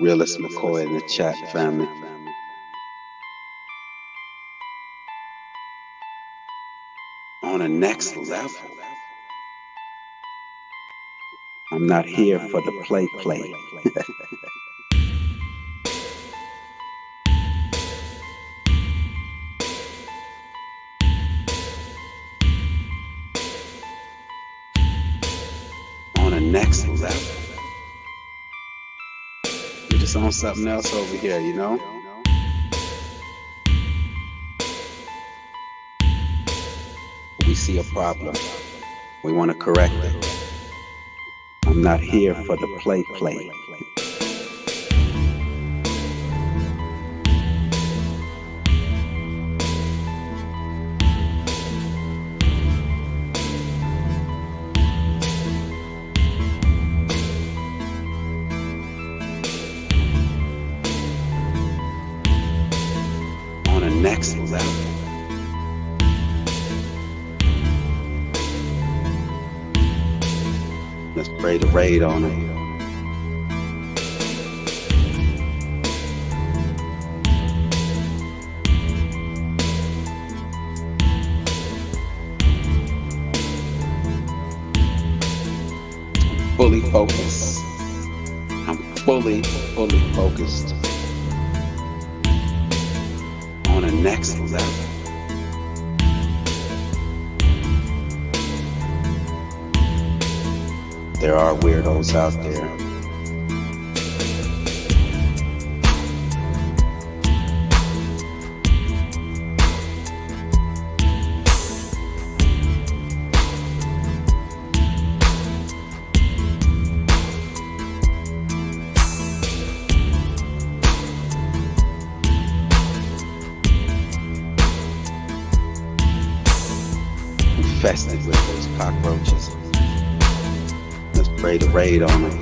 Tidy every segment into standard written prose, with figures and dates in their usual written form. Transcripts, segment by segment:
Realist McCoy in the chat, family. On a next level. I'm not here for the play. On a next level. You're just on something else over here, you know? We see a problem. We want to correct it. I'm not here for the play. On a next level. Let's pray the raid on it. Fully focused. I'm fully focused. On a next level. There are weirdos out there. Infested with those cockroaches. Let's pray the raid on it.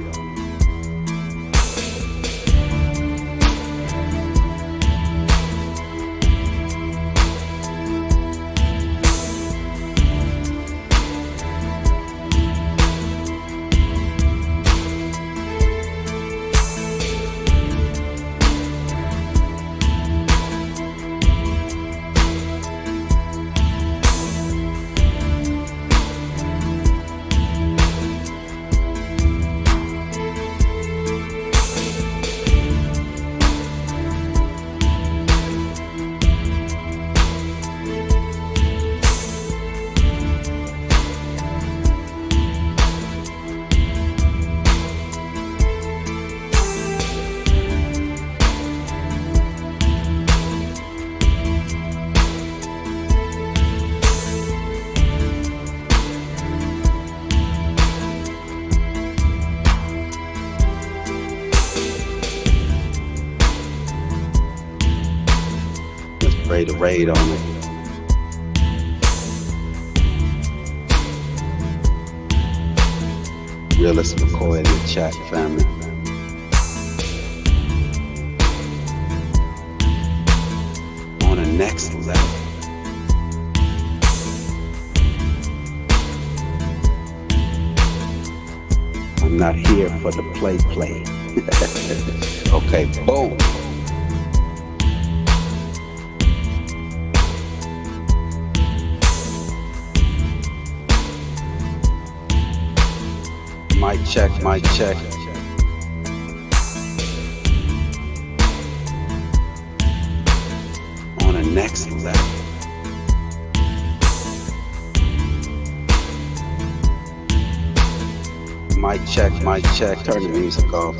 Pray the raid on it. Realist McCoy in the chat, family. On a next level. I'm not here for the play. Okay, boom. Mic check. On a next level. Mic check. Turn the music off.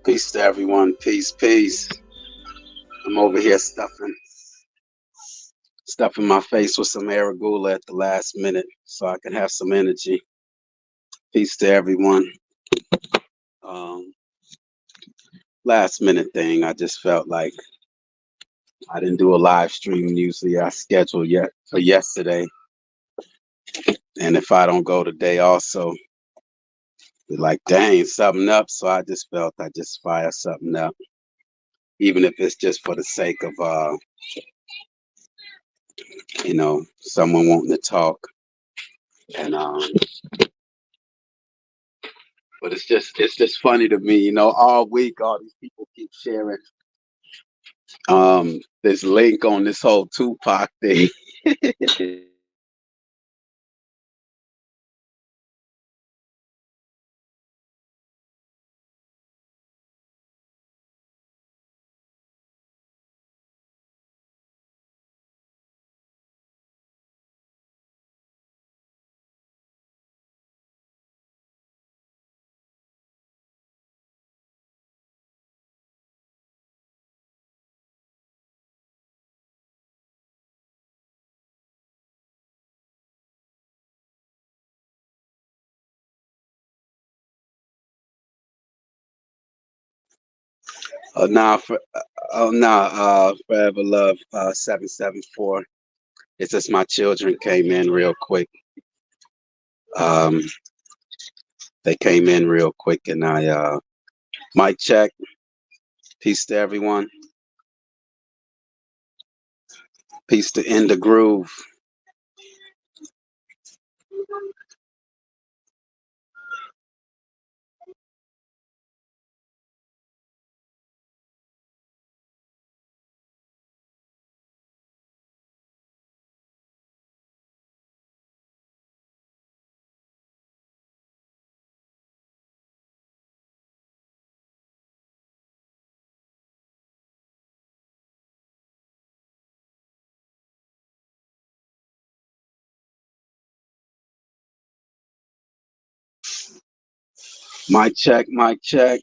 Peace to everyone. Peace, peace. I'm over here stuffing my face with some arugula at the last minute so I can have some energy. Peace to everyone. Um, Last minute thing. I just felt like I didn't do a live stream. Usually I schedule yet for yesterday, and if I don't go today, also be like, dang, something up. So I just felt I just fire something up, even if it's just for the sake of someone wanting to talk. And but it's just funny to me, all week all these people keep sharing this link on this whole Tupac thing. Forever love 774. It's just my children came in real quick. Um, they came in real quick, and I mic check. Peace to everyone. Peace to indegruv. Mic check. Mic check.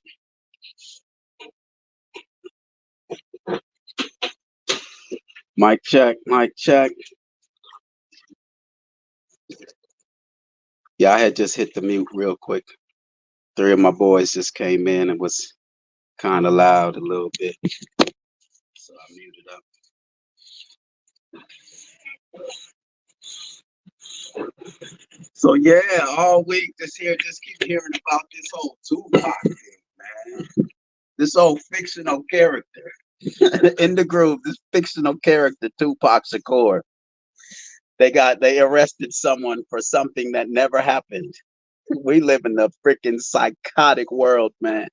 Mic check. Mic check. Yeah, I had just hit the mute real quick. Three of my boys just came in and was kind of loud a little bit, so I muted up. So yeah, all week just keep hearing about this whole Tupac thing, man. This whole fictional character in the groove. This fictional character, Tupac Shakur. They arrested someone for something that never happened. We live in a freaking psychotic world, man.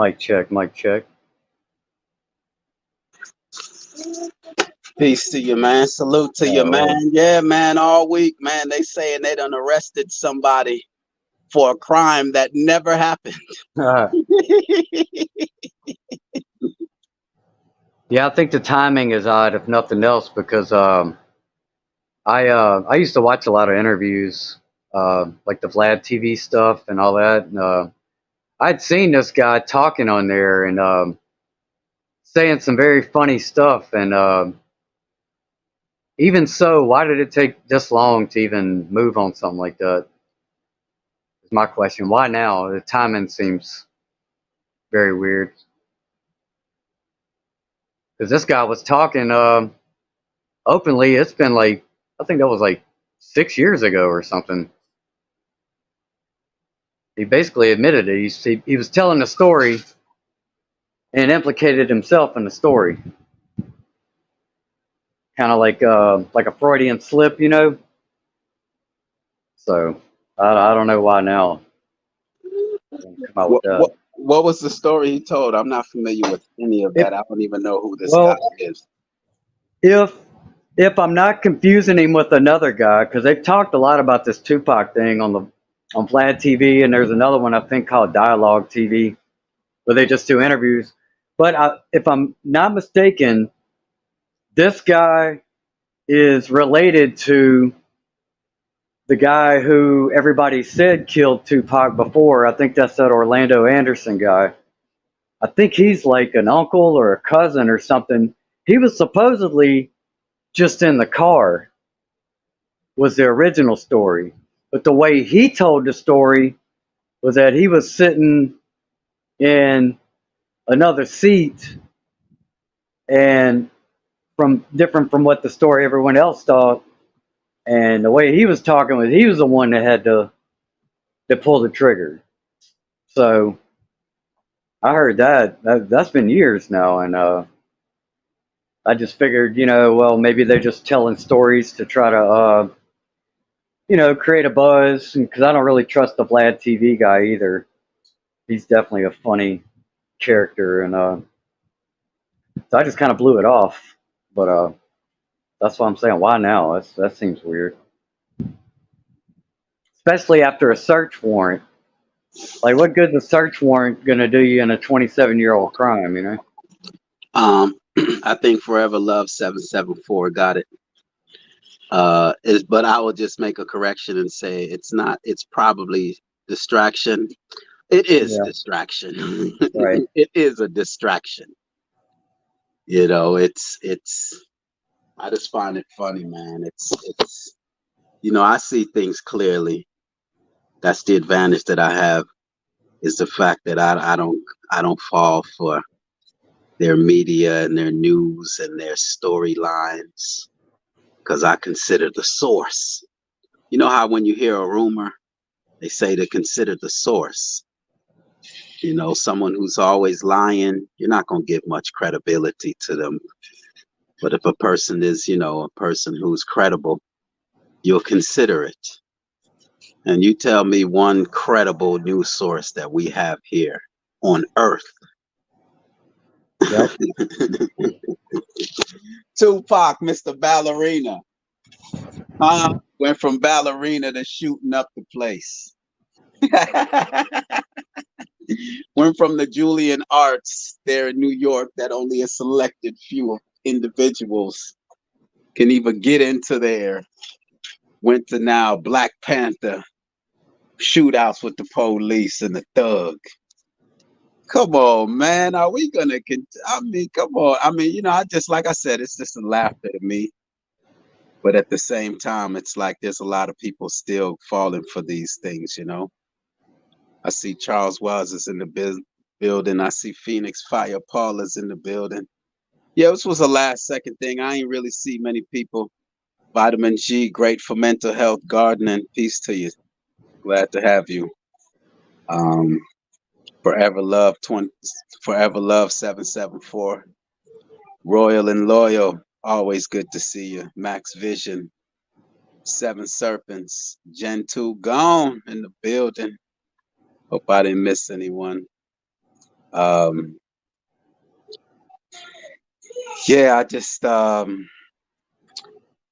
Mic check, mic check. Peace to you, man. Salute to you, Oh, man. Yeah, man. All week, man. They saying they done arrested somebody for a crime that never happened. well. Yeah, I think the timing is odd, if nothing else, because I used to watch a lot of interviews, like the Vlad TV stuff and all that. And, I'd seen this guy talking on there and saying some very funny stuff. And even so, why did it take this long to even move on something like that? Is my question. Why now? The timing seems very weird. Because this guy was talking openly. It's been like, I think that was like 6 years ago or something. He basically admitted it. He was telling a story and implicated himself in the story, kind of like a Freudian slip, you know. So I don't know why now come out with What, that. what what was the story he told? I'm not familiar with any of If that. I don't even know who this guy well, is. if if I'm not confusing him with another guy, because they've talked a lot about this Tupac thing on Vlad TV, and there's another one I think called Dialogue TV, where they just do interviews. But if I'm not mistaken, this guy is related to the guy who everybody said killed Tupac before. I think that's that Orlando Anderson guy. I think he's like an uncle or a cousin or something. He was supposedly just in the car, was the original story. But the way he told the story was that he was sitting in another seat and from different from what the story everyone else thought. And the way he was talking was he was the one that had to pull the trigger. So I heard that's been years now, and I just figured, well, maybe they're just telling stories to try to, create a buzz. Because I don't really trust the Vlad TV guy either. He's definitely a funny character, and so I just kind of blew it off. But that's what I'm saying. Why now? That seems weird, especially after a search warrant. Like, what good's a search warrant gonna do you in a 27-year-old crime? You know? I think Forever Love 774 got it. But I will just make a correction and say it's not. It's probably distraction. It is Yeah. distraction. Right. It is a distraction. It's. I just find it funny, man. It's. I see things clearly. That's the advantage that I have is the fact that I don't fall for their media and their news and their storylines because I consider the source. You know how when you hear a rumor, they say to consider the source. Someone who's always lying, you're not going to give much credibility to them. But if a person is, a person who's credible, you'll consider it. And you tell me one credible news source that we have here on Earth. Yep. Tupac, Mr. Ballerina. Went from ballerina to shooting up the place. Went from the Julian Arts there in New York that only a selected few individuals can even get into there. Went to now Black Panther, shootouts with the police and the thug. Come on, man. Are we gonna? Come on. Like I said, it's just a laughter to me. But at the same time, it's like there's a lot of people still falling for these things. I see Charles Wells is in the building. I see Phoenix Fire Paul is in the building. Yeah, this was a last second thing. I ain't really see many people. Vitamin G, great for mental health, gardening. Peace to you. Glad to have you. Um, Forever Love 20, Forever Love 774. Royal and Loyal. Always good to see you. Max Vision. Seven Serpents. Gen 2 gone in the building. Hope I didn't miss anyone. Um, yeah, I just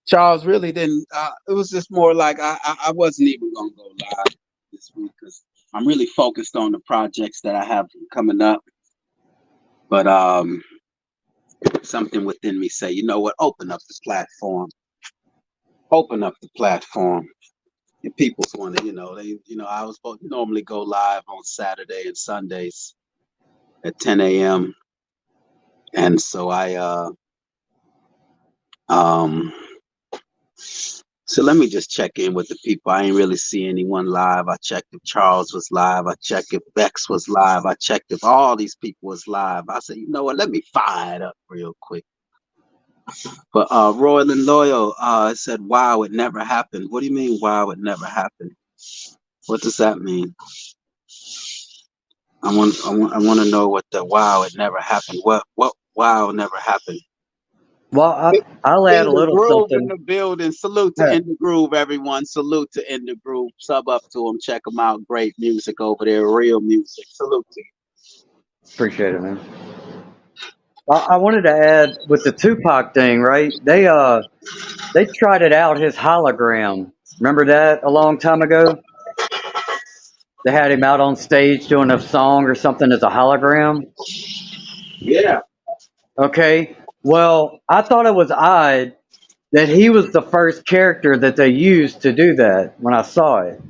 Charles really didn't. It was just more like I wasn't even gonna go live this week because I'm really focused on the projects that I have coming up. But something within me say, you know what? Open up the platform. Open up the platform. Your people's want to, I was supposed to normally go live on Saturday and Sundays at 10 a.m. And so um, so let me just check in with the people. I ain't really see anyone live. I checked if Charles was live. I checked if Bex was live. I checked if all these people was live. I said, you know what? Let me fire it up real quick. But Royal and Loyal said, wow, it never happened. What do you mean, wow, it never happened? What does that mean? I want to know what the wow, it never happened. What wow never happened? Well, I'll add a little Indegruv in something. the building. Salute to Yeah, Indegruv, everyone. Salute to Indegruv. Sub up to them. Check them out. Great music over there. Real music. Salute to you. appreciate it, man. I wanted to add with the Tupac thing, right? They tried it out, his hologram. Remember that a long time ago? They had him out on stage doing a song or something as a hologram. Yeah. Okay. Well, I thought it was odd that he was the first character that they used to do that when I saw it.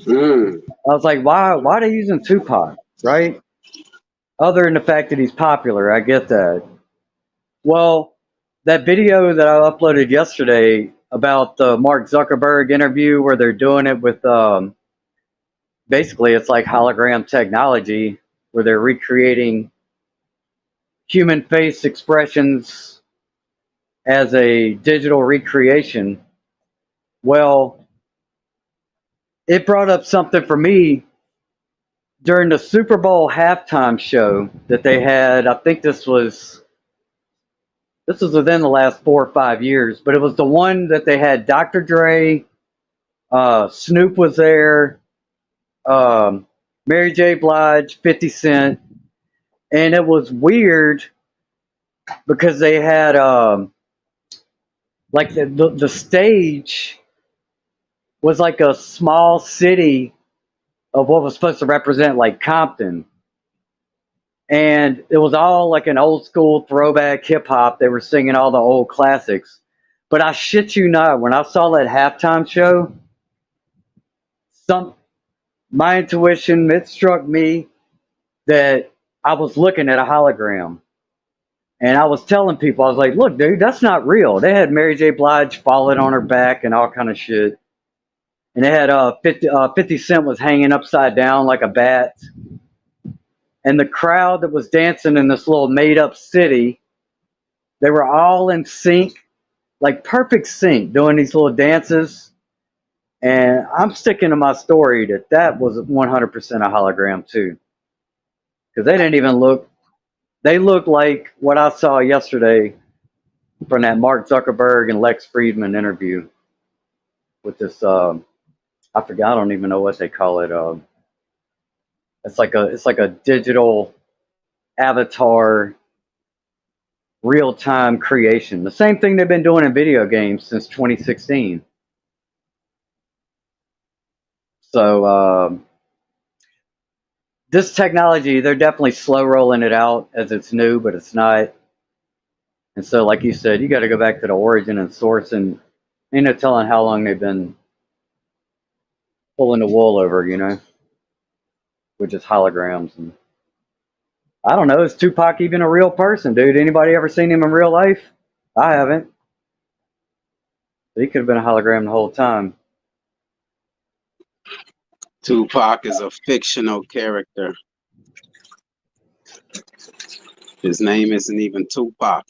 Mm. I was like, why are they using Tupac, right? Other than the fact that he's popular, I get that. Well, that video that I uploaded yesterday about the Mark Zuckerberg interview where they're doing it with basically it's like hologram technology where they're recreating human face expressions as a digital recreation. Well, it brought up something for me during the Super Bowl halftime show that they had. I think this was within the last 4 or 5 years, but it was the one that they had Dr. Dre, Snoop was there, Mary J. Blige, 50 Cent, and it was weird because they had like the stage was like a small city of what was supposed to represent like Compton. And it was all like an old school throwback hip hop. They were singing all the old classics. But I shit you not, when I saw that halftime show, some my intuition it struck me that I was looking at a hologram. And I was telling people, I was like, look, dude, that's not real. They had Mary J. Blige falling on her back and all kind of shit. And they had 50 Cent was hanging upside down like a bat. And the crowd that was dancing in this little made up city, they were all in sync, like perfect sync, doing these little dances. And I'm sticking to my story that that was 100% a hologram too, because they didn't even look. They looked like what I saw yesterday from that Mark Zuckerberg and Lex Friedman interview with this. I forgot. I don't even know what they call it. It's like a digital avatar real time creation. The same thing they've been doing in video games since 2016. So this technology, they're definitely slow rolling it out as it's new, but it's not. And so, like you said, you got to go back to the origin and source, and ain't no telling how long they've been pulling the wool over, with just holograms. And I don't know, is Tupac even a real person, dude? Anybody ever seen him in real life? I haven't. He could have been a hologram the whole time. Tupac is a fictional character. His name isn't even Tupac.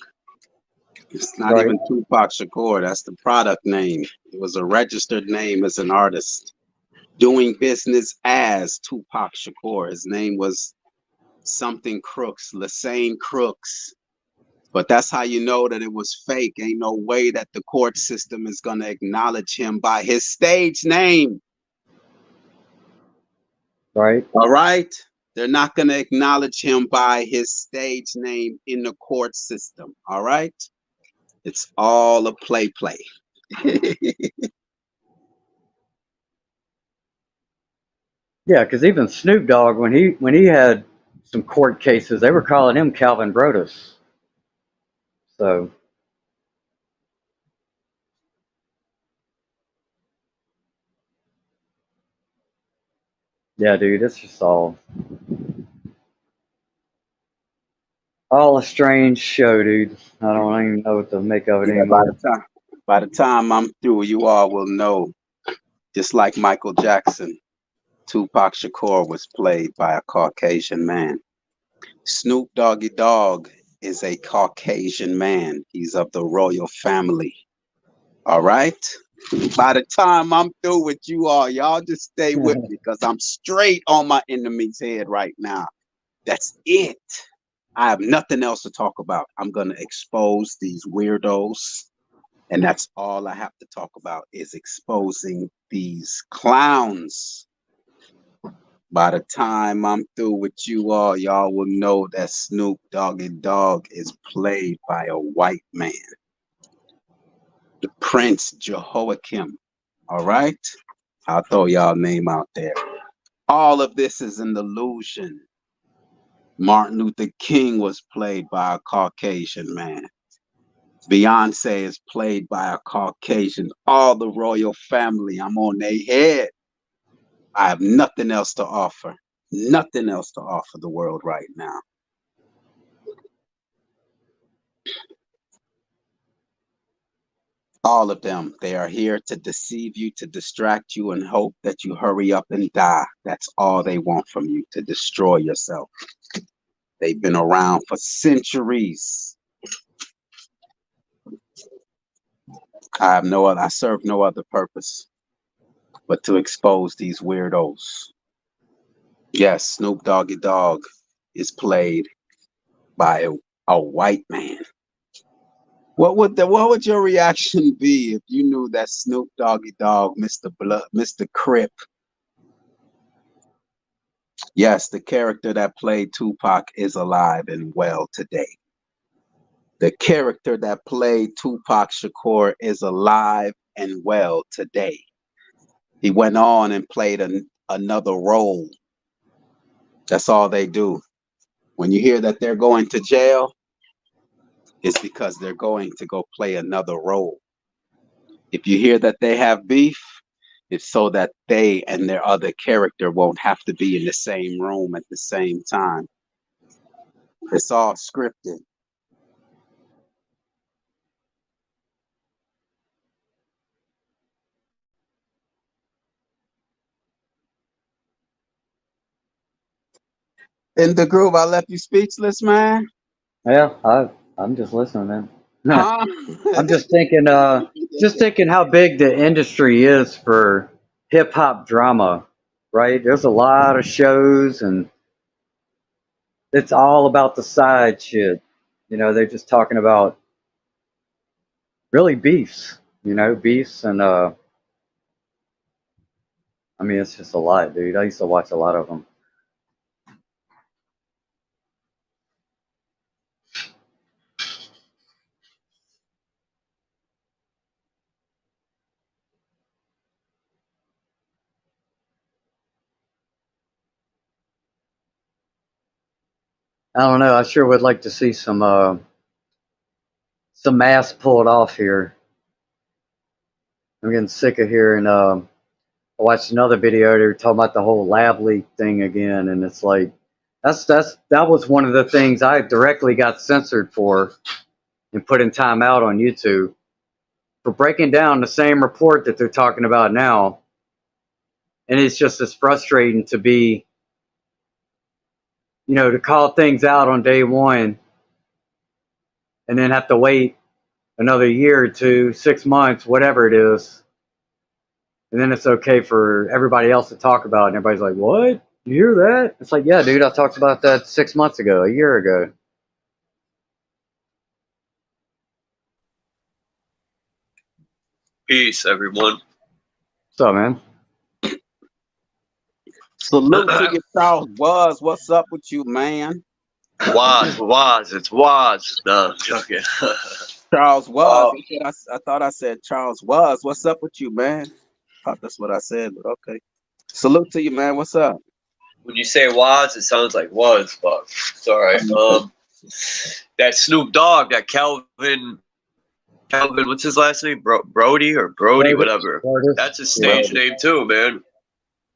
It's not Right. even Tupac Shakur. That's the product name. It was a registered name as an artist. Doing business as Tupac Shakur. His name was something Crooks, Lassane Crooks. But that's how you know that it was fake. Ain't no way that the court system is going to acknowledge him by his stage name. Right. All right. They're not going to acknowledge him by his stage name in the court system. All right? It's all a play. Yeah, because even Snoop Dogg, when he had some court cases, they were calling him Calvin Brodus. So yeah, dude, it's just all a strange show, dude. I don't even know what to make of it Yeah, by anymore. the time I'm through, you all will know. Just like Michael Jackson, Tupac Shakur was played by a Caucasian man. Snoop Doggy Dogg is a Caucasian man. He's of the royal family. All right? By the time I'm through with you all, y'all just stay with me because I'm straight on my enemy's head right now. That's it. I have nothing else to talk about. I'm going to expose these weirdos. And that's all I have to talk about is exposing these clowns. By the time I'm through with you all, y'all will know that Snoop Doggy Dogg is played by a white man. The Prince Jehoiakim. All right? I'll throw y'all name out there. All of this is an illusion. Martin Luther King was played by a Caucasian man. Beyonce is played by a Caucasian. All the royal family, I'm on their head. I have nothing else to offer. Nothing else to offer the world right now. All of them, they are here to deceive you, to distract you, and hope that you hurry up and die. That's all they want from you, to destroy yourself. They've been around for centuries. I serve no other purpose but to expose these weirdos. Yes, Snoop Doggy Dogg is played by a white man. What would your reaction be if you knew that Snoop Doggy Dogg, Mr. Blood, Mr. Crip, yes, the character that played Tupac is alive and well today. The character that played Tupac Shakur is alive and well today. He went on and played another role. That's all they do. When you hear that they're going to jail, it's because they're going to go play another role. If you hear that they have beef, it's so that they and their other character won't have to be in the same room at the same time. It's all scripted. In the groove, I left you speechless, man. Yeah, I'm just listening, man. Huh? I'm just thinking how big the industry is for hip hop drama, right? There's a lot of shows, and it's all about the side shit. You know, they're just talking about really beefs. You know, beefs, and I mean, it's just a lot, dude. I used to watch a lot of them. I don't know. I sure would like to see some mass pulled off here. I'm getting sick of hearing. I watched another video. They were talking about the whole lab leak thing again, and it's like that was one of the things I directly got censored for and put in timeout on YouTube for breaking down the same report that they're talking about now. And it's just as frustrating to be, you know, to call things out on day one and then have to wait another year or two, 6 months, whatever it is, and then it's okay for everybody else to talk about it. And everybody's like, "What? You hear that?" It's like, "Yeah, dude, I talked about that 6 months ago, a year ago." Peace, everyone. What's up, man? Salute to you, Charles Buzz. What's up with you, man? It's Waz. No, joking. Charles was. uh, I thought I said Charles was. What's up with you, man? Thought that's what I said, but okay. Salute to you, man. What's up? when you say Waz, it sounds like was, but it's all right. That Snoop Dogg, that Calvin, what's his last name? Brody or Brody, whatever. That's a stage name too, man.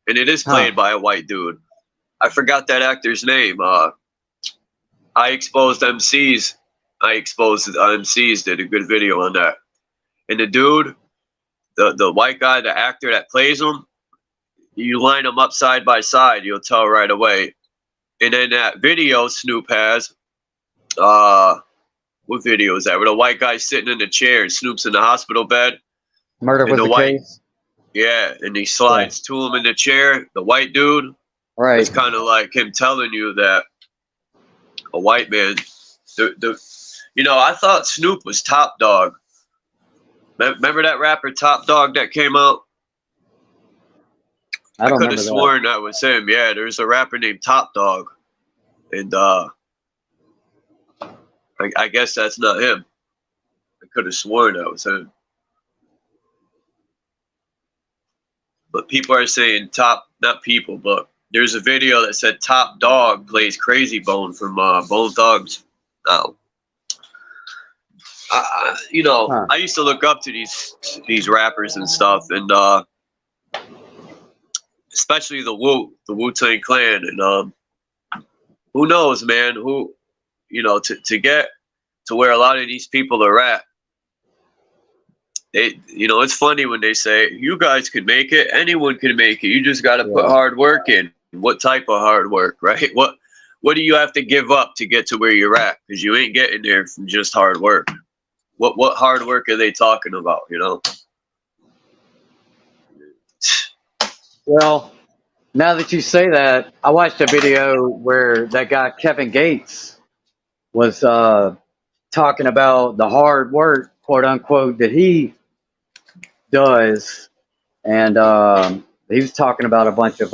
And it is played by a white dude. I forgot that actor's name. I exposed MCs. Did a good video on that. And the dude, the white guy, the actor that plays him, you line them up side by side, you'll tell right away. And then that video Snoop has, what video is that? Where the white guy's sitting in the chair and Snoop's in the hospital bed. Murder with the case. Yeah, and he slides to him in the chair. The white dude. Right. It's kind of like him telling you that a white man. I thought Snoop was Top Dog. Remember that rapper Top Dog that came out? I could have sworn that was him. Yeah, there's a rapper named Top Dog, and I guess that's not him. I could have sworn that was him. But people are saying not people, but there's a video that said Top Dog plays Crazy Bone from Bone Thugs. Now, I used to look up to these rappers and stuff, and especially the Wu-Tang Clan, and who knows, man? To get to where a lot of these people are at. It's funny when they say you guys can make it. Anyone can make it. You just got to put hard work in. What type of hard work, right? What do you have to give up to get to where you're at? Because you ain't getting there from just hard work. What hard work are they talking about? Well, now that you say that, I watched a video where that guy Kevin Gates was talking about the hard work, quote unquote, that he does, and he was talking about a bunch of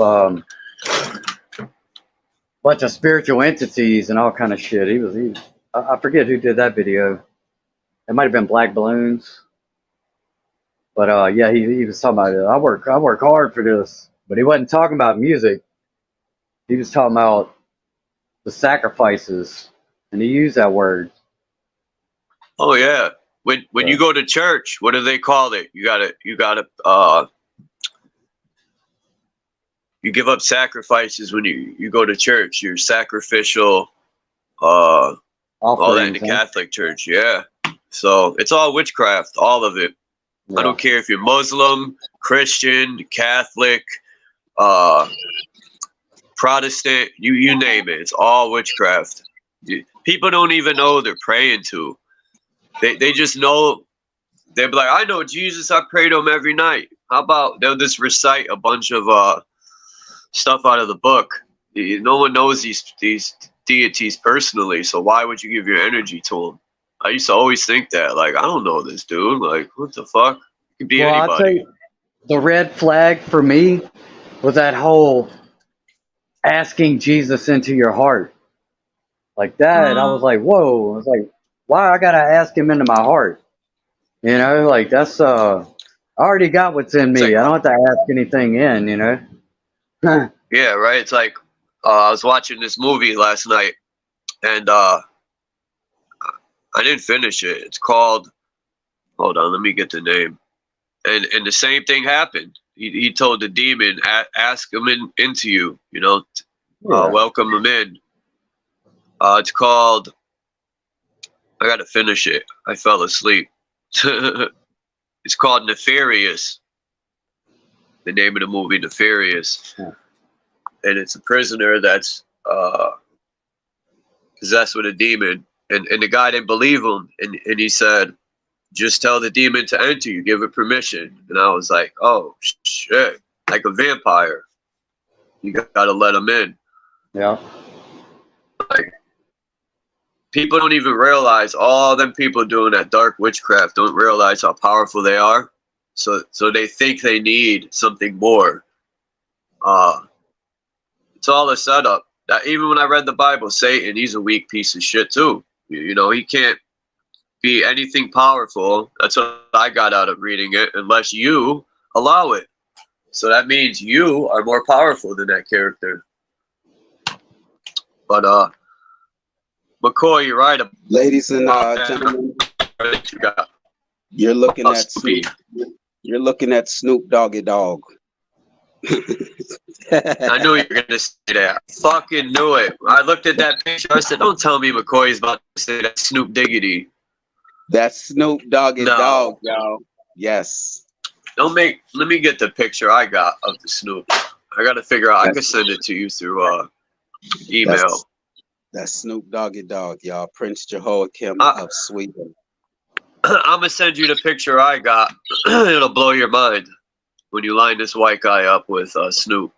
spiritual entities and all kind of shit. I forget who did that video. It might have been Black Balloons, but yeah, he was talking about it. I work hard for this, but he wasn't talking about music. He was talking about the sacrifices, and he used that word. Oh yeah. When you go to church, what do they call it? You gotta you give up sacrifices when you go to church. You're sacrificial, all that in the Catholic Church, yeah. So it's all witchcraft, all of it. Yeah. I don't care if you're Muslim, Christian, Catholic, Protestant, you name it. It's all witchcraft. People don't even know they're praying to. They just know. They'll be like, I know Jesus, I pray to him every night. How about they'll just recite a bunch of stuff out of the book. No one knows these deities personally, so why would you give your energy to them? I used to always think that, like, I don't know this dude. Like, what the fuck? It could be anybody. I'll tell you, the red flag for me was that whole asking Jesus into your heart. Like that, I was like, whoa. I was like, why I gotta ask him into my heart? Like that's I already got what's in me. Like, I don't have to ask anything in, Yeah, right. It's like I was watching this movie last night, and I didn't finish it. It's called. Hold on, let me get the name. And the same thing happened. He told the demon, ask him into you. Welcome him in. It's called. I gotta finish it. I fell asleep. It's called Nefarious. The name of the movie, Nefarious. Yeah. And it's a prisoner that's possessed with a demon. And the guy didn't believe him. And he said, just tell the demon to enter you. Give it permission. And I was like, oh, shit. Like a vampire. You gotta let him in. Yeah. Like, people don't even realize, all them people doing that dark witchcraft don't realize how powerful they are. So they think they need something more. It's all a setup. That even when I read the Bible, Satan, he's a weak piece of shit too. You know, he can't be anything powerful. That's what I got out of reading it, unless you allow it. So that means you are more powerful than that character. But McCoy, you're right. Ladies and gentlemen, You got you're looking at Snoopy. Snoop. You're looking at Snoop Doggy Dog. I knew you were gonna say that. I fucking knew it. I looked at that picture. I said, "Don't tell me McCoy's about to say that Snoop Diggity." That's Snoop Doggy No. Dog, y'all. Yes. Don't make. Let me get the picture I got of the Snoop. I gotta figure out. I could send it to you through email. That's Snoop Doggy Dog, y'all. Prince Jehoiakim of Sweden. I'm gonna send you the picture I got. It'll blow your mind when you line this white guy up with Snoop.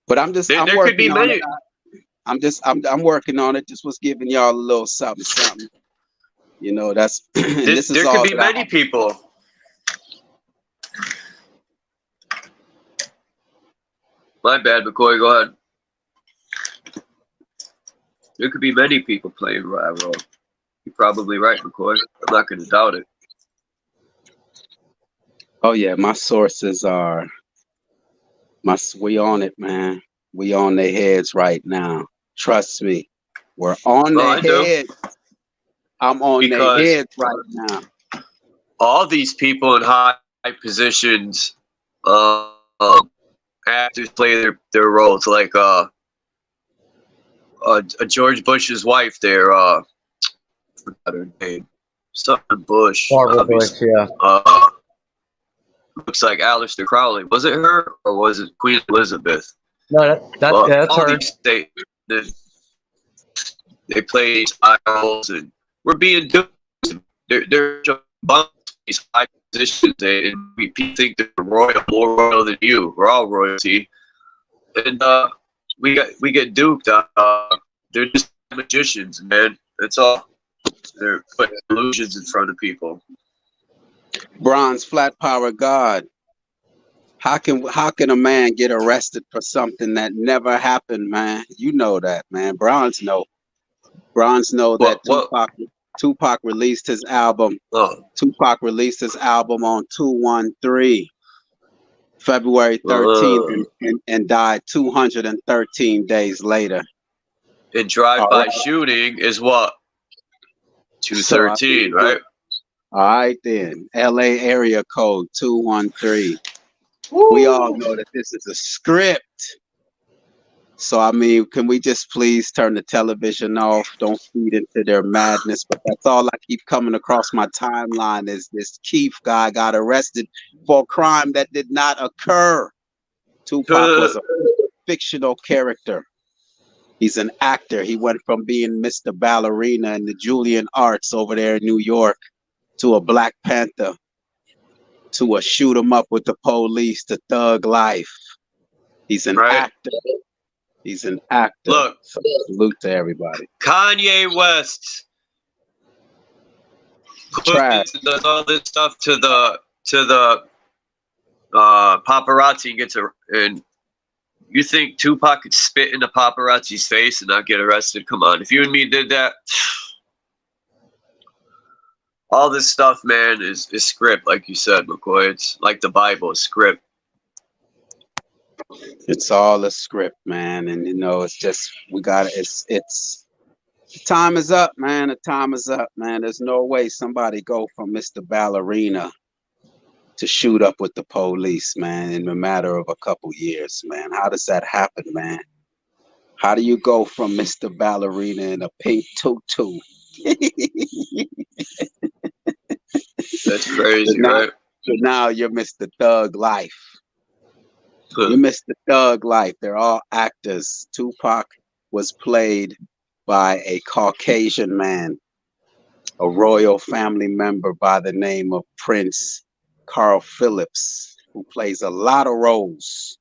But I'm just. There I'm could working be on many. it. I'm working on it. Just was giving y'all a little something. You know, that's. This is There all could be that many people. My bad, McCoy. Go ahead. There could be many people playing rival. You're probably right, McCoy. I'm not going to doubt it. Oh yeah, my sources are. We on it, man. We on their heads right now. Trust me, we're on their heads. I'm on their heads right now. All these people in high positions, actors play their roles. Like George Bush's wife there. I forgot her name. Something Bush. Barbara Bush, yeah. Looks like Aleister Crowley. Was it her or was it Queen Elizabeth? No, that's her. They play these roles, and we're being duped. They're these high positions, and we think they're royal, more royal than you. We're all royalty, and we get duped. They're just magicians, man. That's all. They're putting illusions in front of people. Bronze Flat Power God. How can a man get arrested for something that never happened, man? You know that, man. Bronze know that Tupac released his album. Tupac released his album on 2/13, February 13th, and died 213 days later. And drive-by shooting is what? 213, right? All right then. LA area code 213. Woo. We all know that this is a script. So I mean, can we just please turn the television off? Don't feed into their madness. But that's all I keep coming across my timeline is this Keefe guy got arrested for a crime that did not occur. Tupac was a fictional character. He's an actor. He went from being Mr. Ballerina in the Juilliard Arts over there in New York to a Black Panther to a shoot 'em up with the police to Thug Life. He's an actor. He's an actor. Look, so salute to everybody. Kanye West does all this stuff to the paparazzi and you think Tupac could spit in the paparazzi's face and not get arrested? Come on, if you and me did that, all this stuff, man, is script, like you said, McCoy. It's like the Bible, script. It's all a script, man, and you know, it's just it's time is up, man. The time is up, man. There's no way somebody go from Mr. Ballerina to shoot up with the police, man, in a matter of a couple years, man. How does that happen, man? How do you go from Mr. Ballerina in a pink tutu? That's crazy, right? So now you're Mr. Thug Life. You Mr. Thug Life. They're all actors. Tupac was played by a Caucasian man, a royal family member by the name of Prince Carl Phillips, who plays a lot of roles.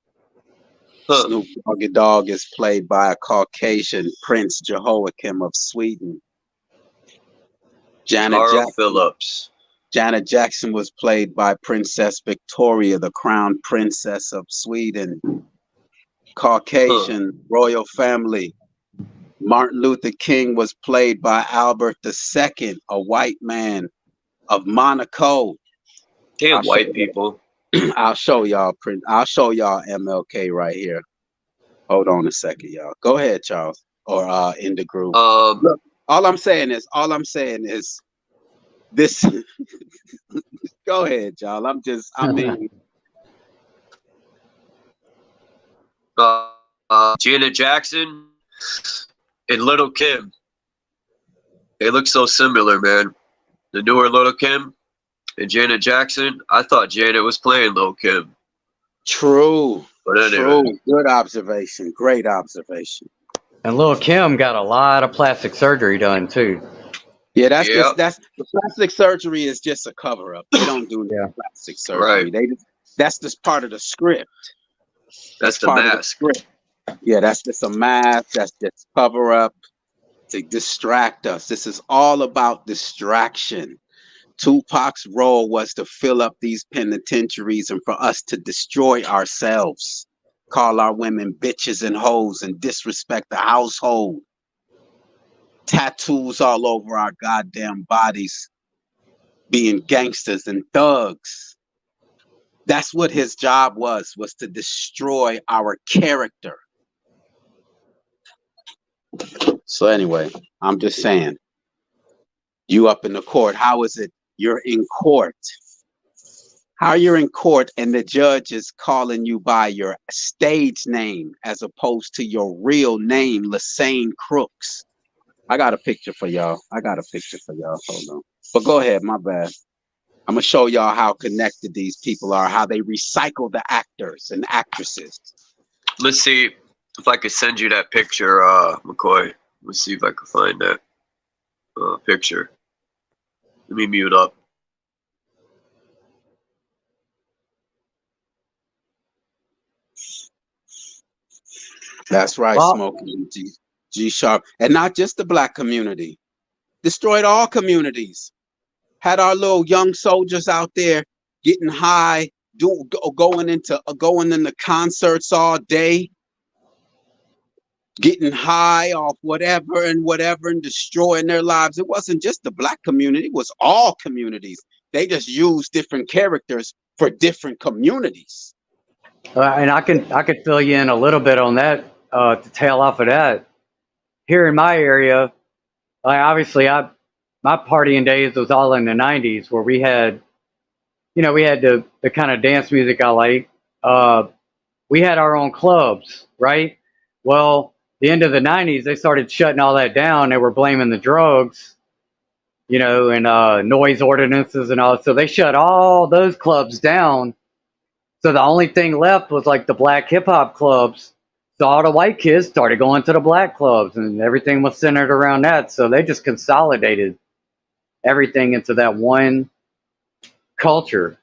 Snoop Doggy Dogg is played by a Caucasian Prince Jehoiakim of Sweden. Janet Jackson was played by Princess Victoria, the Crown Princess of Sweden. Caucasian royal family. Martin Luther King was played by Albert II, a white man of Monaco. Damn white people. I'll show y'all MLK right here. Hold on a second, y'all. Go ahead, Charles, or indegruv. Look, all I'm saying is this. Go ahead, y'all. Janet Jackson and Little Kim. They look so similar, man. The newer Little Kim and Janet Jackson. I thought Janet was playing Little Kim. True. But anyway. True. Good observation. Great observation. And Lil Kim got a lot of plastic surgery done too. Yeah, that's the plastic surgery is just a cover up. They don't do plastic surgery. Right. That's just part of the script. That's the mask. Yeah, that's just a mask. That's just cover up to distract us. This is all about distraction. Tupac's role was to fill up these penitentiaries and for us to destroy ourselves, call our women bitches and hoes and disrespect the household. Tattoos all over our goddamn bodies, being gangsters and thugs. That's what his job was to destroy our character. So anyway, I'm just saying, you up in the court, how is it you're in court? How you're in court and the judge is calling you by your stage name as opposed to your real name, Lassane Crooks. I got a picture for y'all. Hold on. But go ahead, my bad. I'm going to show y'all how connected these people are, how they recycle the actors and actresses. Let's see if I could send you that picture, McCoy. Let's see if I can find that picture. Let me mute up. That's right, Well, Smoking G Sharp. And not just the black community. Destroyed all communities. Had our little young soldiers out there getting high, going into concerts all day, getting high off whatever and destroying their lives. It wasn't just the black community, it was all communities. They just used different characters for different communities. and I could fill you in a little bit on that to tail off of that. Here in my area, obviously my partying days was all in the 90s where we had the kind of dance music I like. We had our own clubs, right? Well, the end of the 90s, they started shutting all that down. They were blaming the drugs, and noise ordinances and all. So they shut all those clubs down. So the only thing left was like the black hip hop clubs. So all the white kids started going to the black clubs and everything was centered around that. So they just consolidated everything into that one culture.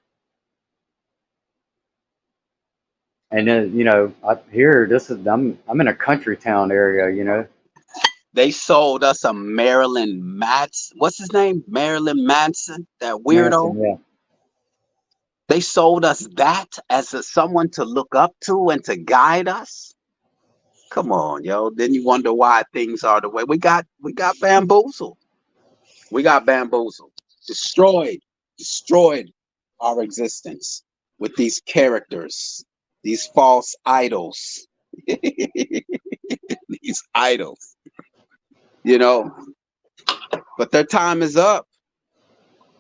And then, I'm in a country town area, They sold us a Marilyn Manson. What's his name? Marilyn Manson, that weirdo. Manson, yeah. They sold us that as someone to look up to and to guide us. Come on, yo. Then you wonder why things are the way we got bamboozled. We got bamboozled. Destroyed our existence with these characters, these false idols. These idols. But their time is up.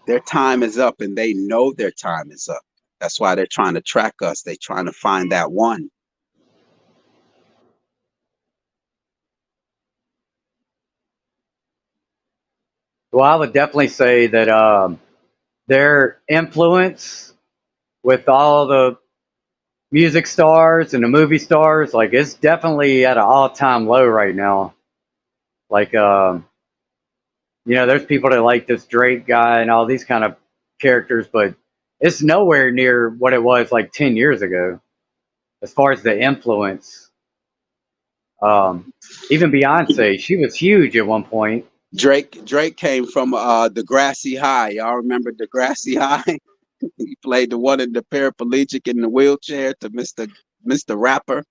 Their time is up, and they know their time is up. That's why they're trying to track us. They're trying to find that one. Well, I would definitely say that their influence with all the music stars and the movie stars, like it's definitely at an all-time low right now. Like, there's people that like this Drake guy and all these kind of characters, but it's nowhere near what it was like 10 years ago as far as the influence. Even Beyonce, she was huge at one point. Drake came from the Grassy High. Y'all remember the Grassy High? He played the one in the paraplegic in the wheelchair to Mr. Rapper.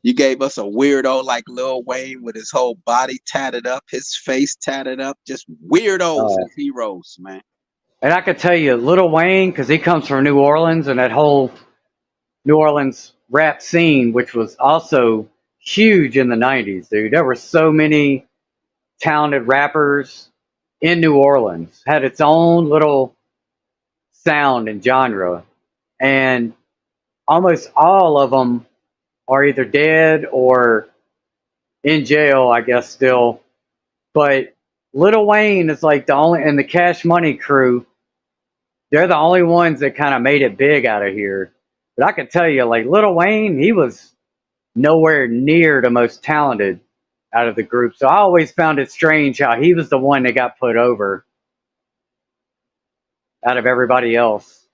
You gave us a weirdo like Lil Wayne with his whole body tatted up, his face tatted up, just weirdos Uh, as heroes, man. and I could tell you, Lil Wayne, because he comes from New Orleans, and that whole New Orleans rap scene, which was also huge in the '90s, dude. There were so many talented rappers in New Orleans, had its own little sound and genre, and almost all of them are either dead or in jail, I guess, still. But Lil Wayne is like the only, and the Cash Money crew, they're the only ones that kind of made it big out of here. But I can tell you, like Lil Wayne, he was nowhere near the most talented out of the group. So I always found it strange how he was the one that got put over out of everybody else.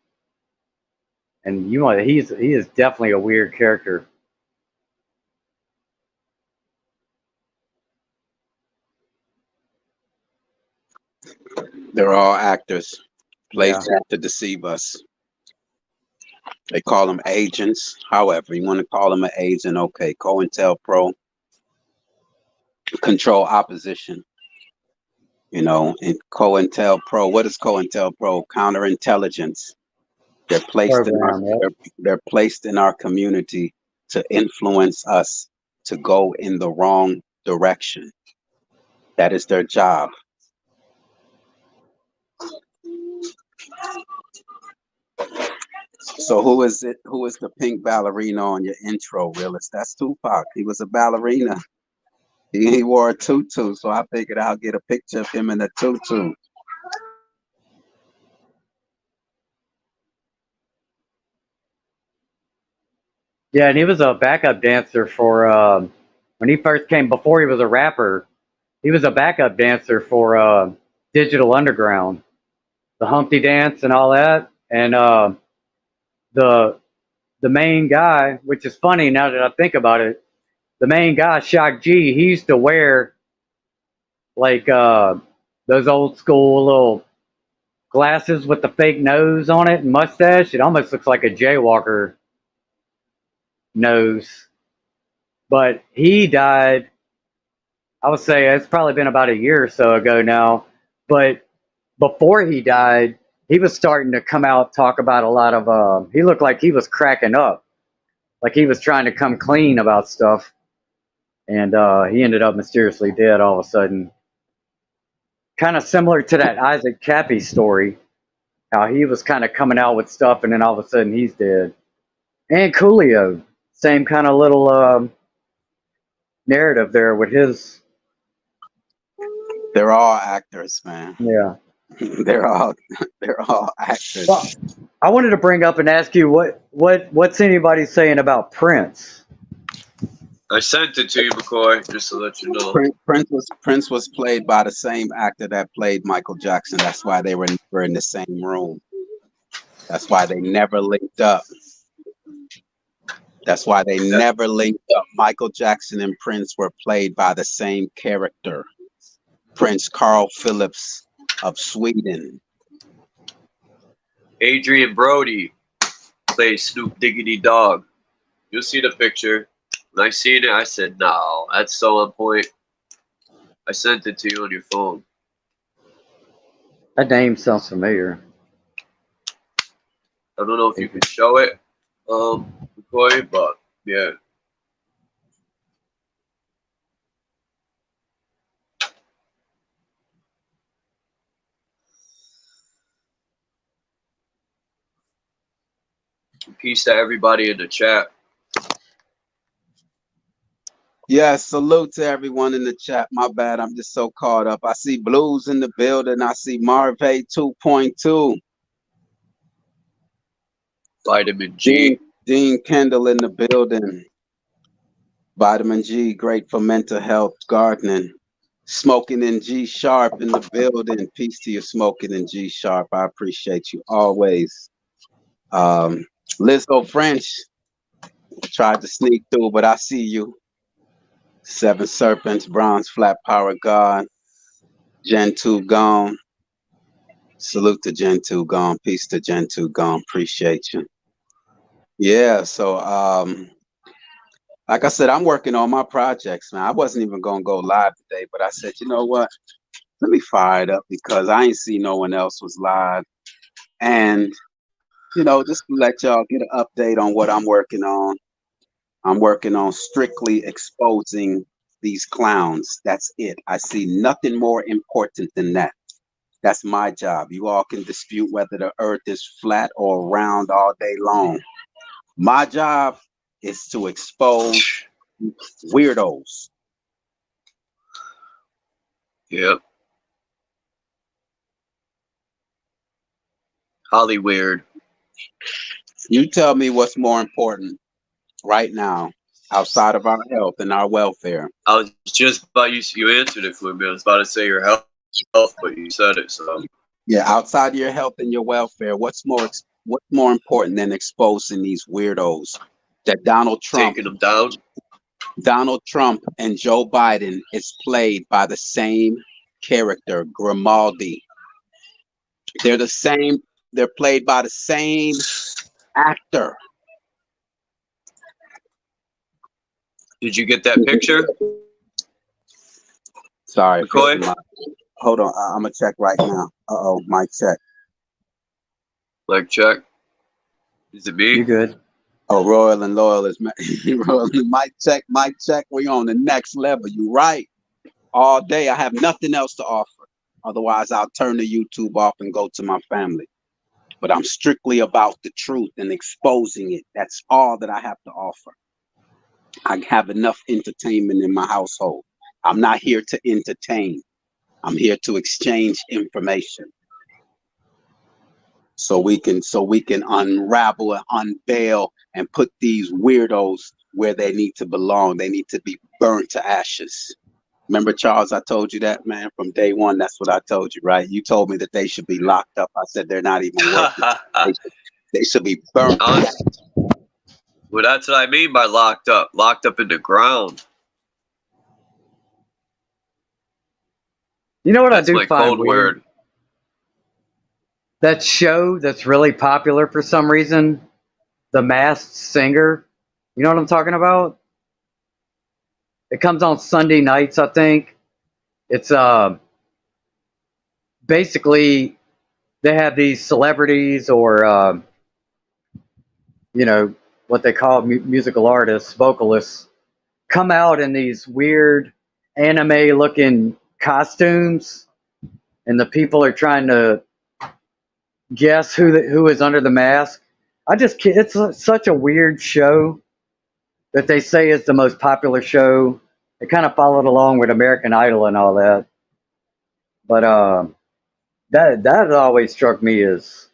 And he is definitely a weird character. They're all actors, Yeah. placed to deceive us. They call them agents. However, you want to call them an agent, okay. COINTELPRO, control opposition. You know, in COINTELPRO, what is COINTELPRO? Counterintelligence. They're placed in our Program, yep. they're placed in our community to influence us to go in the wrong direction. That is their job. So who is it? Who is the pink ballerina on your intro, realist? That's Tupac. He was a ballerina. He wore a tutu, so I figured I'll get a picture of him in a tutu. Yeah, and he was a backup dancer for when he first came. Before he was a rapper, he was a backup dancer for Digital Underground, the Humpty Dance and all that. And the the main guy, which is funny now that I think about it, the main guy, Shock G, he used to wear like those old school little glasses with the fake nose on it and mustache. It almost looks like a jaywalker nose. But he died, I would say it's probably been about a year or so ago now. But before he died, he was starting to come out talk about a lot of. He looked like he was cracking up, like he was trying to come clean about stuff, and he ended up mysteriously dead all of a sudden. Kind of similar to that Isaac Cappy story, how he was kind of coming out with stuff, and then all of a sudden he's dead. And Coolio, same kind of little narrative there with his. They're all actors, man. Yeah. They're all they're all actors. Well, I wanted to bring up and ask you what's anybody saying about Prince? I sent it to you, McCoy, just to let you know. Prince was played by the same actor that played Michael Jackson. That's why they were in the same room. That's why they never linked up. That's why they never linked up. Michael Jackson and Prince were played by the same character. Prince Carl Phillips of Sweden. Adrian Brody plays Snoop Diggity Dog. You'll see the picture. When I seen it, I said, no, that's so on point. I sent it to you on your phone. That name sounds familiar. I don't know if you can show it, McCoy, but yeah. Peace to everybody in the chat. Yeah, salute to everyone in the chat. My bad, I'm just so caught up. I see Blues in the building. I see Marvay 2.2. Vitamin G. Dean Kendall in the building. Vitamin G, great for mental health, gardening. Smoking in G Sharp in the building. Peace to you, Smoking in G Sharp. I appreciate you always. Lizzo French tried to sneak through, but I see you. Seven Serpents, Bronze Flat Power God. Gen 2 gone. Salute to Gen 2 gone. Peace to Gen 2 gone. Appreciate you. Yeah, so Like I said, I'm working on my projects, man. I wasn't even gonna go live today, but I said, you know what? Let me fire it up because I ain't see no one else was live. And, just to let y'all get an update on what I'm working on. I'm working on strictly exposing these clowns. That's it. I see nothing more important than that. That's my job. You all can dispute whether the earth is flat or round all day long. My job is to expose weirdos. Yep. Holly weird. You tell me what's more important right now outside of our health and our welfare. I was just about you answered it for me. I was about to say your health, but you said it. So Yeah, outside of your health and your welfare, what's more important than exposing these weirdos that taking them down. Donald Trump and Joe Biden is played by the same character, Grimaldi. They're the same. They're played by the same actor. Did you get that picture, Sorry, McCoy? hold on. I'm gonna check right now. Uh-oh, mic check. Like, check. Is it me? You good? Oh, Royal and Loyal is Royal. Mic check, mic check. We on the next level. You right. All day. I have nothing else to offer. Otherwise, I'll turn the YouTube off and go to my family. But I'm strictly about the truth and exposing it. That's all that I have to offer. I have enough entertainment in my household. I'm not here to entertain. I'm here to exchange information. So we can unravel and unveil and put these weirdos where they need to belong. They need to be burned to ashes. Remember, Charles, I told you that, man, from day one. That's what I told you, right? You told me that they should be locked up. I said they're not even worth it. They should be burned. Well, that's what I mean by locked up. Locked up in the ground. You know what That's I do my find code weird? word. That show that's really popular for some reason, The Masked Singer. You know what I'm talking about? It comes on Sunday nights, I think. It's basically they have these celebrities or what they call musical artists, vocalists, come out in these weird anime looking costumes, and the people are trying to guess who is under the mask. It's such a weird show that they say is the most popular show. It kind of followed along with American Idol and all that, but that always struck me as,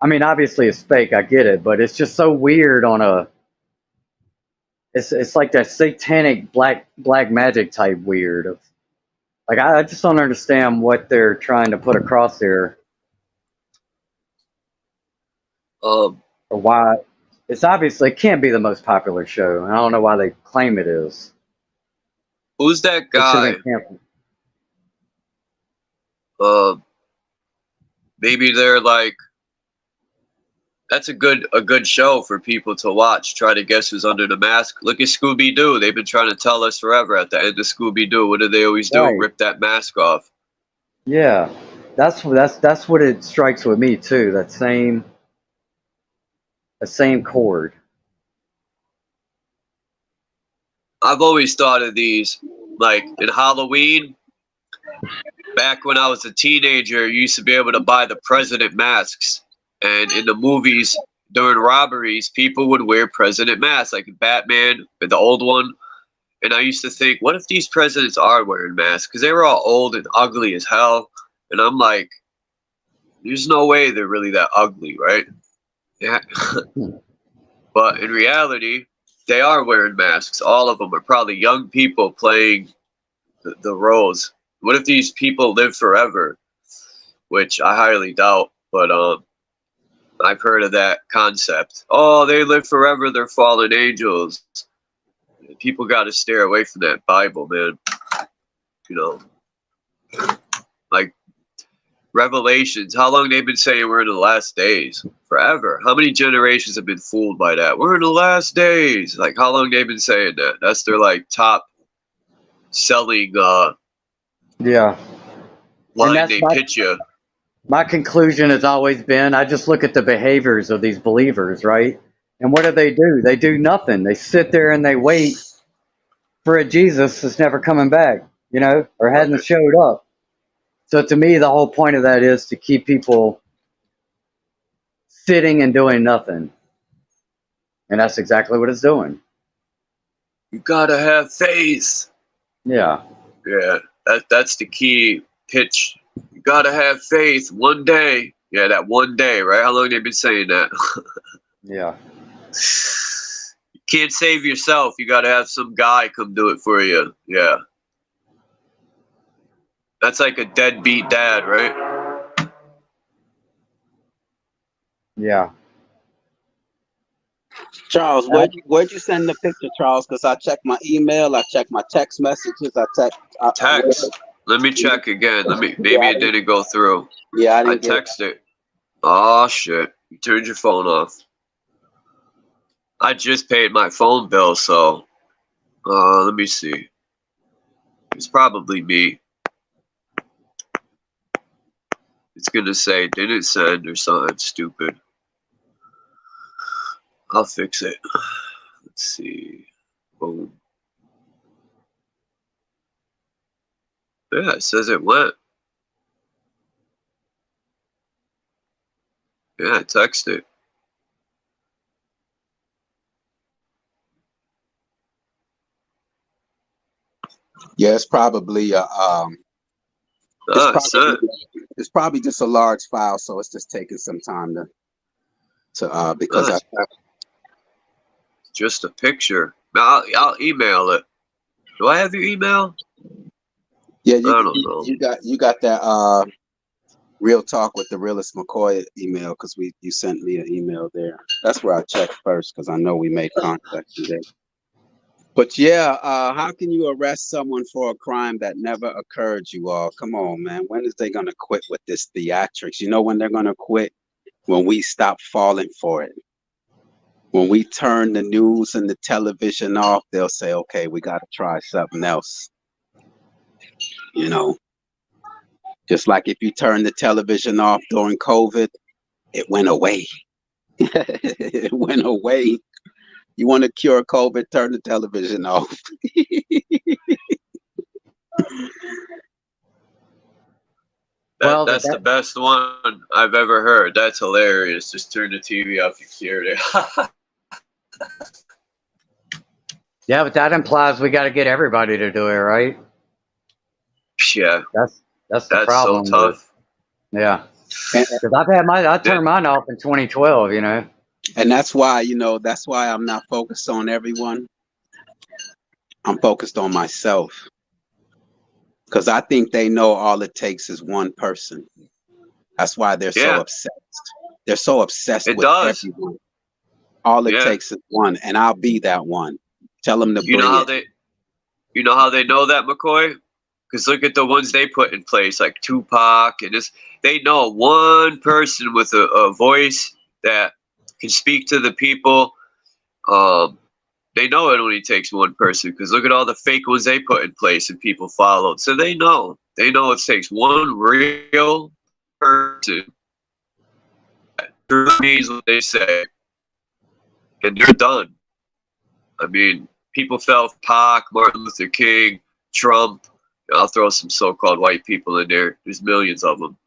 I mean, obviously it's fake, I get it, but it's just so weird on a. It's like that satanic black magic type weird of, like, I just don't understand what they're trying to put across there, Um, or why. It's obviously, it can't be the most popular show, and I don't know why they claim it is. who's that It should guy? have been canceled. Maybe they're like, that's a good show for people to watch. Try to guess who's under the mask. Look at Scooby Doo. They've been trying to tell us forever. At the end of Scooby Doo, what do they always do? Right. Rip that mask off. Yeah, that's what it strikes with me too. That same chord. I've always thought of these like in Halloween. Back when I was a teenager, you used to be able to buy the president masks, and in the movies during robberies, people would wear president masks, like Batman, the old one. And I used to think, what if these presidents are wearing masks? Because they were all old and ugly as hell. And I'm like, there's no way they're really that ugly, right? Yeah. But in reality, they are wearing masks. All of them are probably young people playing the roles. What if these people live forever? Which I highly doubt. But I've heard of that concept. Oh, they live forever. They're fallen angels. People got to steer away from that Bible, man. You know, like Revelations. How long they've been saying we're in the last days? Forever. How many generations have been fooled by that? We're in the last days. Like, how long they've been saying that? That's their like top selling Yeah. And line that's they pitch you. my conclusion has always been, I just look at the behaviors of these believers, right? And what do? They do nothing. They sit there and they wait for a Jesus that's never coming back, you know, or hadn't showed up. So to me, the whole point of that is to keep people sitting and doing nothing. And that's exactly what it's doing. You gotta have faith. Yeah. Yeah, that's the key pitch. You gotta have faith one day. Yeah, that one day, right? How long they been saying that? Yeah. You can't save yourself. You gotta have some guy come do it for you. Yeah. That's like a deadbeat dad, right? Yeah. Charles, where'd you send the picture, Charles? Because I checked my email, I checked my text messages, Text. Let me check again. Maybe it didn't go through. Yeah, I I didn't get texted. Oh shit. You turned your phone off. I just paid my phone bill, so let me see. It's probably me. It's gonna say didn't send or something stupid. I'll fix it. Let's see. Boom. Yeah, it says it went. Yeah, I texted. Yeah, it's probably it's probably just a large file, so it's just taking some time to because just a picture. I'll email it. Do I have your email? Yeah, I don't know. you got that Real Talk with the Realist McCoy email, because you sent me an email there. That's where I checked first, because I know we made contact today. But yeah, how can you arrest someone for a crime that never occurred, you all? Come on, man. When is they gonna quit with this theatrics? You know when they're gonna quit? When we stop falling for it. When we turn the news and the television off, they'll say, okay, we gotta try something else. You know, just like if you turn the television off during COVID, it went away. It went away. You want to cure COVID, turn the television off. That's the best one I've ever heard. That's hilarious. Just turn the TV off and cure it. Yeah, but that implies we got to get everybody to do it, right? Yeah. That's the problem. So tough. Yeah. Because I turned mine off in 2012, you know. And that's why, I'm not focused on everyone. I'm focused on myself. Because I think they know all it takes is one person. That's why they're so obsessed. They're so obsessed with everyone. All it takes is one, and I'll be that one. Tell them to bring it. You know how they know that, McCoy? Because look at the ones they put in place, like Tupac, and they know one person with a voice that can speak to the people. They know it only takes one person, because look at all the fake ones they put in place and people followed. So they know it takes one real person that means what they say, and they're done. I mean, people fell for Pac, Martin Luther King, Trump. I'll throw some so-called white people in there. There's millions of them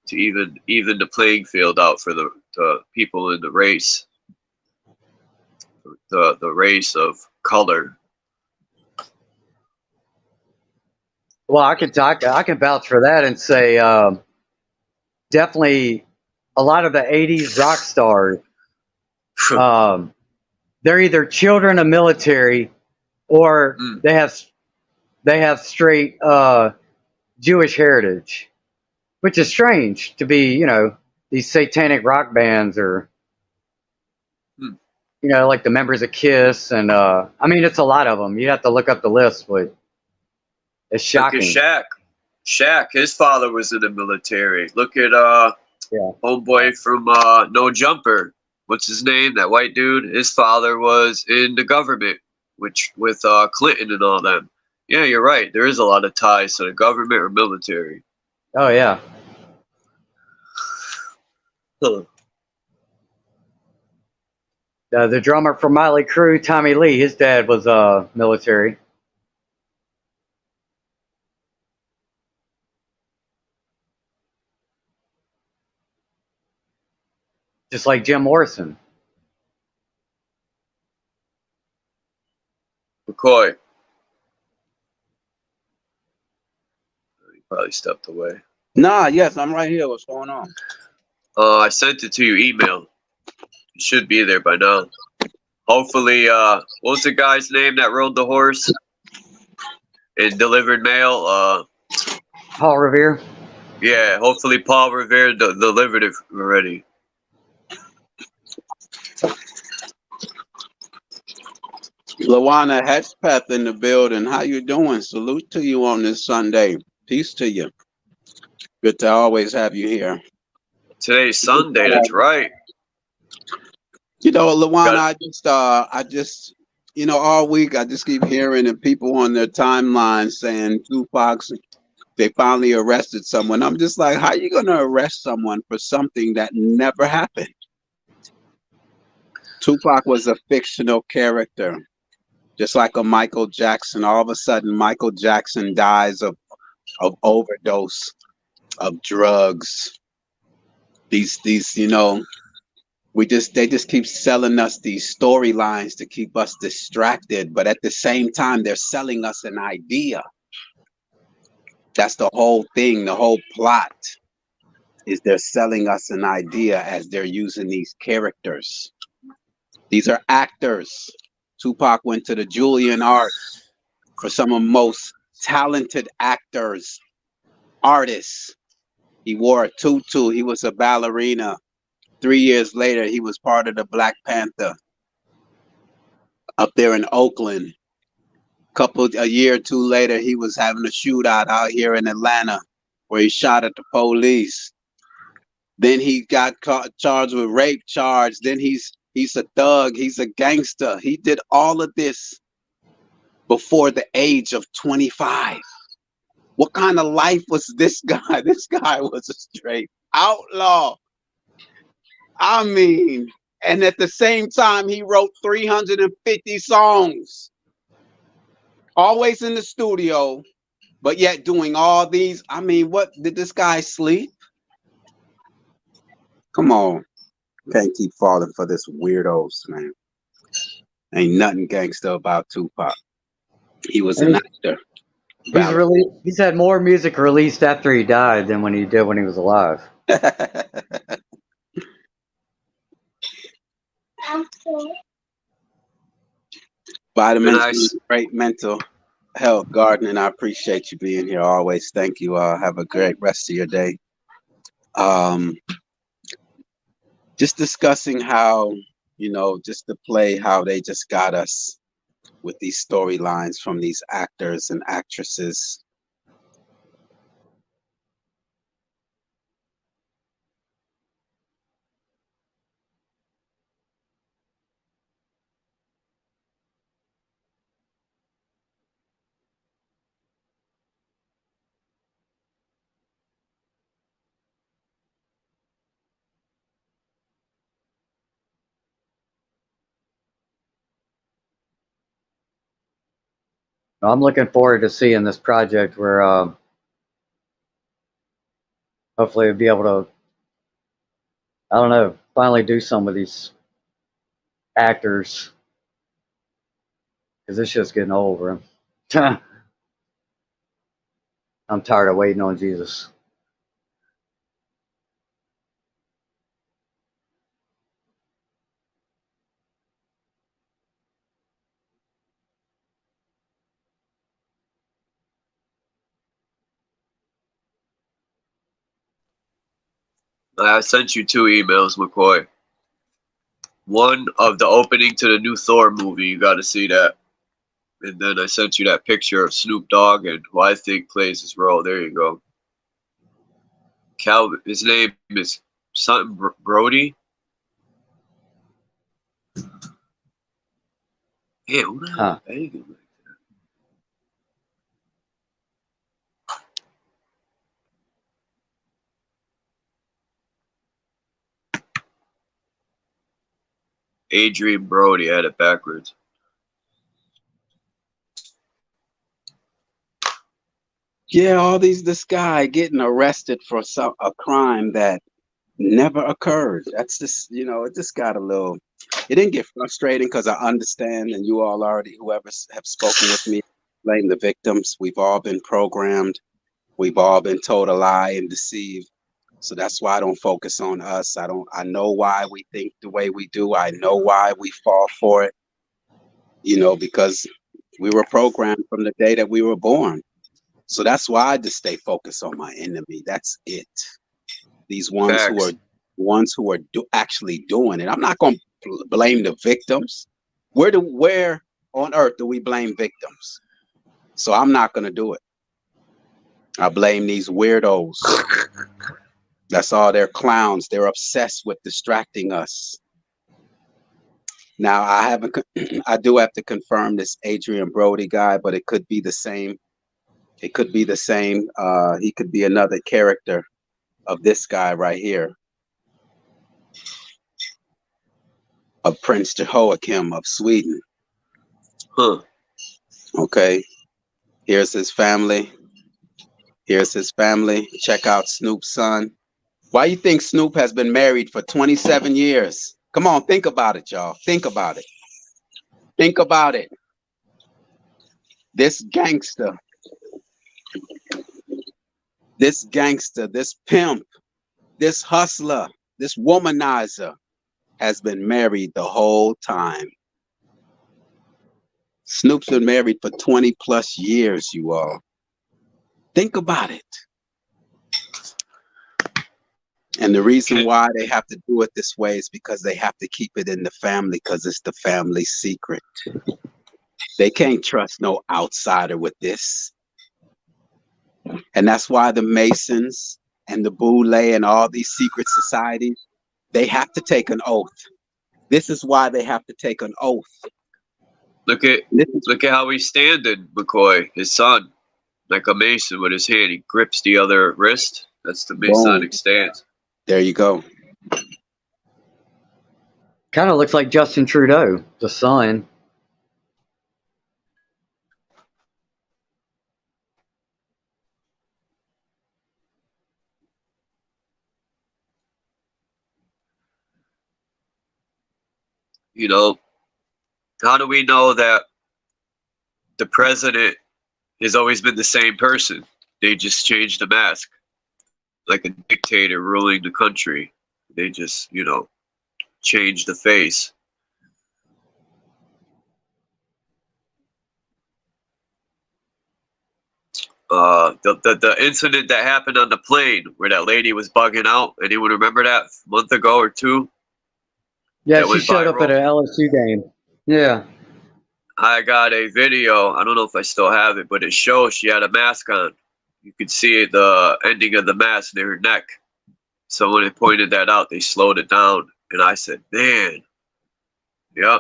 to even the playing field out for the people in the race. The race of color. Well, I can vouch for that and say definitely a lot of the 80s rock stars, they're either children of military or they have straight Jewish heritage, which is strange to be, these satanic rock bands or like the members of Kiss, and I mean, it's a lot of them. You have to look up the list, but it's shocking. Look at Shaq. Shaq, his father was in the military. Look at Yeah. homeboy from No Jumper. What's his name? That white dude. His father was in the government, which with Clinton and all them. Yeah, you're right. There is a lot of ties to the government or military. Oh yeah. Huh. The drummer for Motley Crue, Tommy Lee, his dad was military. Just like Jim Morrison. McCoy. He probably stepped away. Nah, yes, I'm right here. What's going on? I sent it to your email. You should be there by now. Hopefully, what was the guy's name that rode the horse and delivered mail? Paul Revere. Yeah, hopefully Paul Revere delivered it already. Lawana Hedgepeth in the building. How you doing? Salute to you on this Sunday. Peace to you. Good to always have you here. Today's Sunday, that's right. You know, Lawana, I just, you know, all week I just keep hearing and people on their timeline saying Tupac's, they finally arrested someone. I'm just like, how you gonna arrest someone for something that never happened? Tupac was a fictional character, just like a Michael Jackson. All of a sudden, Michael Jackson dies of overdose of drugs. These, you know, they just keep selling us these storylines to keep us distracted, but at the same time they're selling us an idea. That's the whole thing. The whole plot is they're selling us an idea as they're using these characters. These are actors. Tupac went to the Juilliard Arts for some of the most talented actors, artists. He wore a tutu. He was a ballerina. 3 years later, he was part of the Black Panther up there in Oakland. A year or two later, he was having a shootout out here in Atlanta where he shot at the police. Then he got charged with rape charge. Then he's a thug. He's a gangster. He did all of this before the age of 25. What kind of life was this guy? This guy was a straight outlaw. I mean, and at the same time, he wrote 350 songs. Always in the studio, but yet doing all these. I mean, what did this guy sleep? Come on. Can't keep falling for this weirdos, man. Ain't nothing gangster about Tupac. He was an actor. He's had more music released after he died than when he did when he was alive. Vitamin Nice. C, great mental health gardening. I appreciate you being here always. Thank you. Have a great rest of your day. Just discussing how, you know, just to play how they just got us with these storylines from these actors and actresses. I'm looking forward to seeing this project where hopefully we'll be able to, I don't know, finally do some of these actors. Because this shit's getting old, bro. I'm tired of waiting on Jesus. I sent you 2 emails, McCoy. One of the opening to the new Thor movie. You got to see that. And then I sent you that picture of Snoop Dogg and who I think plays his role. There you go. Calvin, his name is something Brody. Yeah, who the hell is banging like that? Adrian Brody, I had it backwards. Yeah, this guy getting arrested for a crime that never occurred. That's just, it just got a little, it didn't get frustrating because I understand, and you all already, whoever have spoken with me, blame the victims. We've all been programmed. We've all been told a lie and deceived. So that's why I don't focus on us. I know why we think the way we do. I know why we fall for it, because we were programmed from the day that we were born. So that's why I just stay focused on my enemy. That's it. These ones Facts. who are actually doing it. I'm not going to blame the victims. Where on earth do we blame victims? So I'm not going to do it. I blame these weirdos. That's all. They're clowns. They're obsessed with distracting us. Now I do have to confirm this Adrian Brody guy, but it could be the same. It could be the same. He could be another character of this guy right here, of Prince Jehoiakim of Sweden. Huh. Okay. Here's his family. Check out Snoop's son. Why you think Snoop has been married for 27 years? Come on, think about it, y'all. Think about it. Think about it. This gangster, this pimp, this hustler, this womanizer has been married the whole time. Snoop's been married for 20 plus years, you all. Think about it. And the reason why they have to do it this way is because they have to keep it in the family, because it's the family secret. They can't trust no outsider with this. And that's why the Masons and the Boule and all these secret societies, they have to take an oath. This is why they have to take an oath. Look at how he's standing, McCoy, his son, like a Mason with his hand. He grips the other wrist. That's the Masonic stance. There you go. Kind of looks like Justin Trudeau, the son. How do we know that the president has always been the same person? They just changed the mask. Like a dictator ruling the country. They just, changed the face. The incident that happened on the plane where that lady was bugging out, anyone remember that a month ago or two? Yeah, she showed up at an LSU game. Yeah. I got a video. I don't know if I still have it, but it shows she had a mask on. You could see the ending of the mask near her neck. Someone had pointed that out. They slowed it down. And I said, man, yeah,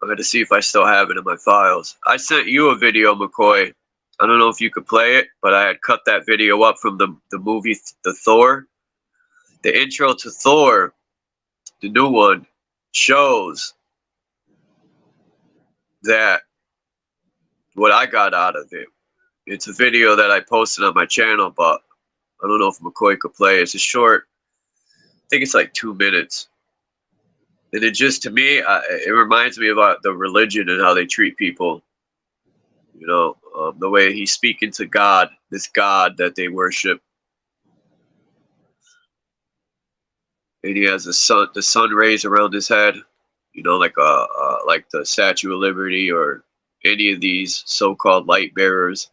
I'm going to see if I still have it in my files. I sent you a video, McCoy. I don't know if you could play it, but I had cut that video up from the movie, the Thor. The intro to Thor, the new one, shows that what I got out of it. It's a video that I posted on my channel, but I don't know if McCoy could play. It's a short, I think it's like 2 minutes. And it just, to me, it reminds me about the religion and how they treat people. The way he's speaking to God, this God that they worship. And he has the sun rays around his head, like the Statue of Liberty or any of these so-called light bearers.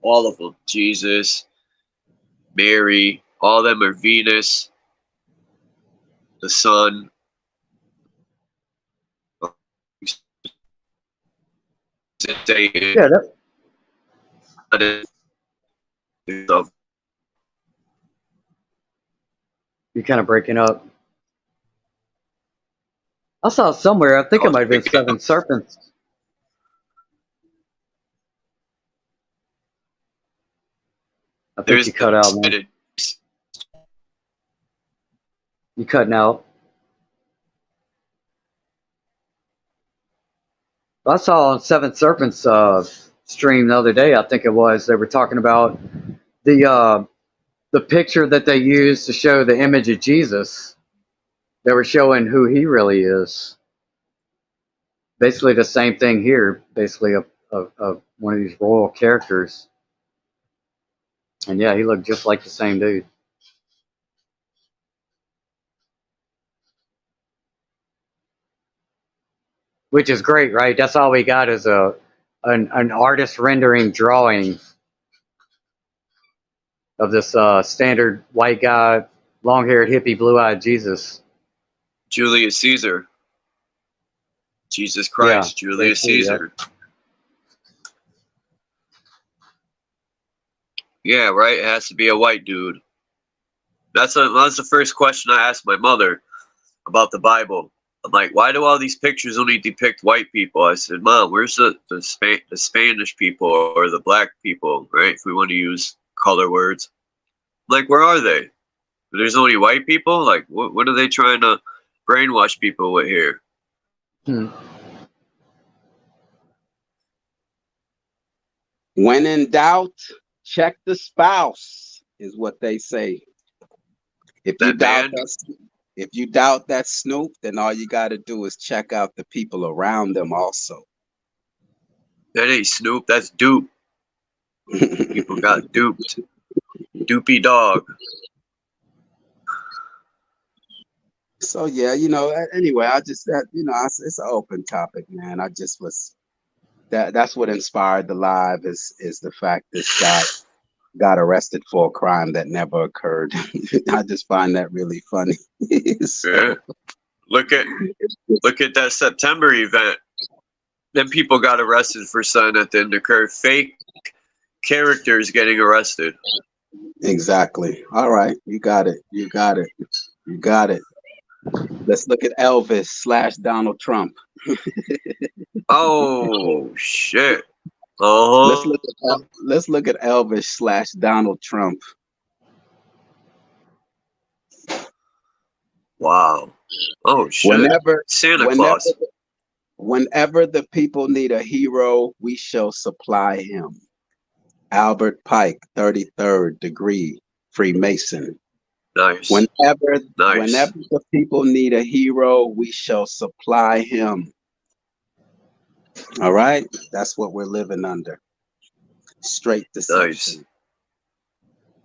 All of them, Jesus, Mary, all of them are Venus, the sun. Yeah, you're kind of breaking up. I saw somewhere, I think it might have been Seven Serpents. I think you cut out, man. You cutting out. I saw on Seven Serpents stream the other day, I think it was, they were talking about the picture that they used to show the image of Jesus. They were showing who he really is. Basically the same thing here, basically of one of these royal characters. And yeah, he looked just like the same dude. Which is great, right? That's all we got is an artist rendering drawing of this standard white guy, long-haired hippie, blue-eyed Jesus. Julius Caesar. Jesus Christ, Yeah, Julius Caesar. Yeah, right. It has to be a white dude. That's the first question I asked my mother about the Bible. I'm like, why do all these pictures only depict white people? I said, Mom, where's the Spanish people or the black people, right? If we want to use color words. I'm like, where are they? There's only white people? Like, what are they trying to brainwash people with here? When in doubt, check the spouse, is what they say. If you doubt that Snoop, then all you got to do is check out the people around them also. That ain't Snoop, that's Dupe. People got duped. Doopy dog. So yeah, anyway, it's an open topic, man. I just was that's what inspired the live is the fact this guy got arrested for a crime that never occurred. I just find that really funny. So, yeah. Look at that September event. Then people got arrested for something that didn't occur. Fake characters getting arrested. Exactly. All right, you got it. Let's look at Elvis / Donald Trump. Oh shit. Let's look at Elvis / Donald Trump. Wow. Oh shit. Santa Claus. Whenever the people need a hero, we shall supply him. Albert Pike, 33rd degree, Freemason. Nice. Whenever the people need a hero, we shall supply him. All right? That's what we're living under. Straight deception. Nice.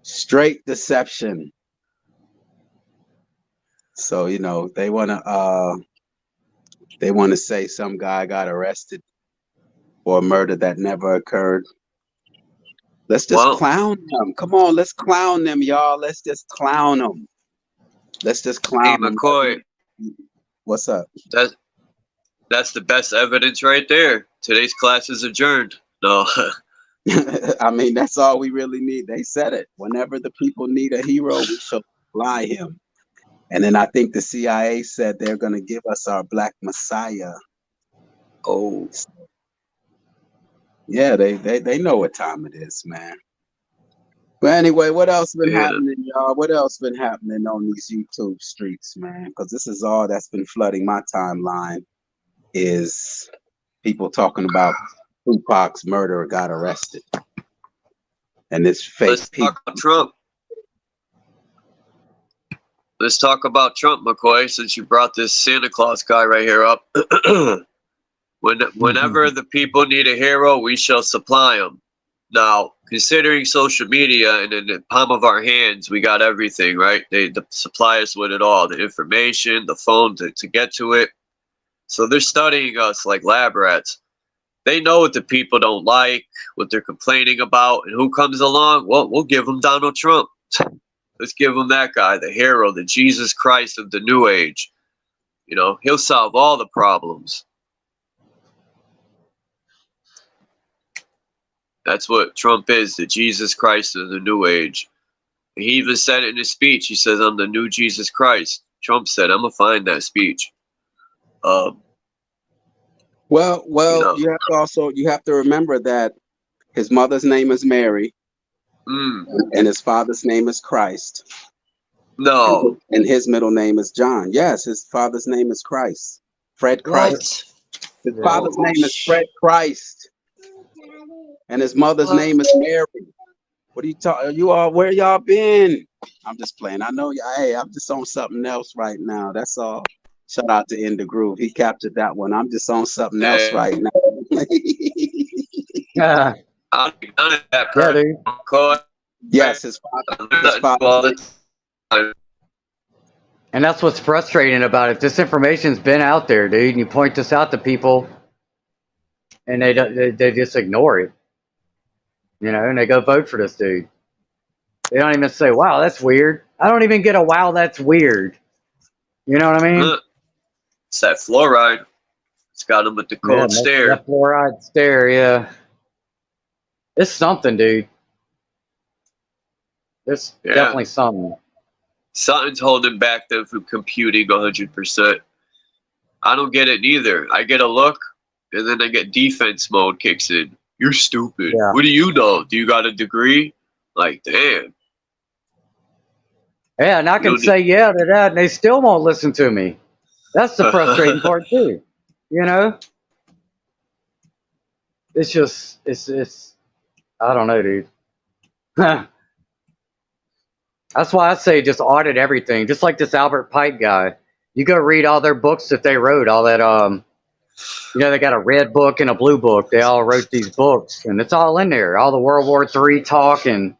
Straight deception. So, they want to say some guy got arrested for a murder that never occurred. Let's just clown them. Come on, let's clown them, y'all. Let's just clown them. Let's just clown them. McCoy. What's up? That's the best evidence right there. Today's class is adjourned. No. I mean, that's all we really need. They said it. Whenever the people need a hero, we shall supply him. And then I think the CIA said they're going to give us our Black Messiah. Oh. Yeah, they know what time it is, man. But anyway, what else been happening, y'all? What else been happening on these YouTube streets, man? Because this is all that's been flooding my timeline is people talking about Tupac's murderer got arrested. And this fake Let's talk about Trump. Let's talk about Trump, McCoy, since you brought this Santa Claus guy right here up. Whenever the people need a hero, we shall supply them. Now, considering social media and in the palm of our hands, we got everything, right? They supply us with it all, the information, the phone to get to it. So they're studying us like lab rats. They know what the people don't like, what they're complaining about, and who comes along. Well, we'll give them Donald Trump. Let's give them that guy, the hero, the Jesus Christ of the new age. He'll solve all the problems. That's what Trump is, the Jesus Christ of the New Age. He even said it in his speech. He says, I'm the new Jesus Christ. Trump said, I'm going to find that speech. Well, You know. you have to remember that his mother's name is Mary, and his father's name is Christ. No. And his middle name is John. Yes, his father's name is Christ. Fred Christ. His father's name is Fred Christ. And his mother's name is Mary. What are you talking? You all, where y'all been? I'm just playing. I know y'all. Hey, I'm just on something else right now. That's all. Shout out to Indegruv. He captured that one. I'm just on something else right now. Yeah, dude. Yes, his father. And that's what's frustrating about it. This information's been out there, dude. And you point this out to people, and they just ignore it. You know, and they go vote for this dude. They don't even say, "Wow, that's weird." I don't even get a "Wow, that's weird." You know what I mean? It's that fluoride. It's got him with the cold stare. That fluoride stare, yeah. It's something, dude. It's definitely something. Something's holding back them from computing 100%. I don't get it neither. I get a look, and then I get defense mode kicks in. You're stupid. Yeah. What do you know? Do you got a degree? Like, damn. Yeah, and I can say yeah to that, and they still won't listen to me. That's the frustrating part too. You know? It's just, it's I don't know, dude. That's why I say just audit everything. Just like this Albert Pike guy. You go read all their books that they wrote, all that, you know, they got a red book and a blue book. They all wrote these books, and it's all in there. All the World War III talk, and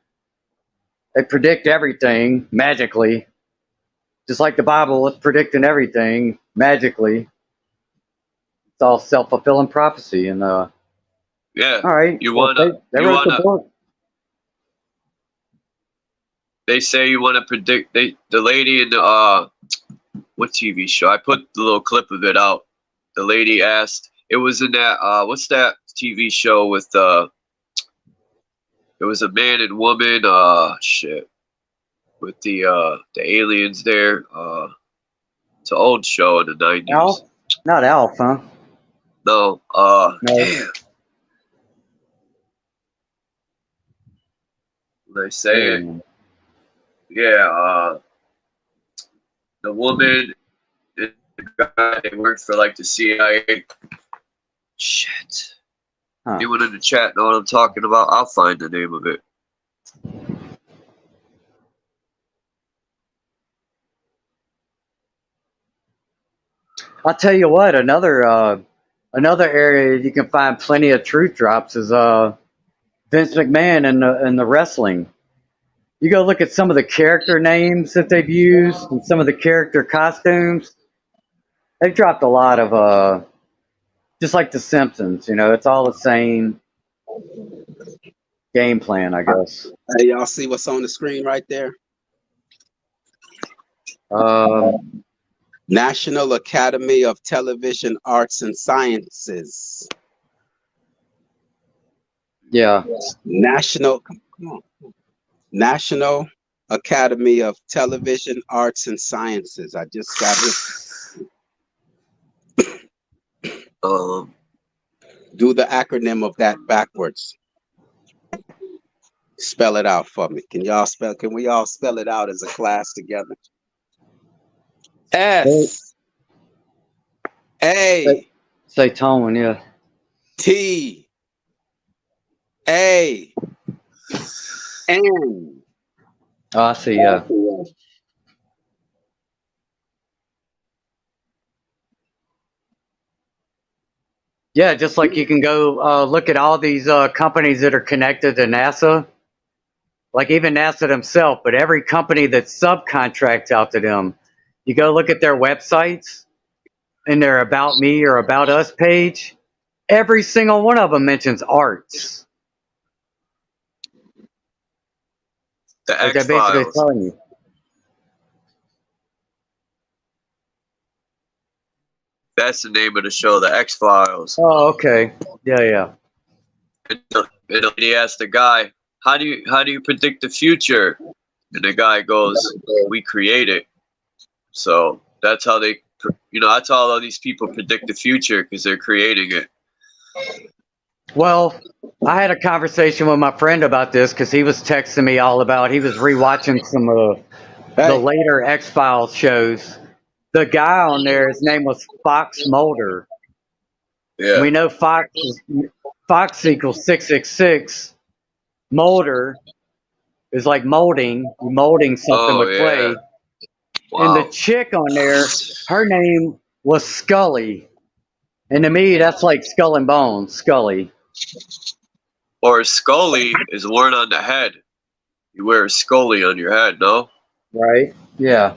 they predict everything magically. Just like the Bible is predicting everything magically. It's all self-fulfilling prophecy. And, yeah. All right. You well, wanna, they wrote the book. They say you want to predict the lady in the what TV show? I put the little clip of it out. The lady asked. It was in that what's that TV show with it was a man and woman shit with the aliens there. It's an old show in the 90s. Alf? Not Alf, huh? No. No. Damn. They say it. Yeah, the woman and the guy, they worked for like the CIA. Shit. Huh. Anyone in the chat know what I'm talking about? I'll find the name of it. I'll tell you what, another area you can find plenty of truth drops is Vince McMahon and the wrestling. You go look at some of the character names that they've used and some of the character costumes. They've dropped a lot of just like the Simpsons, you know, it's all the same game plan, I guess. Hey, y'all see what's on the screen right there? National Academy of Television Arts and Sciences. Yeah. Come on. National Academy of Television Arts and Sciences. I just got it. Do the acronym of that backwards. Spell it out for me. Can we all spell it out as a class together? S A Say tone, yeah. T A N. Oh, I see, yeah. Yeah, just like you can go look at all these companies that are connected to NASA, like even NASA themselves, but every company that subcontracts out to them, you go look at their websites and their About Me or About Us page, every single one of them mentions arts. The Like they're basically telling you. That's the name of the show, The X-Files. Oh, okay. Yeah, yeah. And And he asked the guy, how do you predict the future? And the guy goes, we create it. So that's how they, that's how all these people predict the future, because they're creating it. Well, I had a conversation with my friend about this because he was texting me all about. He was rewatching some of the later X-Files shows. The guy on there, his name was Fox Mulder. Yeah. We know Fox equals 666. Mulder is like molding something with clay. Wow. And the chick on there, her name was Scully. And to me, that's like Skull and Bones, Scully. Or Scully is worn on the head. You wear a Scully on your head, no? Right? Yeah.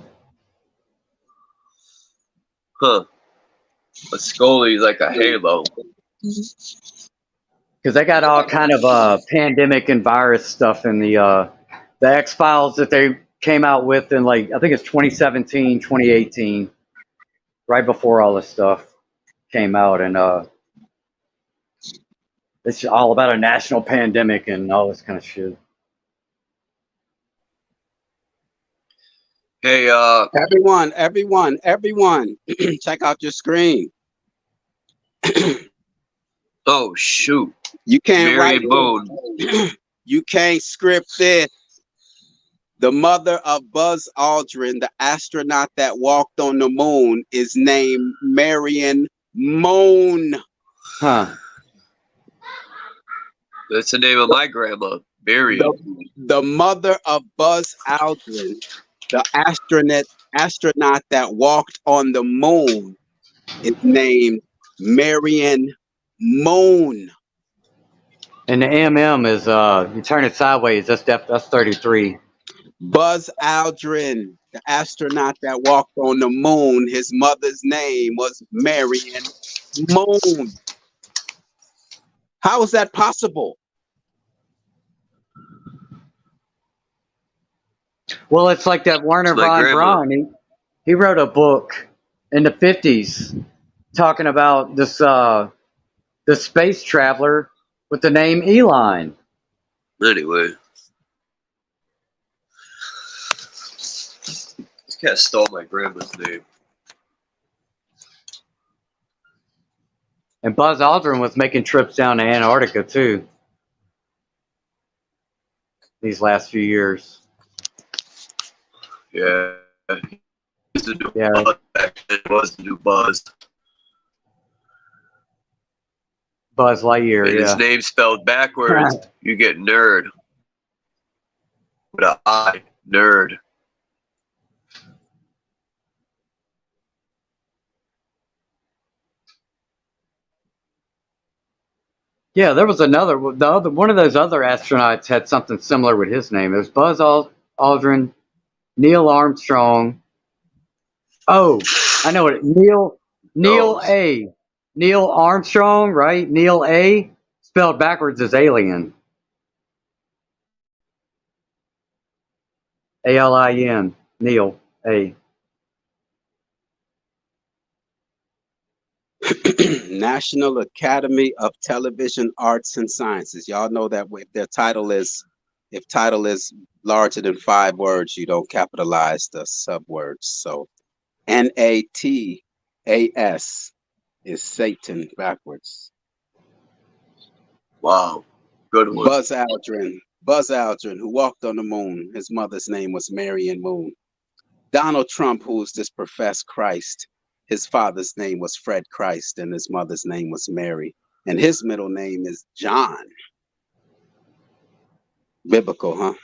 Huh. A Scully is like a halo. Because they got all kind of pandemic and virus stuff in the X-Files that they came out with in, like, I think it's 2017, 2018, right before all this stuff came out. And it's all about a national pandemic and all this kind of shit. Hey, everyone, check out your screen. Oh shoot! You can't Marion MOON. You can't script it. The mother of Buzz Aldrin, the astronaut that walked on the moon, is named Marion MOON. Huh. That's the name of my grandma, Marion. The mother of Buzz Aldrin, the astronaut that walked on the moon, is named Marion MOON. And the MM is you turn it sideways. That's 33. Buzz Aldrin, the astronaut that walked on the moon, his mother's name was Marion MOON. How is that possible? Well, it's like that Werner von Braun. He wrote a book in the 50s talking about this the space traveler with the name Elon. Anyway, this cat stole my grandma's name. And Buzz Aldrin was making trips down to Antarctica too these last few years. Yeah. It's a new Yeah. Buzz. It was the new Buzz. Buzz Lightyear, And yeah. his name spelled backwards, you get nerd. With an I, nerd. Yeah, there was one of those other astronauts had something similar with his name. It was Buzz Aldrin, Neil Armstrong. Oh, I know it. Neil A. Neil Armstrong, right? Neil A. Spelled backwards is alien. ALIN. Neil A. National Academy of Television Arts and Sciences. Y'all know that if title is larger than 5 words, you don't capitalize the subwords. So NATAS is Satan backwards. Wow. Good one. Buzz Aldrin, who walked on the moon. His mother's name was Marion MOON. Donald Trump, who's this professed Christ. His father's name was Fred Christ, and his mother's name was Mary. And his middle name is John. Biblical, huh?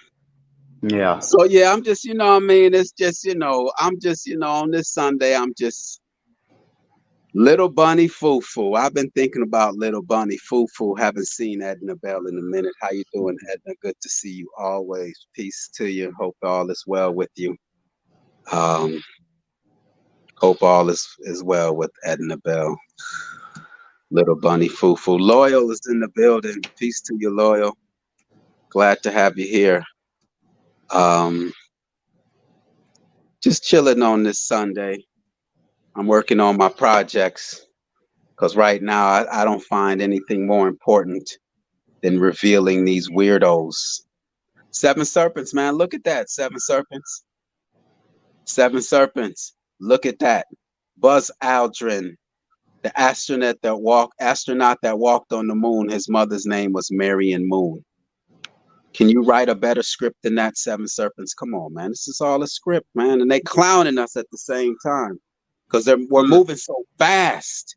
Yeah. So, yeah, I'm just, it's just, I'm just, on this Sunday, I'm just Little Bunny Foo-Foo. I've been thinking about Little Bunny Foo-Foo. Haven't seen Edna Bell in a minute. How you doing, Edna? Good to see you always. Peace to you. Hope all is well with you. Hope all is well with Edna Bell. Little Bunny Foo-Foo. Loyal is in the building. Peace to you, Loyal. Glad to have you here. Just chilling on this Sunday. I'm working on my projects because right now I don't find anything more important than revealing these weirdos. Seven serpents, man. Look at that. Seven serpents. Seven serpents. Look at that. Buzz Aldrin, the astronaut that walked on the moon. His mother's name was Marion MOON. Can you write a better script than that? Seven serpents. Come on, man. This is all a script, man. And they clowning us at the same time because we're moving so fast.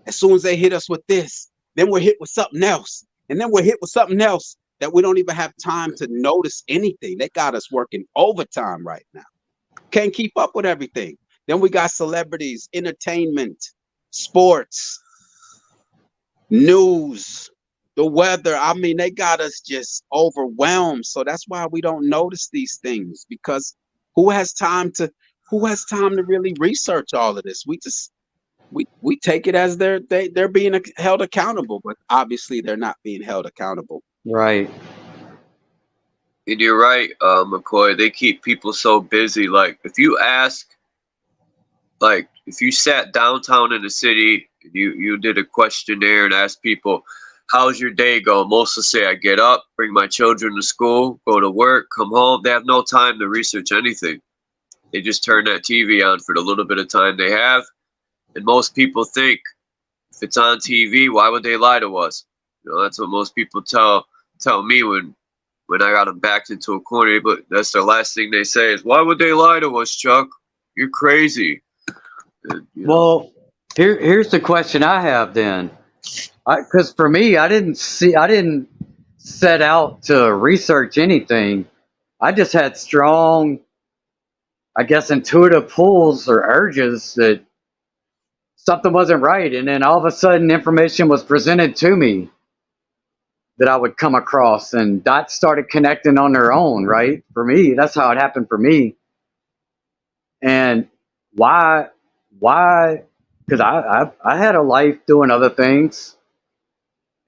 As soon as they hit us with this, then we're hit with something else. And then we're hit with something else that we don't even have time to notice anything. They got us working overtime right now. Can't keep up with everything. Then we got celebrities, entertainment, sports, news, the weather. I mean, they got us just overwhelmed. So that's why we don't notice these things, because who has time to really research all of this? We take it as they're being held accountable, but obviously they're not being held accountable. Right. And you're right, McCoy. They keep people so busy. Like, if you sat downtown in the city, you did a questionnaire and asked people, how's your day going? Most will say, I get up, bring my children to school, go to work, come home. They have no time to research anything. They just turn that TV on for the little bit of time they have. And most people think, if it's on TV, why would they lie to us? You know, that's what most people tell me when I got them backed into a corner. But that's the last thing they say is, why would they lie to us, Chuck? You're crazy. And, well, here's the question I have then. Because for me, I didn't set out to research anything. I just had strong, I guess, intuitive pulls or urges that something wasn't right. And then all of a sudden information was presented to me that I would come across, and dots started connecting on their own, right? For me, that's how it happened for me. And why? Because I had a life doing other things,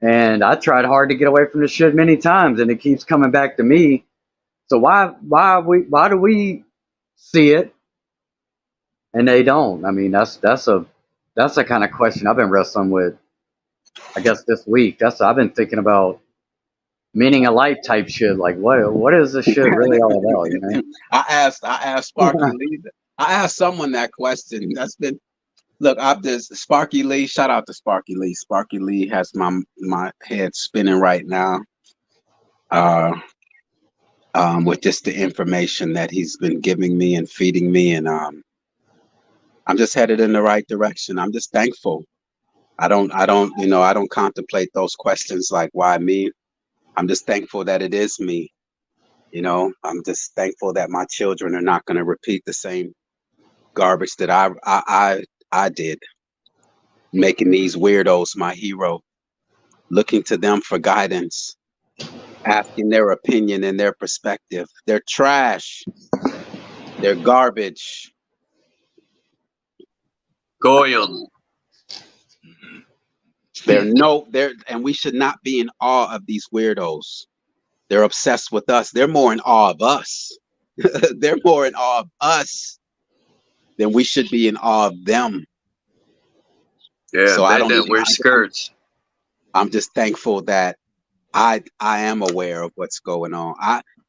and I tried hard to get away from this shit many times, and it keeps coming back to me. So why do we see it and they don't? I mean, that's the kind of question I've been wrestling with, I guess, this week. I've been thinking about meaning of life type shit. Like, what is this shit really all about? You know? I asked Sparky Lee. I asked someone that question. That's been, look, I've just, Sparky Lee. Shout out to Sparky Lee. Sparky Lee has my head spinning right now. With just the information that he's been giving me and feeding me, and I'm just headed in the right direction. I'm just thankful. I don't contemplate those questions like, why me? I'm just thankful that it is me. You know, I'm just thankful that my children are not going to repeat the same garbage that I did, making these weirdos my hero, looking to them for guidance, asking their opinion and their perspective. They're trash. They're garbage. Goyim. And we should not be in awe of these weirdos. They're obsessed with us. They're more in awe of us. They're more in awe of us than we should be in awe of them. Yeah, so men that wear skirts. I'm just thankful that I am aware of what's going on.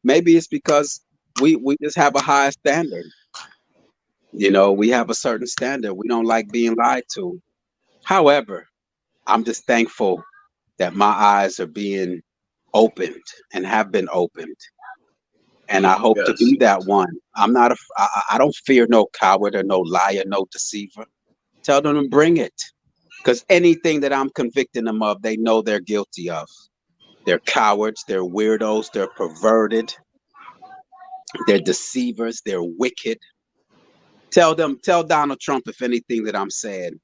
Maybe it's because we just have a high standard. You know, we have a certain standard. We don't like being lied to. However, I'm just thankful that my eyes are being opened and have been opened. And I hope to be that one. I don't fear no coward or no liar, no deceiver. Tell them to bring it. Because anything that I'm convicting them of, they know they're guilty of. They're cowards, they're weirdos, they're perverted, they're deceivers, they're wicked. Tell Donald Trump if anything that I'm saying,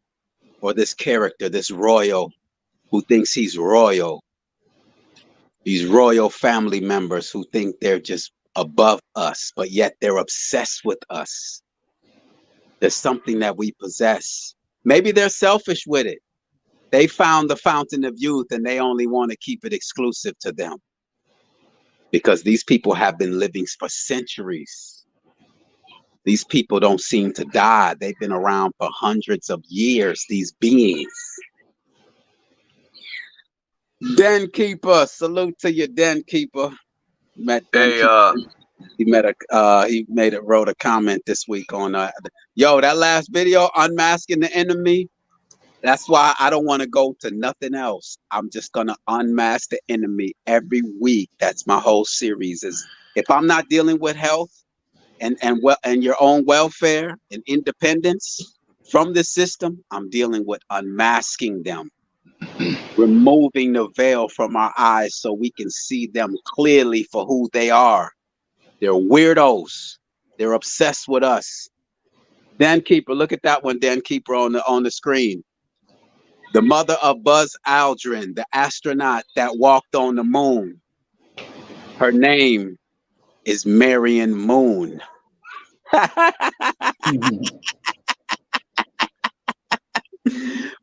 or this character, this royal who thinks he's royal, these royal family members who think they're just above us, but yet they're obsessed with us. There's something that we possess. Maybe they're selfish with it. They found the fountain of youth and they only want to keep it exclusive to them. Because these people have been living for centuries. These people don't seem to die. They've been around for hundreds of years, these beings. Den Keeper, salute to you, Den Keeper. Met Den Hey, Keeper. He wrote a comment this week on yo, that last video, unmasking the enemy. That's why I don't want to go to nothing else. I'm just gonna unmask the enemy every week. That's my whole series. Is if I'm not dealing with health and your own welfare and independence from the system, I'm dealing with unmasking them, removing the veil from our eyes so we can see them clearly for who they are. They're weirdos. They're obsessed with us. Dan Keeper, look at that one, Dan Keeper on the screen. The mother of Buzz Aldrin, the astronaut that walked on the moon. Her name is Marion MOON.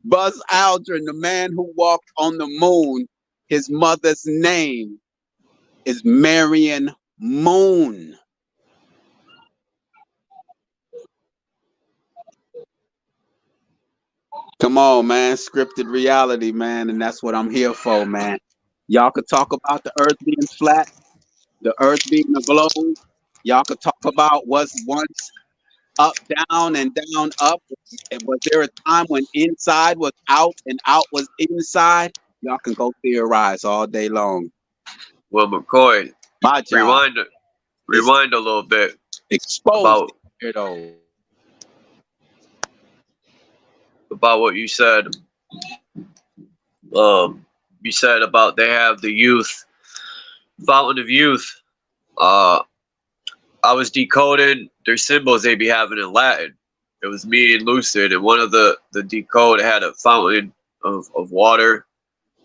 Buzz Aldrin, the man who walked on the moon, his mother's name is Marion MOON. Come on, man. Scripted reality, man. And that's what I'm here for, man. Y'all could talk about the earth being flat, the earth being a globe. Y'all could talk about what's once up, down, and down, up. And was there a time when inside was out and out was inside? Y'all can go theorize all day long. well, McCoy, My job rewind a little bit exposed about what you said. You said about they have the youth, fountain of youth. I was decoding their symbols they be having in Latin. It was me and Lucid, and one of the decode had a fountain of water,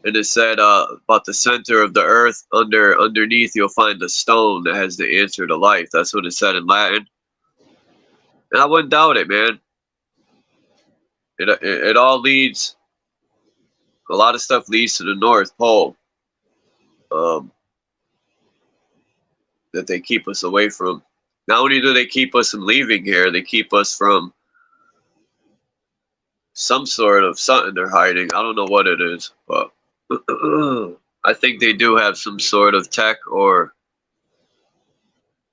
and it said about the center of the earth. Underneath you'll find a stone that has the answer to life. That's what it said in Latin, and I wouldn't doubt it, man. It all leads. A lot of stuff leads to the North Pole. That they keep us away from. Not only do they keep us from leaving here, they keep us from some sort of something they're hiding. I don't know what it is, but I think they do have some sort of tech or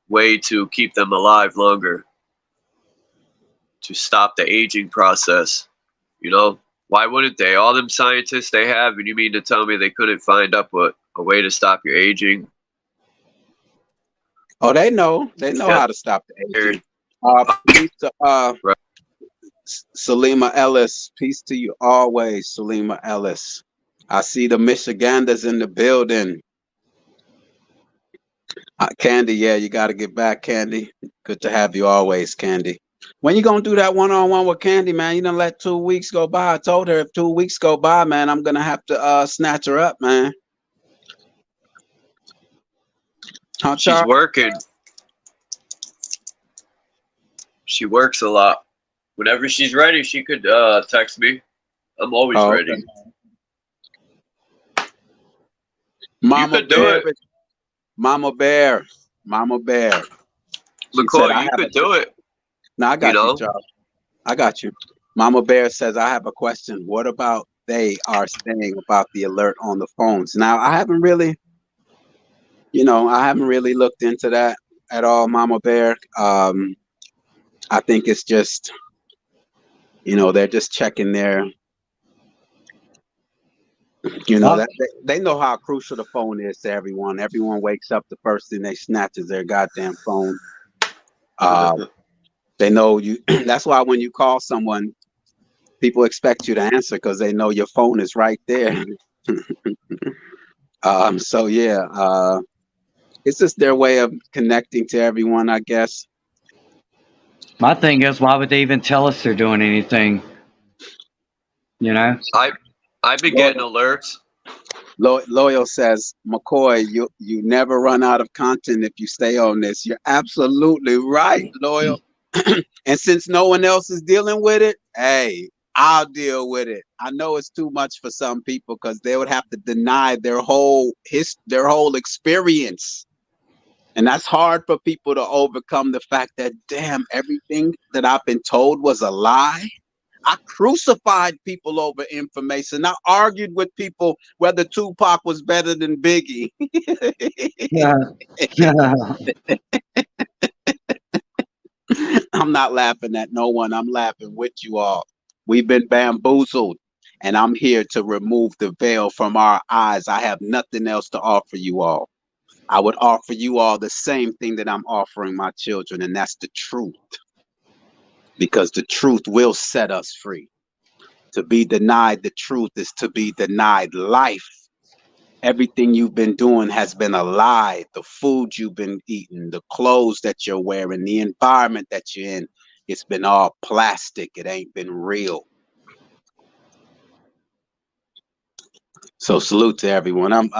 way to keep them alive longer, to stop the aging process. You know, why wouldn't they? All them scientists they have, and you mean to tell me they couldn't find up a way to stop your aging? Oh, they know how to stop the aging. Peace to Salima Ellis. Peace to you always, Salima Ellis. I see the Michiganders in the building. Candy, yeah, you got to get back, Candy. Good to have you always, Candy. When you gonna do that one-on-one with Candy, man? You done let 2 weeks go by. I told her if 2 weeks go by, man, I'm gonna have to snatch her up, man. She's working. She works a lot. Whenever she's ready, she could text me. I'm always ready. Okay. Mama you could do Bear, it. Mama Bear, Mama Bear. McCoy, you could do it. No, I got you, Charles. I got you. Mama Bear says, I have a question. What about they are saying about the alert on the phones? Now, I haven't really looked into that at all, Mama Bear. I think it's just, they're just checking their, that they know how crucial the phone is to everyone. Everyone wakes up, the first thing they snatch is their goddamn phone. They know you. That's why when you call someone, people expect you to answer because they know your phone is right there. So yeah, it's just their way of connecting to everyone, I guess. My thing is, why would they even tell us they're doing anything? I've been getting alerts. Loyal says, McCoy, you never run out of content if you stay on this. You're absolutely right, Loyal. And since no one else is dealing with it, hey, I'll deal with it. I know it's too much for some people because they would have to deny their whole experience. And that's hard for people to overcome the fact that, damn, everything that I've been told was a lie. I crucified people over information. I argued with people whether Tupac was better than Biggie. I'm not laughing at no one. I'm laughing with you all. We've been bamboozled, and I'm here to remove the veil from our eyes. I have nothing else to offer you all. I would offer you all the same thing that I'm offering my children, and that's the truth. Because the truth will set us free. To be denied the truth is to be denied life. Everything you've been doing has been a lie. The food you've been eating, the clothes that you're wearing, the environment that you're in, it's been all plastic. It ain't been real. So salute to everyone.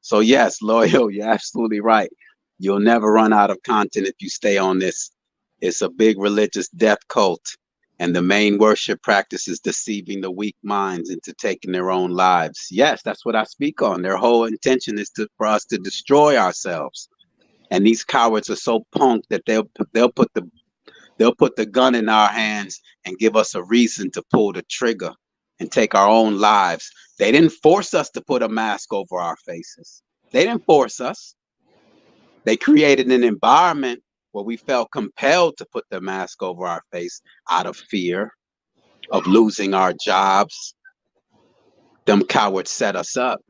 So yes, Loyal, you're absolutely right. You'll never run out of content if you stay on this. It's a big religious death cult. And the main worship practice is deceiving the weak minds into taking their own lives. Yes, that's what I speak on. Their whole intention is for us to destroy ourselves. And these cowards are so punk that they'll put the gun in our hands and give us a reason to pull the trigger and take our own lives. They didn't force us to put a mask over our faces. They didn't force us. They created an environment where we felt compelled to put the mask over our face out of fear of losing our jobs. Them cowards set us up.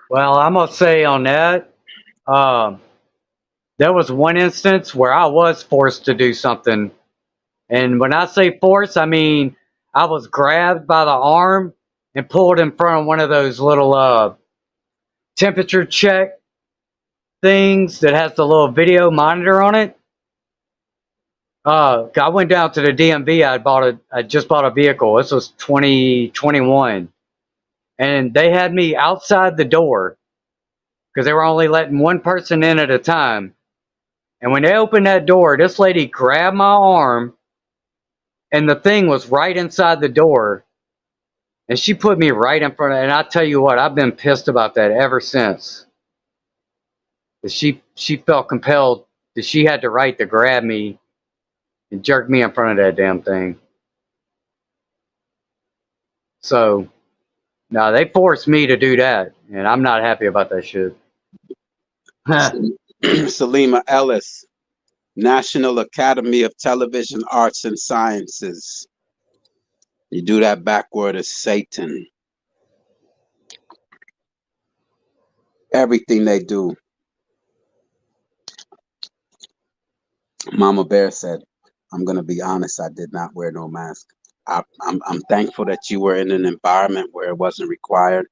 Well, I'm gonna say on that, there was one instance where I was forced to do something, and when I say forced, I mean I was grabbed by the arm and pulled in front of one of those little temperature check things that has the little video monitor on it. I went down to the DMV. I just bought a vehicle. This was 2021, and they had me outside the door because they were only letting one person in at a time. And when they opened that door, this lady grabbed my arm, and the thing was right inside the door, and she put me right in front of it. And I tell you what, I've been pissed about that ever since. She felt compelled that she had the right to grab me and jerk me in front of that damn thing. So, no, they forced me to do that, and I'm not happy about that shit. Salima Ellis, National Academy of Television Arts and Sciences. You do that backward as Satan. Everything they do. Mama Bear said, I'm going to be honest, I did not wear no mask. I'm thankful that you were in an environment where it wasn't required,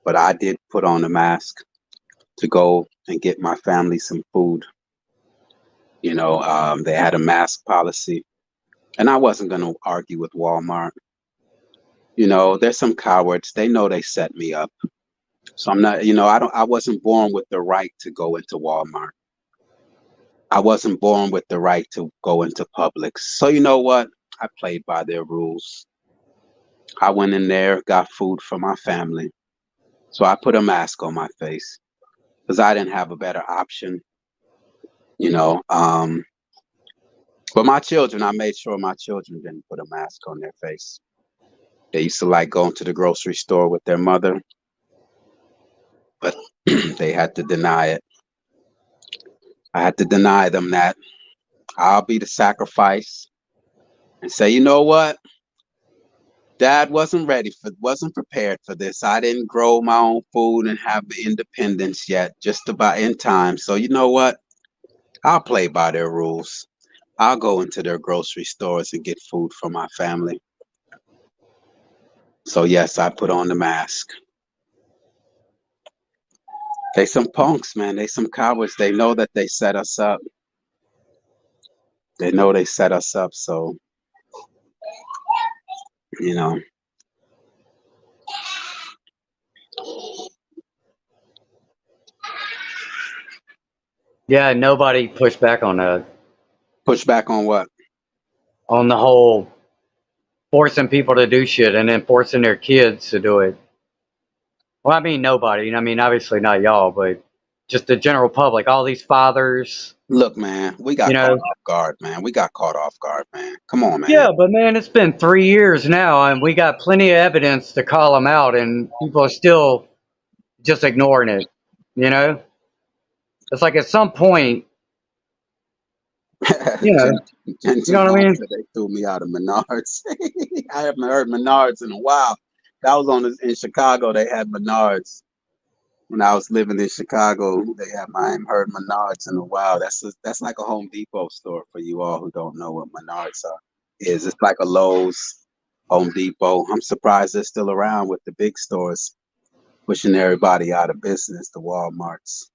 but I did put on a mask to go and get my family some food. You know, they had a mask policy, and I wasn't going to argue with Walmart. You know, there's some cowards. They know they set me up. So I'm not, I wasn't born with the right to go into Walmart. I wasn't born with the right to go into Publix. So you know what? I played by their rules. I went in there, got food for my family. So I put a mask on my face because I didn't have a better option. But my children, I made sure my children didn't put a mask on their face. They used to like going to the grocery store with their mother, but they had to deny it. I had to deny them that. I'll be the sacrifice and say, you know what? Dad wasn't prepared for this. I didn't grow my own food and have the independence yet, just about in time. So you know what? I'll play by their rules. I'll go into their grocery stores and get food for my family. So yes, I put on the mask. They some punks, man. They some cowards. They know that they set us up. They know they set us up, so you know. Yeah, nobody pushed back on that. Push back on what? On the whole forcing people to do shit and then forcing their kids to do it. Well, I mean, nobody. I mean, obviously not y'all, but just the general public. All these fathers Look, man, we You got caught know? off guard, man. We got caught off guard, man. Come on, man. Yeah, but man, it's been 3 years now, and we got plenty of evidence to call them out, and people are still just ignoring it. You know, it's like at some point, you know, Jen, Jen you know what I Simone mean? said they threw me out of Menards. I haven't heard Menards in a while. That was in Chicago. They had Menards when I was living in Chicago. I haven't heard Menards in a while. That's like a Home Depot store for you all who don't know what Menards is. It's like a Lowe's, Home Depot. I'm surprised they're still around with the big stores pushing everybody out of business. The Walmarts.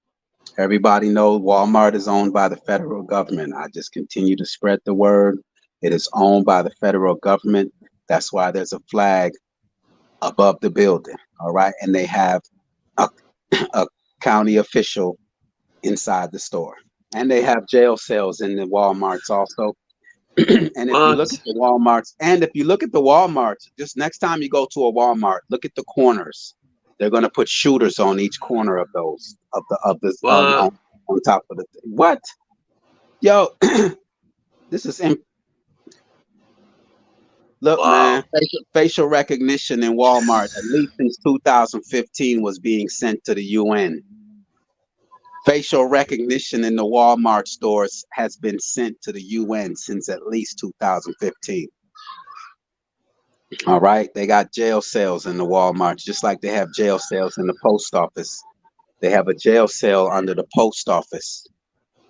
Everybody knows Walmart is owned by the federal government. I just continue to spread the word. It is owned by the federal government. That's why there's a flag above the building. All right. And they have a, a county official inside the store. And they have jail cells in the Walmarts also. And if you look at the Walmarts, just next time you go to a Walmart, look at the corners. They're going to put shooters on each corner of those What? on top of the thing. What? Yo, this is look, Wow. man. Facial recognition in Walmart, at least since 2015, was being sent to the UN. Facial recognition in the Walmart stores has been sent to the UN since at least 2015. All right, they got jail cells in the Walmarts, just like they have jail cells in the post office. They have a jail cell under the post office.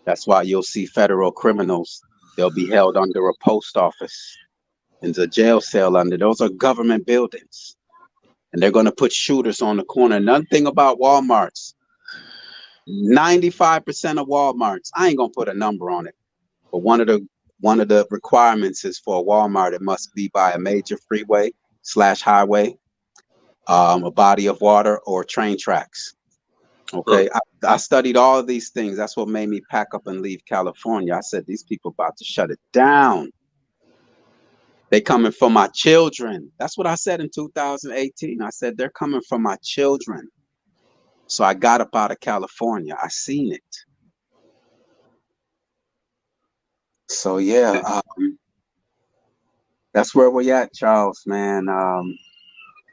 That's why you'll see federal criminals. They'll be held under a post office. And the jail cell under those are government buildings. And they're going to put shooters on the corner. Another thing about Walmarts, 95% of Walmarts, I ain't going to put a number on it, but one of the requirements is for a Walmart, it must be by a major freeway / highway, a body of water, or train tracks. Okay, I studied all of these things. That's what made me pack up and leave California. I said, these people about to shut it down. They coming for my children. That's what I said in 2018. I said, they're coming for my children. So I got up out of California. I seen it. So yeah, that's where we're at, Charles, man.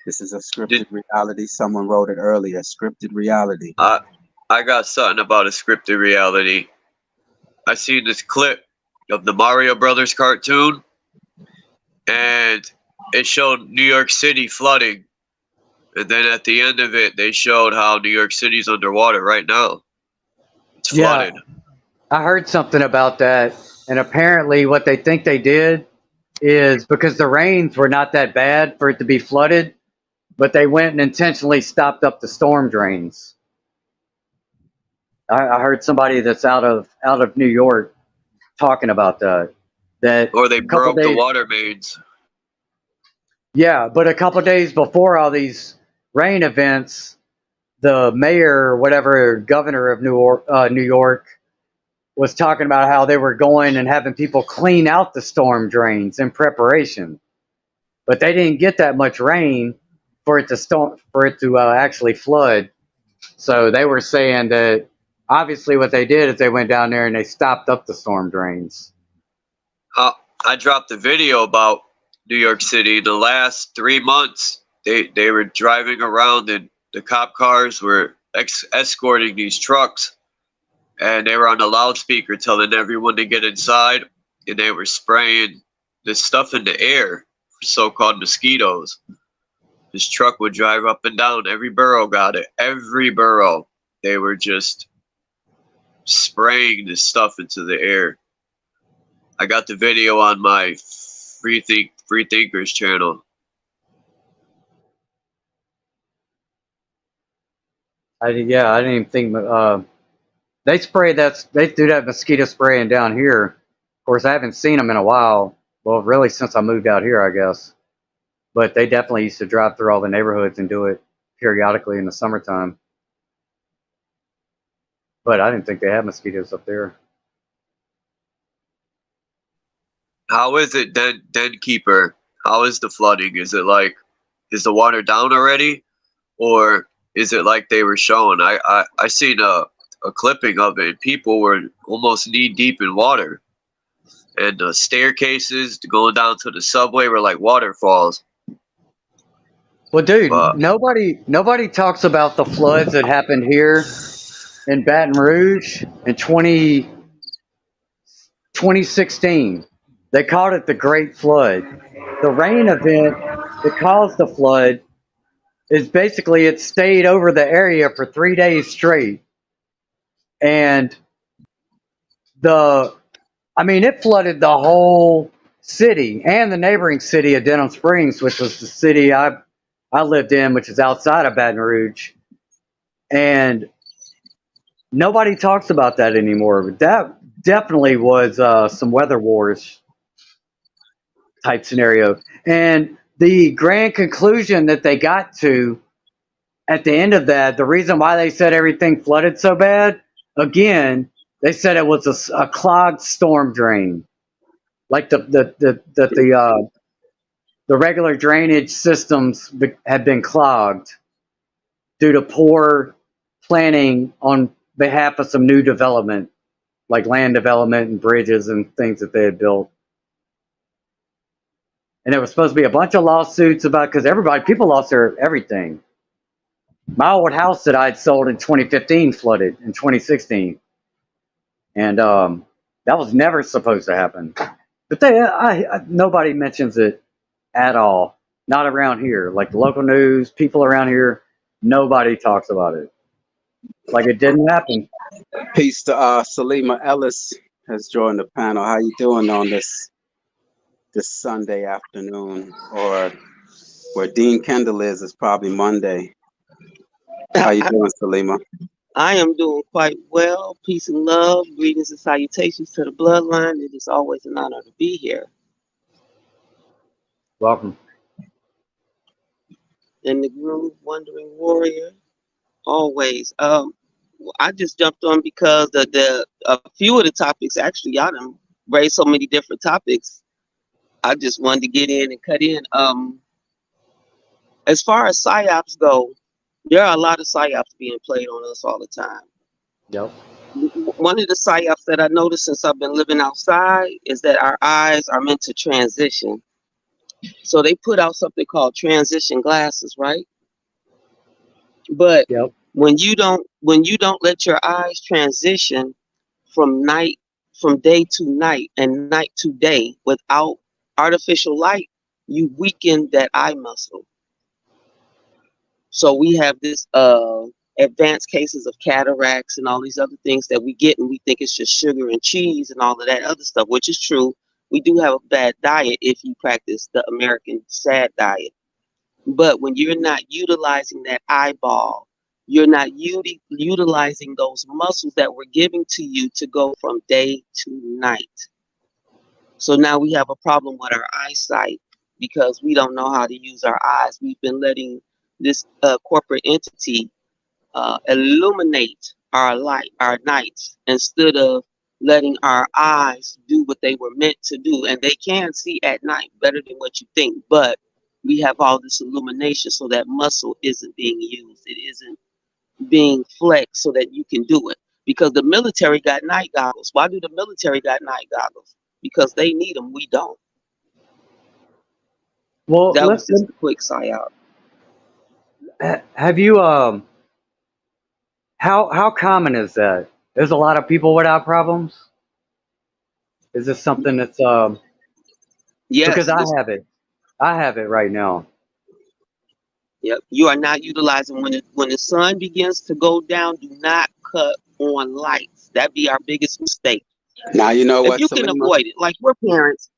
This is a scripted reality. Someone wrote it earlier, scripted reality. I got something about a scripted reality. I seen this clip of the Mario Brothers cartoon, and it showed New York City flooding. And then at the end of it, they showed how New York City's underwater right now. It's flooded. Yeah, I heard something about that, and apparently what they think they did is because the rains were not that bad for it to be flooded, but they went and intentionally stopped up the storm drains. I heard somebody that's out of New York talking about that. Or they a couple broke the days, water mains. yeah, but a couple days before all these rain events, the mayor or whatever, governor of New York, was talking about how they were going and having people clean out the storm drains in preparation, but they didn't get that much rain for it to actually flood. So they were saying that obviously what they did is they went down there and they stopped up the storm drains. I dropped a video about New York City. The last 3 months, they were driving around and the cop cars were escorting these trucks, and they were on the loudspeaker telling everyone to get inside, and they were spraying this stuff in the air, so-called mosquitoes. This truck would drive up and down. Every borough got it. Every borough. They were just spraying this stuff into the air. I got the video on my Free Thinkers channel. I didn't even think they do that mosquito spraying down here. Of course, I haven't seen them in a while. Well, really since I moved out here, I guess. But they definitely used to drive through all the neighborhoods and do it periodically in the summertime. But I didn't think they had mosquitoes up there. How is it, Den Keeper? How is the flooding? Is it like, is the water down already? Or is it like they were showing? I seen a a clipping of it. People were almost knee deep in water, and the staircases going down to the subway were like waterfalls. Well, dude, But nobody talks about the floods that happened here in Baton Rouge in 2016. They called it the Great Flood. The rain event that caused the flood is basically it stayed over the area for 3 days straight. And it flooded the whole city and the neighboring city of Denham Springs, which was the city I lived in, which is outside of Baton Rouge. And nobody talks about that anymore. But that definitely was some weather wars type scenario. And the grand conclusion that they got to at the end of that, the reason why they said everything flooded so bad, again, they said it was a clogged storm drain, like the regular drainage systems had been clogged due to poor planning on behalf of some new development, like land development and bridges and things that they had built. And there was supposed to be a bunch of lawsuits about because people lost their everything. My old house that I'd sold in 2015 flooded in 2016, and that was never supposed to happen. But nobody mentions it at all. Not around here. Like the local news, people around here, nobody talks about it. Like it didn't happen. Peace to Salima Ellis has joined the panel. How you doing on this Sunday afternoon? Or where Dean Kendall is probably Monday. How you doing, Salima? I am doing quite well. Peace and love. Greetings and salutations to the bloodline. It is always an honor to be here. Welcome. In the groove, Wandering Warrior. Always. I just jumped on because a few of the topics, actually, y'all done raised so many different topics. I just wanted to get in and cut in. As far as psyops go, there are a lot of psyops being played on us all the time. Yep. One of the psyops that I noticed since I've been living outside is that our eyes are meant to transition. So they put out something called transition glasses, right? But Yep. when you don't let your eyes transition from day to night and night to day without artificial light, you weaken that eye muscle. So we have this advanced cases of cataracts and all these other things that we get, and we think it's just sugar and cheese and all of that other stuff, which is true. We do have a bad diet if you practice the American SAD diet. But when you're not utilizing that eyeball, you're not utilizing those muscles that we're giving to you to go from day to night. So now we have a problem with our eyesight because we don't know how to use our eyes. We've been letting this corporate entity illuminate our nights instead of letting our eyes do what they were meant to do. And they can see at night better than what you think, but we have all this illumination, so that muscle isn't being used. It isn't being flexed so that you can do it. Because the military got night goggles. Why do the military got night goggles? Because they need them. We don't. Well, that was just a quick psyop. Have you how common is that? There's a lot of people without problems. Is this something that's yes, because I have it right now. Yep. You are not utilizing when the sun begins to go down, do not cut on lights. That'd be our biggest mistake. Now you know what, if you can Salima? avoid it, like we're parents.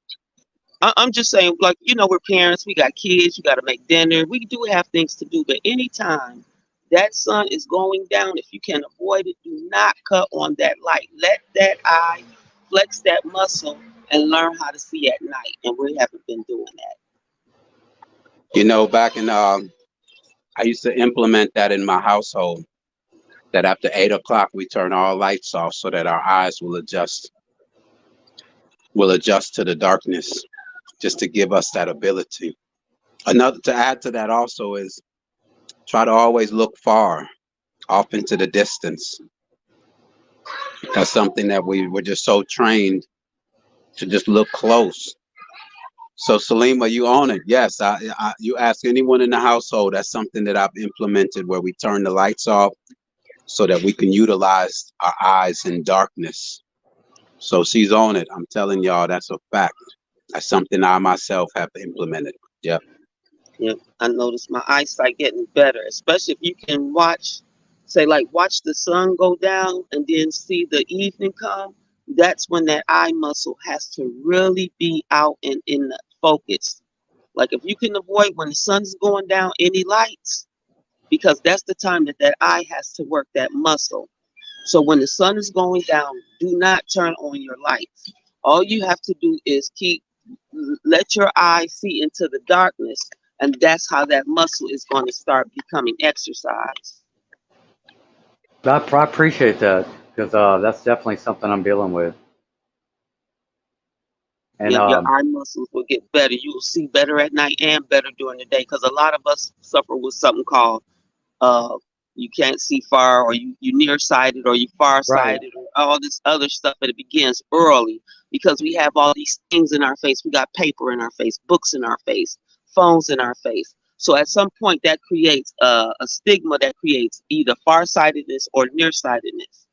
I'm just saying, like, we're parents, we got kids, you got to make dinner. We do have things to do, but anytime that sun is going down, if you can avoid it, do not cut on that light. Let that eye flex that muscle and learn how to see at night. And we haven't been doing that. You know, back in I used to implement that in my household. That after 8 o'clock we turn all lights off so that our eyes will adjust to the darkness, just to give us that ability. Another to add to that also is try to always look far, off into the distance. That's something that we're just so trained to just look close. So Salima, you own it. Yes, you ask anyone in the household, that's something that I've implemented where we turn the lights off so that we can utilize our eyes in darkness. So she's on it. I'm telling y'all, that's a fact. That's something I myself have implemented. Yep. Yeah, I noticed my eyesight getting better, especially if you can watch, say, like watch the sun go down and then see the evening come. That's when that eye muscle has to really be out and in the focus. Like if you can avoid when the sun's going down any lights, because that's the time that that eye has to work that muscle. So when the sun is going down, do not turn on your lights. All you have to do is let your eye see into the darkness, and that's how that muscle is going to start becoming exercised. I appreciate that because that's definitely something I'm dealing with. And Yep, your eye muscles will get better. You will see better at night and better during the day, because a lot of us suffer with something called uh, you can't see far, or you nearsighted, or you right. farsighted, or all this other stuff. And it begins early because we have all these things in our face. We got paper in our face, books in our face, phones in our face. So at some point, that creates a stigma that creates either farsightedness or nearsightedness.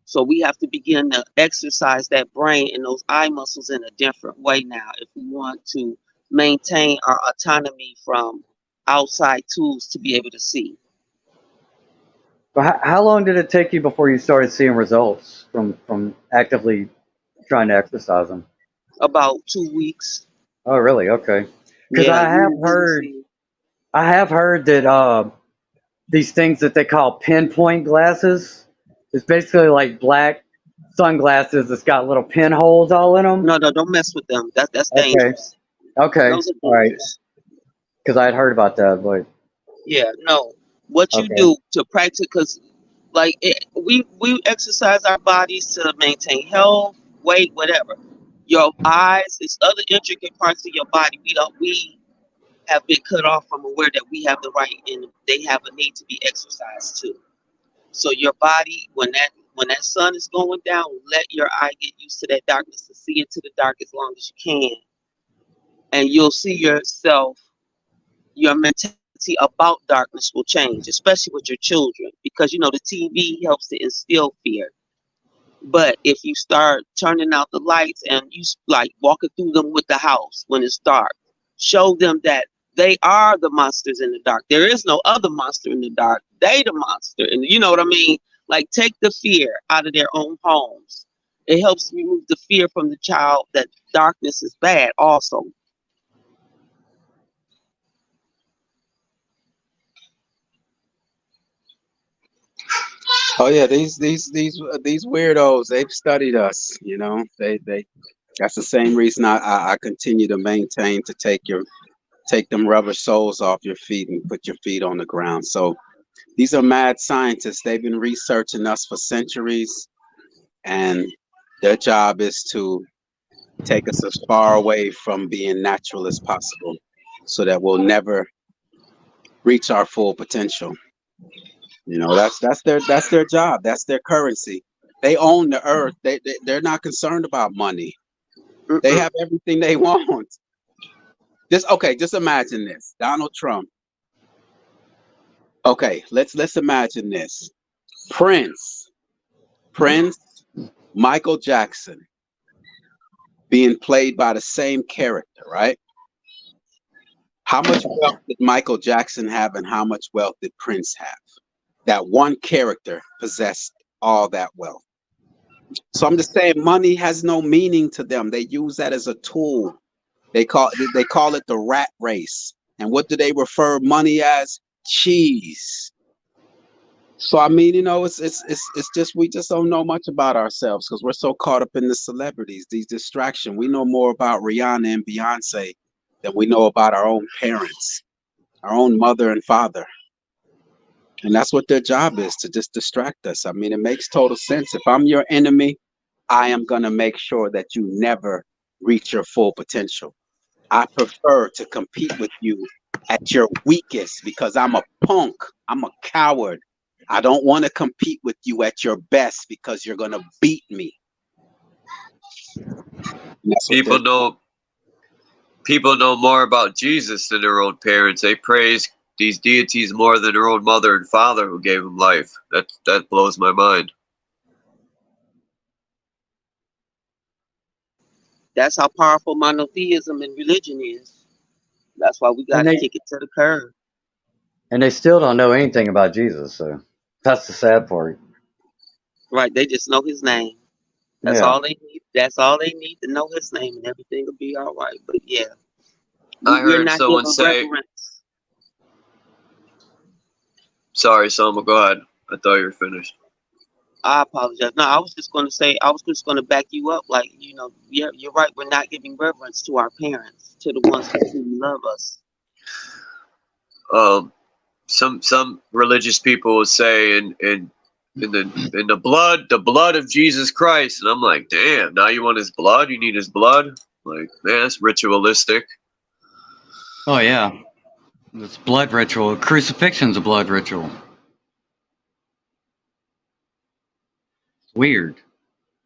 So we have to begin to exercise that brain and those eye muscles in a different way now if we want to maintain our autonomy from outside tools to be able to see. But how long did it take you before you started seeing results from actively trying to exercise them? About 2 weeks. Oh, really? Okay. Because Yeah, you will see. I have heard that these things that they call pinpoint glasses is basically like black sunglasses that's got little pinholes all in them. No, no, don't mess with them. That's Okay. dangerous. Okay. Those are All right. dangerous. Because I had heard about that, but Yeah, no. What you okay. do to practice, because like we exercise our bodies to maintain health, weight, whatever. Your eyes, it's other intricate parts of your body. We have been cut off from aware that we have the right and they have a need to be exercised too. So your body, when that sun is going down, let your eye get used to that darkness to see into the dark as long as you can, and you'll see yourself. Your mentality about darkness will change, especially with your children, because the TV helps to instill fear. But if you start turning out the lights and you like walking through them with the house when it's dark, show them that they are the monsters in the dark. There is no other monster in the dark. They the monster, and you know what I mean. Like take the fear out of their own homes. It helps remove the fear from the child that darkness is bad. Also, Oh yeah, these weirdos, they've studied us, you know. They that's the same reason I continue to maintain to take them rubber soles off your feet and put your feet on the ground. So these are mad scientists. They've been researching us for centuries, and their job is to take us as far away from being natural as possible so that we'll never reach our full potential. You know, that's their job. That's their currency. They own the earth. They're not concerned about money. They mm-mm. have everything they want. Just imagine this. Donald Trump. Okay, let's imagine this. Prince, Prince, Michael Jackson being played by the same character, right? How much wealth did Michael Jackson have and how much wealth did Prince have? That one character possessed all that wealth. So I'm just saying money has no meaning to them. They use that as a tool. They call it the rat race. And what do they refer money as? Cheese. So I mean, it's just we just don't know much about ourselves because we're so caught up in the celebrities, these distractions. We know more about Rihanna and Beyonce than we know about our own parents, our own mother and father. And that's what their job is, to just distract us. I mean, it makes total sense. If I'm your enemy, I am going to make sure that you never reach your full potential. I prefer to compete with you at your weakest because I'm a punk. I'm a coward. I don't want to compete with you at your best because you're going to beat me. People know more about Jesus than their own parents. They praise these deities more than their own mother and father who gave them life. That blows my mind. That's how powerful monotheism and religion is. That's why we got to kick it to the curb. And they still don't know anything about Jesus, so that's the sad part. Right, they just know his name. That's all they need. That's all they need to know his name, and everything will be all right. But yeah, I heard someone say. Reverence. Sorry, Salma, go ahead. I thought you were finished. I apologize. No, I was just going to say, I was just going to back you up. Like, you know, yeah, you're right. We're not giving reverence to our parents, to the ones who truly love us. Some religious people will say in the blood of Jesus Christ, and I'm like, damn, now you want his blood? You need his blood? Like, man, that's ritualistic. Oh yeah, it's blood ritual. Crucifixion's a blood ritual. Weird.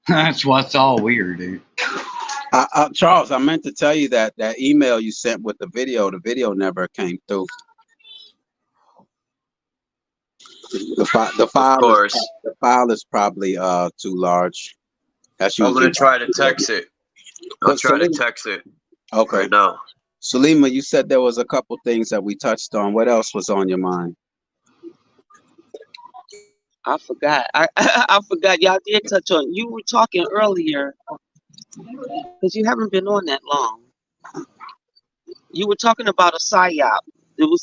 That's what's all weird, dude. Charles, I meant to tell you that email you sent with the video never came through. The file is probably too large. That's usually. I'm gonna try to text it. I'll try to text it. Okay. Right now. Salima, you said there was a couple things that we touched on. What else was on your mind? I forgot. I forgot. Y'all did touch on. You were talking earlier because you haven't been on that long. You were talking about a psyop. You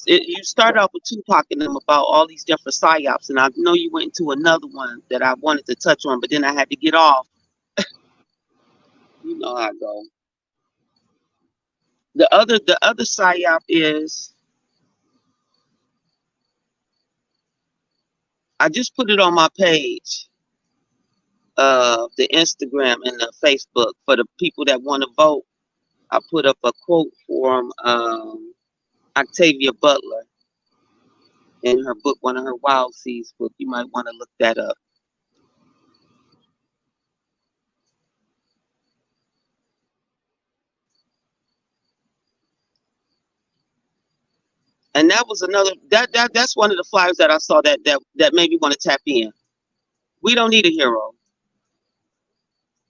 started off with Tupac and them about all these different psyops, and I know you went into another one that I wanted to touch on, but then I had to get off. You know how I go. The other psyop is, I just put it on my page, the Instagram and the Facebook for the people that want to vote. I put up a quote from Octavia Butler in her book, one of her Wild Seas book. You might want to look that up. And that was another that's one of the flyers that I saw that made me want to tap in. We don't need a hero.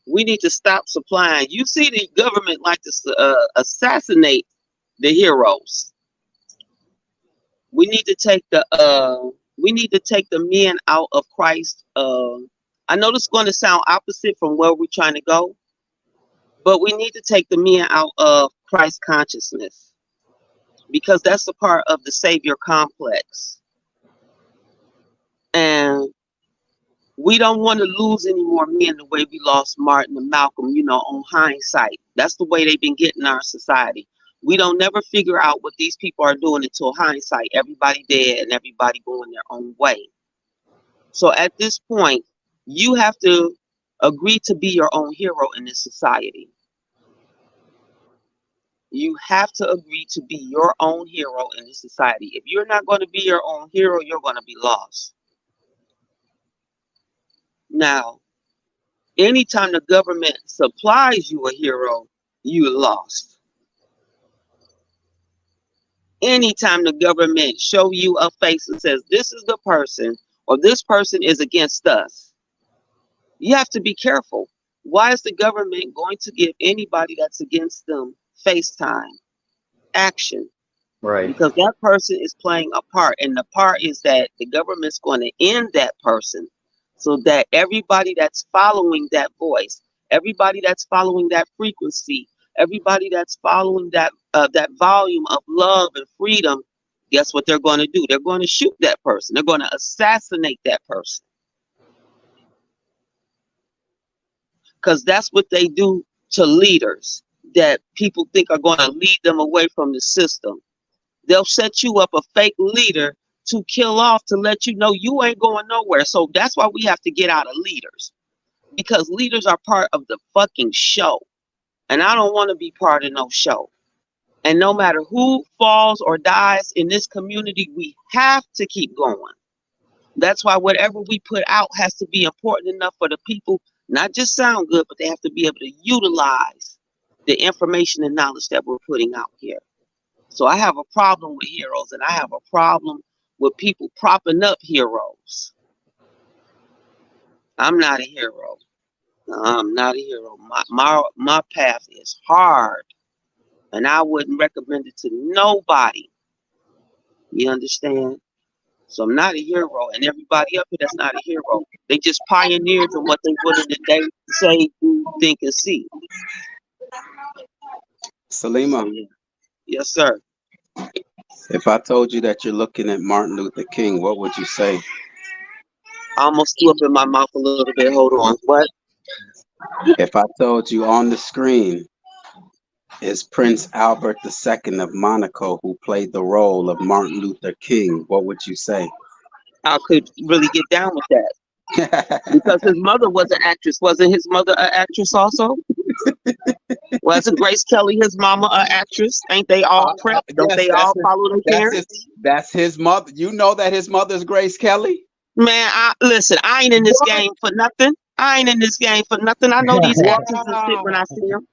We need to stop supplying. You see, the government like to assassinate the heroes. We need to take the men out of Christ. I know this is going to sound opposite from where we're trying to go, but we need to take the men out of Christ consciousness, because that's a part of the Savior complex. And we don't want to lose any more men the way we lost Martin and Malcolm, you know, on hindsight. That's the way they've been getting our society. We don't never figure out what these people are doing until hindsight. Everybody dead and everybody going their own way. So at this point, you have to agree to be your own hero in this society. You have to agree to be your own hero in this society. If you're not going to be your own hero, you're going to be lost. Now, anytime the government supplies you a hero, you lost. Anytime the government show you a face and says, this is the person, or this person is against us, you have to be careful. Why is the government going to give anybody that's against them FaceTime action? Right. Because that person is playing a part, and the part is that the government's going to end that person, so that everybody that's following that voice, everybody that's following that frequency, everybody that's following that volume of love and freedom, guess what they're going to do? They're going to shoot that person. They're going to assassinate that person. Because that's what they do to leaders that people think are going to lead them away from the system. They'll set you up a fake leader to kill off, to let you know you ain't going nowhere. So that's why we have to get out of leaders, because leaders are part of the fucking show. And I don't want to be part of no show. And no matter who falls or dies in this community, we have to keep going. That's why whatever we put out has to be important enough for the people, not just sound good, but they have to be able to utilize the information and knowledge that we're putting out here. So I have a problem with heroes, and I have a problem with people propping up heroes. I'm not a hero. I'm not a hero. My path is hard, and I wouldn't recommend it to nobody. You understand? So I'm not a hero, and everybody up here that's not a hero, they just pioneers in what they willing to say, do, think, and see. Salima, So yeah, yes, sir. if I told you that you're looking at Martin Luther King, what would you say? I almost threw up in my mouth a little bit. Hold on. What? If I told you on the screen is Prince Albert II of Monaco, who played the role of Martin Luther King, what would you say? I could really get down with that because his mother was an actress. Wasn't his mother an actress also? Wasn't Grace Kelly his mama an actress? Ain't they all prep? Don't Yes, they all follow their parents? that's his mother. You know that his mother's Grace Kelly? Man, listen. I ain't in this What? game for nothing. I ain't in this game for nothing. I know these actors and shit when I Wow. see them.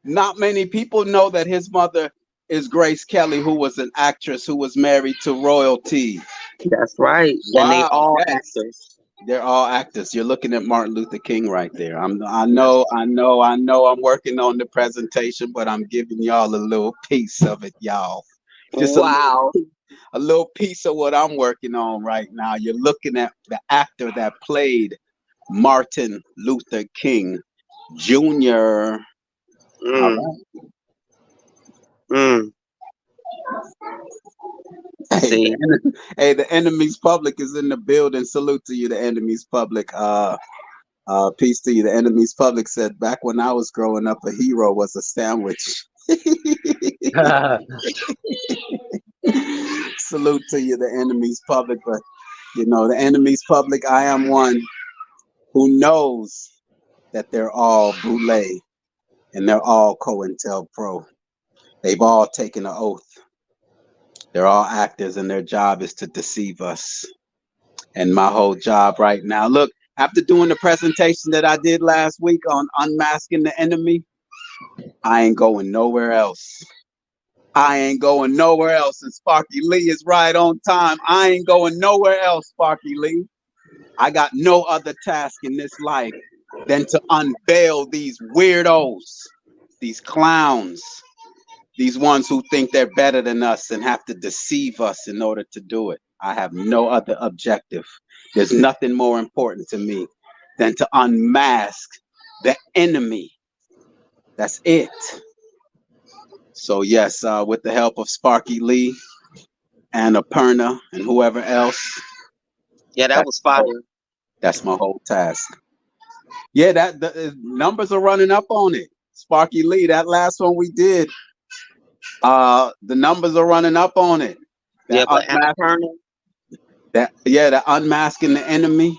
Not many people know that his mother is Grace Kelly, who was an actress who was married to royalty. That's right. And they Wow, all yes. actors. They're all actors. You're looking at Martin Luther King right there. I know. I'm working on the presentation, but I'm giving y'all a little piece of it, y'all. Just Wow. a little piece of what I'm working on right now. You're looking at the actor that played Martin Luther King Jr. All Mm, right. mm. Hey, See. the enemy's public is in the building. Salute to you, the enemy's public. Peace to you. The enemy's public said, back when I was growing up, a hero was a sandwich. Salute to you, the enemy's public. But, the enemy's public, I am one who knows that they're all boule and they're all COINTELPRO. They've all taken an oath. They're all actors and their job is to deceive us. And my whole job right now, look, after doing the presentation that I did last week on unmasking the enemy, I ain't going nowhere else. I ain't going nowhere else. And Sparky Lee is right on time. I ain't going nowhere else, Sparky Lee. I got no other task in this life than to unveil these weirdos, these clowns, these ones who think they're better than us and have to deceive us in order to do it. I have no other objective. There's nothing more important to me than to unmask the enemy. That's it. So yes, with the help of Sparky Lee and Aperna and whoever else, Yeah, that was fire. that's my whole task. Yeah, that the numbers are running up on it. Sparky Lee, that last one we did, the numbers are running up on it. Yeah, but Annapurna, The unmasking the enemy.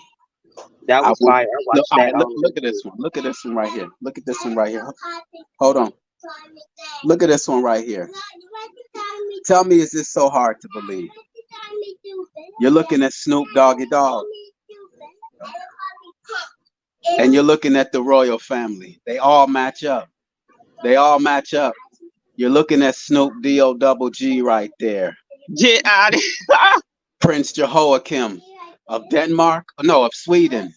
that was fire. I Look, watched all that. right, look at this one. Look at this one right here. Look at this one right here. Hold on. Look at this one right here. Tell me, is this so hard to believe? You're looking at Snoop Doggy Dogg. And you're looking at the royal family. They all match up. They all match up. You're looking at Snoop D-O-double-G right there. Get out of here. Prince Jehoiakim of Denmark. No, of Sweden.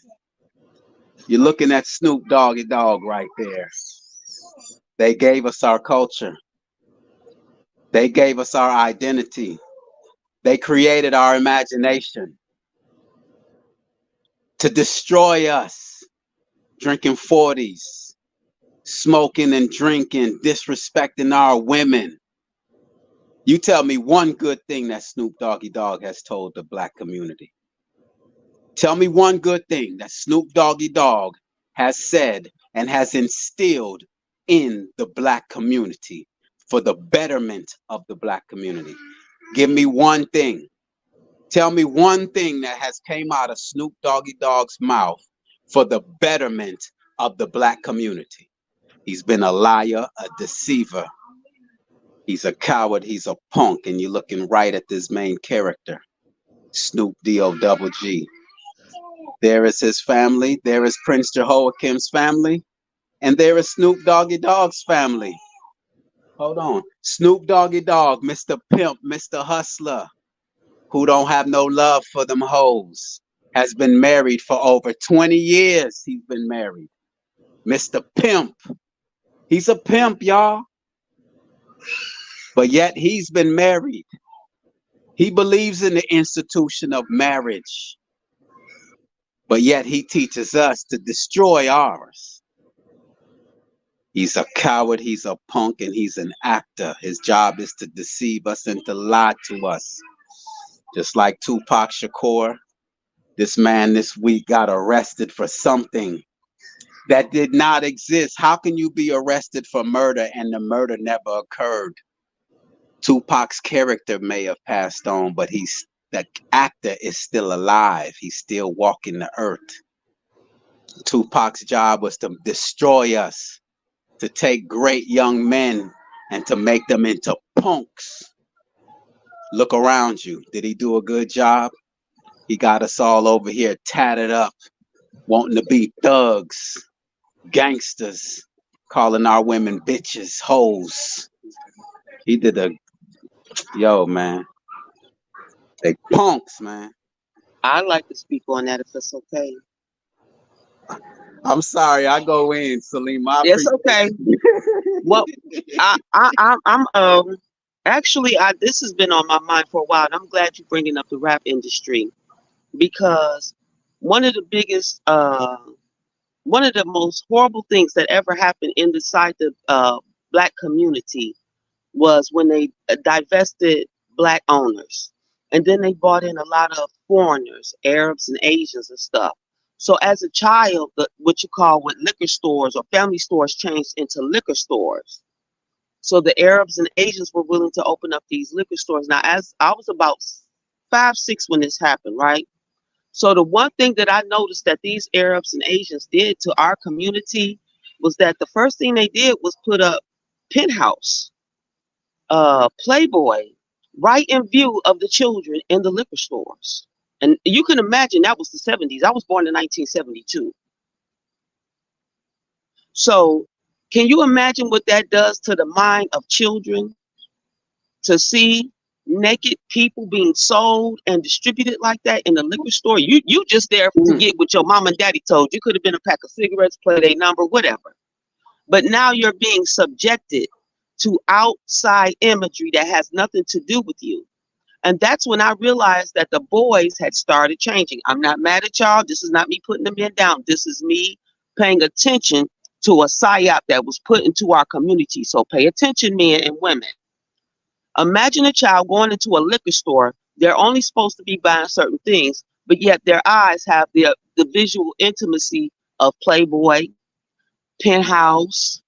You're looking at Snoop Doggy Dogg right there. They gave us our culture. They gave us our identity. They created our imagination to destroy us, drinking 40s, smoking and drinking, disrespecting our women. You tell me one good thing that Snoop Doggy Dogg has told the black community. Tell me one good thing that Snoop Doggy Dogg has said and has instilled in the black community for the betterment of the black community. Give me one thing. Tell me one thing that has came out of Snoop Doggy Dogg's mouth for the betterment of the black community. He's been a liar, a deceiver. He's a coward, he's a punk, and you're looking right at this main character. Snoop D-O-double-G. There is his family. There is Prince Jehoiakim's family. And there is Snoop Doggy Dogg's family. Hold on. Snoop Doggy Dogg, Mr. Pimp, Mr. Hustler, who don't have no love for them hoes, has been married for over 20 years. He's been married. Mr. Pimp. He's a pimp, y'all. But yet he's been married. He believes in the institution of marriage. But yet he teaches us to destroy ours. He's a coward, he's a punk, and he's an actor. His job is to deceive us and to lie to us. Just like Tupac Shakur, this man this week got arrested for something that did not exist. How can you be arrested for murder and the murder never occurred? Tupac's character may have passed on, but the actor is still alive. He's still walking the earth. Tupac's job was to destroy us, to take great young men and to make them into punks. Look around you. Did he do a good job? He got us all over here tatted up, wanting to be thugs, gangsters, calling our women bitches, hoes. He did yo, man. They punks, man. I'd like to speak on that if it's okay. I'm sorry, I go in, Salima. It's okay. Well, I'm actually this has been on my mind for a while, and I'm glad you're bringing up the rap industry, because one of the biggest, one of the most horrible things that ever happened inside the black community was when they divested black owners, and then they brought in a lot of foreigners, Arabs and Asians and stuff. So as a child, what you call what liquor stores or family stores changed into liquor stores. So the Arabs and Asians were willing to open up these liquor stores. Now, as I was about 5, 6 when this happened, right? So the one thing that I noticed that these Arabs and Asians did to our community was that the first thing they did was put up Penthouse, Playboy, right in view of the children in the liquor stores. And you can imagine that was the 70s. I was born in 1972. So can you imagine what that does to the mind of children to see naked people being sold and distributed like that in the liquor store? You just there to get what your mom and daddy told you. Could have been a pack of cigarettes, play their number, whatever. But now you're being subjected to outside imagery that has nothing to do with you. And that's when I realized that the boys had started changing. I'm not mad at y'all. This is not me putting the men down. This is me paying attention to a psyop that was put into our community. So pay attention, men and women. Imagine a child going into a liquor store. They're only supposed to be buying certain things, but yet their eyes have the visual intimacy of Playboy, Penthouse,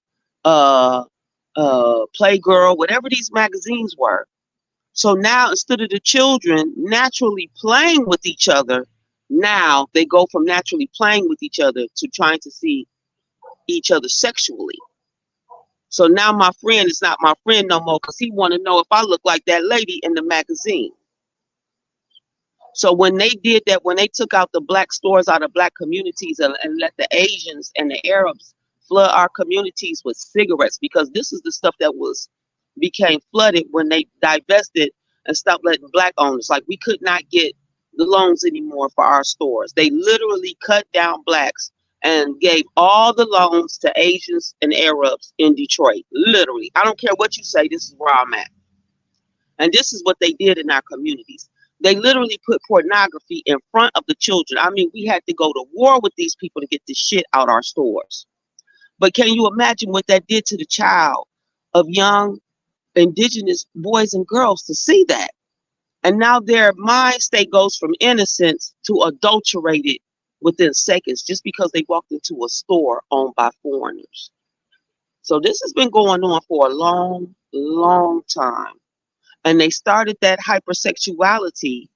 Playgirl, whatever these magazines were. So now, instead of the children naturally playing with each other, now they go from naturally playing with each other to trying to see each other sexually. So now my friend is not my friend no more, because he want to know if I look like that lady in the magazine. So when they did that, when they took out the black stores out of black communities and let the Asians and the Arabs flood our communities with cigarettes, because this is the stuff that became flooded when they divested and stopped letting black owners. Like, we could not get the loans anymore for our stores. They literally cut down blacks and gave all the loans to Asians and Arabs in Detroit. Literally. I don't care what you say, this is where I'm at. And this is what they did in our communities. They literally put pornography in front of the children. I mean, we had to go to war with these people to get this shit out our stores. But can you imagine what that did to the child of young indigenous boys and girls to see that? And now their mind state goes from innocence to adulterated within seconds, just because they walked into a store owned by foreigners. So this has been going on for a long, long time. And they started that hypersexuality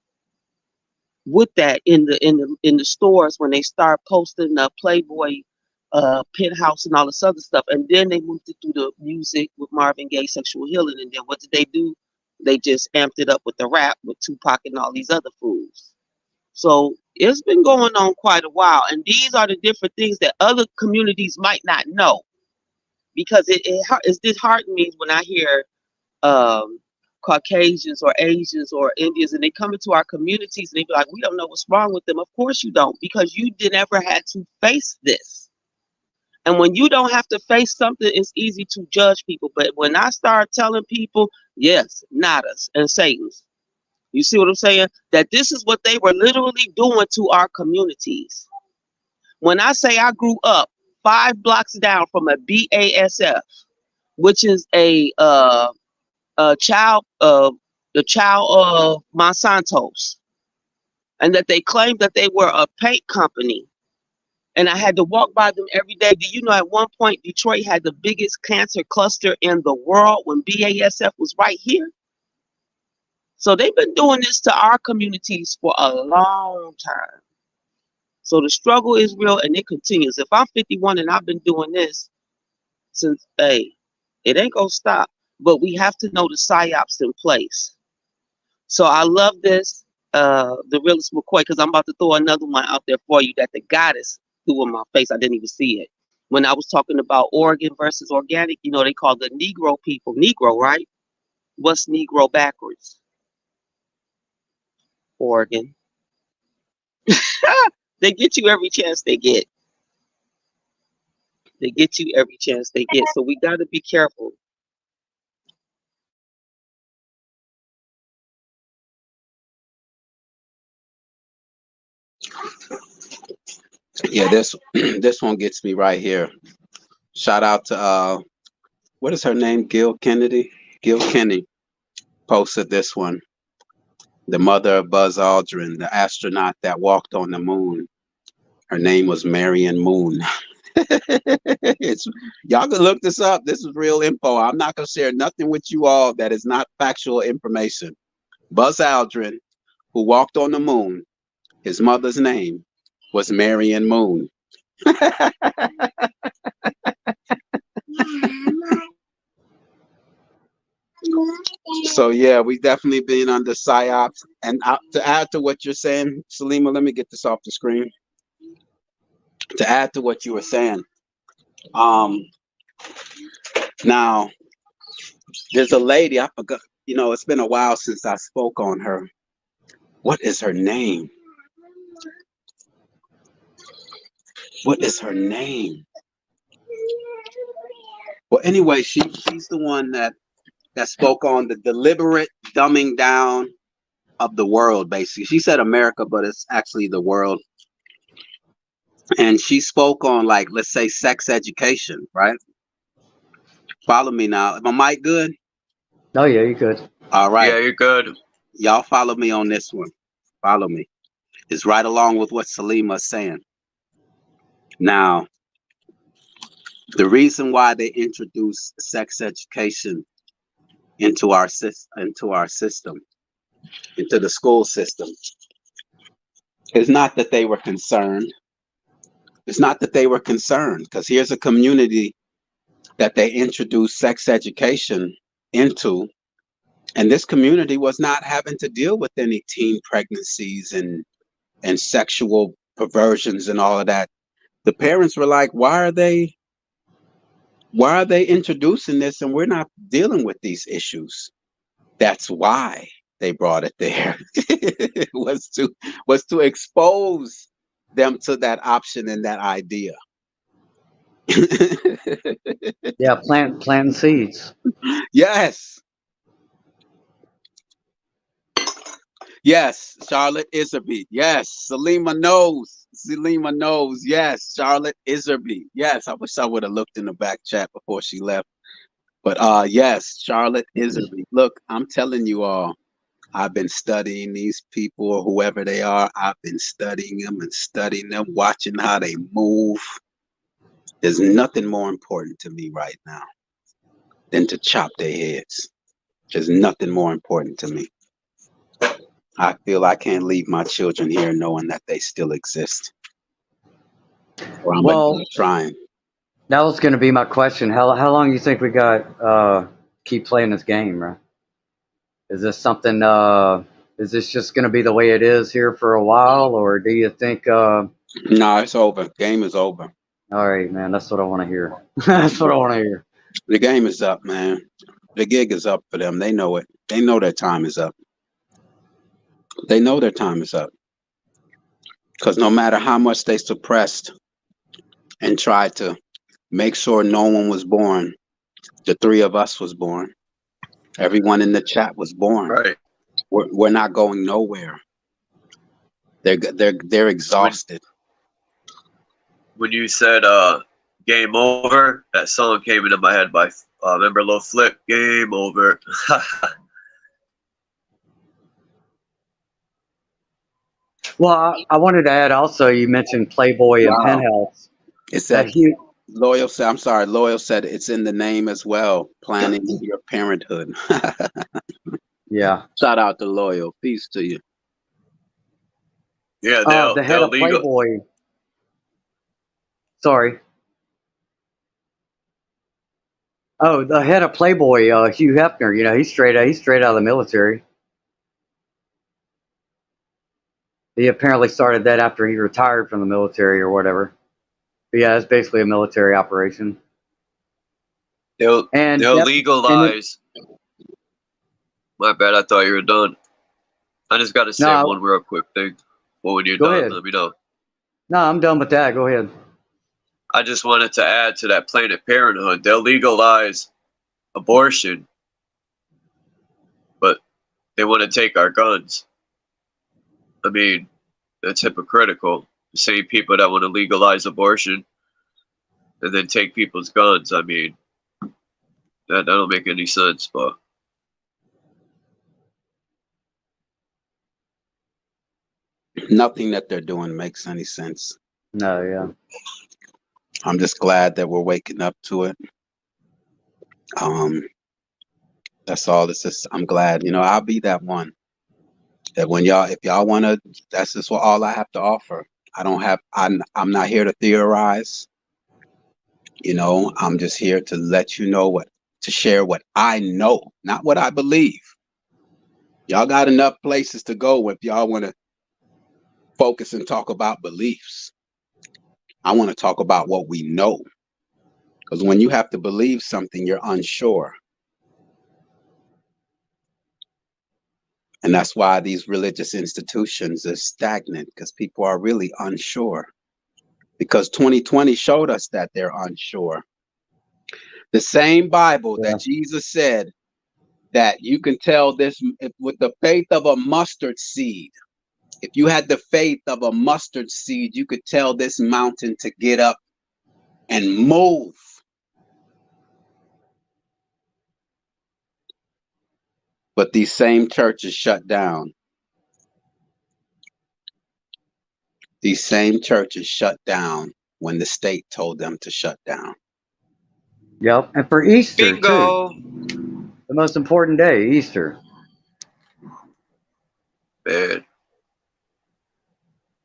with that in the stores when they start posting Playboy, Penthouse, and all this other stuff. And then they moved it through the music with Marvin Gaye, Sexual Healing. And then what did they do? They just amped it up with the rap with Tupac and all these other fools. So it's been going on quite a while, and these are the different things that other communities might not know, because it's disheartening me when I hear um, Caucasians or Asians or Indians, and they come into our communities and they be like, "We don't know what's wrong with them." Of course you don't, because you never had to face this. And when you don't have to face something, it's easy to judge people. But when I start telling people, yes, nadas and Satans, you see what I'm saying? That this is what they were literally doing to our communities. When I say I grew up 5 blocks down from a BASF, which is a child of the child of Monsanto's, and that they claimed that they were a paint company, and I had to walk by them every day. Do you know at one point Detroit had the biggest cancer cluster in the world when BASF was right here? So they've been doing this to our communities for a long time. So the struggle is real and it continues. If I'm 51 and I've been doing this since, hey, it ain't gonna stop. But we have to know the psyops in place. So I love this, the realist McCoy, because I'm about to throw another one out there for you that the goddess threw in my face. I didn't even see it. When I was talking about Oregon versus organic, you know, they call the Negro people Negro, right? What's Negro backwards? Oregon. They get you every chance they get. They get you every chance they get. So we got to be careful. Yeah, this this one gets me right here. Shout out to what is her name? Gil Kennedy. Gil Kennedy posted this one. The mother of Buzz Aldrin, the astronaut that walked on the moon. Her name was Marion MOON. It's, y'all can look this up. This is real info. I'm not gonna share nothing with you all that is not factual information. Buzz Aldrin, who walked on the moon, his mother's name was Marion MOON. So yeah, we definitely been under psyops. And to add to what you're saying, Salima, let me get this off the screen. To add to what you were saying, now there's a lady, I forgot. You know, it's been a while since I spoke on her. What is her name? What is her name? Well, anyway, she's the one that spoke on the deliberate dumbing down of the world. Basically, she said America, but it's actually the world. And she spoke on, like, let's say, sex education, right? Follow me now. Am my mic good? Oh yeah, you're good. All right. Yeah, you're good. Y'all follow me on this one. Follow me. It's right along with what Salima is saying. Now, the reason why they introduced sex education into our system, into the school system, is not that they were concerned. It's not that they were concerned, because here's a community that they introduced sex education into, and this community was not having to deal with any teen pregnancies and sexual perversions and all of that. The parents were like, why are they introducing this and we're not dealing with these issues? That's why they brought it there. was to expose them to that option and that idea. Yeah, planting seeds. Yes. Yes, Charlotte Iserby. Yes, Salima knows. Salima knows. Yes, Charlotte Iserby. Yes, I wish I would have looked in the back chat before she left. But yes, Charlotte Iserby. Look, I'm telling you all, I've been studying these people, or whoever they are. I've been studying them, watching how they move. There's nothing more important to me right now than to chop their heads. There's nothing more important to me. I feel I can't leave my children here knowing that they still exist. Or I'm Well, trying. that was going to be my question. How long do you think we got keep playing this game, right? Is this something? Is this just going to be the way it is here for a while, or do you think? No, it's over. Game is over. All right, man. That's what I want to hear. That's what I want to hear. The game is up, man. The gig is up for them. They know it. They know their time is up. They know their time is up. Because no matter how much they suppressed and tried to make sure no one was born, the three of us was born. Everyone in the chat was born. Right. We're not going nowhere. They're exhausted. When you said game over, that song came into my head by remember Lil Flip, Game Over. Well, I wanted to add also. You mentioned Playboy and Wow. Penthouse. It said, That huge. Loyal said, I'm sorry, Loyal said it's in the name as well. Planning your parenthood. Yeah. Shout out to Loyal. Peace to you. Yeah, The head of Playboy. Sorry. Oh, the head of Playboy, Hugh Hefner. You know, he's straight out of the military. He apparently started that after he retired from the military or whatever. But yeah, it's basically a military operation. They'll And legalize. My bad, I thought you were done. I just got to say one real quick thing. Well, when you're Go done, ahead. let me know. No, I'm done with that. Go ahead. I just wanted to add to that Planned Parenthood. They'll legalize abortion, but they want to take our guns. I mean, that's hypocritical. The same people that want to legalize abortion and then take people's guns. I mean, that don't make any sense, but Nothing that they're doing makes any sense. No, yeah. I'm just glad that we're waking up to it. That's all this is. I'm glad, I'll be that one. That when if y'all want to, that's just all I have to offer. I'm not here to theorize. I'm just here to let you know to share what I know, not what I believe. Y'all got enough places to go if y'all want to focus and talk about beliefs. I want to talk about what we know. Because when you have to believe something, you're unsure. And that's why these religious institutions are stagnant, because people are really unsure. Because 2020 showed us that they're unsure. The same Bible that Jesus said that you can tell this with the faith of a mustard seed. If you had the faith of a mustard seed, you could tell this mountain to get up and move. But these same churches shut down. These same churches shut down when the state told them to shut down. Yep. And for Easter, bingo. too. The most important day, Easter. Man.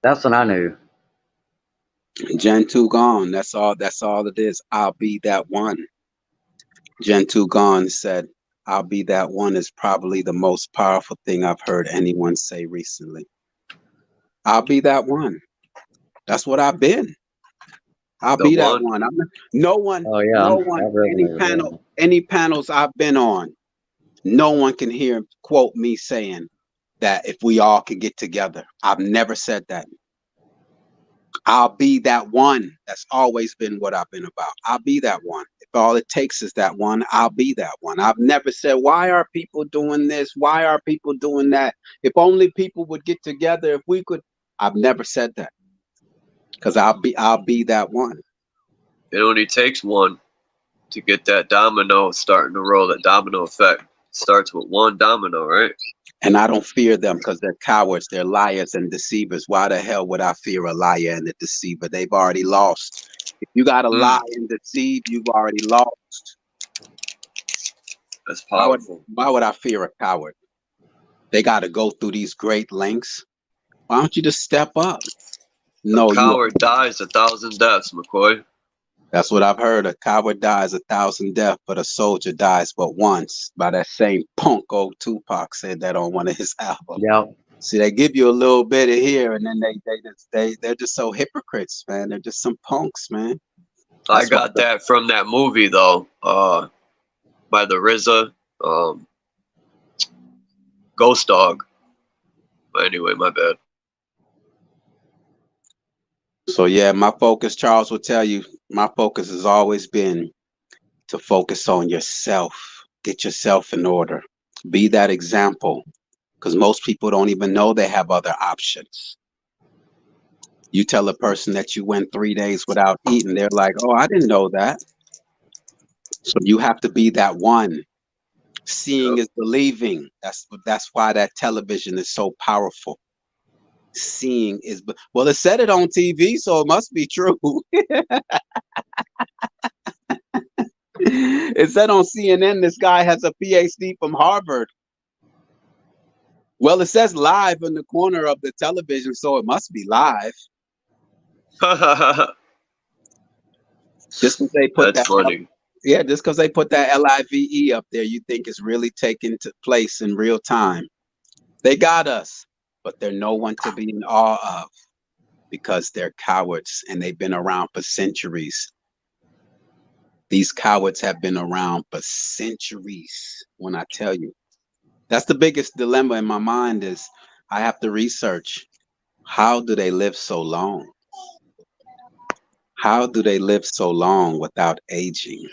That's when I knew. Gen 2 gone. That's all it is. I'll be that one. Gen 2 gone said, I'll be that one is probably the most powerful thing I've heard anyone say recently. I'll be that one. That's what I've been. I'll be that one. No one, any panels I've been on, no one can quote me saying that if we all could get together. I've never said that. I'll be that one. That's always been what I've been about. I'll be that one. If all it takes is that one, I'll be that one. I've never said, why are people doing this? Why are people doing that? If only people would get together, if we could. I've never said that. Because I'll be that one. It only takes one to get that domino starting to roll. That domino effect starts with one domino, right? And I don't fear them because they're cowards, they're liars and deceivers. Why the hell would I fear a liar and a deceiver? They've already lost. If you got to lie and deceive, you've already lost. That's powerful. Why would I fear a coward? They got to go through these great lengths. Why don't you just step up? No, coward dies 1,000 deaths, McCoy. That's what I've heard. A coward dies 1,000 deaths, but a soldier dies but once. By that same punk old Tupac said that on one of his albums. Yeah. See, they give you a little bit of here, and then they're just so hypocrites, man. They're just some punks, man. I got that from that movie though, by the RZA, Ghost Dog. But anyway, my bad. So yeah, my focus, Charles will tell you, my focus has always been to focus on yourself. Get yourself in order. Be that example. Because most people don't even know they have other options. You tell a person that you went 3 days without eating, they're like, oh, I didn't know that. So you have to be that one. Seeing is believing. That's why that television is so powerful. Seeing is, well, it said it on TV, so it must be true. It said on CNN, this guy has a PhD from Harvard. Well, it says live in the corner of the television, so it must be live. Just because they put That's that, funny. yeah, just because they put that LIVE up there, you think it's really taking place in real time. They got us, but they're no one to be in awe of because they're cowards and they've been around for centuries. These cowards have been around for centuries. When I tell you, that's the biggest dilemma in my mind is I have to research, how do they live so long? How do they live so long without aging?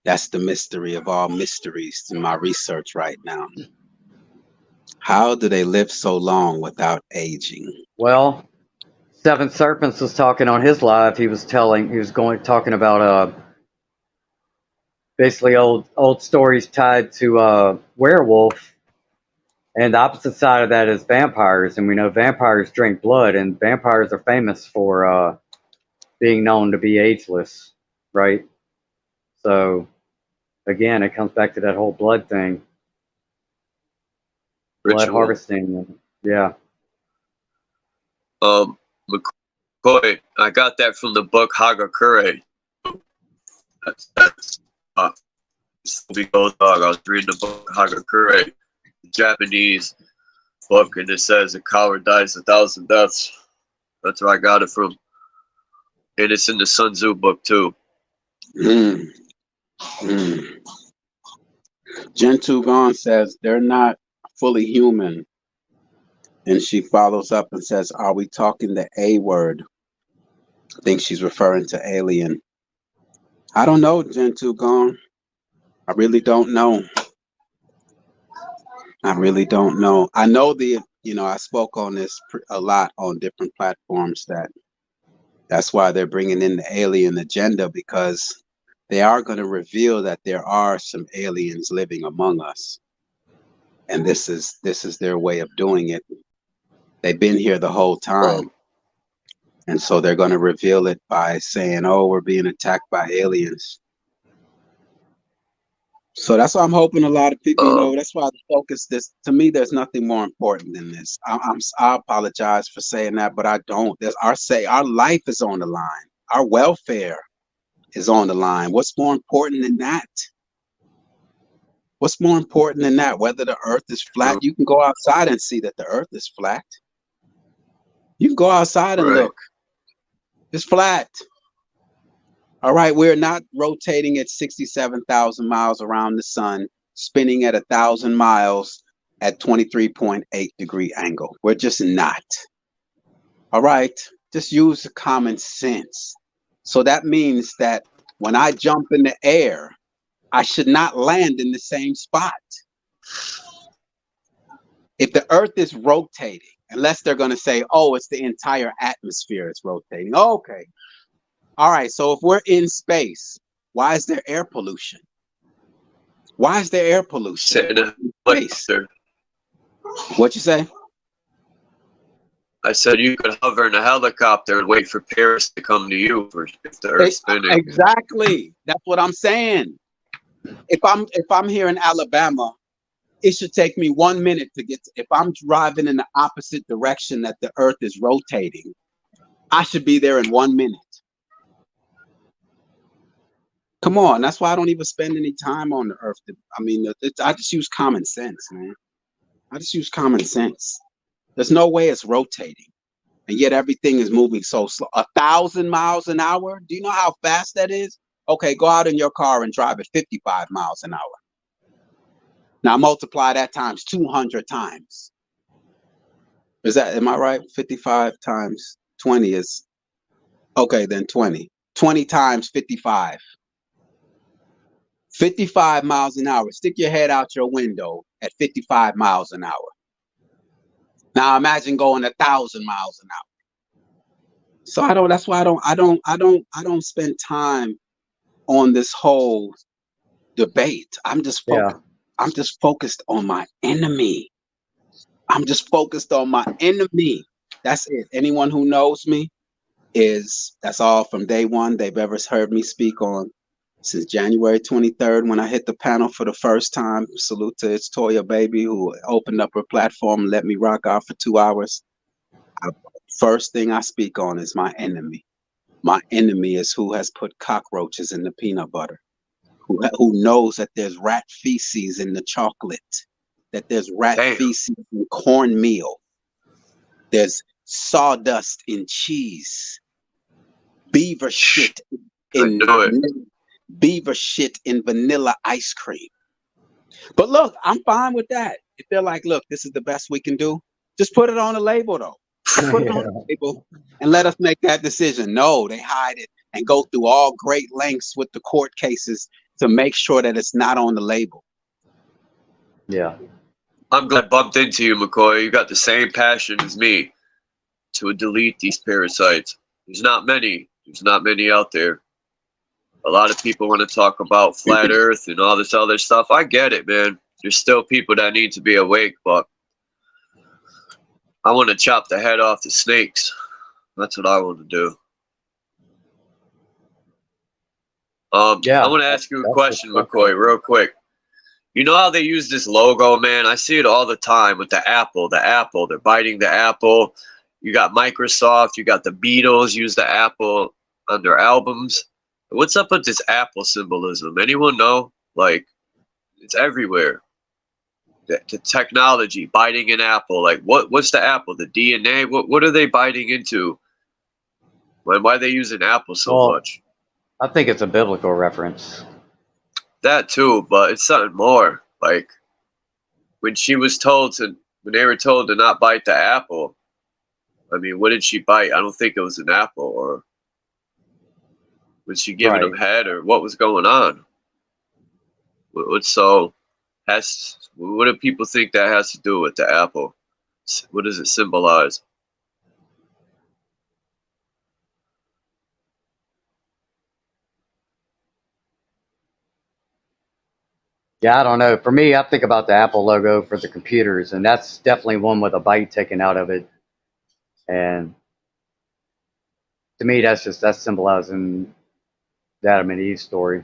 That's the mystery of all mysteries in my research right now. How do they live so long without aging? Well, Seven Serpents was talking on his live. He was talking about basically old stories tied to werewolf, and the opposite side of that is vampires. And we know vampires drink blood, and vampires are famous for being known to be ageless, right? So again, it comes back to that whole blood thing, blood Ritual. harvesting. Yeah. McCoy, I got that from the book Hagakure. That's Dog. I was reading the book Hagakure, the Japanese book, and it says a coward dies 1,000 deaths. That's where I got it from. And it's in the Sun Tzu book too. Gentoo Gone says they're not fully human. And she follows up and says, are we talking the A word? I think she's referring to alien. I don't know, Gentoo Gone. I really don't know. I really don't know. I know I spoke on this a lot on different platforms that's why they're bringing in the alien agenda, because they are going to reveal that there are some aliens living among us. And this is their way of doing it. They've been here the whole time. And so they're going to reveal it by saying, oh, we're being attacked by aliens. So that's why I'm hoping a lot of people, that's why the focus, to me, there's nothing more important than this. I apologize for saying that, but I don't. Our life is on the line. Our welfare is on the line. What's more important than that? What's more important than that? Whether the earth is flat, you can go outside and see that the earth is flat. You can go outside and look. It's flat. All right, we're not rotating at 67,000 miles around the sun, spinning at 1,000 miles at 23.8 degree angle. We're just not. All right, just use common sense. So that means that when I jump in the air, I should not land in the same spot. If the earth is rotating, unless they're going to say, oh, it's the entire atmosphere is rotating. Okay. All right, so if we're in space, why is there air pollution? Why is there air pollution? What'd you say? I said you could hover in a helicopter and wait for Paris to come to you if the Earth's spinning. Exactly. That's what I'm saying. If I'm here in Alabama, it should take me 1 minute to get if I'm driving in the opposite direction that the Earth is rotating, I should be there in 1 minute. Come on, that's why I don't even spend any time on the earth. I mean, I just use common sense, man. I just use common sense. There's no way it's rotating, and yet everything is moving so slow. 1,000 miles an hour. Do you know how fast that is? Okay, go out in your car and drive at 55 miles an hour. Now multiply that times 200 times. Am I right? 55 times 20 is, okay, then 20. 20 times 55. 55 miles an hour. Stick your head out your window at 55 miles an hour. Now imagine going 1,000 miles an hour. So that's why I don't spend time on this whole debate. I'm just focused on my enemy. I'm just focused on my enemy. That's it. Anyone who knows me that's all from day one they've ever heard me speak on since January 23rd when I hit the panel for the first time. Salute to it's Toya Baby who opened up her platform and let me rock out for 2 hours. First thing I speak on is my enemy. My enemy is who has put cockroaches in the peanut butter, who knows that there's rat feces in the chocolate, that there's rat feces in cornmeal, there's sawdust in cheese, beaver shit in vanilla ice cream. But look, I'm fine with that. If they're like, look, this is the best we can do, just put it on a label though. Put it on a label and let us make that decision. No, they hide it and go through all great lengths with the court cases to make sure that it's not on the label. Yeah. I'm glad I bumped into you, McCoy. You got the same passion as me to delete these parasites. There's not many. There's not many out there. A lot of people want to talk about flat earth and all this other stuff. I get it, man. There's still people that need to be awake, but I want to chop the head off the snakes. That's what I want to do. Yeah, I want to ask you a question, McCoy, real quick. You know how they use this logo, man? I see it all the time with the apple. They're biting the apple. You got Microsoft. You got the Beatles use the apple on their albums. What's up with this apple symbolism? Anyone know? Like, it's everywhere. The technology, biting an apple. Like, what's the apple? The DNA? What are they biting into? Why are they using apple so much? I think it's a biblical reference. That too, but it's something more. Like, when they were told to not bite the apple, I mean, what did she bite? I don't think it was an apple, or was she giving them head, or what was going on? What do people think that has to do with the apple? What does it symbolize? Yeah, I don't know. For me, I think about the Apple logo for the computers, and that's definitely one with a bite taken out of it. And to me, that's symbolizing the Adam and Eve story.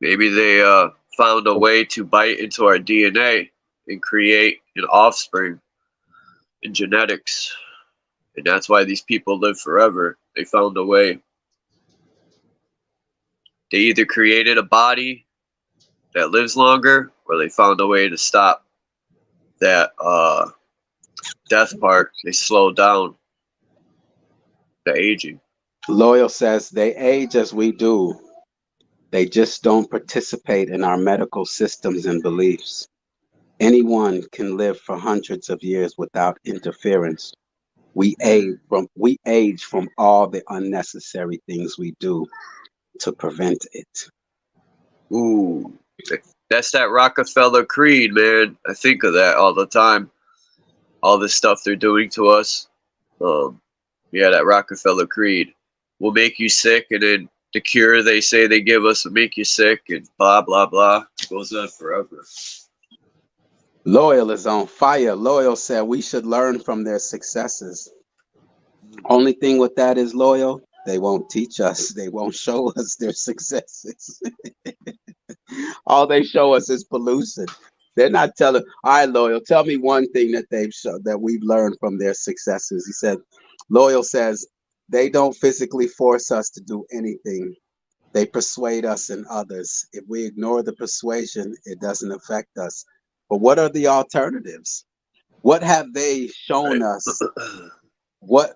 Maybe they found a way to bite into our DNA and create an offspring in genetics. And that's why these people live forever. They found a way. They either created a body that lives longer, or they found a way to stop that death part. They slowed down the aging. Loyal says they age as we do. They just don't participate in our medical systems and beliefs. Anyone can live for hundreds of years without interference. We age from all the unnecessary things we do to prevent it. Ooh, that's that Rockefeller creed, man. I think of that all the time. All this stuff they're doing to us. Yeah, that Rockefeller creed will make you sick, and then the cure they say they give us will make you sick, and blah blah blah. It goes on forever. Loyal is on fire. Loyal said we should learn from their successes. Only thing with that is, Loyal, they won't teach us. They won't show us their successes. All they show us is pollution. They're not telling. All right, Loyal, tell me one thing that they've shown that we've learned from their successes. He said, Loyal says they don't physically force us to do anything. They persuade us and others. If we ignore the persuasion, it doesn't affect us. But what are the alternatives? What have they shown us? What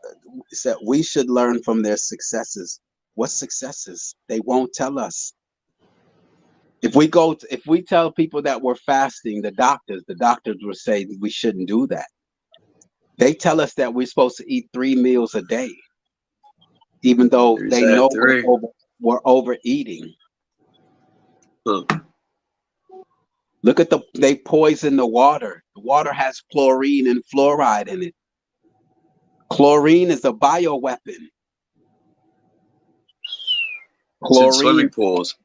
is that we should learn from their successes? What successes? They won't tell us. If we tell people that we're fasting, the doctors will say we shouldn't do that. They tell us that we're supposed to eat 3 meals a day, even though they know we're overeating. Look at they poison the water. The water has chlorine and fluoride in it. Chlorine is a bioweapon. Chlorine in swimming pools.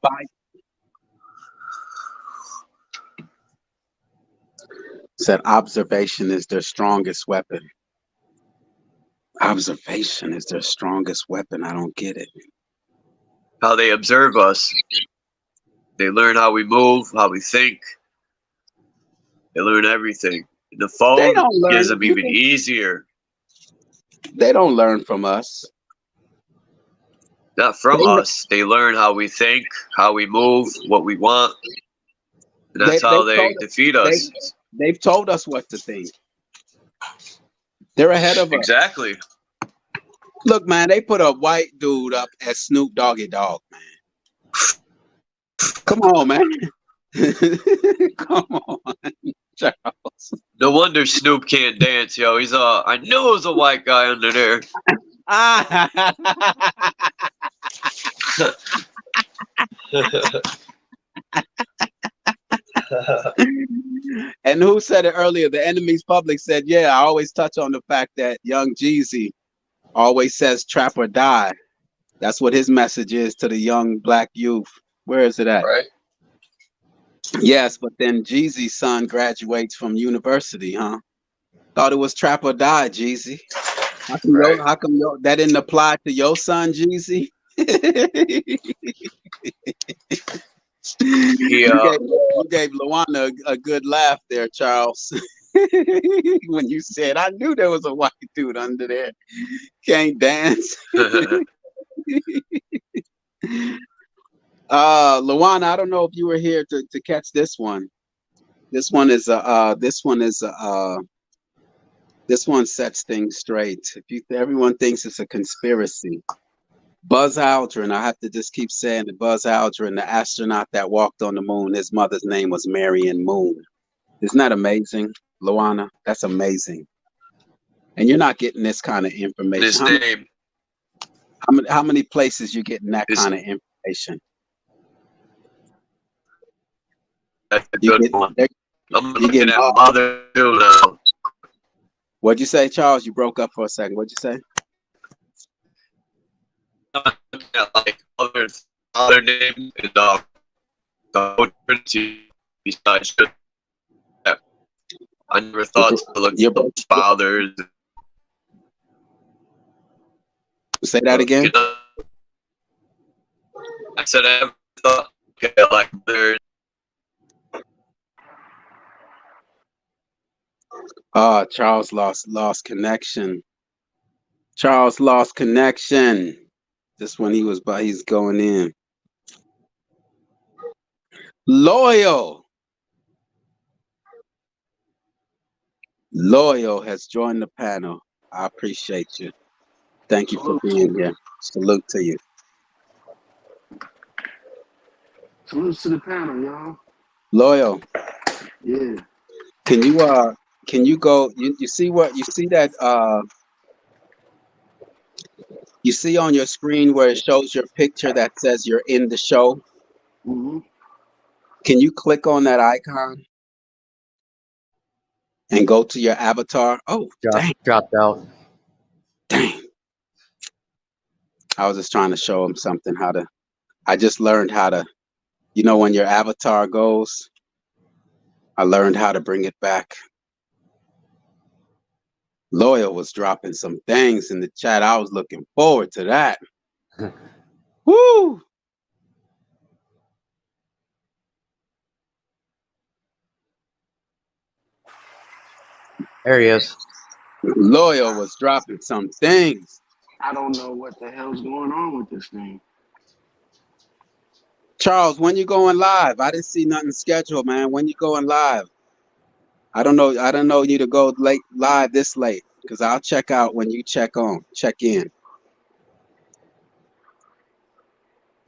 Said observation is their strongest weapon. Observation is their strongest weapon. I don't get it. How they observe us. They learn how we move, how we think. They learn everything. The phone gives them even easier. They don't learn from us. Not from us. They learn how we think, how we move, what we want. And that's how they defeat us. They've told us what to think. They're ahead of us. Exactly. Look, man, they put a white dude up as Snoop Doggy Dogg, man. Come on, man. Come on, Charles. No wonder Snoop can't dance, yo. He's I knew it was a white guy under there. And who said it earlier? The enemy's public said, yeah, I always touch on the fact that young Jeezy always says trap or die. That's what his message is to the young black youth. Where is it at? Right. Yes, but then Jeezy's son graduates from university, huh? Thought it was trap or die, Jeezy. How come that didn't apply to your son, Jeezy? You gave Luana a good laugh there, Charles. When you said, I knew there was a white dude under there. Can't dance. Luana, I don't know if you were here to catch this one. This one sets things straight. Everyone thinks it's a conspiracy. Buzz Aldrin, I have to just keep saying it. Buzz Aldrin, the astronaut that walked on the moon, his mother's name was Marion MOON. Isn't that amazing, Luana? That's amazing. And you're not getting this kind of information. His name. How many places you getting that kind of information? That's a good one. I'm looking at mother too now. What'd you say, Charles? You broke up for a second. What'd you say? I'm looking at like other names and besides just that. I never thought to look at fathers. Say that again. You know, I said I never thought like there's. Charles lost connection. Charles lost connection. Just when he's going in. Loyal has joined the panel. I appreciate you. Thank you for being here. Salute to you. Salute to the panel, y'all. Loyal. Yeah. Can you go? You see that? You see on your screen where it shows your picture that says you're in the show? Mm-hmm. Can you click on that icon and go to your avatar? Oh, dang. Dropped out. Dang. I was just trying to show him something I just learned how to, when your avatar goes, I learned how to bring it back. Loyal was dropping some things in the chat. I was looking forward to that. Woo! There he is. Loyal was dropping some things. I don't know what the hell's going on with this thing. Charles, when you going live? I didn't see nothing scheduled, man. When you going live? I don't know. I don't know you to go late live this late because I'll check out when you check in.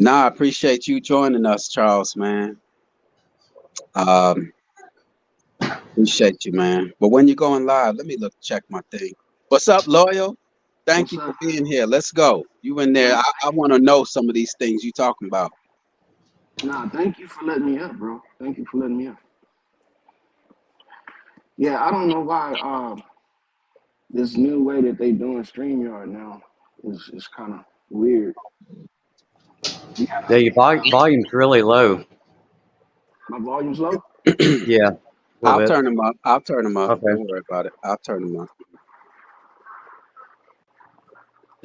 Nah, I appreciate you joining us, Charles, man. Um, Appreciate you, man. But when you going live, let me check my thing. What's up, Loyal? Thank What's you for up? being here. Let's go. You in there? Nah, I want to know some of these things you talking about. nah, thank you for letting me up, bro. Thank you for letting me up. Yeah, I don't know why this new way that they doing StreamYard now is kind of weird. You Yeah, gotta, your volume's really low. my volume's low. Yeah, a little I'll bit. turn them up. I'll turn them up. Okay. Don't worry about it. I'll turn them up.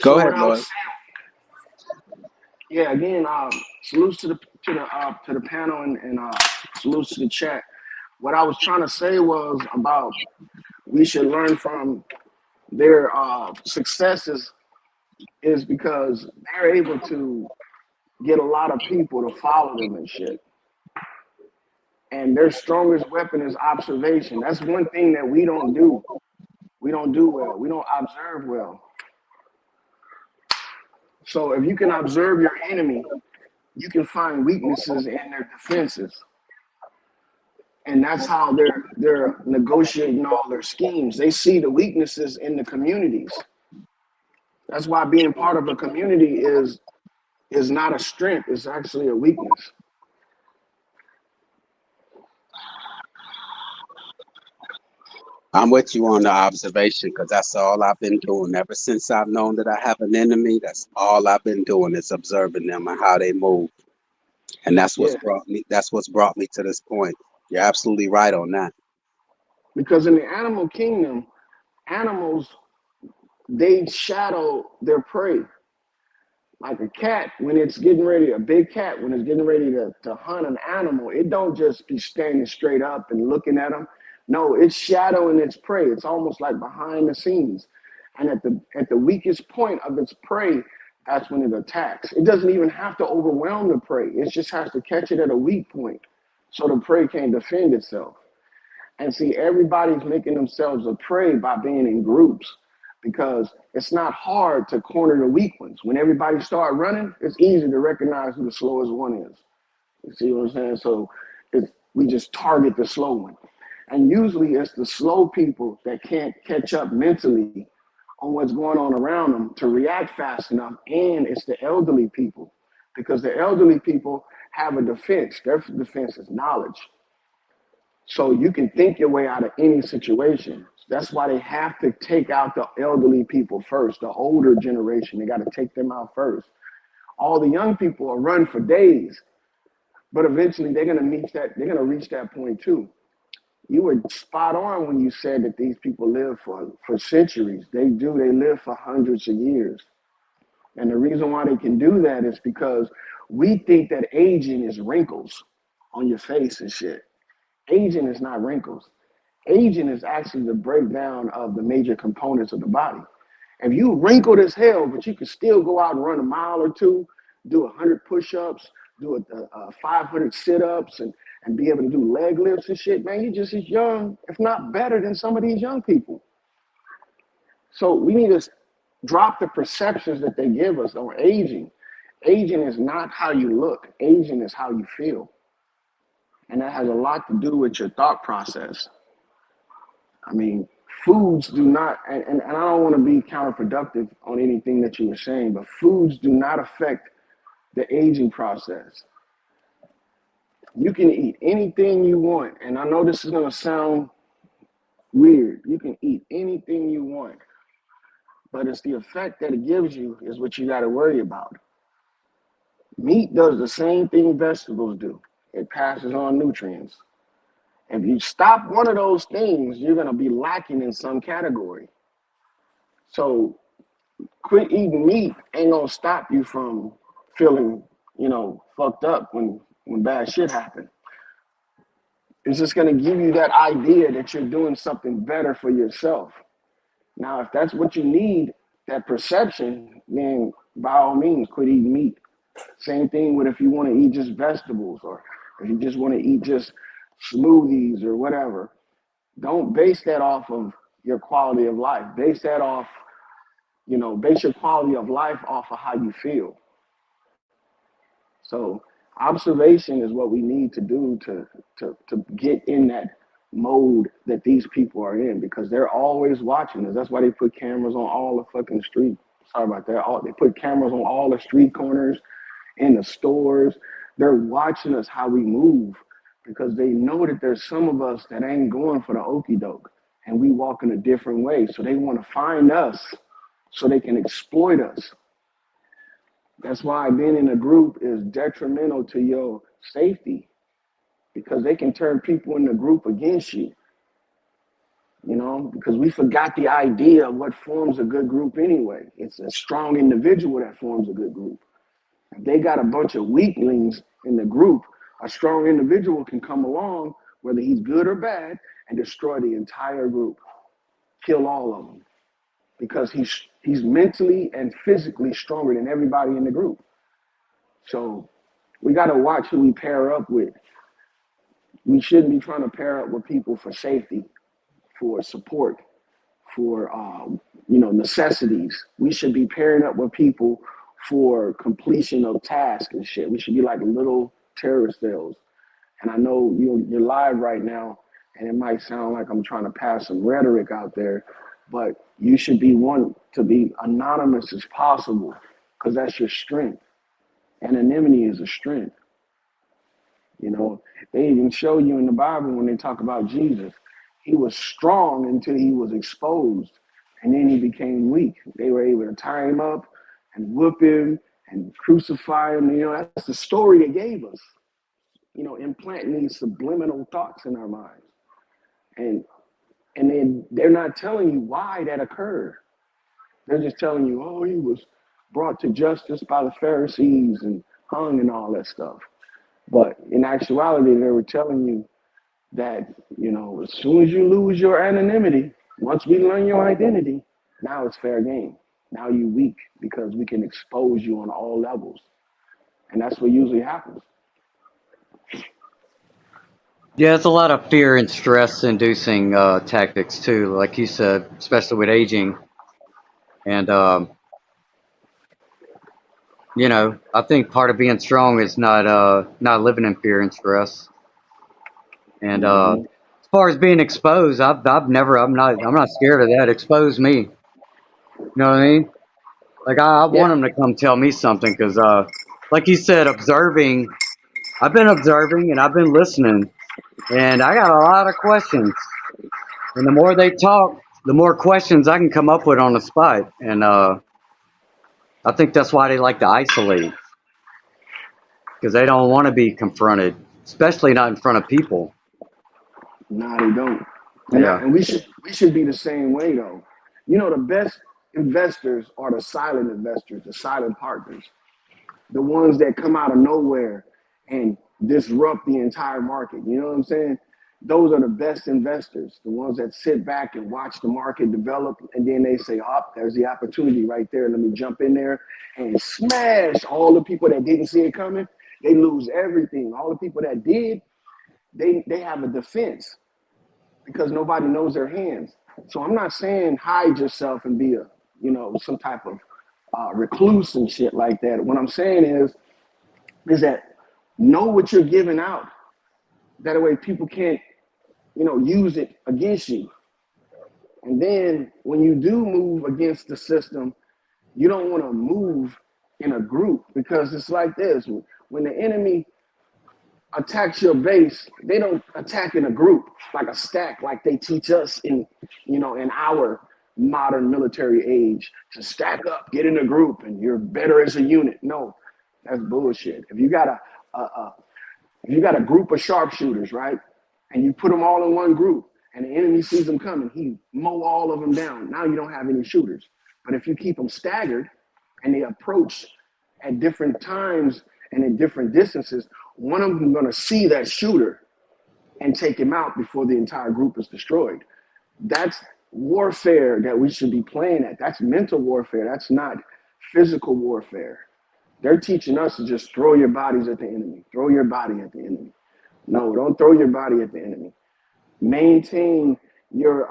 Go So what ahead, I was Lloyd. saying, yeah, again, salutes to the panel and salutes to the chat. What I was trying to say was about we should learn from their successes is because they're able to get a lot of people to follow them and shit. And their strongest weapon is observation. That's one thing that we don't do. We don't do well. We don't observe well. So if you can observe your enemy, you can find weaknesses in their defenses. And that's how they're negotiating all their schemes. They see the weaknesses in the communities. That's why being part of a community is not a strength, it's actually a weakness. I'm with you on the observation because that's all I've been doing ever since I've known that I have an enemy. That's all I've been doing is observing them and how they move, and that's what's Yeah, brought me. That's what's brought me to this point. You're absolutely right on that. because in the animal kingdom, animals, they shadow their prey. Like a cat, when it's getting ready, a big cat, when it's getting ready to hunt an animal, it don't just be standing straight up and looking at them. No, it's shadowing its prey. It's almost like behind the scenes. And at the weakest point of its prey, that's when it attacks. It doesn't even have to overwhelm the prey. It just has to catch it at a weak point so the prey can defend itself. And see, everybody's making themselves a prey by being in groups because it's not hard to corner the weak ones. When everybody start running, it's easy to recognize who the slowest one is. You see what I'm saying? So we just target the slow one. And usually it's the slow people that can't catch up mentally on what's going on around them to react fast enough. And it's the elderly people because the elderly people have a defense. Their defense is knowledge. So you can think your way out of any situation. That's why they have to take out the elderly people first, the older generation. They got to take them out first. All the young people will run for days, but eventually they're gonna reach that point too. You were spot on when you said that these people live for centuries. They do, they live for hundreds of years. And the reason why they can do that is because we think that aging is wrinkles on your face and shit. Aging is not wrinkles. Aging is actually the breakdown of the major components of the body. If you wrinkled as hell, but you can still go out and run a mile or two, do 100 push-ups, do 500 sit-ups, and be able to do leg lifts and shit, man, you're just as young, if not better than some of these young people. So we need to drop the perceptions that they give us on aging. Aging is not how you look. Aging is how you feel. And that has a lot to do with your thought process. I mean, foods do not, and I don't want to be counterproductive on anything that you were saying, but foods do not affect the aging process. You can eat anything you want, and I know this is going to sound weird. You can eat anything you want, but it's the effect that it gives you is what you got to worry about. Meat does the same thing vegetables do. It passes on nutrients. If you stop one of those things, you're going to be lacking in some category. So quit eating meat ain't going to stop you from feeling, fucked up when bad shit happens. It's just going to give you that idea that you're doing something better for yourself. Now, if that's what you need, that perception, then by all means, quit eating meat. Same thing with if you want to eat just vegetables, or if you just want to eat just smoothies or whatever. Don't base that off of your quality of life. Base that off, base your quality of life off of how you feel. So observation is what we need to do to get in that mode that these people are in, because they're always watching us. That's why they put cameras on all the fucking street. Sorry about that. They put cameras on all the street corners, in the stores. They're watching us how we move, because they know that there's some of us that ain't going for the okie doke, and we walk in a different way. So they want to find us so they can exploit us. That's why being in a group is detrimental to your safety, because they can turn people in the group against you, because we forgot the idea of what forms a good group anyway. It's a strong individual that forms a good group. If they got a bunch of weaklings in the group, a strong individual can come along, whether he's good or bad, and destroy the entire group, kill all of them, because he's mentally and physically stronger than everybody in the group. So we got to watch who we pair up with. We shouldn't be trying to pair up with people for safety, for support, for necessities. We should be pairing up with people for completion of tasks and shit. We should be like little terrorist cells. And I know you're live right now, and it might sound like I'm trying to pass some rhetoric out there, but you should be one to be anonymous as possible, because that's your strength. Anonymity is a strength. They even show you in the Bible when they talk about Jesus. He was strong until he was exposed, and then he became weak. They were able to tie him up and whoop him and crucify him. That's the story they gave us, implanting these subliminal thoughts in our minds. And then they're not telling you why that occurred. They're just telling you, oh, he was brought to justice by the Pharisees and hung and all that stuff. But in actuality, they were telling you that, as soon as you lose your anonymity, once we learn your identity, now it's fair game. Now you're weak, because we can expose you on all levels. And that's what usually happens. Yeah, it's a lot of fear and stress inducing tactics too, like you said, especially with aging. And, I think part of being strong is not living in fear and stress. And Mm-hmm. as far as being exposed, I'm not scared of that. Expose me. You know what I mean? Like I want Yeah. them to come tell me something, because, like you said, observing. I've been observing and I've been listening, and I got a lot of questions. And the more they talk, the more questions I can come up with on the spot. And I think that's why they like to isolate, because they don't want to be confronted, especially not in front of people. No, they don't. Yeah. And we should be the same way though. The best investors are the silent investors, the silent partners, the ones that come out of nowhere and disrupt the entire market. You know what I'm saying? Those are the best investors, the ones that sit back and watch the market develop, and then they say, oh, there's the opportunity right there. Let me jump in there and smash all the people that didn't see it coming. They lose everything. All the people that did, they have a defense, because nobody knows their hands. So I'm not saying hide yourself and be some type of recluse and shit like that. What I'm saying is that know what you're giving out. That way people can't, use it against you. And then when you do move against the system, you don't want to move in a group, because it's like this. When the enemy attacks your base, they don't attack in a group like a stack, like they teach us in our modern military age, to stack up, get in a group, and you're better as a unit. No, that's bullshit. If you got a group of sharpshooters, right, and you put them all in one group, and the enemy sees them coming, he mow all of them down. Now you don't have any shooters. But if you keep them staggered and they approach at different times and at different distances, one of them is going to see that shooter and take him out before the entire group is destroyed. That's warfare that we should be playing at. That's mental warfare. That's not physical warfare. They're teaching us to just throw your bodies at the enemy. Throw your body at the enemy. No, don't throw your body at the enemy. Maintain your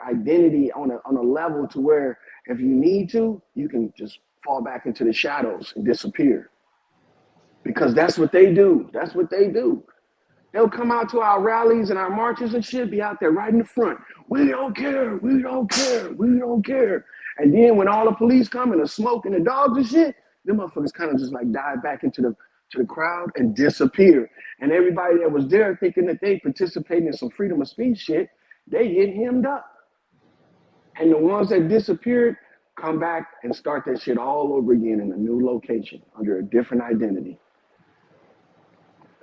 identity on a level to where if you need to, you can just fall back into the shadows and disappear. Because that's what they do. That's what they do. They'll come out to our rallies and our marches and shit, be out there right in the front. We don't care. We don't care. We don't care. And then when all the police come and the smoke and the dogs and shit, them motherfuckers kind of just like dive back into the crowd and disappear. And everybody that was there thinking that they participated in some freedom of speech shit, they get hemmed up. And the ones that disappeared come back and start that shit all over again in a new location under a different identity.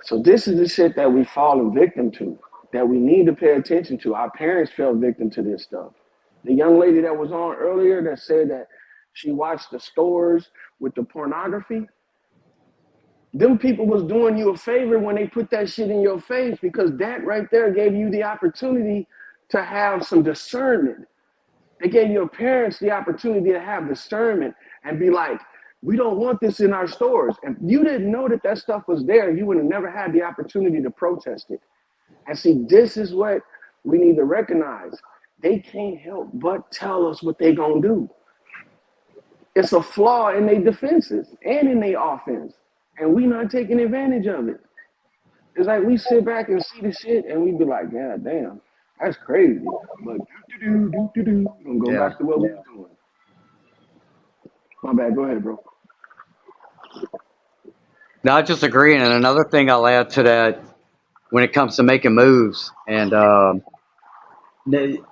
So this is the shit that we've fallen victim to, that we need to pay attention to. Our parents fell victim to this stuff. The young lady that was on earlier that said that she watched the stores with the pornography, them people was doing you a favor when they put that shit in your face, because that right there gave you the opportunity to have some discernment. They gave your parents the opportunity to have discernment and be like, we don't want this in our stores. And you didn't know that that stuff was there, you would have never had the opportunity to protest it. And see, this is what we need to recognize. They can't help but tell us what they gonna do. It's a flaw in their defenses and in their offense. And we not taking advantage of it. It's like we sit back and see the shit and we be like, yeah, damn, that's crazy. But we're gonna go back to what we were doing. My bad, go ahead, bro. Not just agreeing. And another thing I'll add to that when it comes to making moves, and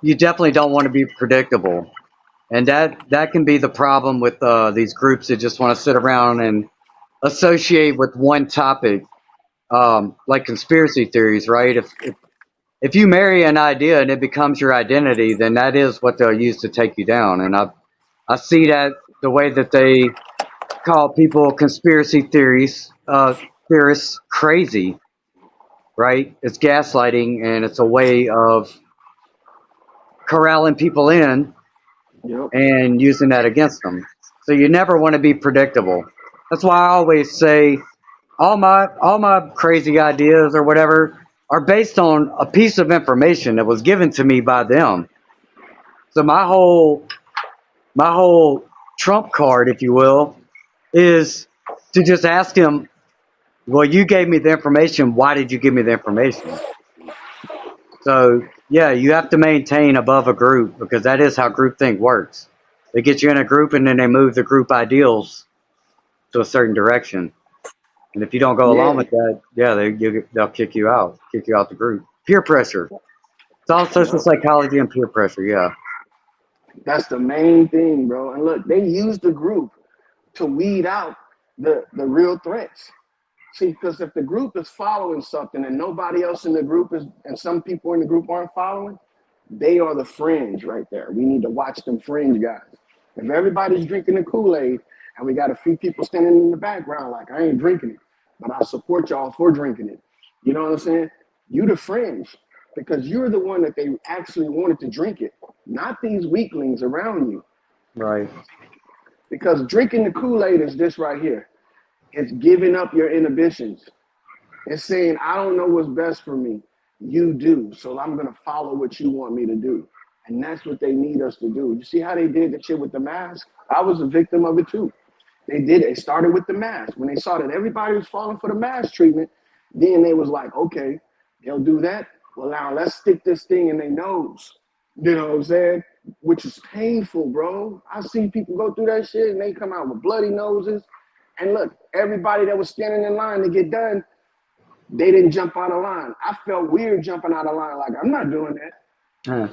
you definitely don't want to be predictable. And that can be the problem with these groups that just want to sit around and associate with one topic, like conspiracy theories, right? If you marry an idea and it becomes your identity, then that is what they'll use to take you down. And I see that the way that they call people conspiracy theorists crazy, right? It's gaslighting, and it's a way of corralling people in and using that against them. So you never want to be predictable. That's why I always say all my crazy ideas or whatever are based on a piece of information that was given to me by them. So my whole trump card, if you will, is to just ask him, well, you gave me the information. Why did you give me the information? So, yeah, you have to maintain above a group, because that is how groupthink works. They get you in a group and then they move the group ideals to a certain direction. And if you don't go along with that, they'll kick you out the group. Peer pressure. It's all social psychology and peer pressure, yeah. That's the main thing, bro. And look, they use the group to weed out the real threats. See, because if the group is following something and nobody else in the group is, and some people in the group aren't following, they are the fringe right there. We need to watch them fringe guys. If everybody's drinking the Kool-Aid and we got a few people standing in the background like, I ain't drinking it, but I support y'all for drinking it. You know what I'm saying? You the fringe, because you're the one that they actually wanted to drink it, not these weaklings around you. Right. Because drinking the Kool-Aid is this right here. It's giving up your inhibitions. It's saying, I don't know what's best for me. You do. So I'm going to follow what you want me to do. And that's what they need us to do. You see how they did the shit with the mask? I was a victim of it too. They started with the mask. When they saw that everybody was falling for the mask treatment, then they was like, okay, they'll do that. Well, now let's stick this thing in their nose. You know what I'm saying? Which is painful, bro. I've seen people go through that shit and they come out with bloody noses. And look, everybody that was standing in line to get done, they didn't jump out of line. I felt weird jumping out of line. Like, I'm not doing that.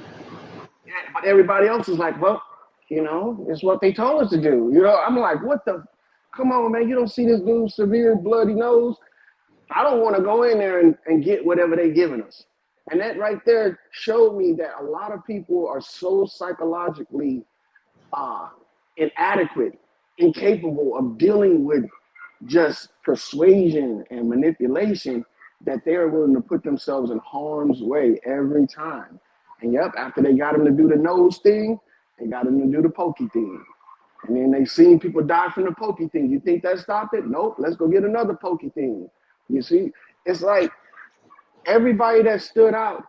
Yeah, but everybody else was like, well, you know, it's what they told us to do. You know, I'm like, what the? Come on, man. You don't see this dude's severe bloody nose? I don't want to go in there and get whatever they giving us. And that right there showed me that a lot of people are so psychologically inadequate, incapable of dealing with just persuasion and manipulation, that they are willing to put themselves in harm's way every time. And yep, after they got him to do the nose thing, they got him to do the pokey thing. And then they seen people die from the pokey thing. You think that stopped it? Nope. Let's go get another pokey thing. You see, it's like everybody that stood out,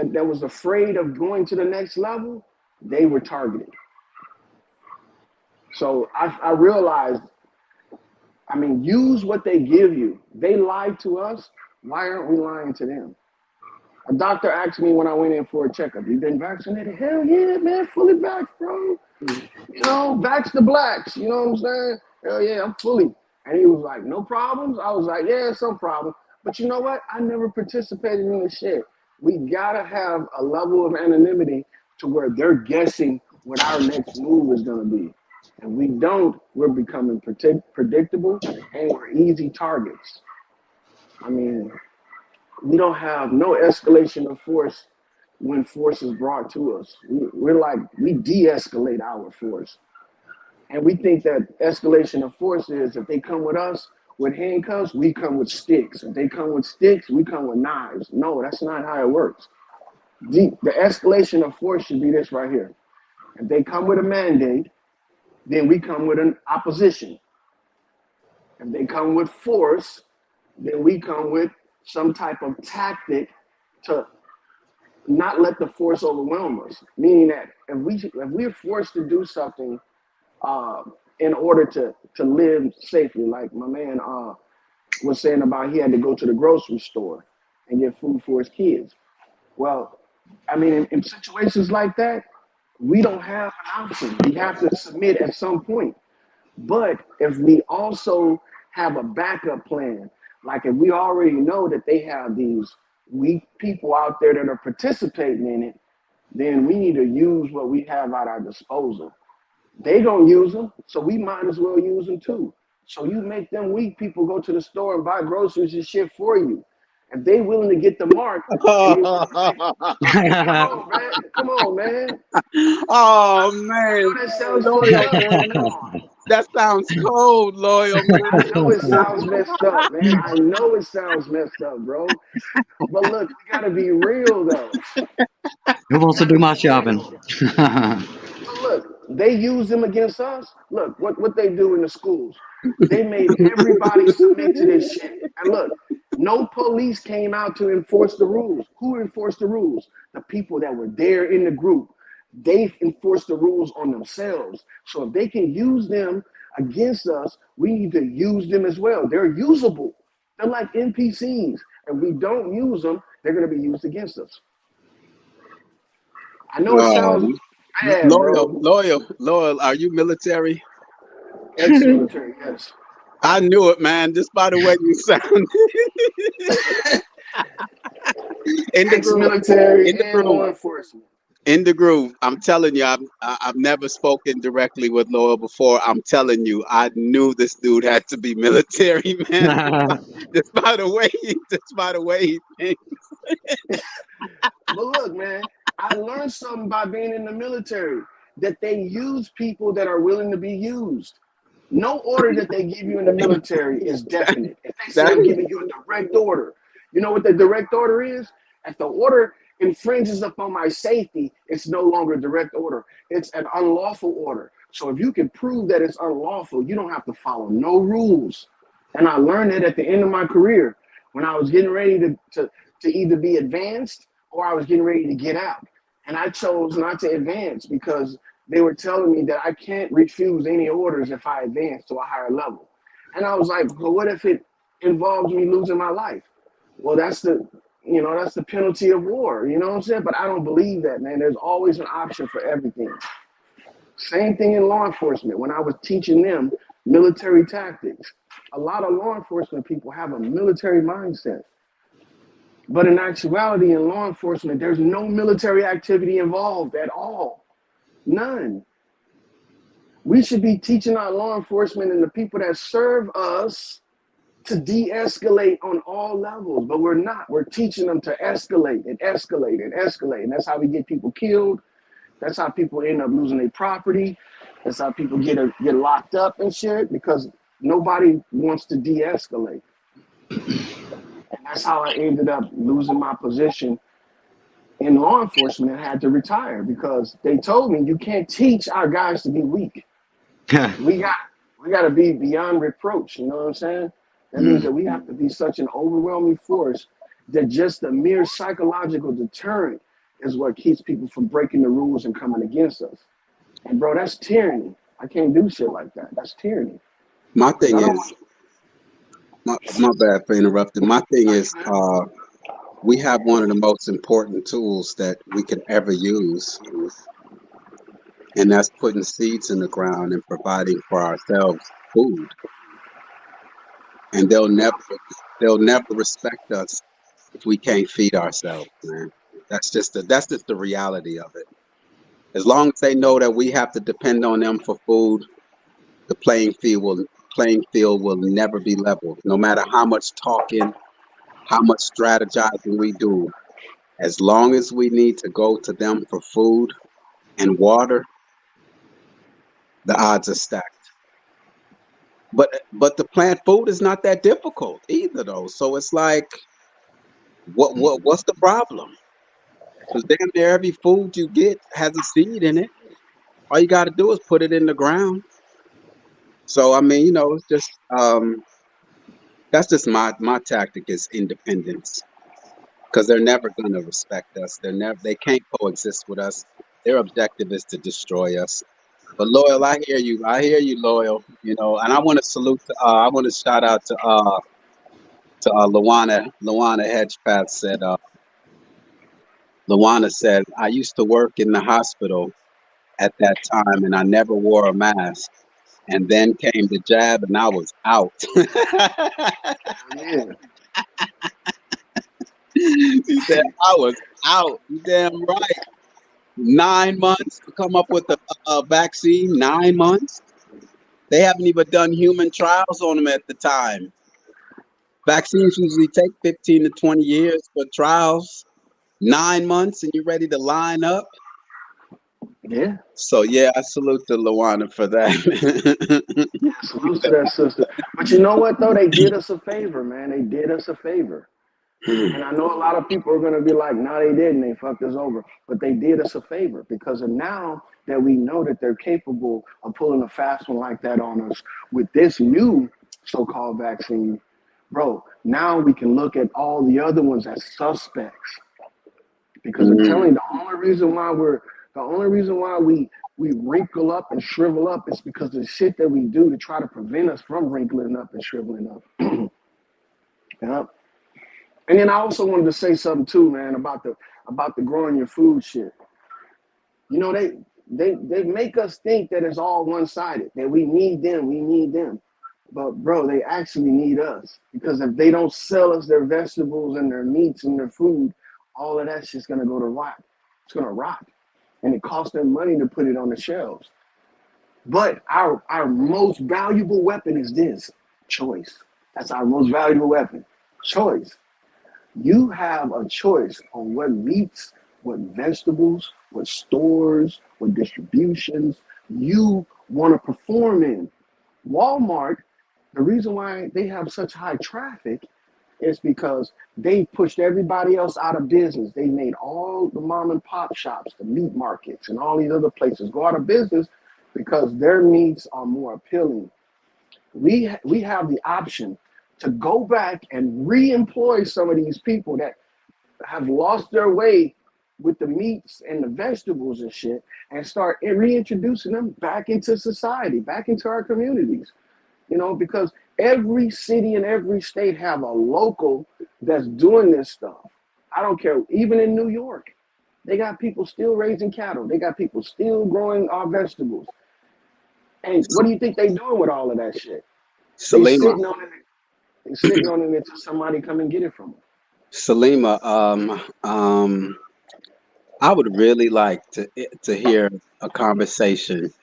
that was afraid of going to the next level, they were targeted. So I realized, I mean, use what they give you. They lied to us. Why aren't we lying to them? A doctor asked me when I went in for a checkup, you been vaccinated? Hell yeah, man, fully vaxxed, bro. You know, vax the blacks. You know what I'm saying? Hell yeah, I'm fully. And he was like, no problems? I was like, yeah, some problem. But you know what? I never participated in this shit. We gotta have a level of anonymity to where they're guessing what our next move is gonna be. And we don't, we're becoming predictable and we're easy targets. I mean, we don't have no escalation of force when force is brought to us. We're like, we de-escalate our force. And we think that escalation of force is if they come with us with handcuffs, we come with sticks. If they come with sticks, we come with knives. No, that's not how it works. The escalation of force should be this right here. If they come with a mandate, then we come with an opposition. If they come with force, then we come with some type of tactic to not let the force overwhelm us. Meaning that if we're forced to do something in order to live safely, like my man was saying about he had to go to the grocery store and get food for his kids. Well, I mean, in situations like that, we don't have an option. We have to submit at some point. But if we also have a backup plan, like if we already know that they have these weak people out there that are participating in it, then we need to use what we have at our disposal. They don't use them, so we might as well use them too. So you make them weak people go to the store and buy groceries and shit for you. If they willing to get the mark, come on, man. Come on, man. Oh I man, know that sounds fucked loyal up, man. but come on. That sounds cold, loyal I man. know it sounds messed up, man. I know it sounds messed up, bro. But look, we gotta be real though. Who wants to do my shopping? So look, they use them against us. Look, what they do in the schools. They made everybody submit to this shit. And look, no police came out to enforce the rules. Who enforced the rules? The people that were there in the group. They enforced the rules on themselves. So if they can use them against us, we need to use them as well. They're usable. They're like NPCs. If we don't use them, they're going to be used against us. I know it sounds bad, bro. Loyal. Are you military? Ex-military, yes. I knew it, man. Just by the way you sound. Ex-military and law enforcement. In the groove. I'm telling you, I've never spoken directly with Loyal before. I'm telling you, I knew this dude had to be military, man. Just by the way he thinks. But look, man, I learned something by being in the military, that they use people that are willing to be used. No order that they give you in the military is definite. If they say I'm giving you a direct order, you know what the direct order is? If the order infringes upon my safety, it's no longer a direct order. It's an unlawful order. So if you can prove that it's unlawful, you don't have to follow no rules. And I learned that at the end of my career when I was getting ready to either be advanced or I was getting ready to get out. And I chose not to advance because they were telling me that I can't refuse any orders if I advance to a higher level. And I was like, well, what if it involves me losing my life? Well, that's the penalty of war, you know what I'm saying? But I don't believe that, man. There's always an option for everything. Same thing in law enforcement. When I was teaching them military tactics, a lot of law enforcement people have a military mindset. But in actuality, in law enforcement, there's no military activity involved at all. None. We should be teaching our law enforcement and the people that serve us to de-escalate on all levels, but we're not. We're teaching them to escalate and escalate and escalate, and that's how we get people killed. That's how people end up losing their property. That's how people get locked up and shit, because nobody wants to de-escalate. And that's how I ended up losing my position in law enforcement and had to retire, because they told me you can't teach our guys to be weak. We got to be beyond reproach. You know what I'm saying? That means that we have to be such an overwhelming force that just the mere psychological deterrent is what keeps people from breaking the rules and coming against us. And bro, that's tyranny. I can't do shit like that. That's tyranny. My 'Cause thing I don't is, my bad for interrupting. My thing is, we have one of the most important tools that we can ever use, and that's putting seeds in the ground and providing for ourselves food. And they'll never respect us if we can't feed ourselves, man. That's just the reality of it. As long as they know that we have to depend on them for food, the playing field will never be leveled. No matter how much talking, how much strategizing we do, as long as we need to go to them for food and water, the odds are stacked. But the plant food is not that difficult either, though. So it's like, what's the problem? Because damn near every food you get has a seed in it. All you got to do is put it in the ground. So I mean, it's just that's just my tactic is independence. Because they're never gonna respect us. They can't coexist with us. Their objective is to destroy us. But Loyal, I hear you. I hear you, Loyal. And I want to salute. I want to shout out to Luana. Luana Hedgepath said. Luana said, I used to work in the hospital at that time, and I never wore a mask. And then came the jab, and I was out. yeah. She said, I was out. You damn right. 9 months to come up with a vaccine. 9 months. They haven't even done human trials on them at the time. Vaccines usually take 15 to 20 years for trials. 9 months, and you're ready to line up. Yeah. So yeah, I salute the Luana for that. Salute to that sister. But you know what though? They did us a favor, man. They did us a favor. And I know a lot of people are gonna be like, no, they didn't. They fucked us over. But they did us a favor because of now that we know that they're capable of pulling a fast one like that on us with this new so-called vaccine, bro. Now we can look at all the other ones as suspects. Because I'm telling you, the only reason why we wrinkle up and shrivel up is because of the shit that we do to try to prevent us from wrinkling up and shriveling up. Yeah. And then I also wanted to say something too, man, about the growing your food shit. They make us think that it's all one-sided, that we need them. But bro, they actually need us. Because if they don't sell us their vegetables and their meats and their food, all of that shit's gonna go to rot. It's gonna rot. And it costs them money to put it on the shelves. But our most valuable weapon is this: choice. That's our most valuable weapon. Choice. You have a choice on what meats, what vegetables, what stores, what distributions you want to perform in. Walmart, the reason why they have such high traffic is because they pushed everybody else out of business. They made all the mom and pop shops, the meat markets, and all these other places go out of business because their meats are more appealing. We have the option to go back and re-employ some of these people that have lost their way with the meats and the vegetables and shit, and start reintroducing them back into society, back into our communities. Because every city and every state have a local that's doing this stuff. I don't care. Even in New York, they got people still raising cattle. They got people still growing our vegetables. And what do you think they doing with all of that shit? They Salima, sitting on it. They sitting on it until somebody come and get it from them. Salima, I would really like to hear a conversation.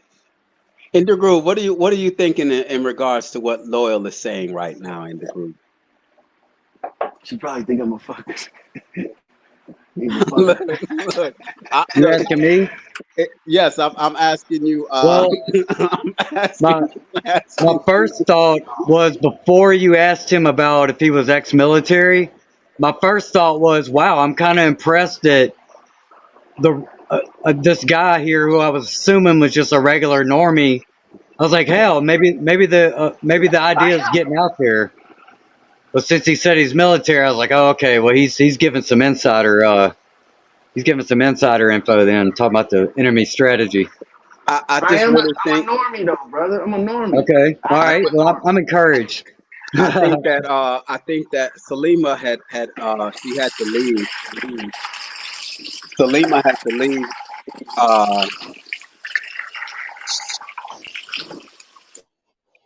Indegruv, what are you thinking in regards to what Loyal is saying right now, Indegruv? She probably think I'm a fucker. Look, You asking me? yes, I'm asking you. Well, I'm my asking first thought was before you asked him about if he was ex-military. My first thought was, wow, I'm kind of impressed that this guy here, who I was assuming was just a regular normie, I was like, hell, maybe the idea is getting out there. But since he said he's military, I was like, oh, okay. Well, he's giving some insider info then, talking about the enemy strategy. I I just am really I'm think a normie though, brother. I'm a normie. Okay, all I, right. Well, I'm encouraged. I think that Salima had she had to leave. Salima had to leave. Uh,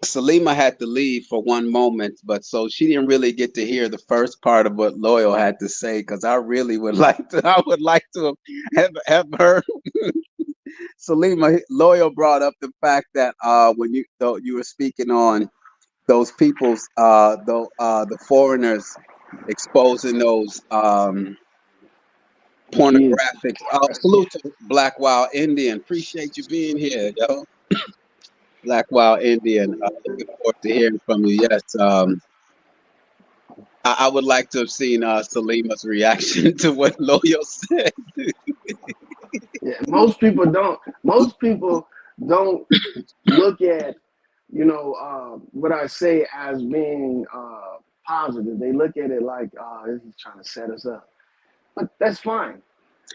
Salima had to leave for one moment, but so she didn't really get to hear the first part of what Loyal had to say because I really would like to. I would like to have heard Salima. Loyal brought up the fact that when you were speaking on those people's the foreigners exposing those Kids. pornographic. Salute to Black Wild Indian. Appreciate you being here, yo. Black Wild Indian. Looking forward to hearing from you. Yes. I would like to have seen Salima's reaction to what Loyo said. Yeah, most people don't look at, what I say as being positive. They look at it like, he's trying to set us up. But that's fine.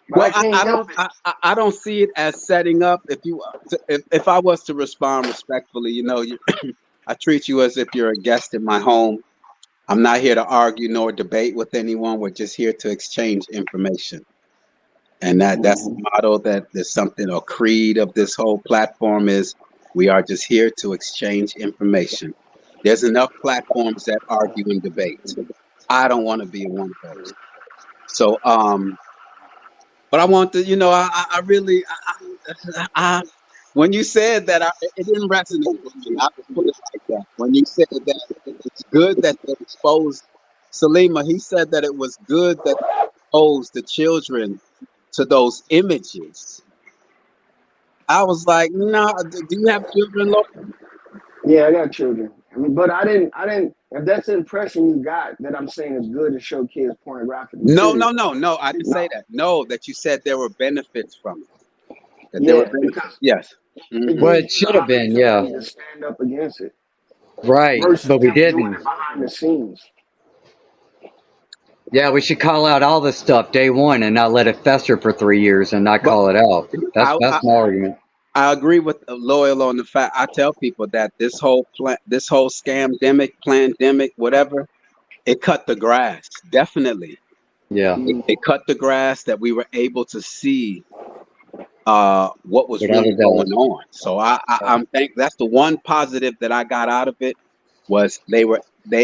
But I Well, can't help it. I don't see it as setting up. If I was to respond respectfully, I treat you as if you're a guest in my home. I'm not here to argue nor debate with anyone. We're just here to exchange information. And that's the motto, that there's something, or creed of this whole platform is we are just here to exchange information. There's enough platforms that argue and debate. I don't want to be one of those. So, but I want to, I really, when you said that, it didn't resonate with me. I would put it like that. When you said that it's good that they exposed Salima, he said that it was good that they exposed the children to those images. I was like, no, do you have children, Lord? Yeah, I got children. But I didn't. If that's the impression you got, that I'm saying it's good to show kids pornographic No, material. no, no, no. I didn't say No. that. No, that you said there were benefits from it. That there were Yeah, benefits. because Yes. it Well, Hmm. gives it you the should have been, yeah, opportunity to stand up against it right. versus But we them doing didn't. it behind the scenes. Yeah, we should call out all this stuff day one and not let it fester for 3 years and not But call it out. I, That's I my argument. I agree with Loyal on the fact. I tell people that this whole scamdemic, plandemic, whatever, it cut the grass. Definitely, Yeah, it cut the grass that we were able to see what was without a really doubt. going on. So I'm think that's the one positive that I got out of it, was they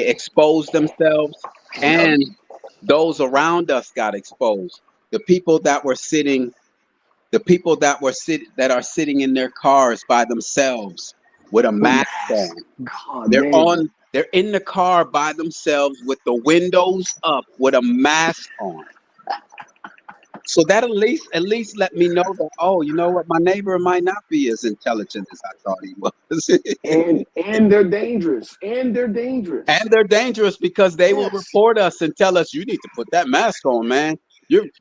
exposed themselves, Yep. and those around us got exposed. The people that were sitting that are sitting in their cars by themselves with a With mask masks. on. God damn. They're in the car by themselves with the windows up with a mask on. So that at least let me know that, oh, you know what, my neighbor might not be as intelligent as I thought he was. And they're dangerous. And they're dangerous. And they're dangerous because they will Yes. report us and tell us, you need to put that mask on, man.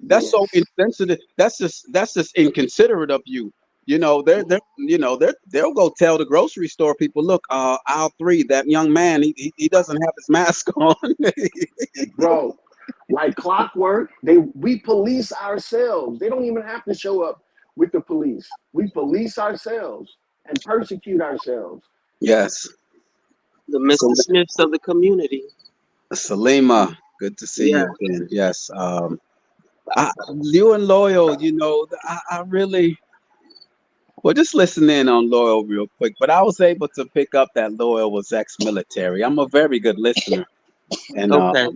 That's so Yes. insensitive. That's just inconsiderate of you. They'll go tell the grocery store people, look, aisle 3, that young man, he doesn't have his mask on. Bro, like clockwork, we police ourselves. They don't even have to show up with the police. We police ourselves and persecute ourselves. Yes. The So Mr. Smiths of the community. Salima, good to see Yeah. you again. Yes. You and Loyal, I really, well, just listen in on Loyal real quick. But I was able to pick up that Loyal was ex-military. I'm a very good listener, and Okay.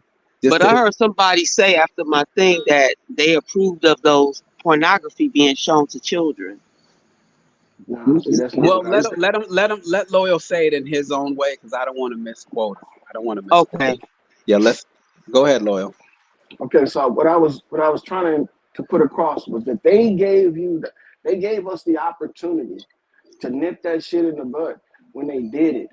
just But I heard somebody say after my thing that they approved of those pornography being shown to children. Nah, see, that's not well, what I said. let Loyal say it in his own way, because I don't want to misquote him. I don't want to misquote Okay. him. Yeah, let's go ahead, Loyal. Okay, so what I was trying to put across was that they gave us the opportunity to nip that shit in the bud when they did it,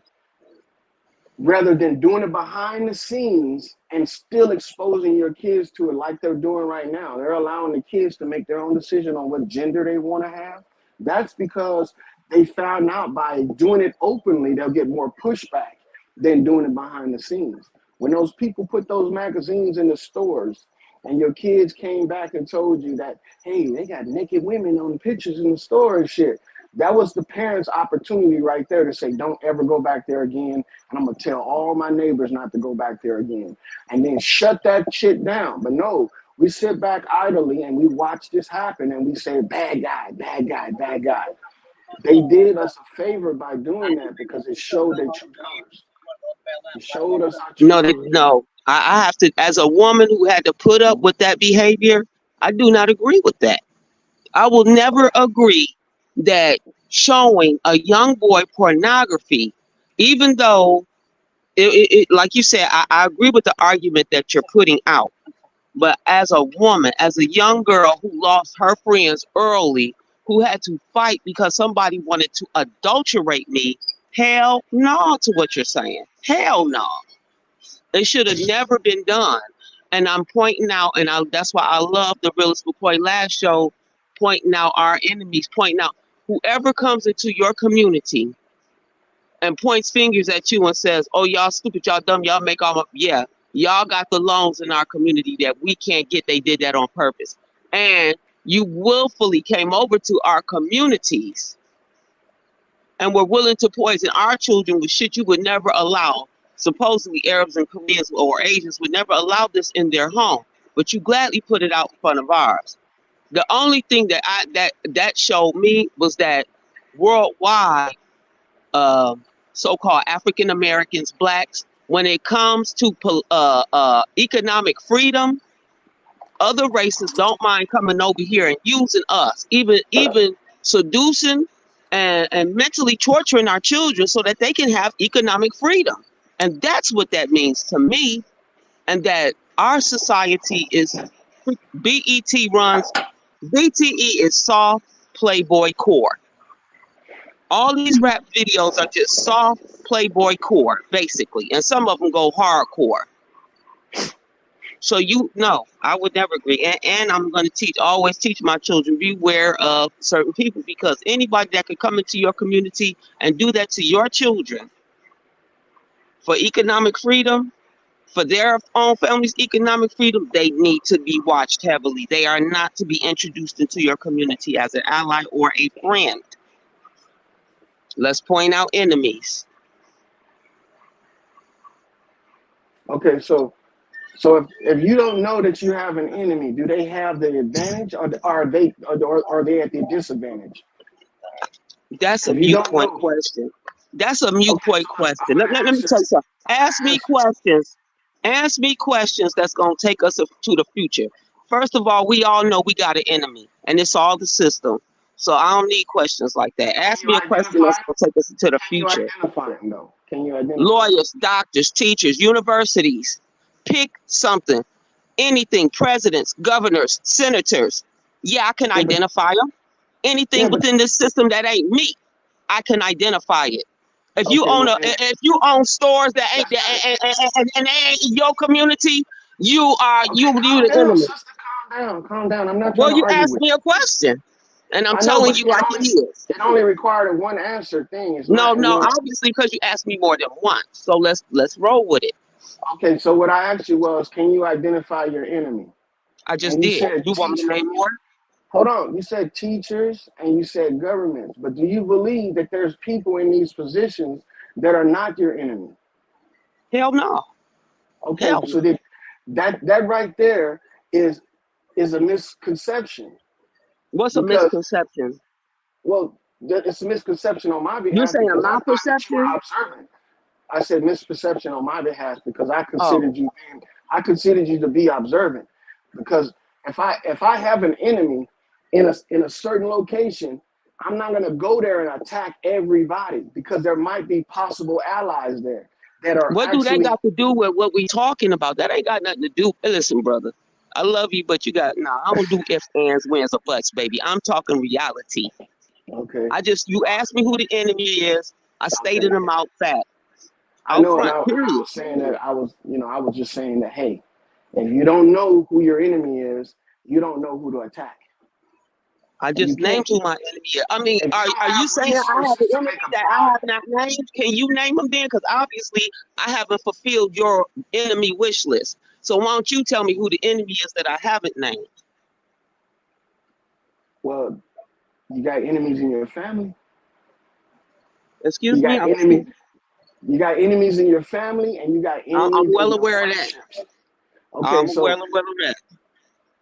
rather than doing it behind the scenes and still exposing your kids to it like they're doing right now. They're allowing the kids to make their own decision on what gender they want to have. That's because they found out by doing it openly, they'll get more pushback than doing it behind the scenes. When those people put those magazines in the stores and your kids came back and told you that, hey, they got naked women on pictures in the store and shit, that was the parents' opportunity right there to say, don't ever go back there again. And I'm going to tell all my neighbors not to go back there again. And then shut that shit down. But no, we sit back idly and we watch this happen and we say, bad guy, bad guy, bad guy. They did us a favor by doing that because it showed their true colors. It showed us our true colors. No. I have to, as a woman who had to put up with that behavior, I do not agree with that. I will never agree that showing a young boy pornography, even though, like you said, I agree with the argument that you're putting out. But as a woman, as a young girl who lost her friends early, who had to fight because somebody wanted to adulterate me, hell no to what you're saying. Hell no. It should have never been done. And I'm pointing out, and that's why I love the Realist McCoy last show, pointing out our enemies, pointing out whoever comes into your community and points fingers at you and says, oh, y'all stupid, y'all dumb, y'all make all my, yeah, y'all got the loans in our community that we can't get. They did that on purpose. And you willfully came over to our communities and were willing to poison our children with shit you would never allow. Supposedly Arabs and Koreans or Asians would never allow this in their home, but you gladly put it out in front of ours. The only thing that showed me was that worldwide, so-called African Americans, blacks, when it comes to economic freedom, other races don't mind coming over here and using us, even seducing and mentally torturing our children so that they can have economic freedom. And that's what that means to me. And that our society is, BET runs, BTE is soft Playboy core. All these rap videos are just soft Playboy core, basically. And some of them go hardcore. So I would never agree. And I'm going to always teach my children, beware of certain people, because anybody that could come into your community and do that to your children for economic freedom, for their own family's economic freedom, they need to be watched heavily. They are not to be introduced into your community as an ally or a friend. Let's point out enemies. Okay, so if you don't know that you have an enemy, do they have the advantage, or are they at the disadvantage? That's a mute point question. That's a mute point question. Let me tell you something. Ask me questions. Ask me questions that's going to take us to the future. First of all, we all know we got an enemy, and it's all the system. So I don't need questions like that. Ask me a question that's going to take us to the future. Can you identify? Lawyers, doctors, teachers, universities. Pick something. Anything. Presidents, governors, senators. Yeah, I can identify them. Anything within this system that ain't me, I can identify it. If you own stores that ain't and they ain't in your community, you the enemy. Sister, calm down. I'm not trying to you argue asked with me a question, and I'm telling you like it is. It only required a one answer thing. It's no, obviously because you asked me more than once. So let's roll with it. Okay, so what I asked you was, can you identify your enemy? I just did. You want me to name more? Hold on. You said teachers and you said governments, but do you believe that there's people in these positions that are not your enemy? Hell no. Okay, so that right there is a misconception. What's a misconception? Well, it's a misconception on my behalf. You're saying my perception? You were observant. I said misperception on my behalf because I considered you to be observant. Because if I have an enemy in a certain location, I'm not going to go there and attack everybody because there might be possible allies there that are. What do that got to do with what we talking about? That ain't got nothing to do. Listen, brother, I love you, but I don't do ifs, ands, whens, or buts, baby. I'm talking reality. Okay. You asked me who the enemy is. I stated them out fat. I know. I was saying that I was just saying that, hey, if you don't know who your enemy is, you don't know who to attack. I and you just can't. named who my enemy is. I mean, If you are don't you have saying I have resources an to enemy make a that I have product, not named? Can you name them then? Because obviously I haven't fulfilled your enemy wish list. So why don't you tell me who the enemy is that I haven't named? well, you got enemies in your family. You Excuse me? got enemies. You got enemies in your family, and you got I'm enemies in well your aware of that. friendships. I'm Okay, well aware of that.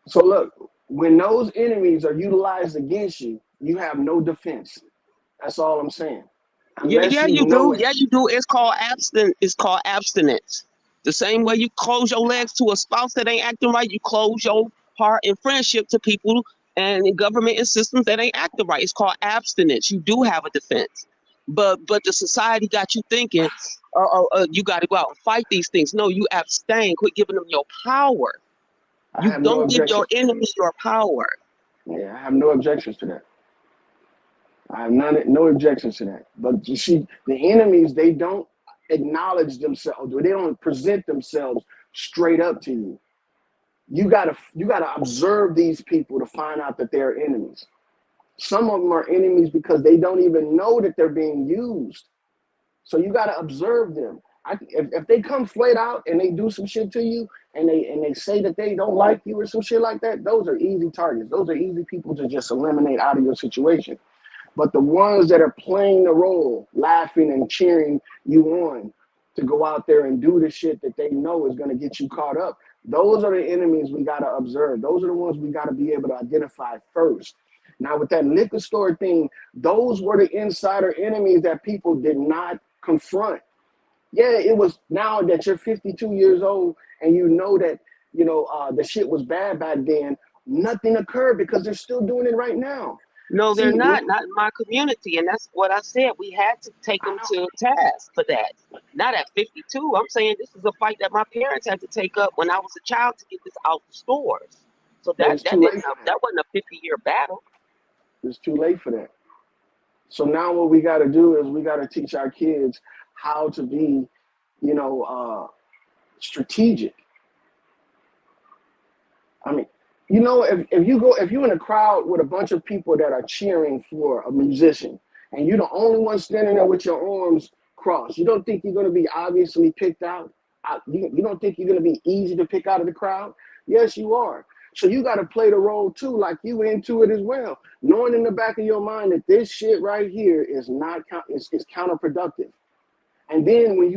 so look, when those enemies are utilized against you, you have no defense. That's all I'm saying. Yeah, Unless yeah, you you know do. it. Yeah, you do. It's called It's called abstinence. The same way you close your legs to a spouse that ain't acting right, you close your heart and friendship to people and in government and systems that ain't acting right. It's called abstinence. You do have a defense, but the society got you thinking, you got to go out and fight these things. No, you abstain. Quit giving them your power. I You have no don't give your objections. enemy your power. Yeah, I have no objections to that. I have no objections to that. But you see, the enemies, they don't acknowledge themselves, or they don't present themselves straight up to you. You gotta observe these people to find out that they're enemies. Some of them are enemies because they don't even know that they're being used. So you got to observe them. If they come flat out and they do some shit to you, and they say that they don't like you or some shit like that, those are easy targets. Those are easy people to just eliminate out of your situation. But the ones that are playing the role, laughing and cheering you on to go out there and do the shit that they know is going to get you caught up, those are the enemies we got to observe. Those are the ones we got to be able to identify first. Now, with that liquor store thing, those were the insider enemies that people did not confront. Yeah, it was now that you're 52 years old and you know that, the shit was bad back then, nothing occurred because they're still doing it right now. No, they're See, not. Not in my community, and that's what I said. We had to take them to task for that. Not at 52. I'm saying this is a fight that my parents had to take up when I was a child to get this out the stores. So but that it's that too late didn't for that. that wasn't a 50-year battle. It's too late for that. So now what we got to do is we got to teach our kids how to be, strategic. I mean, if you're in a crowd with a bunch of people that are cheering for a musician, and you're the only one standing there with your arms crossed, you don't think you're going to be obviously picked out? You don't think you're going to be easy to pick out of the crowd? Yes, you are. So you got to play the role too, like you into it as well, knowing in the back of your mind that this shit right here is not is counterproductive. And then when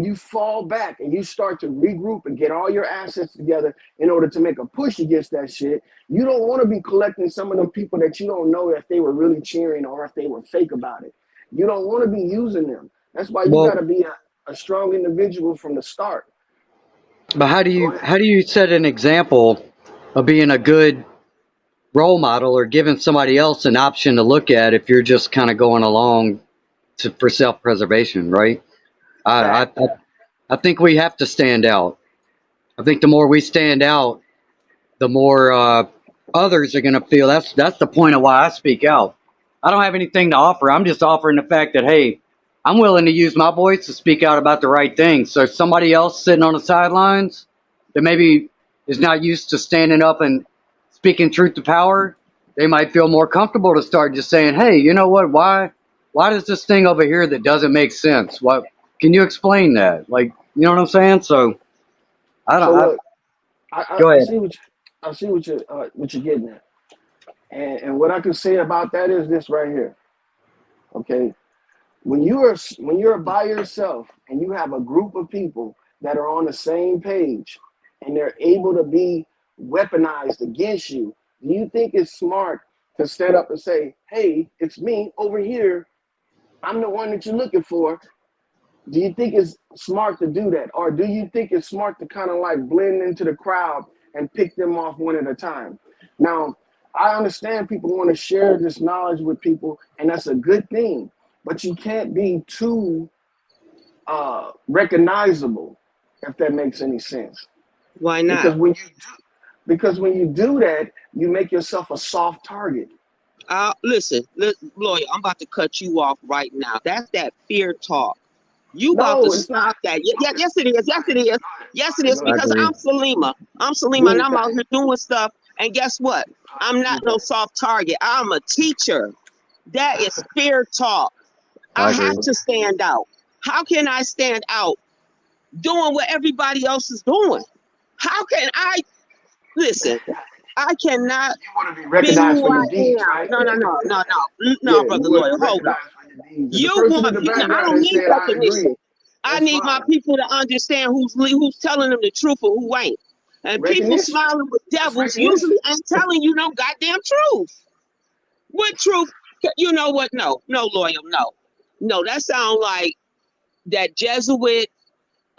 you fall back and you start to regroup and get all your assets together in order to make a push against that shit, you don't want to be collecting some of them people that you don't know if they were really cheering or if they were fake about it. You don't want to be using them. That's why you got Well, to be a strong individual from the start. but how do Go you ahead. how do you set an example of being a good role model or giving somebody else an option to look at if you're just kind of going along for self-preservation, right? I, Fact. I I think we have to stand out. I think the more we stand out, the more others are going to feel. That's the point of why I speak out. I don't have anything to offer. I'm just offering the fact that, hey, I'm willing to use my voice to speak out about the right thing. So somebody else sitting on the sidelines that maybe is not used to standing up and speaking truth to power, they might feel more comfortable to start just saying, hey, you know what? Why does this thing over here that doesn't make sense? What can you explain that? Like, you know what I'm saying? So I don't. So look, I, Go I ahead. see what you're getting at, and what I can say about that is this right here. Okay, when you're by yourself and you have a group of people that are on the same page and they're able to be weaponized against you, do you think it's smart to stand up and say, hey, it's me over here, I'm the one that you're looking for? Do you think it's smart to do that, or do you think it's smart to kind of like blend into the crowd and pick them off one at a time? Now, I understand people want to share this knowledge with people, and that's a good thing, but you can't be too recognizable, if that makes any sense. Why not? Because when you do that, you make yourself a soft target. Listen, lawyer, I'm about to cut you off right now. That's that fear talk. You about to No, it's not. stop that. Yeah, Okay, yes, it is. Yes, it is. Yes, it is. go I ahead. Because agree. I'm Salima. I'm Salima, Do and your I'm out thing. here doing stuff. And guess what? I'm not no soft target. I'm a teacher. That is fear talk. I I agree. have to stand out. How can I stand out doing what everybody else is doing? How can I listen? I cannot You want to be be recognized who for I your deeds, am. right? No, Yeah, you brother want to lawyer, be hold up. recognized for your deeds. And the You person in want the people? I background don't that need said, I recognition. agree, I that's need my fine. people to understand who's telling them the truth and who ain't. And people Recognition. smiling with That's devils recognition. usually ain't telling you no goddamn truth. What truth? You know what? No, lawyer, no. That sound like that Jesuit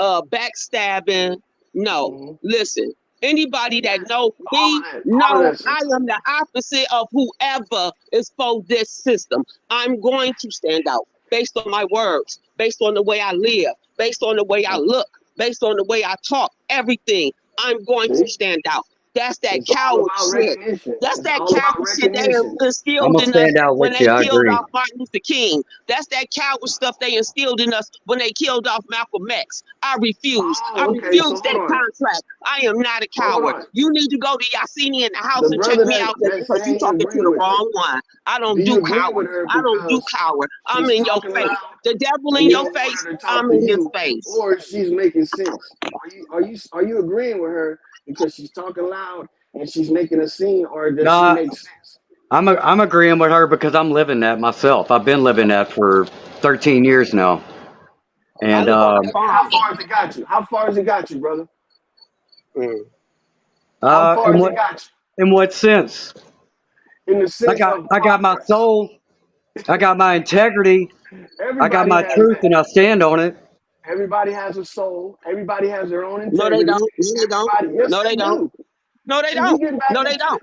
backstabbing. No, Mm-hmm. listen. Anybody that knows All me of that. All of know that, I sis. am the opposite of whoever is for this system. I'm going to stand out based on my words, based on the way I live, based on the way I look, based on the way I talk, everything. I'm going to See? stand out. That's that It's all coward about shit. recognition. That's It's that all about coward shit they recognition. I'm instilled gonna in us stand out when with they you. I killed agree. off Martin Luther King. That's that coward stuff they instilled in us when they killed off Malcolm X. I refuse. I Oh, okay. So refuse that hold on. contract. I am not a Hold coward. on. You need to go to Yasini in the house The and check brother me out that's because you saying you talking agree to the with her. wrong one. I Do don't you do agree with coward. her I don't do because coward. I'm she's in your talking face. loud The devil and in you your don't want face. her to talk I'm to in his you, face. or she's making sense? Are you agreeing with her because she's talking loud and she's making a scene, or does she No, make sense? I'm agreeing with her because I'm living that myself. I've been living that for 13 years now. I And live on a And how farm. far has it got you? How far has it got you, brother? How far in has what it got in what sense? you? In the I sense got of I got my progress. soul, I got my integrity, I got Everybody my has truth, that. and I stand on it. Everybody has a soul. Everybody has their own No, they integrity. don't. No, they don't. Everybody, yes, No, they they don't. do. No, they See, you don't. getting back No, they into the don't.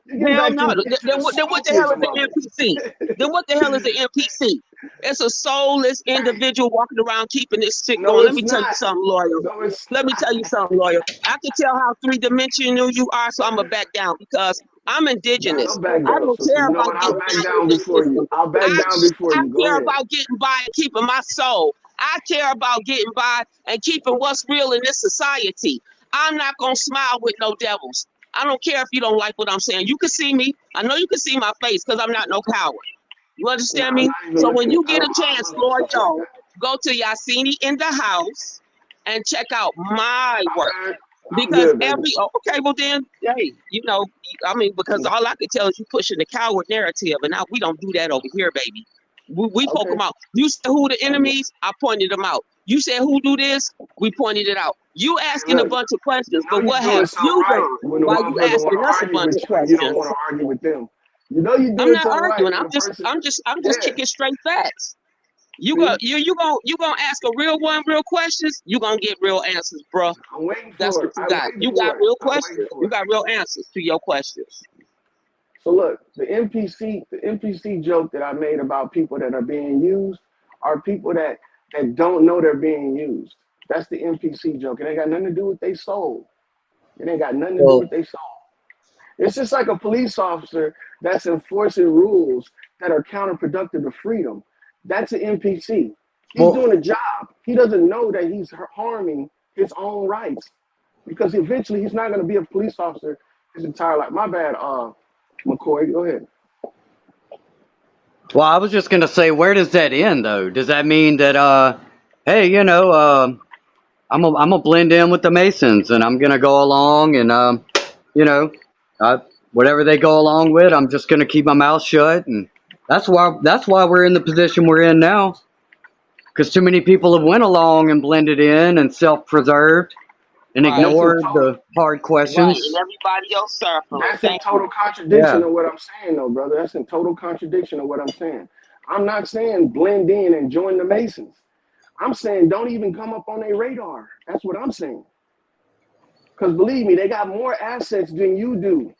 you getting Hell back no. into the Then what the hell is Snoopism of an it. NPC? Then what the hell is an NPC? It's a soulless individual walking around keeping this shit No, going. Let it's me tell you not. something, loyal. No, it's Let me tell you something, loyal. I can tell how three-dimensional you are, so I'm going to back down because I'm not indigenous. no back I down, don't sister. care You know about what? I'll getting back by in down this before you. system. I'll back I, down before I you. Go care ahead. about getting by and keeping my soul. I care about getting by and keeping what's real in this society. I'm not going to smile with no devils. I don't care if you don't like what I'm saying. You can see me. I know you can see my face because I'm not no coward. You No, understand I'm me? not even So when looking. you I get don't, a I chance, don't look at Lord, stuff like that. go to Yasini in the house and check out my work. I'm good. I'm Because good, baby. okay, well then, hey, because all I could tell is you pushing the coward narrative, and now we don't do that over here, baby. We poke Okay. them out. You said who the enemies? I pointed them out. You said who do this? We pointed it out. You Hey, asking a look. bunch of You questions, know but you're what doing have something you right done when the while you motherfucker want asking to us a argue bunch with of you and you don't questions? want to argue with them. You know you're I'm doing not something right arguing. when a person. I'm just Yeah. kicking straight facts. You See, gonna ask a real one, real questions. You gonna get real answers, bro. I'm waiting That's for what it. you I'm got. waiting You got for it. real I'm waiting questions. for You it. got real answers to your questions. So look, the NPC joke that I made about people that are being used are people that don't know they're being used. That's the NPC joke. It ain't got nothing to do with their soul. It ain't got nothing to do Well, with their soul. It's just like a police officer that's enforcing rules that are counterproductive to freedom. That's an NPC. He's well, doing a job. He doesn't know that he's harming his own rights because eventually he's not going to be a police officer his entire life. My bad, McCoy. Go ahead. well, I was just gonna say, where does that end though? Does that mean that hey, I'm gonna blend in with the Masons and I'm gonna go along and you know, whatever they go along with, I'm just gonna keep my mouth shut, and that's why we're in the position we're in now, because too many people have went along and blended in and self-preserved and Right, That's in ignored total. the hard right. And questions. everybody else suffering. That's in Thank you. total contradiction Yeah. of what I'm saying, though, brother. That's in total contradiction of what I'm saying. I'm not saying blend in and join the Masons. I'm saying don't even come up on their radar. That's what I'm saying. Because believe me, they got more assets than you do.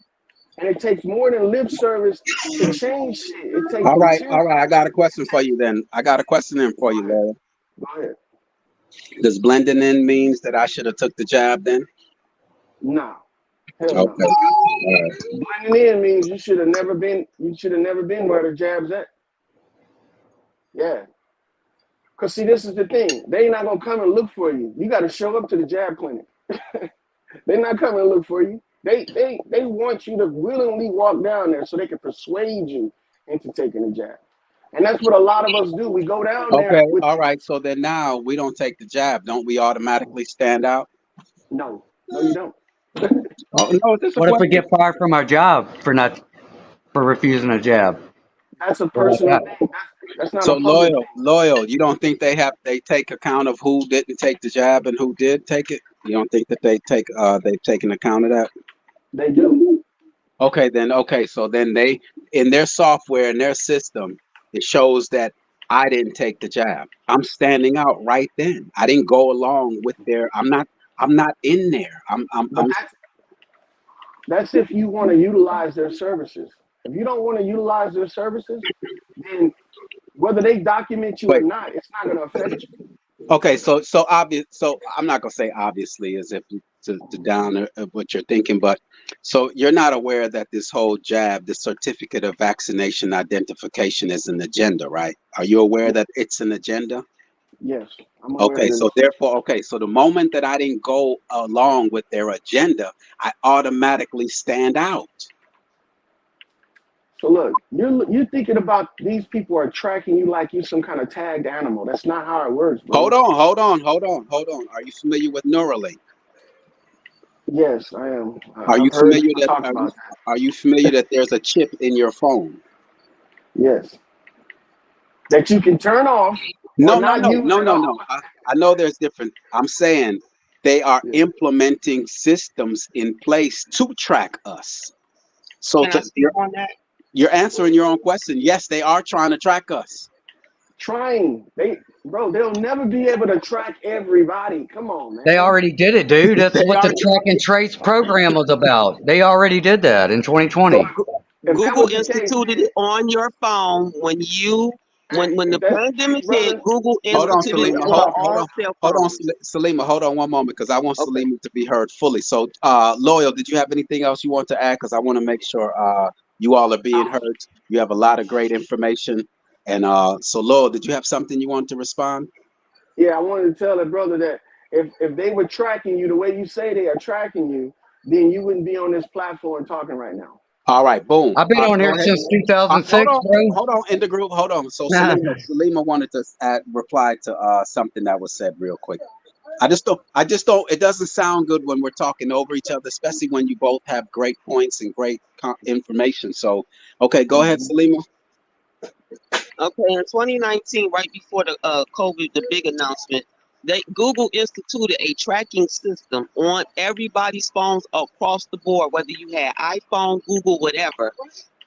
And it takes more than lip service to change shit. It takes All right, material. all right. I got a question for you then. I got a question in for you, Laura. Go ahead. Does blending in means that I should have took the jab then? No. Hell no. Okay. All right. Blending in means you should have never been where the jab's at. Yeah. Because see, this is the thing. They not gonna come and look for you. You gotta show up to the jab clinic. They're not coming to look for you. They want you to willingly walk down there so they can persuade you into taking a jab. And that's what a lot of us do. We go down there Okay, with all right. So then now we don't take the jab. Don't we automatically stand out? no, you don't. Oh no, is this a What if we question? get fired from our job for refusing a jab? That's a What about personal that? thing. That's not So a public thing. loyal. You don't think they take account of who didn't take the jab and who did take it? You don't think that they've taken account of that? They do. Okay, so then they in their software in their system it shows that I didn't take the jab. I'm standing out right then. I didn't go along with their. I'm not in there. But that's if you want to utilize their services. If you don't want to utilize their services, then whether they document you or Wait. not, it's not going to affect you. Okay, so obvious. So I'm not gonna say obviously as if to down what you're thinking, but so you're not aware that this whole jab, the certificate of vaccination identification, is an agenda, right? Are you aware that it's an agenda? Yes, I'm aware Okay, of so this. therefore, okay, so the moment that I didn't go along with their agenda, I automatically stand out. So look, you're thinking about these people are tracking you like you some kind of tagged animal. That's not how it works, brother. Hold on. Are you familiar with Neuralink? Yes, I am. Are you I've heard familiar people that talk about that. are you familiar that there's a chip in your phone? Yes, that you can turn off or not use at all. No. I know there's different. I'm saying they are Yeah. implementing systems in place to track us. So Can I speak on that? you're answering your own question. Yes, they are trying to track us. Trying, they'll never be able to track everybody. Come on, They man. already did it, dude. That's They what the are. track and trace program was about. They already did that in So 2020. if that Google was the case, instituted then it on your phone when if the that's the pandemic case, hit. brother, Google Hold on, instituted it Salima. on all cell Hold on, phones. Salima. Hold on one moment, because I want Okay. Salima to be heard fully. So, Loyal, did you have anything else you want to add? Because I want to make sure you all are being heard. You have a lot of great information, and so Loyal, did you have something you want to respond? yeah, I wanted to tell the brother that if they were tracking you the way you say they are tracking you, then you wouldn't be on this platform talking right now. All right, boom. I've been on Go here ahead. since 2006, Hold on, in the group. Hold on. So bro. Salima wanted to reply to something that was said real quick. I just don't. It doesn't sound good when we're talking over each other, especially when you both have great points and great information. So, okay, go ahead, Salima. Okay, in 2019, right before the COVID, the big announcement, Google instituted a tracking system on everybody's phones across the board, whether you had iPhone, Google, whatever,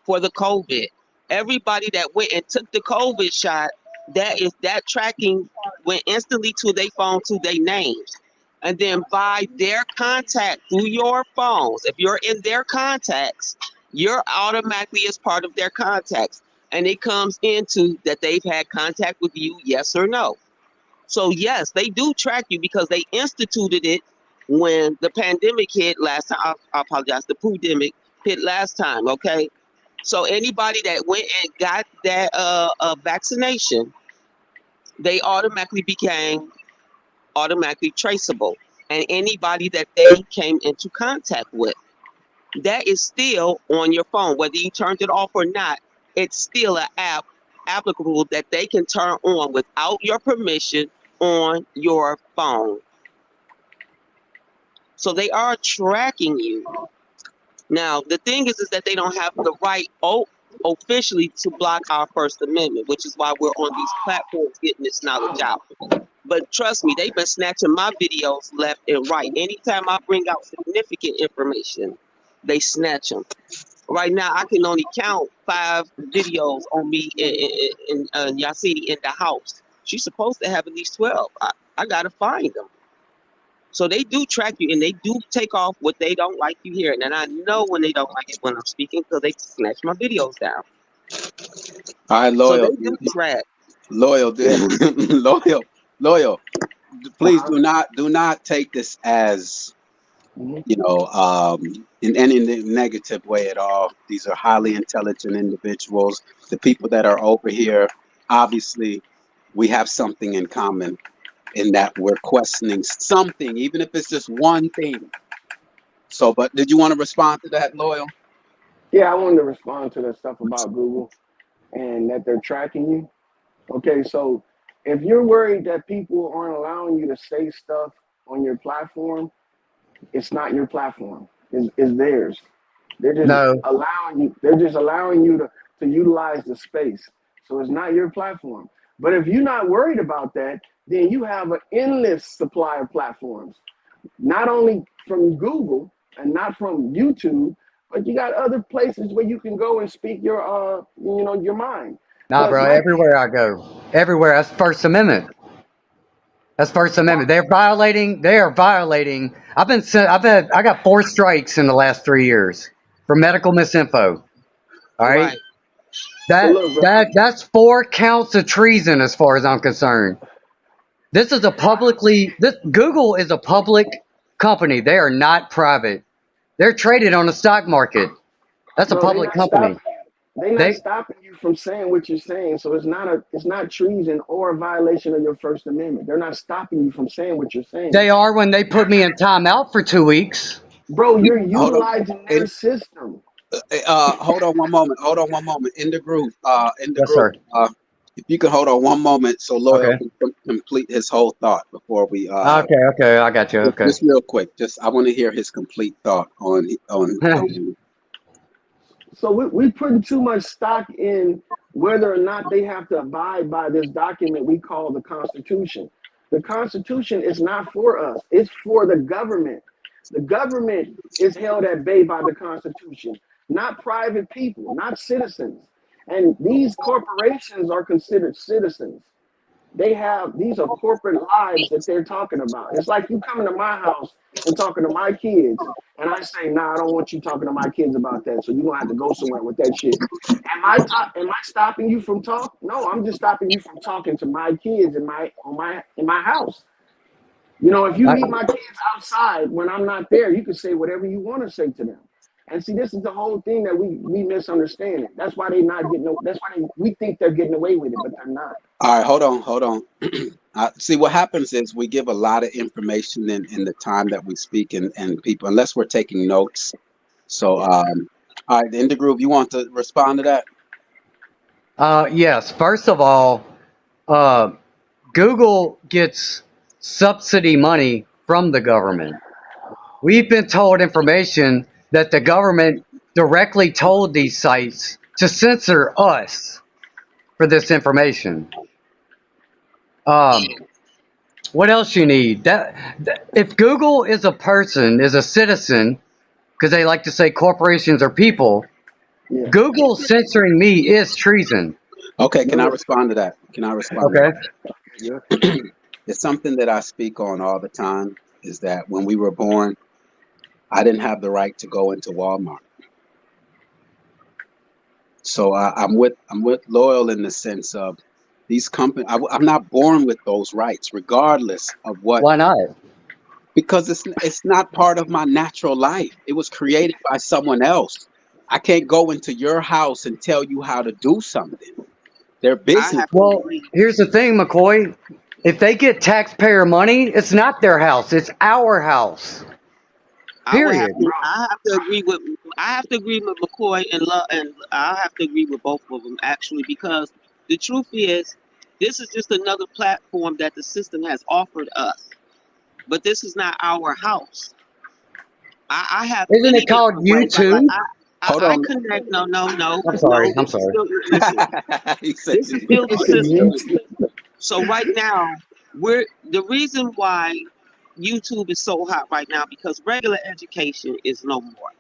for the COVID. Everybody that went and took the COVID shot, that tracking went instantly to their phone, to their names. And then by their contact through your phones, if you're in their contacts, you're automatically as part of their contacts. And it comes into that they've had contact with you, yes or no. So yes, they do track you because they instituted it when the pandemic hit last time. I apologize, the pandemic hit last time. Okay, so anybody that went and got that vaccination, they automatically became automatically traceable, and anybody that they came into contact with, that is still on your phone, whether you turned it off or not. It's still an app applicable that they can turn on without your permission on your phone. So they are tracking you. Now the thing is that they don't have the right officially to block our First Amendment, which is why we're on these platforms getting this knowledge out. But trust me, they've been snatching my videos left and right. Anytime I bring out significant information, they snatch them. Right now, I can only count 5 videos on me in Yasidi in the house. She's supposed to have at least 12. I gotta find them. So they do track you, and they do take off what they don't like you hearing. And I know when they don't like it when I'm speaking, because they snatch my videos down. All right, So Loyal. they do track. Loyal. Loyal. Please do not take this as in any negative way at all. These are highly intelligent individuals. The people that are over here, obviously, we have something in common in that we're questioning something, even if it's just one thing. So, but did you want to respond to that, Loyal? Yeah, I wanted to respond to the stuff about Google and that they're tracking you. Okay, so if you're worried that people aren't allowing you to say stuff on your platform, it's not your platform. It's theirs. They're just No, allowing you. They're just allowing you to utilize the space. So it's not your platform. But if you're not worried about that, then you have an endless supply of platforms. Not only from Google and not from YouTube, but you got other places where you can go and speak your your mind. nah, But bro. my Everywhere I go, everywhere. That's First Amendment. That's First Amendment. They're violating. They are violating. I've been sent. I got 4 strikes in the last 3 years for medical misinfo. All right. Right. so look, bro. That's 4 counts of treason as far as I'm concerned. This is a publicly. This Google is a public company. They are not private. They're traded on the stock market. That's a Bro, public company. they not They stopping you from saying what you're saying. So it's not treason or a violation of your First Amendment. They're not stopping you from saying what you're saying. they are when they put me in timeout for 2 weeks. Bro, you're Hold on. utilizing In, their system. hold on one moment. Hold on one moment. In the group. In the Yes, group. sir. If you can hold on one moment, so Loyal Okay. can complete his whole thought before we. Okay. I got you. Okay. Just real quick. Just I want to hear his complete thought on. So we putting too much stock in whether or not they have to abide by this document we call the Constitution. The Constitution is not for us. It's for the government. The government is held at bay by the Constitution, not private people, not citizens. And these corporations are considered citizens. These are corporate lives that they're talking about. It's like you coming to my house and talking to my kids, and I say, nah, I don't want you talking to my kids about that. So you're gonna have to go somewhere with that shit. Am I stopping you from talk? No, I'm just stopping you from talking to my kids in my house. You know, if you I, meet my kids outside when I'm not there, you can say whatever you want to say to them. And see, this is the whole thing that we misunderstand. That's why they not getting. That's why we think they're getting away with it, but they're not. All right, hold on. See, what happens is we give a lot of information in the time that we speak, and people, unless we're taking notes. So, all right, in the group, you want to respond to that? yes. First of all, uh, Google gets subsidy money from the government. We've been told information that the government directly told these sites to censor us for this information. What else you need? That if Google is a person, is a citizen, because they like to say corporations are people, Yeah. Google censoring me is treason. Okay, can I Look, respond to that? Can I respond to Okay. yeah. that? It's something that I speak on all the time. Is that when we were born, I didn't have the right to go into Walmart. So I'm with Loyal in the sense of these companies. I'm not born with those rights, regardless of what, Why not? because it's not part of my natural life. It was created by someone else. I can't go into your house and tell you how to do something. They're I business. have to Well, agree. here's the thing, McCoy. If they get taxpayer money, it's not their house. It's our house. Period. I have to agree with. I have to agree with McCoy and Love, and I have to agree with both of them actually because the truth is, this is just another platform that the system has offered us, but this is not our house. I have Isn't many it called different ways. Like YouTube? Hold I on. connect. No. I'm sorry. I'm This is sorry. still listen. He said, This is still the system. YouTube. So right now, we're the reason why YouTube is so hot right now because regular education is no more.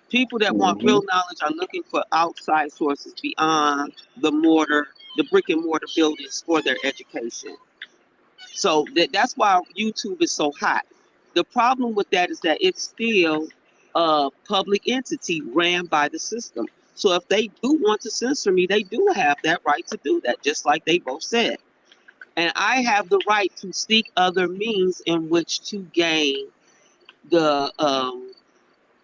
People that want Mhm. real knowledge are looking for outside sources beyond the brick and mortar buildings for their education. So that's why YouTube is so hot. The problem with that is that it's still a public entity ran by the system. So if they do want to censor me, they do have that right to do that, just like they both said. And I have the right to seek other means in which to gain the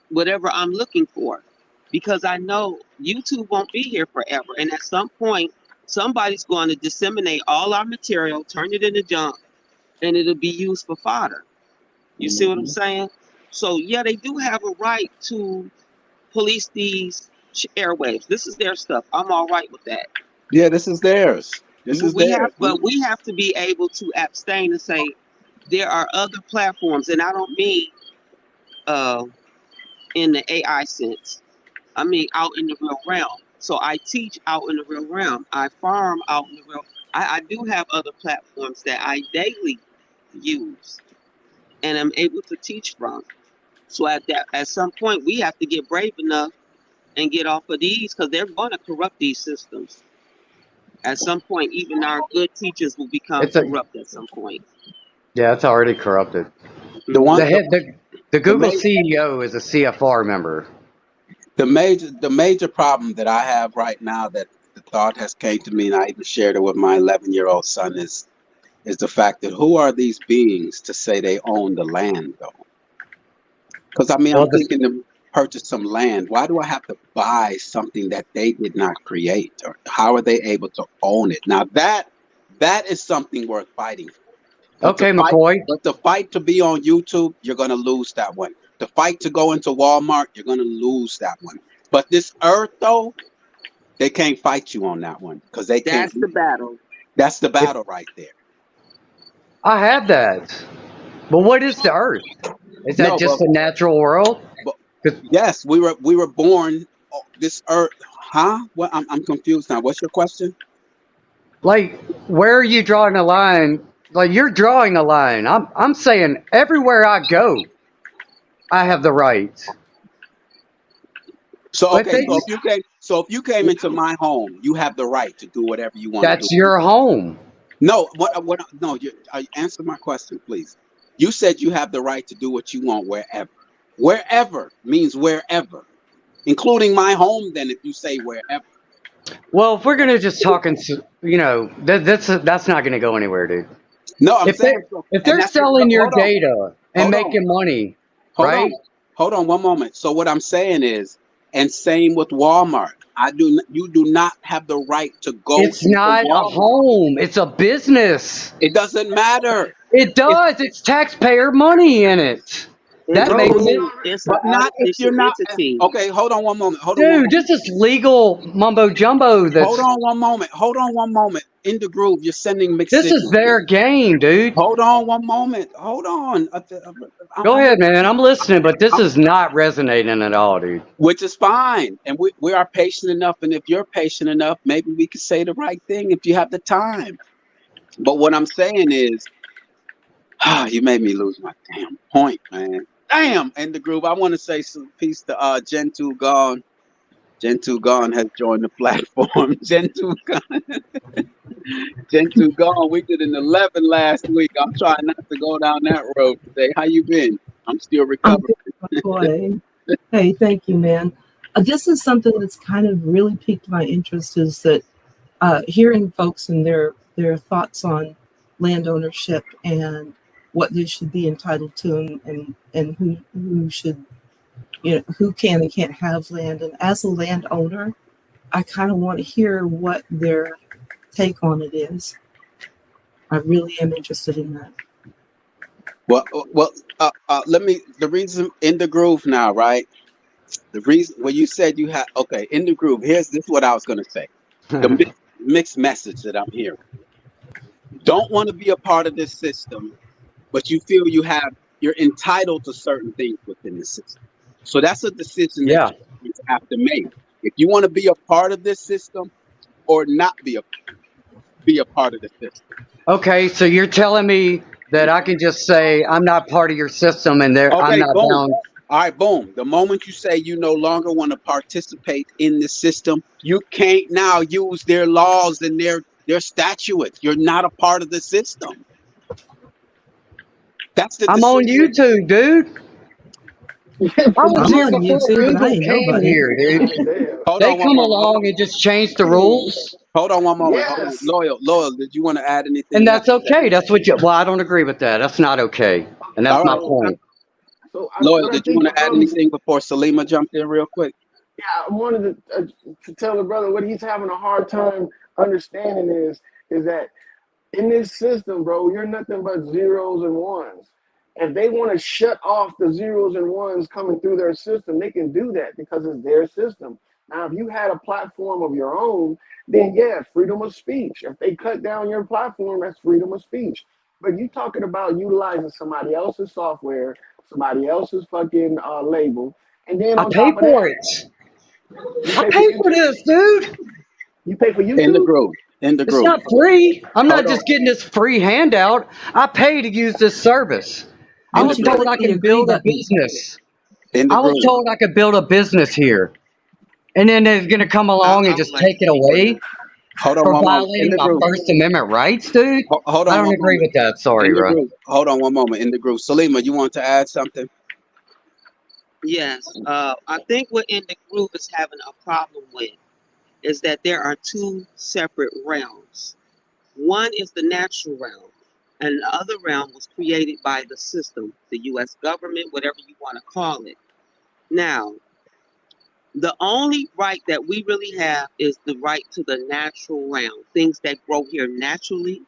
whatever I'm looking for, because I know YouTube won't be here forever, and at some point, somebody's going to disseminate all our material, turn it into junk, and it'll be used for fodder. You see what I'm Mhm. saying? So yeah, they do have a right to police these airwaves. This is their stuff. I'm all right with that. Yeah, this is theirs. This is We have, theirs. but we have to be able to abstain and say there are other platforms, and I don't mean uh, in the AI sense. I mean out in the real realm. So I teach out in the real realm. I farm out in the real. I do have other platforms that I daily use, and I'm able to teach from. So at some point, we have to get brave enough and get off of these because they're going to corrupt these systems. At some point, even our good teachers will become It's a corrupt at some point. yeah, it's already corrupted. The one, The head, the the, Google CEO is a CFR member. the major problem that I have right now that the thought has came to me, and I even shared it with my 11-year-old son, is the fact that who are these beings to say they own the land though? Because I mean, Well, I'm thinking to purchase some land. Why do I have to buy something that they did not create? Or how are they able to own it? Now that is something worth fighting for. But okay, McCoy. the fight to be on YouTube, you're gonna lose that one. The fight to go into Walmart, you're gonna lose that one. But this earth though, they can't fight you on that one because they can't. That's the battle. That's the If battle right there. I have that, but what is the Earth? Is that No, just a natural world? but 'Cause, yes, we were born this earth. Huh? What? I'm confused now. What's your question? like, where are you drawing a line? Like, you're drawing a line. I'm saying everywhere I go, I have the right. So But okay, they, so if you came into my home, you have the right to do whatever you want to do. that's your home. No, what no, you answer my question, please. You said you have the right to do what you want wherever. Wherever means wherever, including my home, then if you say wherever. Well, if we're gonna just talk, that's not gonna go anywhere, dude. No, I'm If they saying so, if and they're that's the selling your hold on, data and hold on, making money, hold on, right? hold on one moment. So what I'm saying is, and same with Walmart. You do not have the right to go It's into not a Walmart. home. It's a business. It doesn't matter. It It's does. It's taxpayer money in it. It's That a bro. makes It's it, move. not, It's an but not if you're artificial not. entity. Okay, hold on one moment. Hold on one dude. moment. This is legal mumbo jumbo. Hold on one moment. Hold on one moment. In the groove, you're sending mixed This is signals here. their game, dude. Hold on one moment. Hold on. Go I'm ahead, man. I'm listening, but this is not resonating at all, dude. which is fine. And we are patient enough. And if you're patient enough, maybe we could say the right thing if you have the time. But what I'm saying is, you made me lose my damn point, man. Damn, in the groove. I want to say some peace to Gentoo Gone. Gentoo Gone has joined the platform. Gentoo Gentoo Gone. We did an 11 last week. I'm trying not to go down that road today. How you been? I'm still I'm recovering. good, boy. Hey, thank you, man. This is something that's kind of really piqued my interest is that hearing folks and their thoughts on land ownership and what they should be entitled to and who should, who can and can't have land. And as a landowner, I kind of want to hear what their take on it is. I really am interested in that. Let me. The reason in the groove now, right? The reason when you said you had okay in the groove. This is what I was gonna say. The mixed message that I'm hearing. Don't want to be a part of this system, but you feel you're entitled to certain things within the system. So that's a decision that Yeah. you have to make. If you want to be a part of this system or not be a part of the system. Okay, so you're telling me that I can just say I'm not part of your system and I'm Okay, not boom. bound. All right, boom. The moment you say you no longer want to participate in the system, you can't now use their laws and their statutes. You're not a part of the system. That's the I'm on decision. YouTube, dude. I was I'm here on before YouTube, but I Google ain't came nobody. here, dude. Damn. Hold They on one come moment. along and just change the rules, Hold on one moment. Hold on. Yes. Loyal. Did you want to add anything and that's after okay. That's what you. Well, I don't agree with that. That's not okay, and that? that's All my right. So, point. Loyal, what I did you think want the to add brother's, anything before Salima jumped in real quick? yeah, I wanted to tell the brother what he's having a hard time understanding is that in this system, bro, you're nothing but zeros and ones. If they want to shut off the zeros and ones coming through their system, they can do that because it's their system. Now, if you had a platform of your own, then yeah, freedom of speech. If they cut down your platform, that's freedom of speech. But you talking about utilizing somebody else's software, somebody else's fucking label, and then I on pay top of for that, it. you I pay for pay for YouTube. this, dude. You pay for In the YouTube. group. In the It's group. not free. I'm Hold not on. just getting this free handout. I pay to use this service. I In But the was you group. told click I the could agree build a button. business. In the I was group. told I could build a business here. And then they're going to come along I and would just like to take it speak on away that. Hold on for one moment. In violating the my group. First Amendment rights, dude. Hold I on don't one agree moment. with that. Sorry, In the bro. group. Hold on one moment. In the group. Salima, you want to add something? Yes, I think what in the group is having a problem with is that there are two separate realms. One is the natural realm, and the other realm was created by the system, the U.S. government, whatever you want to call it. Now, the only right that we really have is the right to the natural realm, things that grow here naturally,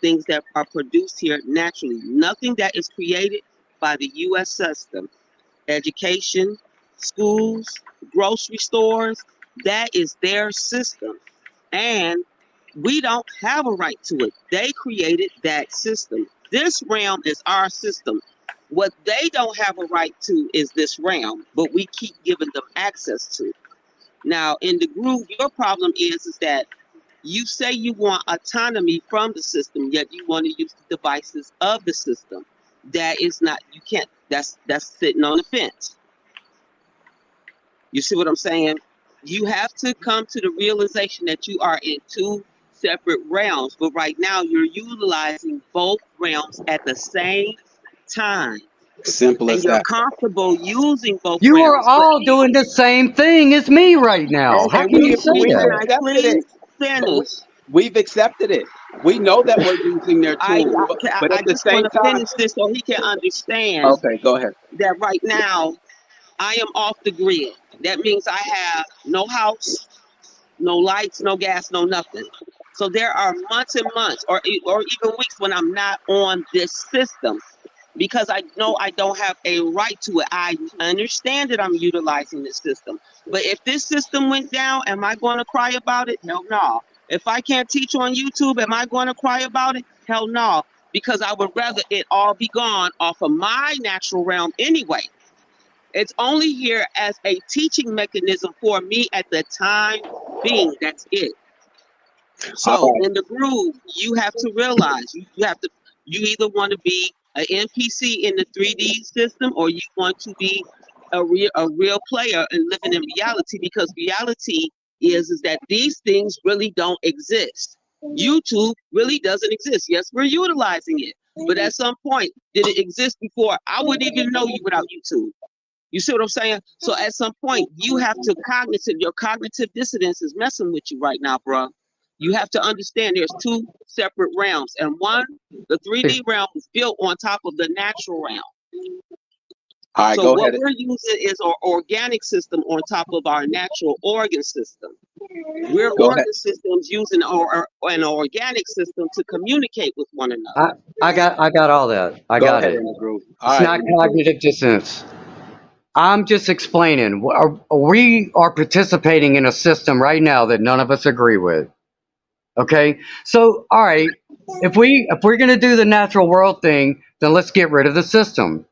things that are produced here naturally, nothing that is created by the U.S. system, education, schools, grocery stores, that is their system. And we don't have a right to it. They created that system. This realm is our system. What they don't have a right to is this realm, but we keep giving them access to. Now, in the groove, your problem is that you say you want autonomy from the system, yet you want to use the devices of the system. That is not, you can't, that's sitting on the fence. You see what I'm saying? You have to come to the realization that you are in two separate realms, but right now you're utilizing both realms at the same time, Simple and as you're that. comfortable using both You are realms. But all doing the same thing as me right now. And, How and can you we say we've can that? I accepted it. please finish? We've accepted it. We know that we're using their I tool, but I at the just want same to time, finish this so he can understand okay, go ahead. that right now I am off the grid. That means I have no house, no lights, no gas, no nothing. So there are months and months, or even weeks when I'm not on this system because I know I don't have a right to it. I understand that I'm utilizing this system, but if this system went down, am I going to cry about it? Hell no. If I can't teach on YouTube, am I going to cry about it? Hell no, because I would rather it all be gone off of my natural realm anyway. It's only here as a teaching mechanism for me at the time being. That's it. All So right. in the groove, you have to realize you have to, you either want to be an NPC in the 3D system or you want to be a real player and living in reality, because reality is that these things really don't exist. YouTube really doesn't exist. Yes, we're utilizing it. But at some point, did it exist before? I wouldn't even know you without YouTube. You see what I'm saying? So at some point, you have to your cognitive dissonance is messing with you right now, bro. You have to understand there's two separate realms. And one, the 3D realm is built on top of the natural realm. All right, So go what ahead. we're using is our organic system on top of our natural organ system. We're Go ahead. organ systems using an organic system to communicate with one another. I got all that. I Go got ahead it. in the group. All It's right, not in the group. cognitive dissonance. I'm just explaining. We are participating in a system right now that none of us agree with. Okay, so all right, if we're gonna do the natural world thing, then let's get rid of the system.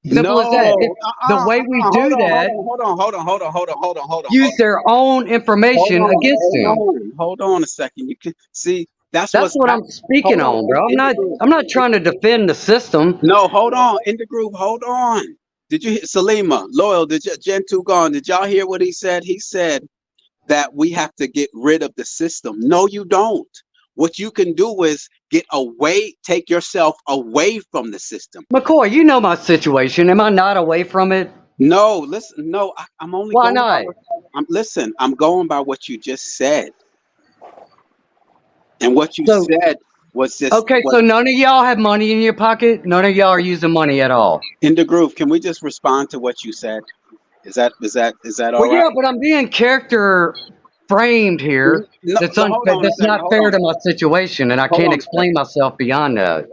Simple as that. No. The way we Hold do on, hold that, on, hold on, hold on, hold on, hold on, hold on, hold on, use their own hold information on, against hold them. on, hold on a second. You can see that's That's what's what I'm hold speaking on on, bro. in the group. I'm not trying to defend the system. No, hold on. In the group, hold on. Did you hear Salima, Loyal, did you Gen 2 gone? Did y'all hear what he said? He said that we have to get rid of the system. No, you don't. What you can do is take yourself away from the system. McCoy, you know my situation. Am I not away from it? No, listen, no, I'm only Why going by not? I'm going by what you just said. And what you So, said was just okay, what so none of y'all have money in your pocket. None of y'all are using money at all. in the groove. Can we just respond to what you said? Is that all Well, yeah, right? but I'm being character framed here. No, That's so hold unfair. on a That's second. not fair to my situation, and I Hold can't on a explain second. myself beyond that.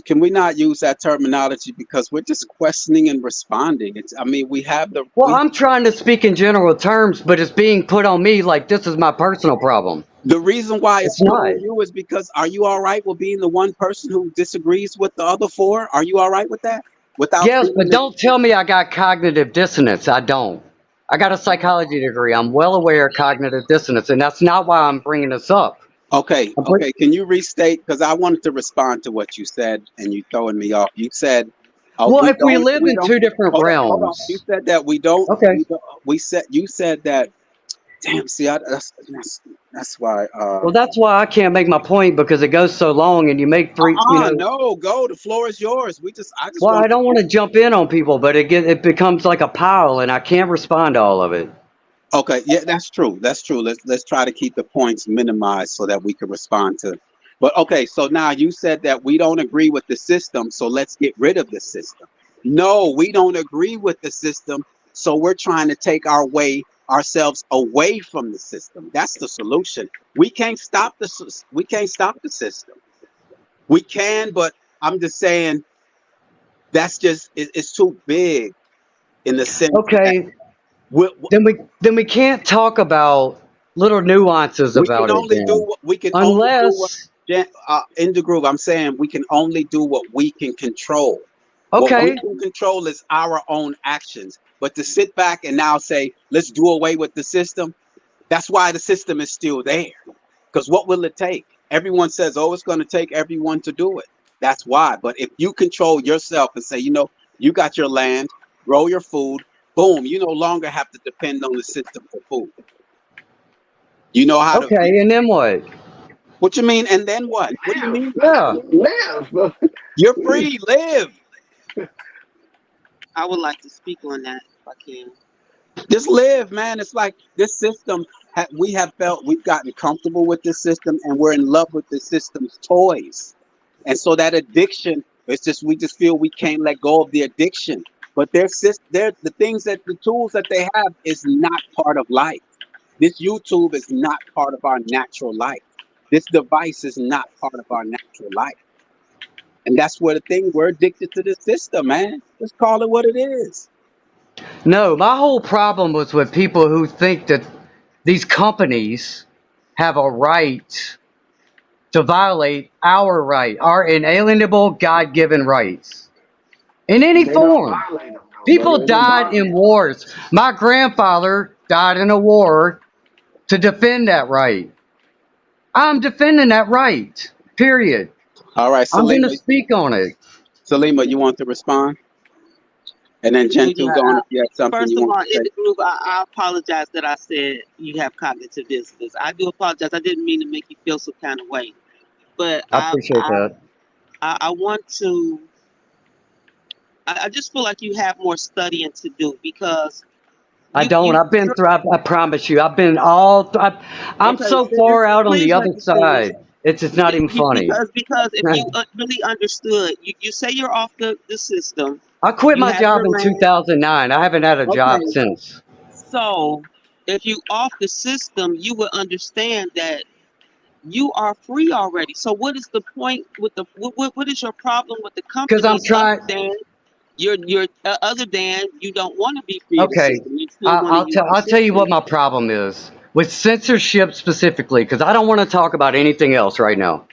can we not use that terminology because we're just questioning and responding? I mean, we have the. Well, I'm trying to speak in general terms, but it's being put on me like this is my personal problem. The reason why it's It's put not. on you is because are you all right with being the one person who disagrees with the other four? Are you all right with that? Without Yes, being but don't tell me I got cognitive dissonance. I don't. I got a psychology degree. I'm well aware of cognitive dissonance, and that's not why I'm bringing this up. okay, okay. Can you restate? Because I wanted to respond to what you said, and you throwing me off. You said, Well, if we we live in don't." two different Hold on. You realms, said that we don't. okay. You said that. Damn. See, that's why. Well, that's why I can't make my point because it goes so long, and you make three. No, go. The floor is yours. I just Well, want. I don't want to jump in on people, but it becomes like a pile, and I can't respond to all of it. Okay, yeah, that's true. That's true. Let's try to keep the points minimized so that we can respond to. But okay, so now you said that we don't agree with the system, so let's get rid of the system. No, we don't agree with the system, so we're trying to take ourselves away from the system. That's the solution. We can't stop we can't stop the system. We can, but I'm just saying that's it's too big in the sense that Okay, then we can't talk about little nuances we can about it only do then, what we can only do what unless in the groove. I'm saying we can only do what we can control. What we okay. can control is our own actions. But to sit back and now say, let's do away with the system, that's why the system is still there. Because what will it take? Everyone says, oh, it's going to take everyone to do it. That's why. But if you control yourself and say, you got your land, grow your food, boom, you no longer have to depend on the system for food. You know how to. Okay, and then what? What you mean? And then what? What do you Live. mean? Yeah. Live. You're free. Live. I would like to speak on that if I can. Just live, man. It's like this system. We have felt we've gotten comfortable with this system, and we're in love with this system's toys. And so that addiction, it's just we just feel we can't let go of the addiction. But they're the tools that they have is not part of life. This YouTube is not part of our natural life. This device is not part of our natural life. And that's where we're addicted to the system, man. Just call it what it is. No, my whole problem was with people who think that these companies have a right to violate our right, our inalienable God-given rights in any They don't form. violate them, though, People brother. They don't died violate in wars. My grandfather died in a war to defend that right. I'm defending that right. Period. All right, I'm going to Salima. speak on it. Salima, you want to respond? And then Well, Gentle's on if you have something first you of want all, to in say. the group, I apologize that I said you have cognitive dissonance. I do apologize. I didn't mean to make you feel some kind of way. But I appreciate that. I want to. I just feel like you have more studying to do because I don't. I've been through. I promise you. I've been I'm okay. so far out on the Please let other me finish. side. It's not even funny. Because if you really understood, you say you're off the system. I quit You my have job your in land. 2009. I haven't had a job Okay. since. So if you off the system, you would understand that you are free already. So what is the point with the what is your problem with the Because I'm companies trying. other than you don't want to be free of the Okay, system. You still want to use the I'll tell you what system. my problem is with censorship specifically. Because I don't want to talk about anything else right now.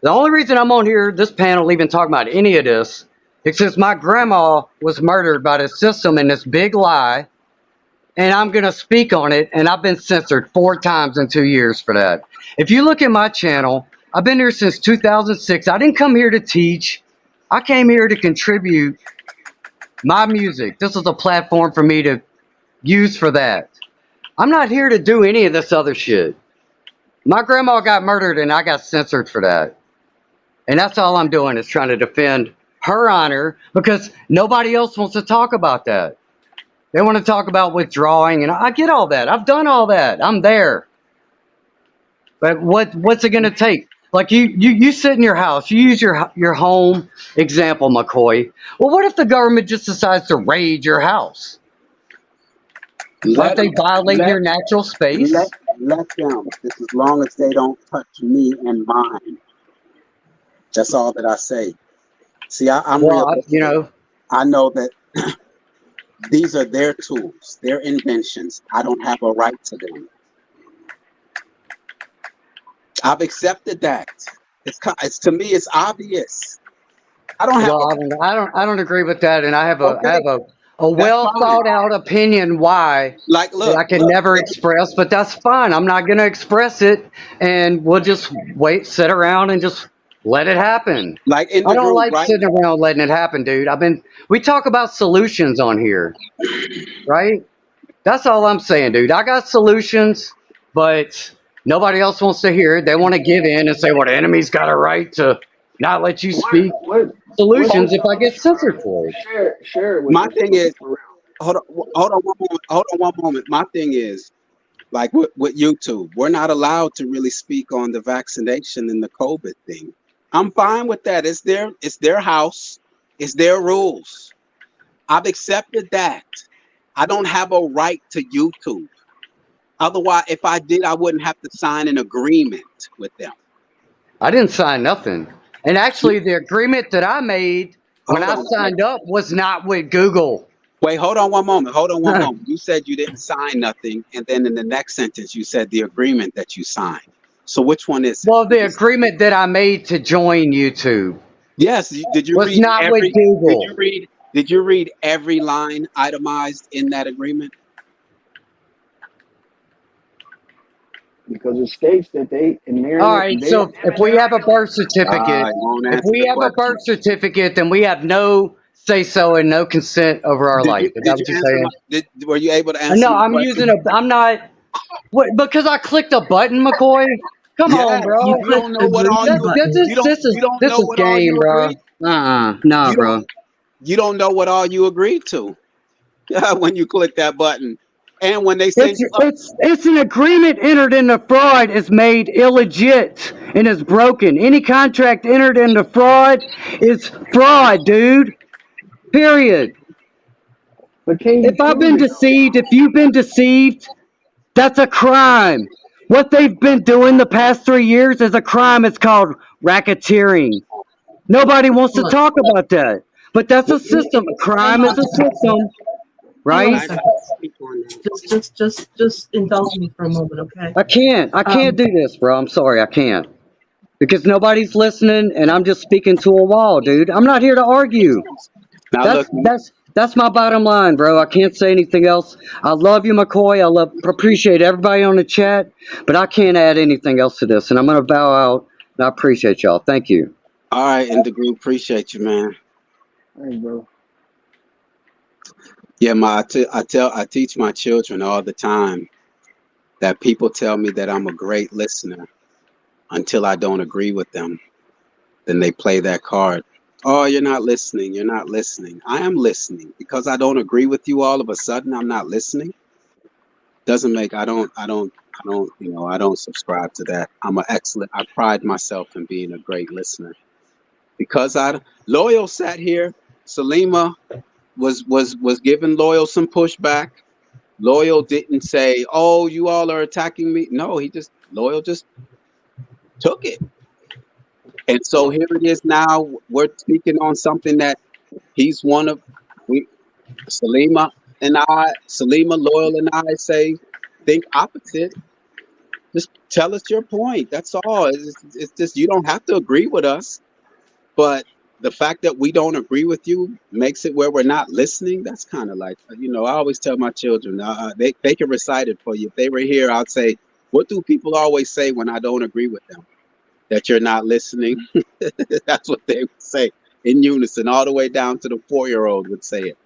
The only reason I'm on here, this panel, even talking about any of this, is because my grandma was murdered by the system in this big lie, and I'm going to speak on it, and I've been censored 4 times in 2 years for that. If you look at my channel, I've been here since 2006. I didn't come here to teach. I came here to contribute my music. This is a platform for me to use for that. I'm not here to do any of this other shit. My grandma got murdered, and I got censored for that. And that's all I'm doing is trying to defend her honor because nobody else wants to talk about that. They want to talk about withdrawing, and I get all that. I've done all that. I'm there. But what's it going to take? Like you sit in your house, you use your home example, McCoy. Well, what if the government just decides to raid your house? Aren't they violating your natural space? Let them. Just as long as they don't touch me and mine. That's all that I say. See, I'm Well, realistic. I know that these are their tools, their inventions. I don't have a right to them. I've accepted that. It's to me, it's obvious. I don't have well, I don't agree with that, and I have okay. a That's well fine. thought out opinion why Like, that I can look. never express, but that's fine. I'm not going to express it, and we'll just sit around and just let it happen. Like in I the don't group, like right? sitting around letting it happen, dude. We talk about solutions on here, right? That's all I'm saying, dude. I got solutions, but nobody else wants to hear it. They want to give in and say, well, the enemy's got a right to not let you speak What's your solutions if I get solution, censored bro? for it. Share it with My us, thing bro. is, For real. hold on one moment. My thing is, like with YouTube, we're not allowed to really speak on the vaccination and the COVID thing. I'm fine with that. It's their house. It's their rules. I've accepted that. I don't have a right to YouTube. Otherwise, if I did, I wouldn't have to sign an agreement with them. I didn't sign nothing. And actually, the agreement that I made when Hold I on. signed up was not with Google. Wait, hold on one moment. Hold on one moment. You said you didn't sign nothing, and then in the next sentence you said the agreement that you signed. So which one is it? Well, the agreement that I made to join YouTube Yes. Did you was read not with every? Did Google. you read? Did you read every line itemized in that agreement? Because it states that they and All Marion, right, they so if we have a birth certificate, I won't if answer we the have a question. birth certificate, then we have no say so and no consent over our Did life. you Is that did you what you're answer my? saying? Were you able to answer No, my I'm question? using I'm not, because I clicked a button, McCoy. Come on, Yes. You bro. You don't clicked know what all agree you button. you don't This know is what all game, you bro. agreed. Nah, You don't bro. you don't know what all you agreed to when you click that button, and when they send you up. It's an agreement entered into fraud is made illegit and is broken. Any contract entered into fraud is fraud, dude. Period. but can you If I've prove been it though? deceived, if you've been deceived, that's a crime. What they've been doing the past 3 years is a crime. It's called racketeering. Nobody wants to Hold on. talk about that. But that's a system. A crime Hang is on. a system, Hang on a right? I second. Speak on that. Just indulge me for a moment, okay? I can't do this, bro. I'm sorry, I can't. Because nobody's listening and I'm just speaking to a wall, dude. I'm not here to argue. now That's look. that's that's my bottom line, bro. I can't say anything else. I love you, McCoy. Appreciate everybody on the chat, but I can't add anything else to this. And I'm gonna bow out. And I appreciate y'all. Thank you. All right, in the group, appreciate you, man. Hey, bro. Yeah, I teach my children all the time that people tell me that I'm a great listener until I don't agree with them. Then they play that card. Oh, you're not listening. You're not listening. I am listening because I don't agree with you. All of a sudden, I'm not listening. Doesn't make. I don't subscribe to that. I'm an excellent. I pride myself in being a great listener because Loyal sat here. Salima was giving Loyal some pushback. Loyal didn't say, "Oh, you all are attacking me." No, Loyal just took it. And so here it is now. We're speaking on something that he's one of we Salima, Loyal and I say think opposite. Just tell us your point. That's all. It's just you don't have to agree with us, but the fact that we don't agree with you makes it where we're not listening. That's kind of like, I always tell my children, they can recite it for you. If they were here, I'd say, what do people always say when I don't agree with them? That you're not listening. That's what they would say in unison, all the way down to the 4-year-old would say it.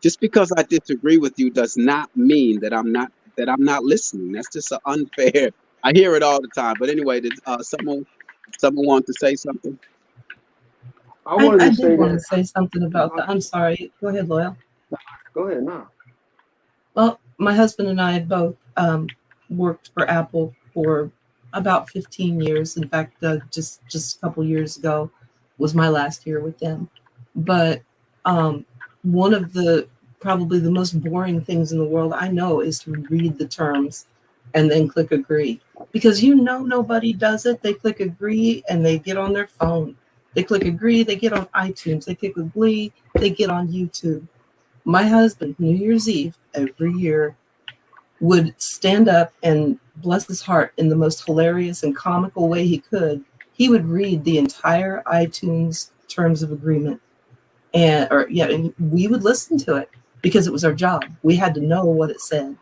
Just because I disagree with you does not mean that I'm not listening. That's just an unfair. I hear it all the time. But anyway, did someone want to say something? I wanted I to did say want to that. say something about that. I'm sorry. Go ahead, Loyal. Go ahead now. Well, my husband and I both worked for Apple for about 15 years. In fact, just a couple years ago was my last year with them. But one of probably the most boring things in the world I know is to read the terms and then click agree. Because nobody does it. They click agree and they get on their phone. They click agree, they get on iTunes. They click agree, they get on YouTube. My husband, New Year's Eve every year, would stand up and, bless his heart, in the most hilarious and comical way he could, he would read the entire iTunes terms of agreement. And we would listen to it because it was our job. We had to know what it said.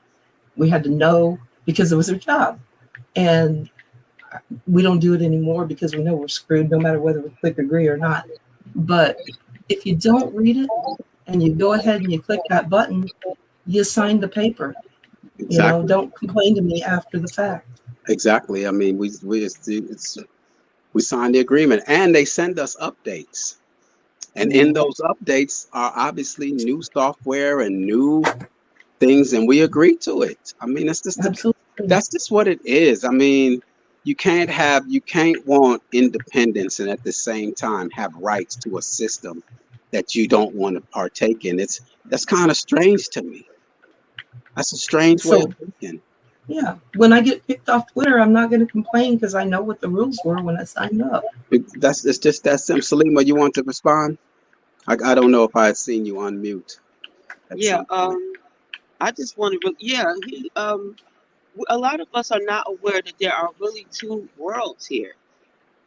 We had to know because it was our job. And we don't do it anymore because we know we're screwed no matter whether we click agree or not. But if you don't read it and you go ahead and you click that button, you sign the paper. Exactly. You know, don't complain to me after the fact. Exactly. I mean, we signed the agreement, and they send us updates. And in those updates are obviously new software and new things, and we agree to it. I mean, it's just that's just what it is. I mean, you can't want independence and at the same time have rights to a system that you don't want to partake in. That's kind of strange to me. That's a strange way of thinking. Yeah, when I get kicked off Twitter, I'm not going to complain because I know what the rules were when I signed up. It's just that simple. Salima, you want to respond? I don't know if I had seen you unmute. Yeah, I just want to. A lot of us are not aware that there are really two worlds here,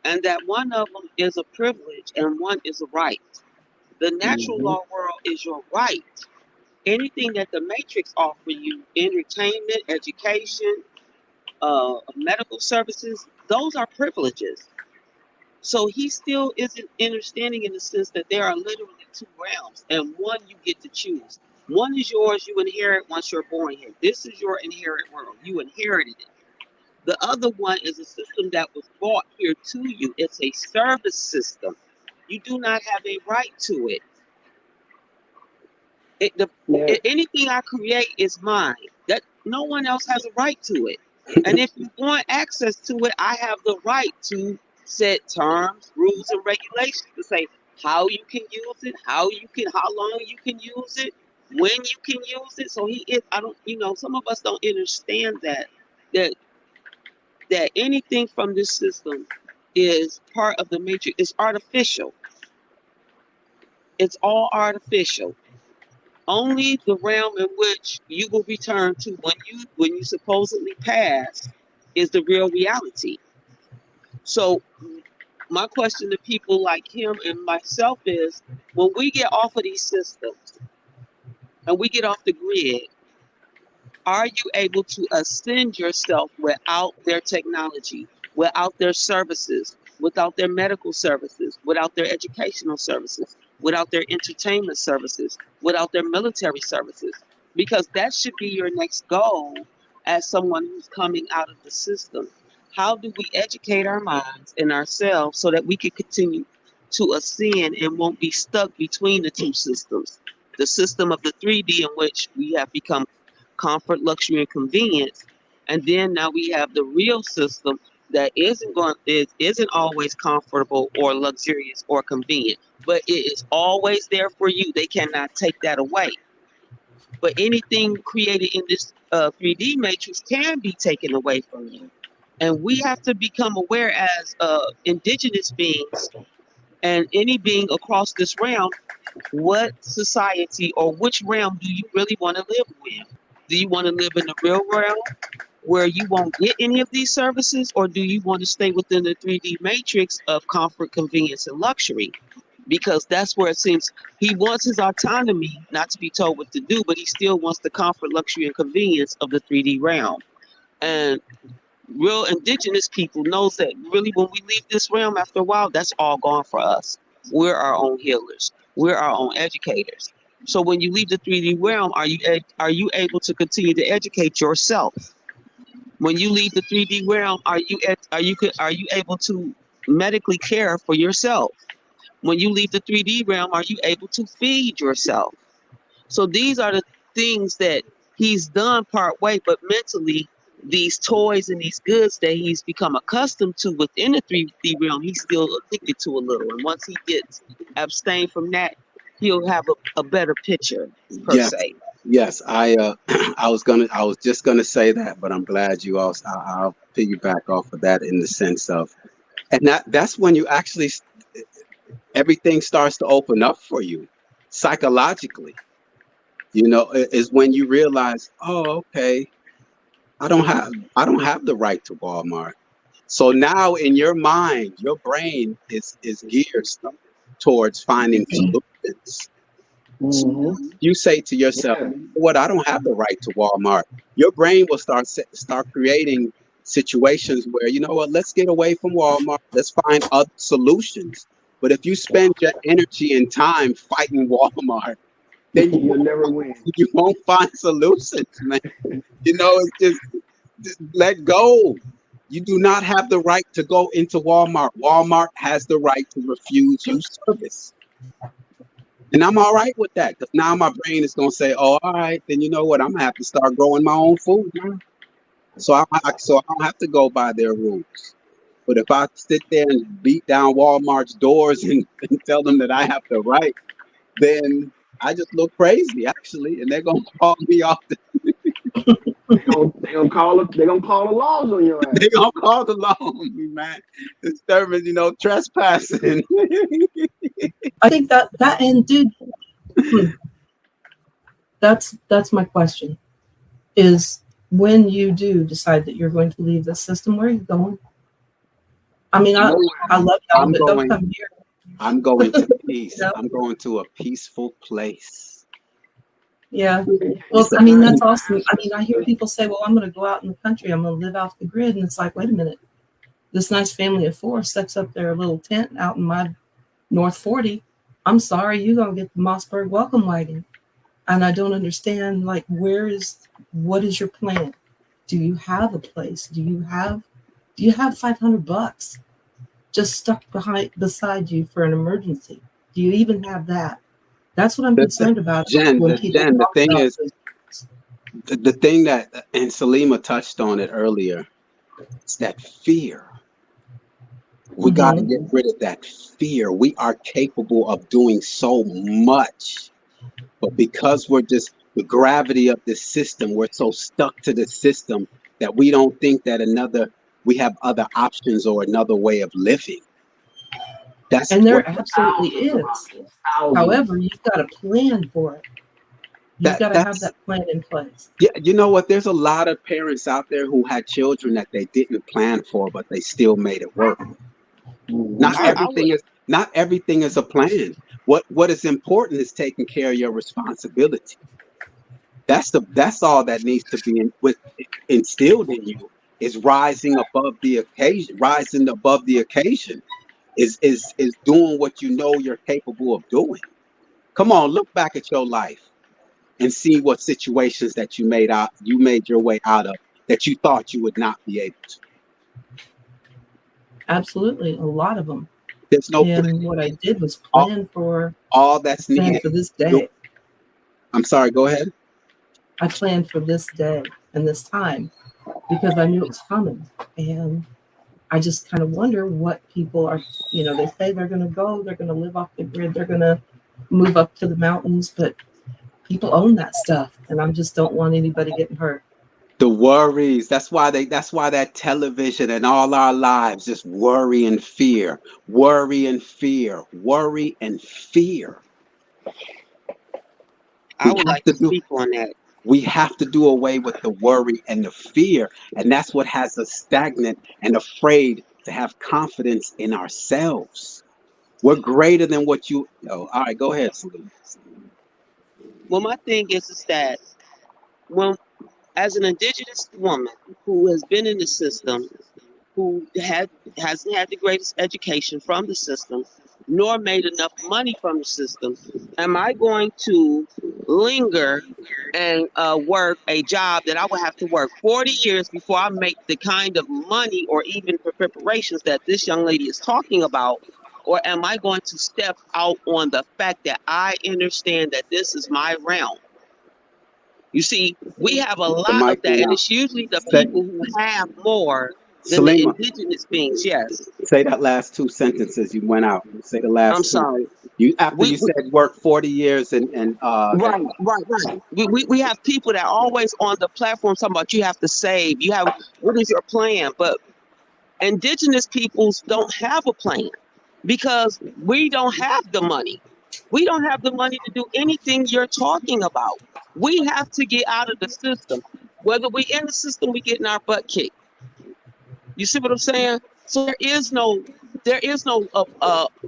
and that one of them is a privilege and one is a right. The natural law world is your right. Anything that the Matrix offer you, entertainment, education, medical services, those are privileges. So he still isn't understanding in the sense that there are literally two realms, and one you get to choose. One is yours, you inherit once you're born here. This is your inherent world. You inherited it. The other one is a system that was brought here to you. It's a service system. You do not have a right to it. Anything I create is mine. That no one else has a right to it. And if you want access to it, I have the right to set terms, rules, and regulations to say how you can use it, how long you can use it, when you can use it. So some of us don't understand that anything from this system is part of the matrix. It's artificial. It's all artificial. Only the realm in which you will return to when you supposedly pass is the real reality. So my question to people like him and myself is, when we get off of these systems and we get off the grid, are you able to ascend yourself without their technology, without their services, without their medical services, without their educational services, without their entertainment services, without their military services? Because that should be your next goal as someone who's coming out of the system. How do we educate our minds and ourselves so that we can continue to ascend and won't be stuck between the two systems? The system of the 3D, in which we have become comfort, luxury, and convenience, and then now we have the real system that isn't always comfortable or luxurious or convenient, but it is always there for you. They cannot take that away. But anything created in this 3D matrix can be taken away from you, and we have to become aware as indigenous beings and any being across this realm, what society or which realm do you really want to live in? Do you want to live in the real realm where you won't get any of these services, or do you want to stay within the 3D matrix of comfort, convenience, and luxury? Because that's where it seems he wants his autonomy, not to be told what to do, but he still wants the comfort, luxury, and convenience of the 3D realm. And real indigenous people knows that really when we leave this realm after a while, that's all gone for us. We're our own healers. We're our own educators. So when you leave the 3D realm, are you able to continue to educate yourself? When you leave the 3D realm, are you able to medically care for yourself? When you leave the 3D realm, are you able to feed yourself? So these are the things that he's done part way, but mentally, these toys and these goods that he's become accustomed to within the 3D realm, he's still addicted to a little. And once he gets abstained from that, he'll have a better picture per se. Yes, I was just gonna say that, but I'm glad you also. I'll piggyback off of that in the sense of, and that's when you actually, everything starts to open up for you psychologically. Is when you realize, oh, okay, I don't have the right to Walmart. So now in your mind, your brain is geared towards finding solutions. Mm-hmm. You say to yourself, Yeah. what, I don't have the right to Walmart. Your brain will start creating situations where, you know what, let's get away from Walmart. Let's find other solutions. But if you spend your energy and time fighting Walmart, then You'll never win. you won't find solutions, man. It's just let go. You do not have the right to go into Walmart. Walmart has the right to refuse you service. And I'm all right with that, because now my brain is going to say, oh, all right, then you know what? I'm going to have to start growing my own food now. So I don't have to go by their rules. But if I sit there and beat down Walmart's doors and tell them that I have the right, then I just look crazy, actually, and they're going to call me off. They gonna call the laws on your ass. They're going to call the law on me, man. Disturbing, trespassing. I think that and dude, that's my question. Is when you do decide that you're going to leave the system, where are you going? I mean, I love y'all, but don't come here. I'm going to peace. No. I'm going to a peaceful place. Yeah. Well, I mean, that's awesome. I mean, I hear people say, well, I'm going to go out in the country. I'm going to live off the grid. And it's like, wait a minute. This nice family of four sets up their little tent out in my North 40. I'm sorry, you're going to get the Mossberg welcome wagon. And I don't understand, like, what is your plan? Do you have a place? Do you have $500 just stuck beside you for an emergency? Do you even have that? That's what I'm concerned about. Jen, the thing is, the thing that, and Salima touched on it earlier, it's that fear. We got to get rid of that fear. We are capable of doing so much, but because the gravity of this system, we're so stuck to the system that we don't think that we have other options or another way of living. And there absolutely is. However, you've got to plan for it. You've got to have that plan in place. Yeah, you know what? There's a lot of parents out there who had children that they didn't plan for, but they still made it work. Not everything is a plan. What is important is taking care of your responsibility. That's all that needs to be instilled in you, is rising above the occasion. Is doing what you know you're capable of doing. Come on, look back at your life and see what situations that you made your way out of that you thought you would not be able to. Absolutely, a lot of them. There's no plan. plan. What I did was plan for all that's needed for this day. I'm sorry, go ahead. I planned for this day and this time because I knew it was coming, and I just kind of wonder what people are, they say they're going to live off the grid, they're going to move up to the mountains, but people own that stuff, and I just don't want anybody getting hurt. The worries, that's why that television and all our lives just worry and fear. I would like to speak on that. We have to do away with the worry and the fear. And that's what has us stagnant and afraid to have confidence in ourselves. We're greater than what you know. All right, go ahead, Salima. Well, my thing is that as an indigenous woman who has been in the system, who hasn't had the greatest education from the system, nor made enough money from the system, am I going to linger and work a job that I would have to work 40 years before I make the kind of money or even for preparations that this young lady is talking about? Or am I going to step out on the fact that I understand that this is my realm? You see, we have a lot of that, and it's usually the people who have more than the indigenous beings. Yes. Say that last two sentences. You went out. Say the last. I'm sorry. You said work 40 years and right. We have people that are always on the platform talking about you have to save. What is your plan? But indigenous peoples don't have a plan. because we don't have the money. We don't have the money to do anything you're talking about. We have to get out of the system. Whether we in the system, we getting our butt kicked. You see what I'm saying? So there is no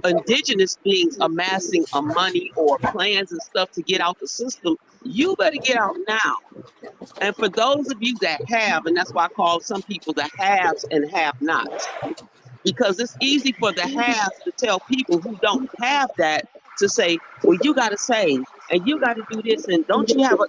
indigenous beings amassing a money or plans and stuff to get out the system. You better get out now. And for those of you that have, and that's why I call some people the haves and have-nots, because it's easy for the haves to tell people who don't have that to say, well, you got to save and you got to do this and don't you have a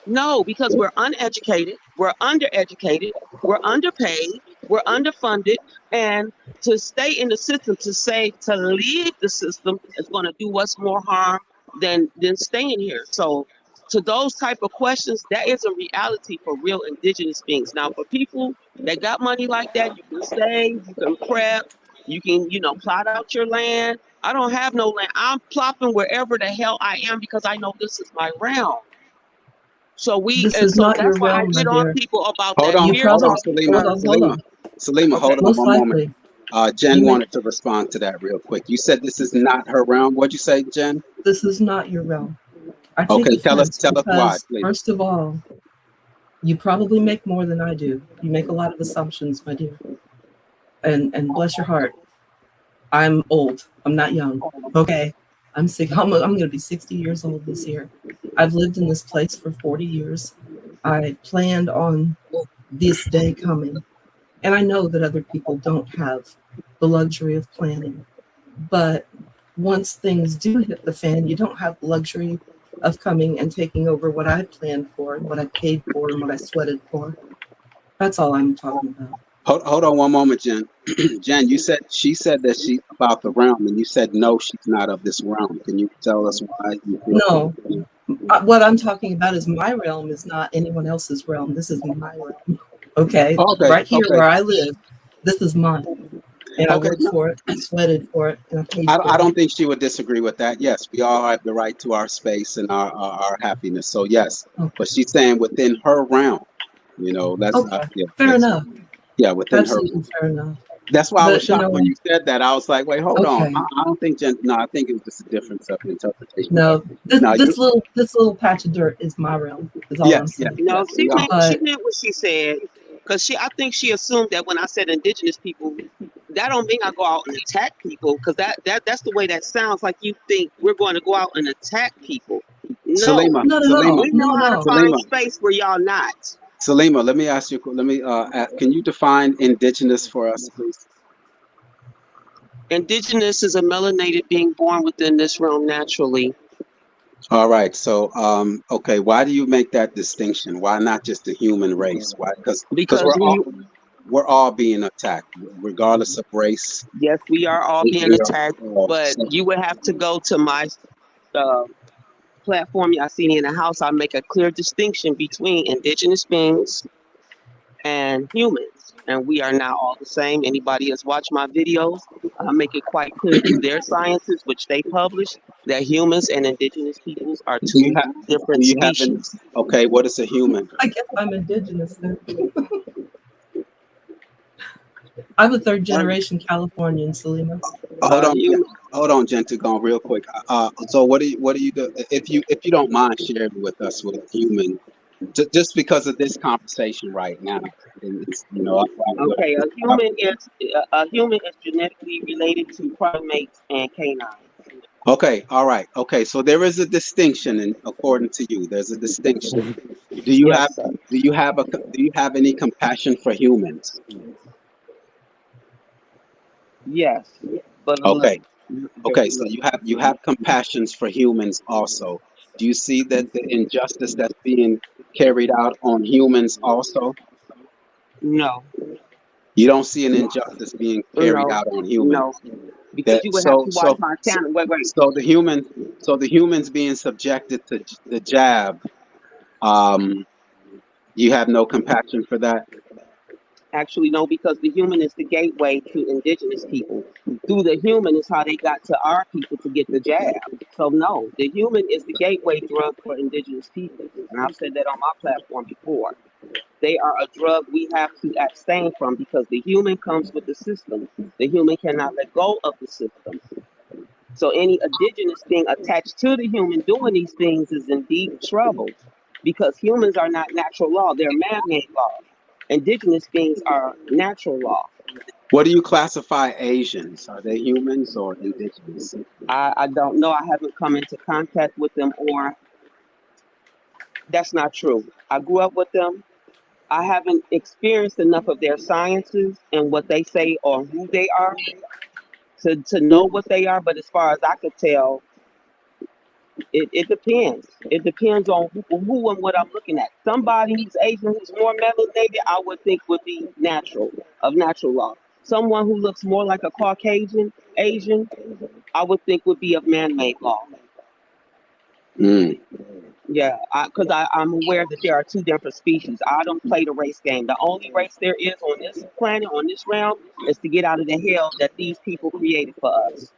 no, because we're uneducated, we're undereducated, we're underpaid, we're underfunded, and to stay in the system, to leave the system is going to do us more harm than staying here. So to those type of questions, that is a reality for real indigenous beings. Now for people that got money like that, you can save, you can prep, you can, plot out your land. I don't have no land. I'm plopping wherever the hell I am because I know this is my realm. So This is not your that's why I realm, my get on dear. people about Hold that on, You fear hold on, probably, talk Salima, because hold on. Salima, okay. hold on Most one moment. likely, Jen you may, wanted to respond to that real quick. You said this is not her realm. What'd you say, Jen? this is not your realm. I take Okay, tell us offense why, because, please. first of all, you probably make more than I do. You make a lot of assumptions, my dear. And bless your heart, I'm old. I'm not young. Okay, I'm sick. I'm going to be 60 years old this year. I've lived in this place for 40 years. I planned on this day coming, and I know that other people don't have the luxury of planning. But once things do hit the fan, you don't have the luxury of coming and taking over what I planned for, and what I paid for, and what I sweated for. That's all I'm talking about. Hold on one moment, Jen. Jen, she said that she about the realm, and you said no, she's not of this realm. Can you tell us why you feel No, comfortable? what I'm talking about is my realm is not anyone else's realm. This is my realm. Okay, Okay, right here okay, where I live, this is mine, and I okay. worked for it, I sweated for it, and I paid I for it. don't think she would disagree with that. Yes, we all have the right to our space and our happiness. So yes, Okay, but she's saying within her realm. That's okay, yeah, fair enough. yeah, within her. Absolutely fair enough. That's why I was But shocked when you said that. I was like, wait, hold on. okay, I don't think Jen. No, I think it was just a difference of interpretation. But no, this now you, this little patch of dirt is my realm. Is all I'm yes, yes, saying. No, yes, we are. she But meant what she said, because I think she assumed that when I said indigenous people, that don't mean I go out and attack people, because that's the way that sounds, like you think we're going to go out and attack people. No, Salima, not at all. Salima, we know No, how to no. find Salima, space where y'all not. Salima. Let me ask you. Can you define indigenous for us, please? Indigenous is a melanated being born within this realm naturally. All right. So, okay. Why do you make that distinction? Why not just the human race? Why? Because Because we're all being attacked, regardless of race. yes, we are all being We are attacked, all but you would have to go to my uh, platform I see in the house. I make a clear distinction between indigenous beings and humans, and we are not all the same. Anybody that's watched my videos, I make it quite clear through their sciences, which they publish, that humans and indigenous peoples are Do you two have? different Do you have any? species. Okay. What is a human? I guess I'm indigenous then. I'm a third generation Californian, Salima. Hold on, Human, hold on, Gentleman, real quick. So what do you do if you don't mind sharing with us what human, just because of this conversation right now, and it's, okay, a human is genetically related to primates and canines. okay, all right, okay. So there is a distinction, and according to you, there's a distinction. Do you have Yes, sir. do you have any compassion for humans? Yes, but a Okay. little, Okay, very so little. you have compassions for humans also. Do you see that the injustice that's being carried out on humans also? No, You don't see an injustice being carried no, out on humans. no, because That you would have so to watch so my so channel. Wait, wait. so the humans being subjected to the jab. Um, you have no compassion for that. Actually, no, because the human is the gateway to indigenous people. Through the human is how they got to our people to get the jab. So no, the human is the gateway drug for indigenous people, and I've said that on my platform before. They are a drug we have to abstain from because the human comes with the system. The human cannot let go of the system. So any indigenous thing attached to the human doing these things is in deep trouble because humans are not natural law, they're man-made law. Indigenous beings are natural law. What do you classify Asians? Are they humans or indigenous? I don't know. I haven't come into contact with them, or that's not true. I grew up with them. I haven't experienced enough of their sciences and what they say or who they are to know what they are. But as far as I could tell, it depends. It depends on who and what I'm looking at. Somebody who's Asian, who's more melanated, I would think would be natural, of natural law. Someone who looks more like a Caucasian Asian, I would think would be of man-made law. Mm. Yeah, because I'm aware that there are two different species. I don't play the race game. The only race there is on this planet, on this realm, is to get out of the hell that these people created for us.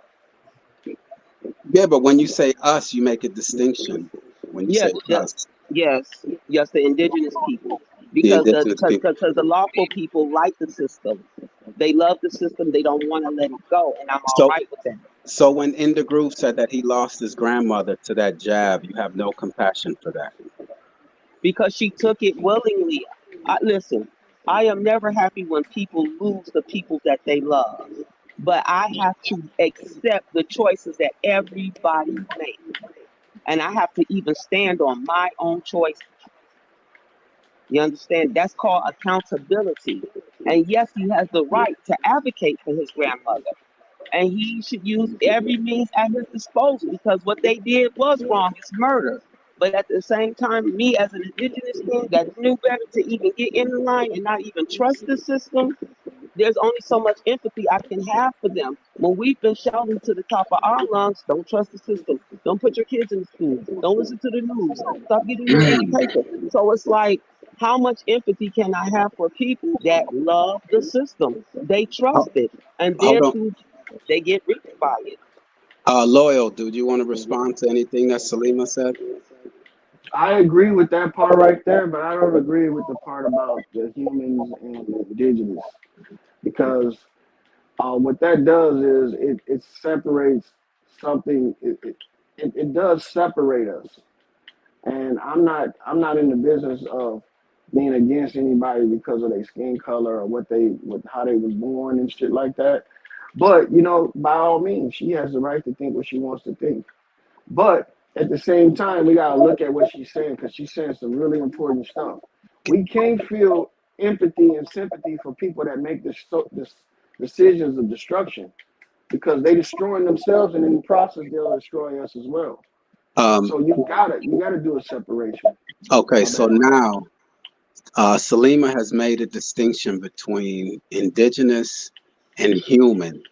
Yeah, but when you say us, you make a distinction. When you Yeah, say us, yes, the indigenous people, the because indigenous people. the lawful people like the system. They love the system. They don't want to let it go, and I'm all So, right with that. so when indegruv said that he lost his grandmother to that jab, you have no compassion for that. Because she took it willingly. Listen, I am never happy when people lose the people that they love, but I have to accept the choices that everybody makes, and I have to even stand on my own choice. You understand? That's called accountability. And yes, he has the right to advocate for his grandmother. And he should use every means at his disposal because what they did was wrong. It's murder. But at the same time, me as an indigenous being that knew better to even get in the line and not even trust the system, there's only so much empathy I can have for them. When we've been shouting to the top of our lungs, don't trust the system. Don't put your kids in school. Don't listen to the news. Stop getting your education. So it's like, how much empathy can I have for people that love the system? They trust Ho- it. And Hold then on. they get reached by it. Loyal, do you want to respond to anything that Salima said? I agree with that part right there, but I don't agree with the part about the humans and the indigenous because what that does is it separates something. It does separate us, and I'm not in the business of being against anybody because of their skin color or how they was born and shit like that. But by all means, she has the right to think what she wants to think. But at the same time, we gotta look at what she's saying because she's saying some really important stuff. We can't feel empathy and sympathy for people that make this decisions of destruction because they destroying themselves and in the process they'll destroy us as well. Um, So you gotta do a separation okay, of so that. now Salima has made a distinction between indigenous and human.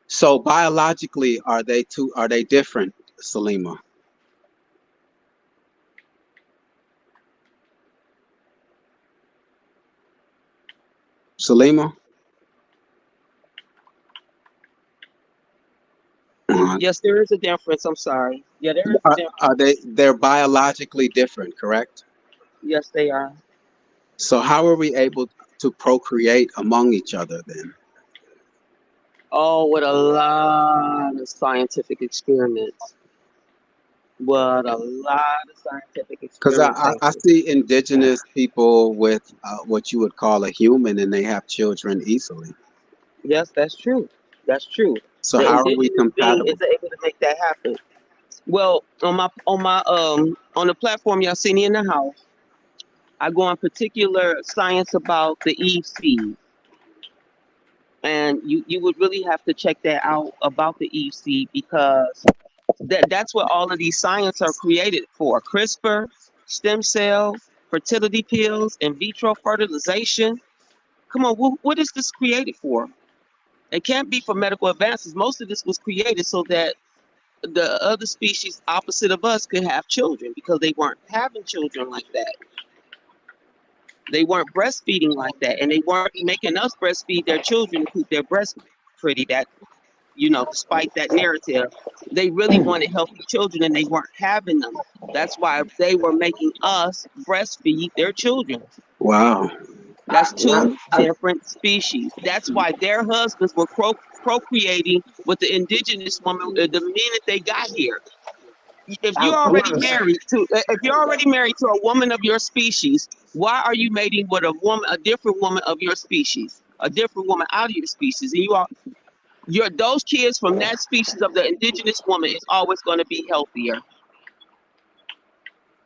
So biologically, are they different, Salima? Salima? Yes, there is a difference. I'm sorry. Yeah, there is a Are difference. they're biologically different, correct? Yes, they are. So how are we able to procreate among each other then? Oh, with a lot of scientific experiments. What a lot of scientific Because I experimentation. see indigenous people with what you would call a human and they have children easily. Yes, that's true. That's true. So The how are we indigenous being is compatible? able to make that happen. Well, on the platform y'all see me in the house, I go on particular science about the Eve seed. And you would really have to check that out about the Eve seed because that's what all of these science are created for. CRISPR, stem cell, fertility pills, in vitro fertilization. Come on, what is this created for? It can't be for medical advances. Most of this was created so that the other species opposite of us could have children because they weren't having children like that. They weren't breastfeeding like that, and they weren't making us breastfeed their children to keep their breasts pretty. That despite that narrative, they really wanted healthy children and they weren't having them. That's why they were making us breastfeed their children. Wow. That's Not, two different species. That's why their husbands were procreating with the indigenous woman the minute they got here. If you're I'm already not saying. married to, if you're already married to a woman of your species, why are you mating with a different woman of your species, a different woman out of your species? And those kids from that species of the indigenous woman is always going to be healthier.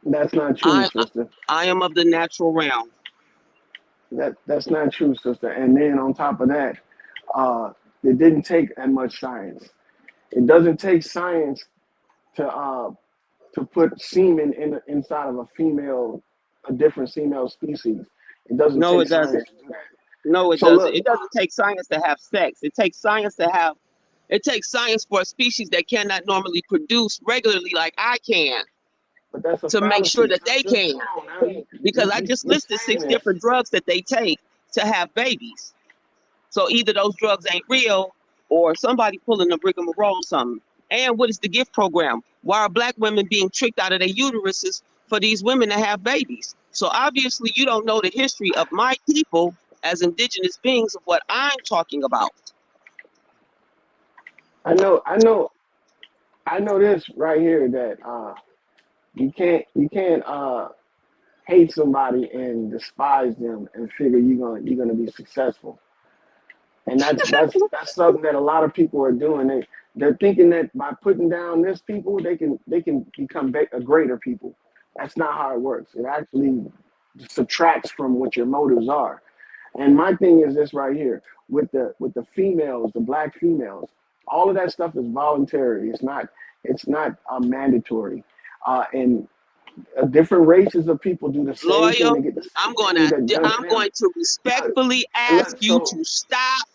That's not true, I sister. I am of the natural realm. That's not true, sister. And then on top of that, it didn't take that much science. It doesn't take science to put semen inside of a different female species. It doesn't No, take it doesn't. science to do that. No, it So doesn't. look, It doesn't take science to have sex. It takes science for a species that cannot normally produce regularly like I can, but that's a to make sure fallacy, that they sister. can. Come on now, Because I just you're listed saying 6 this. different drugs that they take to have babies. So either those drugs ain't real or somebody pulling the rigmarole or something. And what is the gift program? Why are black women being tricked out of their uteruses for these women to have babies? So obviously you don't know the history of my people as indigenous beings of what I'm talking about. I know this right here that you can't hate somebody and despise them and figure you're gonna be successful. And that's something that a lot of people are doing. They're thinking that by putting down this people, they can become a greater people. That's not how it works. It actually subtracts from what your motives are. And my thing is this right here with the females, the black females. All of that stuff is voluntary. It's not mandatory. And different races of people do the same thing. Loyal, They get the I'm same thing that done to them. going to respectfully ask Look, you so to stop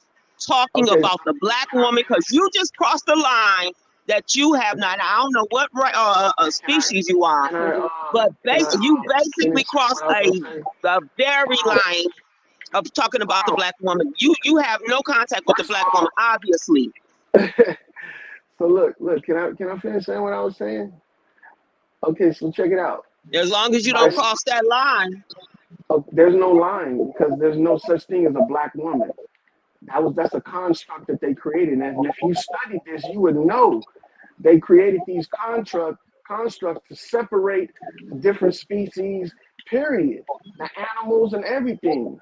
talking okay, about the black woman because you just crossed the line that you have not. I don't know what species you are, but you basically finish crossed what I was a very gonna line of talking about the black woman. You have no contact with the say? black woman, obviously. So look, can I finish saying what I was saying? Okay, so check it out. As long as you don't cross that line. There's no line because there's no such thing as a black woman. That's a construct that they created. And if you studied this, you would know they created these constructs to separate the different species, period. The animals and everything.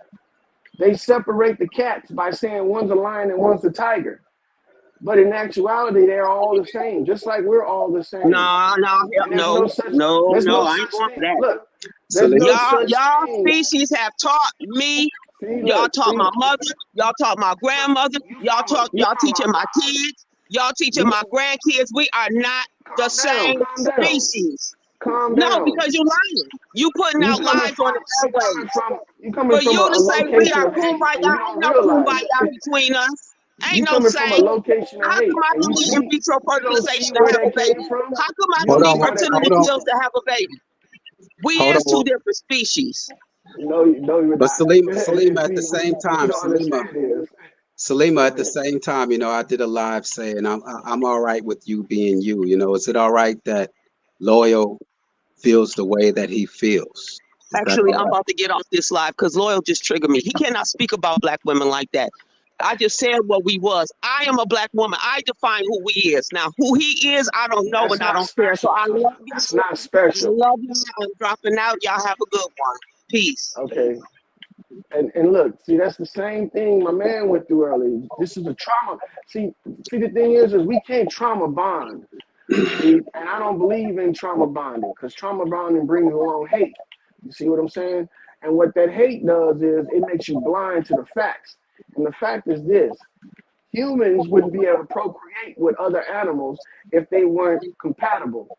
They separate the cats by saying one's a lion and one's a tiger. But in actuality, they're all the same, just like we're all the same. No, And there's no, I ain't going for that. Look, there's no such y'all thing. species have taught me. Y'all taught my mother. Y'all taught my grandmother. Y'all teaching my kids. Y'all teaching my grandkids. We are not the same species. Calm No, down. because you're lying. You putting out lies on the airwaves. You coming For from you a to say we location are of hate, and kumbaya, you ain't don't no realize it. kumbaya between us. You Ain't no coming from a saying. location of How hate, come I and don't need in vitro you don't see fertilization to where have a that came baby? from. How come I You don't don't need see where that fertility came pills to have a baby? We Hold is two on. different species. No, you're But not. Salima, at the See, same what you time, don't understand is, Salima, go at the ahead. same time, I did a live saying I'm all right with you being you. Is it all right that Loyal feels the way that he feels? Is that Actually, all I'm right? about to get off this live because Loyal just triggered me. He cannot speak about black women like that. I just said what we was. I am a black woman. I define who we is. Now, who he is, I don't know That's and I not don't care. So special, I sister. love you. That's not I special. love you. I'm dropping out. Y'all have a good one. Peace. Okay. And look, see, that's the same thing my man went through earlier. This is a trauma. See, the thing is we can't trauma bond. See, and I don't believe in trauma bonding because trauma bonding brings along hate. You see what I'm saying? And what that hate does is it makes you blind to the facts. And the fact is this: humans wouldn't be able to procreate with other animals if they weren't compatible.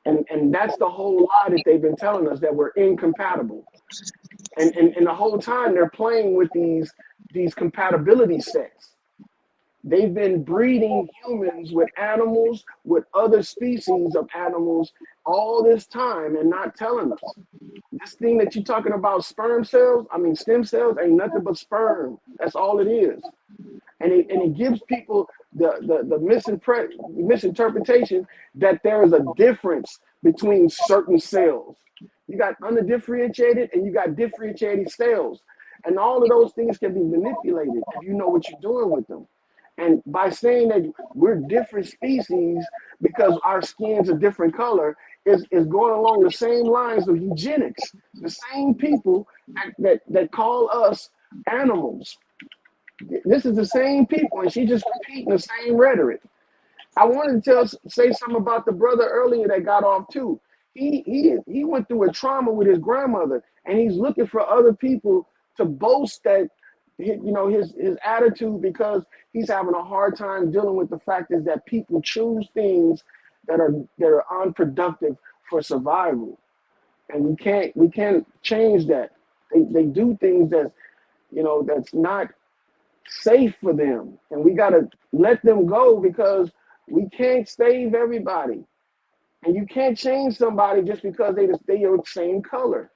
And that's the whole lie that they've been telling us, that we're incompatible. And the whole time they're playing with these compatibility sets. They've been breeding humans with animals, with other species of animals all this time and not telling us. This thing that you're talking about, stem cells, ain't nothing but sperm. That's all it is. And it gives people the misinterpretation that there is a difference between certain cells. You got undifferentiated and you got differentiated cells. And all of those things can be manipulated if you know what you're doing with them. And by saying that we're different species because our skin's a different color is going along the same lines of eugenics. The same people that call us animals. This is the same people, and she's just repeating the same rhetoric. I wanted to say something about the brother earlier that got off too. He went through a trauma with his grandmother, and he's looking for other people to boast that, you know, his attitude, because he's having a hard time dealing with the fact is that people choose things that are unproductive for survival, and we can't change that. They do things that, you know, that's not safe for them, and we got to let them go because we can't save everybody, and you can't change somebody just because they are the same color.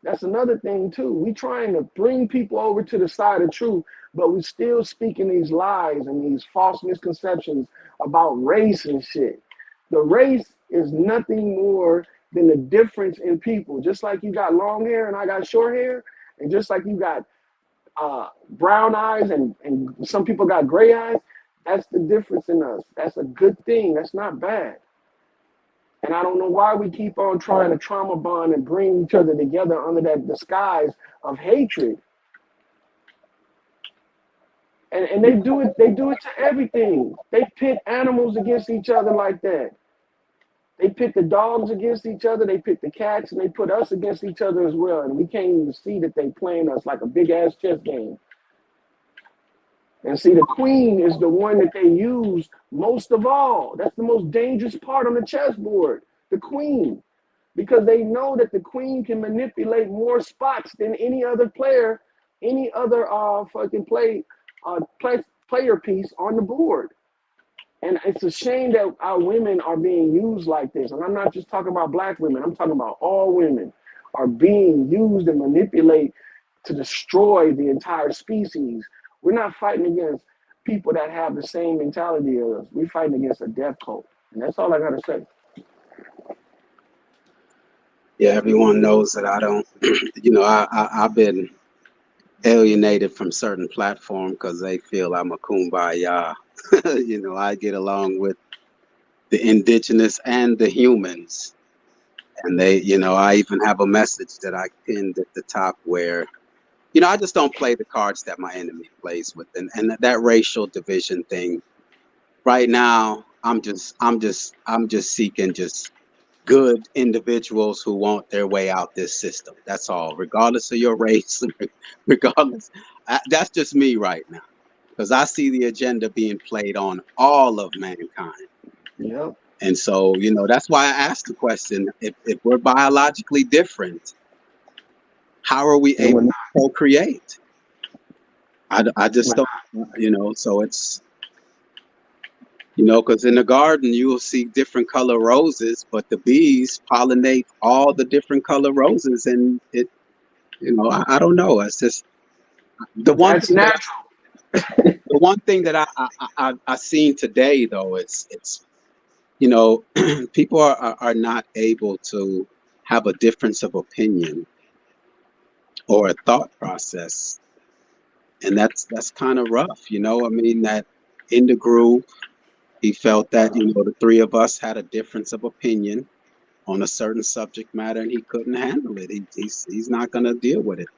That's another thing too. We trying to bring people over to the side of truth, but we still speaking these lies and these false misconceptions about race and shit. The race is nothing more than the difference in people. Just like you got long hair and I got short hair, and just like you got brown eyes and some people got gray eyes, that's the difference in us. That's a good thing. That's not bad. And I don't know why we keep on trying to trauma bond and bring each other together under that disguise of hatred. And they do it to everything. They pit animals against each other like that. They pit the dogs against each other, they pit the cats, and they put us against each other as well. And we can't even see that they playing us like a big ass chess game. And see, the queen is the one that they use most of all. That's the most dangerous part on the chessboard, the queen. Because they know that the queen can manipulate more spots than any other player, any other player piece on the board. And it's a shame that our women are being used like this. And I'm not just talking about black women. I'm talking about all women are being used and manipulated to destroy the entire species. We're not fighting against people that have the same mentality as us. We're fighting against a death cult. And that's all I got to say. Yeah, everyone knows that I don't, you know, I've been alienated from certain platforms because they feel I'm a kumbaya. You know, I get along with the indigenous and the humans. And they, you know, I even have a message that I pinned at the top where, you know, I just don't play the cards that my enemy plays with. And that racial division thing, right now, I'm just seeking just good individuals who want their way out this system. That's all, regardless of your race, regardless. That's just me right now, because I see the agenda being played on all of mankind. Yep. And so, you know, that's why I asked the question, if we're biologically different, how are we able to procreate? I just don't, you know, so it's, you know, because in the garden, you will see different color roses, but the bees pollinate all the different color roses. And it, you know, I don't know. It's just the one That's thing natural. the one thing that I seen today, though, it's, you know, people are not able to have a difference of opinion or a thought process. And that's kind of rough, you know. I mean, that indegruv, he felt that, you know, the three of us had a difference of opinion on a certain subject matter, and he couldn't handle it. He's not going to deal with it.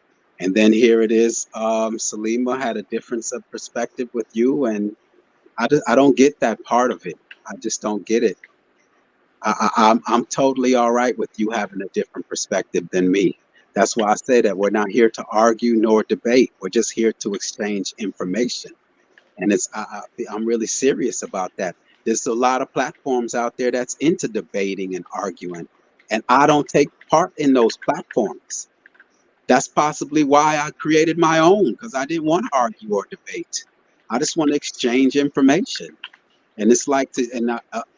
And then here it is, Salima had a difference of perspective with you, and I don't get that part of it. I just don't get it. I'm totally all right with you having a different perspective than me. That's why I say that we're not here to argue nor debate. We're just here to exchange information. And it's I'm really serious about that. There's a lot of platforms out there that's into debating and arguing, and I don't take part in those platforms. That's possibly why I created my own, because I didn't want to argue or debate. I just want to exchange information. And it's like,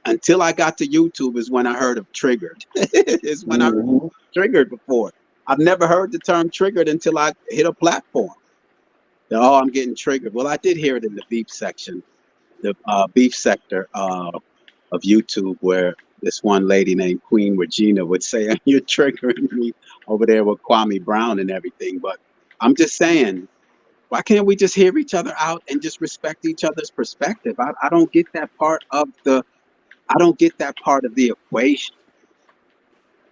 until I got to YouTube is when I heard of triggered. It's when I heard of triggered before. I've never heard the term triggered until I hit a platform. Oh, I'm getting triggered. Well, I did hear it in the beep section, the beef sector of YouTube, where this one lady named Queen Regina would say, "You're triggering me over there with Kwame Brown and everything." But I'm just saying, why can't we just hear each other out and just respect each other's perspective? I don't get that part of the equation.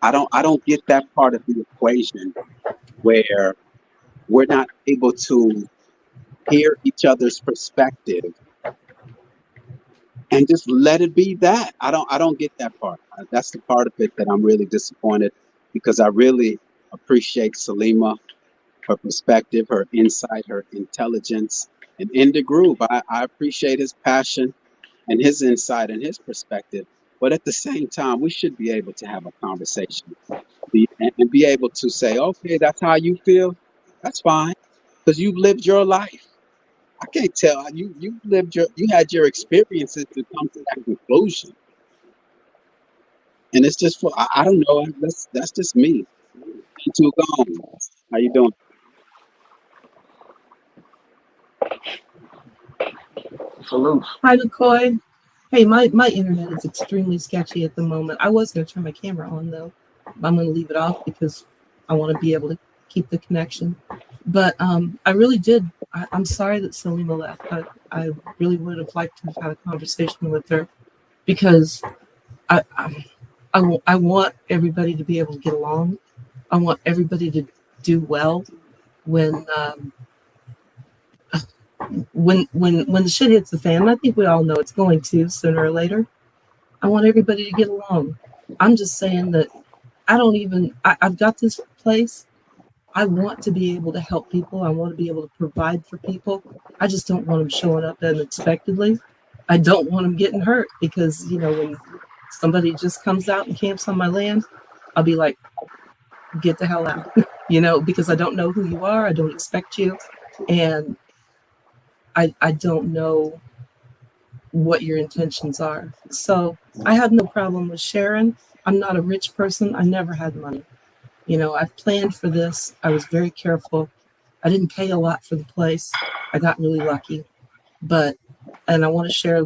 I don't get that part of the equation where we're not able to hear each other's perspective and just let it be that. I don't get that part. That's the part of it that I'm really disappointed, because I really appreciate Salima, her perspective, her insight, her intelligence, and indegruv. I appreciate his passion and his insight and his perspective. But at the same time, we should be able to have a conversation and be able to say, okay, that's how you feel. That's fine, because you've lived your life. I can't tell you had your experiences to come to that conclusion. And it's just I don't know. That's just me. You too gone. How you doing? Salute. Hi, McCoy. Hey, my internet is extremely sketchy at the moment. I was going to turn my camera on, though. I'm going to leave it off because I want to be able to keep the connection. But I really did. I'm sorry that Salima left. I really would have liked to have had a conversation with her, because I want everybody to be able to get along. I want everybody to do well when the shit hits the fan. I think we all know it's going to sooner or later. I want everybody to get along. I'm just saying that I've got this place. I want to be able to help people. I want to be able to provide for people. I just don't want them showing up unexpectedly. I don't want them getting hurt, because, when somebody just comes out and camps on my land, I'll be like, get the hell out, because I don't know who you are. I don't expect you. And I don't know what your intentions are. So I have no problem with sharing. I'm not a rich person. I never had money. I've planned for this. I was very careful. I didn't pay a lot for the place. I got really lucky. And I want to share,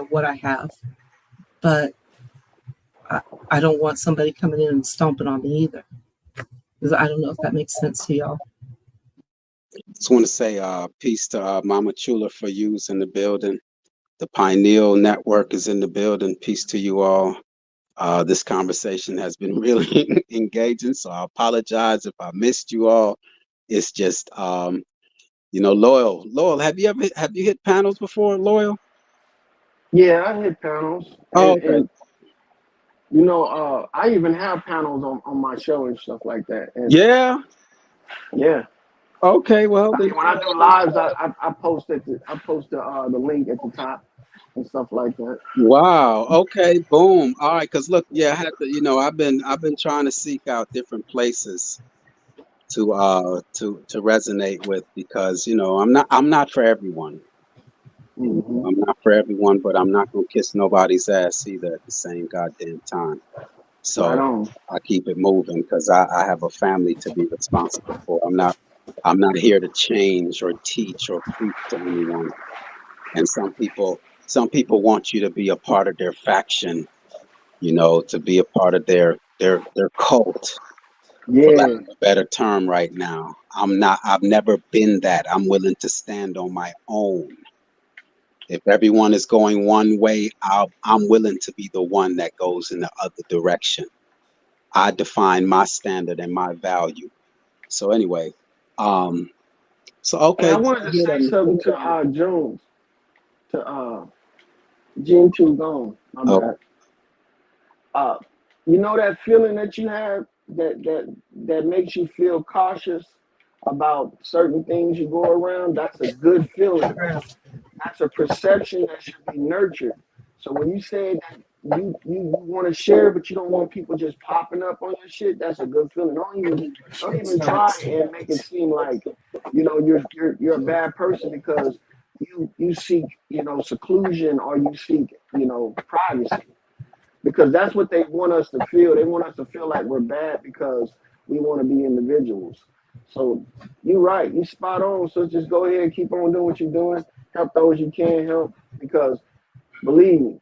what I have. But I don't want somebody coming in and stomping on me either. Because I don't know if that makes sense to y'all. Just want to say peace to Mama Chula for yous in the building. The Pineal Network is in the building. Peace to you all. This conversation has been really engaging, so I apologize if I missed you all. It's just, Loyal. Loyal, have you hit panels before, Loyal? Yeah, I hit panels. Oh, okay. And I even have panels on my show and stuff like that. And Yeah. yeah. Okay. Well, When I do lives, I post the link at the top and stuff like that. Wow. Okay. Boom. All right. Because look, yeah, I had to. I've been trying to seek out different places to resonate with, because I'm not for everyone. Mm-hmm. I'm not for everyone, but I'm not gonna kiss nobody's ass either at the same goddamn time. So Right on. I keep it moving, because I have a family to be responsible for. I'm not here to change or teach or preach to anyone. And some people want you to be a part of their faction, to be a part of their cult, for lack Yeah. of a better term right now. I've never been that. I'm willing to stand on my own. If everyone is going one way, I'm willing to be the one that goes in the other direction. I define my standard and my value. So anyway, so Hey, okay. I wanted to say something to Jones, to Gene Two Gone. My Oh, bad. That feeling that you have that makes you feel cautious about certain things you go around. That's a good feeling. That's a perception that should be nurtured. So when you say that you want to share, but you don't want people just popping up on your shit, that's a good feeling. Don't even try and make it seem like you're a bad person because you seek seclusion, or you seek privacy, because that's what they want us to feel. They want us to feel like we're bad because we want to be individuals. So you're right. You spot on. So just go ahead and keep on doing what you're doing. Help those you can help, because believe me,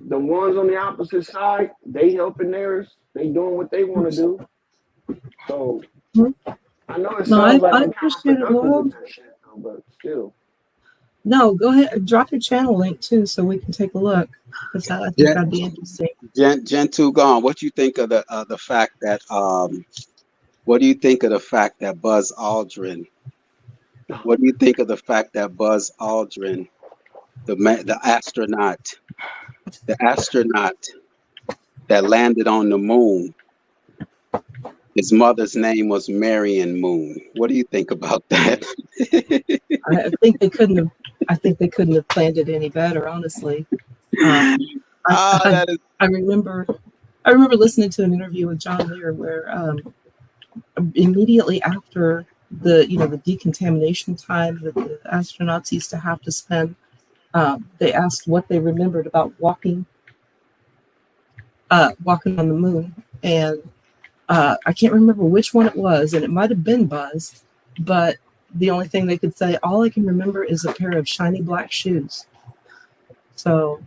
the ones on the opposite side, they helping theirs. They doing what they want to do. So I know it No, sounds like I I'm appreciate it, counterproductive Laurel. with that shit, though, but still. No, go ahead. Drop your channel link too, so we can take a look. Because I think that'd be interesting. Gentoo gone. What you think of the fact that what do you think of the fact that Buzz Aldrin? What do you think of the fact that Buzz Aldrin, the astronaut that landed on the moon, his mother's name was Marion MOON. What do you think about that? I think they couldn't have. I think they couldn't have planned it any better, honestly. That is I remember listening to an interview with John Lear where immediately after the decontamination time that the astronauts used to have to spend, they asked what they remembered about walking on the moon, and I can't remember which one it was, and it might have been Buzz, but the only thing they could say, all I can remember is a pair of shiny black shoes. So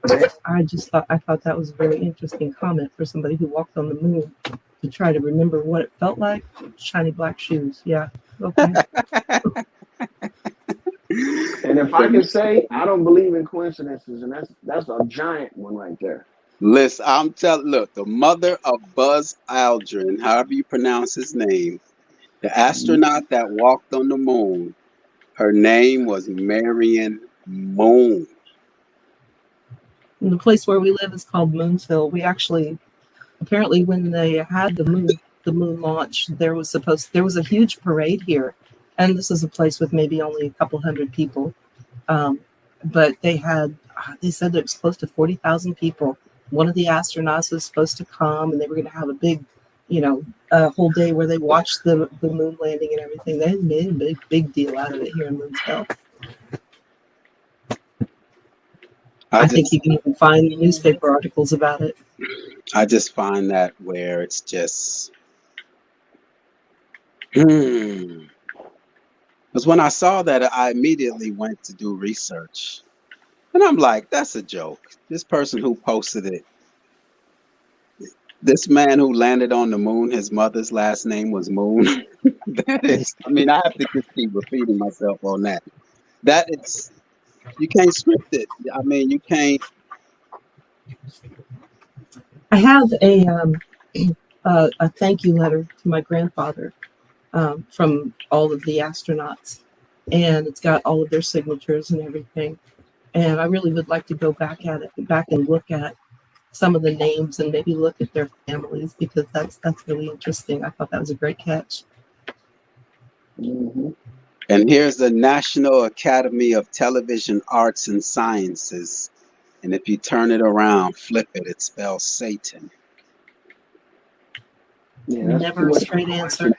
I thought that was a very interesting comment for somebody who walked on the moon to try to remember what it felt like. Shiny black shoes. Yeah. Okay. And if I can say, I don't believe in coincidences, and that's a giant one right there. Listen, look, the mother of Buzz Aldrin, however you pronounce his name, the astronaut that walked on the moon, her name was Marion MOON. And the place where we live is called Moonsville. We actually, apparently, when they had the moon launch, there was a huge parade here, and this is a place with maybe only a couple hundred people, but they said there was close to 40,000 people. One of the astronauts was supposed to come, and they were going to have a big, a whole day where they watched the moon landing and everything. They made a big deal out of it here in Moonsville. I think you can even find newspaper articles about it. I just find that where it's just, because when I saw that, I immediately went to do research, and I'm like, that's a joke. This person who posted it, this man who landed on the moon, his mother's last name was Moon. That is, I mean, I have to just keep repeating myself on that. That is, you can't script it. I mean, you can't. I have a thank you letter to my grandfather from all of the astronauts, and it's got all of their signatures and everything. And I really would like to go back and look at some of the names and maybe look at their families, because that's really interesting. I thought that was a great catch. Mm-hmm. And here's the National Academy of Television Arts and Sciences. And if you turn it around, flip it, it spells Satan. Yeah, Never a straight answer.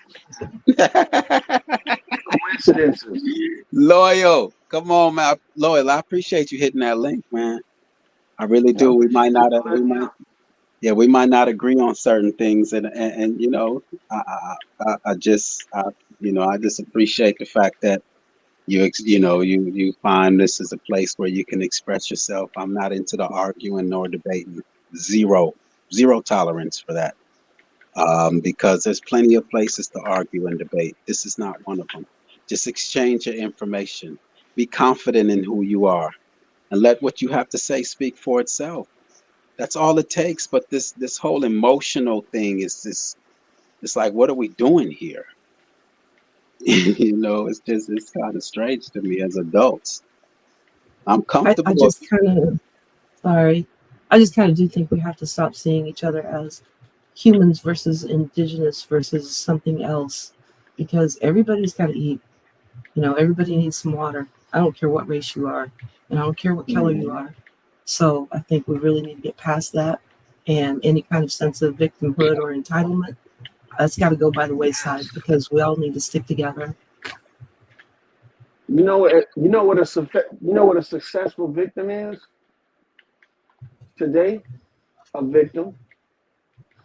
Coincidences. Loyal, come on, man. Loyal, I appreciate you hitting that link, man. I really do. We might not agree on certain things, and I just appreciate the fact that you find this is a place where you can express yourself. I'm not into the arguing nor debating. Zero tolerance for that. Because there's plenty of places to argue and debate. This is not one of them. Just exchange your information. Be confident in who you are, and let what you have to say speak for itself. That's all it takes. But this whole emotional thing is this. It's like, what are we doing here? It's kind of strange to me as adults. I'm comfortable. I just kind of do think we have to stop seeing each other as humans versus indigenous versus something else, because everybody's got to eat. Everybody needs some water. I don't care what race you are, and I don't care what color you are. So I think we really need to get past that, and any kind of sense of victimhood or entitlement, that's got to go by the wayside, because we all need to stick together. You know what a successful victim is today? A victim.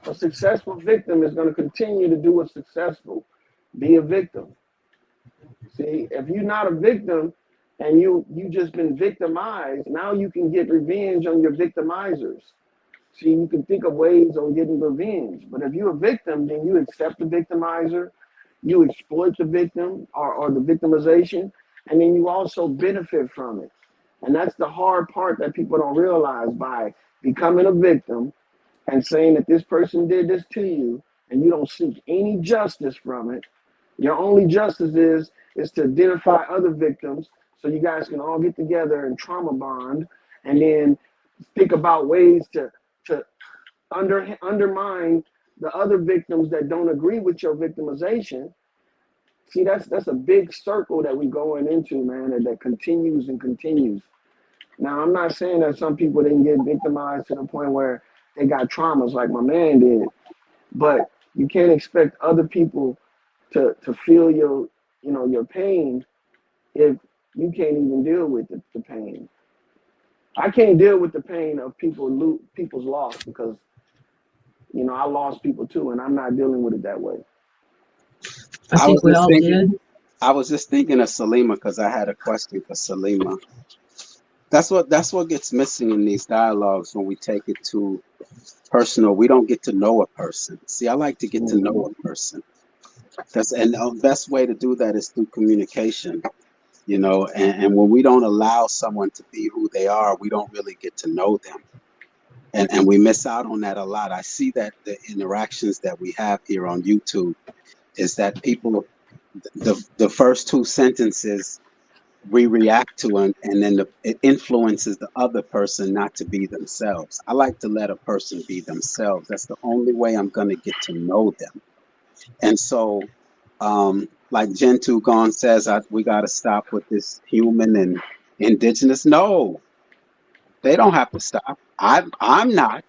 A successful victim is going to continue to do what's successful. Be a victim. See, if you're not a victim, and you just been victimized. Now you can get revenge on your victimizers. See, you can think of ways on getting revenge. But if you're a victim, then you accept the victimizer, you exploit the victim or the victimization, and then you also benefit from it. And that's the hard part that people don't realize. By becoming a victim and saying that this person did this to you, and you don't seek any justice from it, your only justice is to identify other victims so you guys can all get together and trauma bond, and then think about ways to undermine the other victims that don't agree with your victimization. See, that's a big circle that we going into, man, that continues and continues. Now, I'm not saying that some people didn't get victimized to the point where they got traumas like my man did, but you can't expect other people to feel your pain if you can't even deal with the pain. I can't deal with the pain of people's loss because I lost people too, and I'm not dealing with it that way. I I was think we just all thinking. did. I was just thinking of Salima because I had a question for Salima. That's what gets missing in these dialogues when we take it to personal. We don't get to know a person. See, I like to get to know a person. And the best way to do that is through communication. And when we don't allow someone to be who they are, we don't really get to know them. And we miss out on that a lot. I see that the interactions that we have here on YouTube is that people, the first two sentences we react to, and then it influences the other person not to be themselves. I like to let a person be themselves. That's the only way I'm going to get to know them. And so, like Gentoo Gone says, we got to stop with this human and indigenous. No, they don't have to stop. I'm not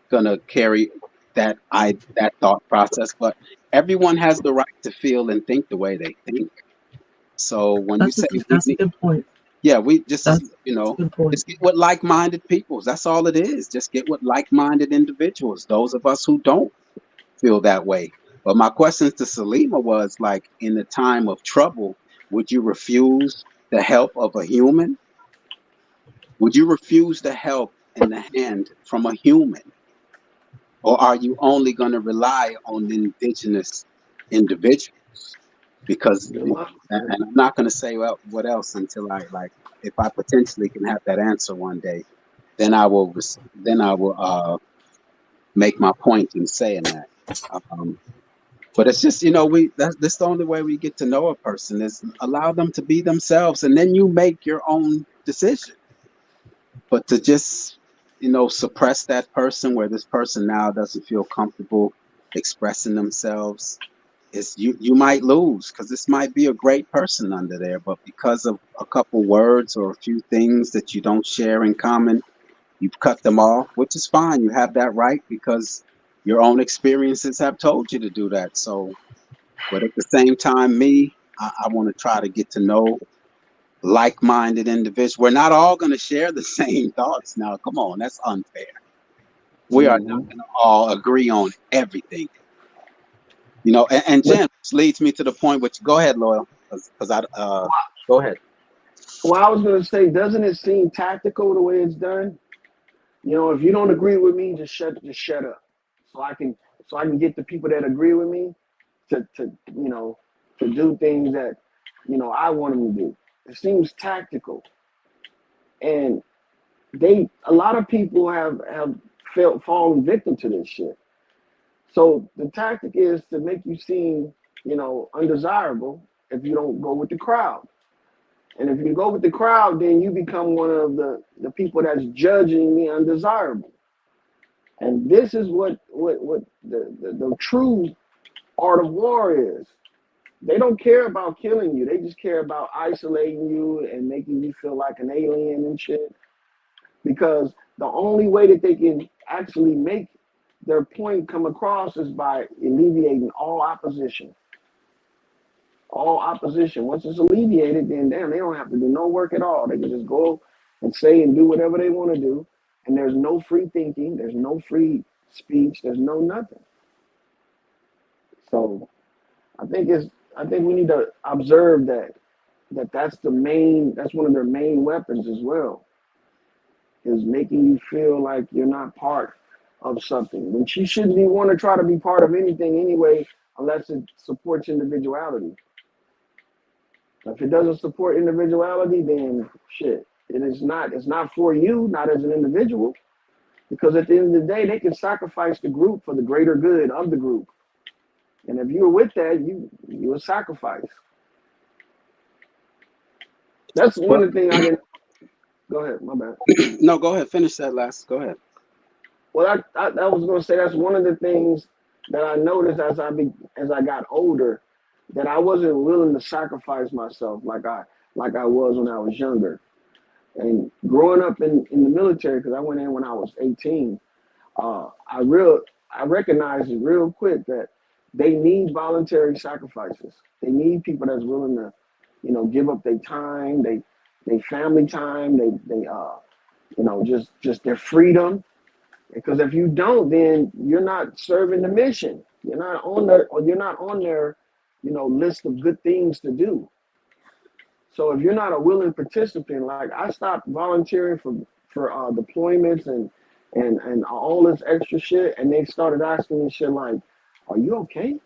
gonna carry that thought process, but everyone has the right to feel and think the way they think. So when you say That's a good point. yeah, we just That's a good point. just get with like-minded people. That's all it is. Just get with like-minded individuals. Those of us who don't feel that way. But my question to Salima was, like, in the time of trouble, would you refuse the help of a human? Would you refuse the help in the hand from a human? Or are you only going to rely on the indigenous individuals? Because, and I'm not going to say, well, what else until if I potentially can have that answer one day, then I will make my point in saying that. But it's just, that's the only way we get to know a person is allow them to be themselves, and then you make your own decision. But to just, suppress that person where this person now doesn't feel comfortable expressing themselves, is you might lose, because this might be a great person under there, but because of a couple words or a few things that you don't share in common, you've cut them off, which is fine. You have that right because your own experiences have told you to do that. So, but at the same time, I want to try to get to know like-minded individuals. We're not all going to share the same thoughts. Now, come on, that's unfair. We are not going to all agree on everything. And Jen, which leads me to the point, which, go ahead, Loyal, because go ahead. Well, I was going to say, doesn't it seem tactical the way it's done? If you don't agree with me, just shut up, so I can get the people that agree with me to do things that I want them to do. It seems tactical, and a lot of people have fallen victim to this shit. So the tactic is to make you seem undesirable if you don't go with the crowd. And if you go with the crowd, then you become one of the people that's judging the undesirable. And this is what the true art of war is. They don't care about killing you. They just care about isolating you and making you feel like an alien and shit. Because the only way that they can actually make their point come across is by alleviating all opposition. All opposition. Once it's alleviated, then damn, they don't have to do no work at all. They can just go and say and do whatever they want to do. And there's no free thinking. There's no free speech. There's no nothing. So I think we need to observe that that's one of their main weapons as well, is making you feel like you're not part of something. When she shouldn't be want to try to be part of anything anyway, unless it supports individuality. If it doesn't support individuality, then shit, it's not for you, not as an individual. Because at the end of the day, they can sacrifice the group for the greater good of the group. And if you're with that, you're a sacrifice. That's one of the things I didn't. Go ahead, my bad. No, go ahead. Finish that last. Go ahead. Well, I was going to say that's one of the things that I noticed as I got older, that I wasn't willing to sacrifice myself like I was when I was younger. And growing up in the military, because I went in when I was 18, I recognized it real quick that they need voluntary sacrifices. They need people that's willing to, give up their time, they family time, just their freedom. Because if you don't, then you're not serving the mission. You're not on their list of good things to do. So if you're not a willing participant, like I stopped volunteering for deployments and all this extra shit, and they started asking me shit like, "Are you okay?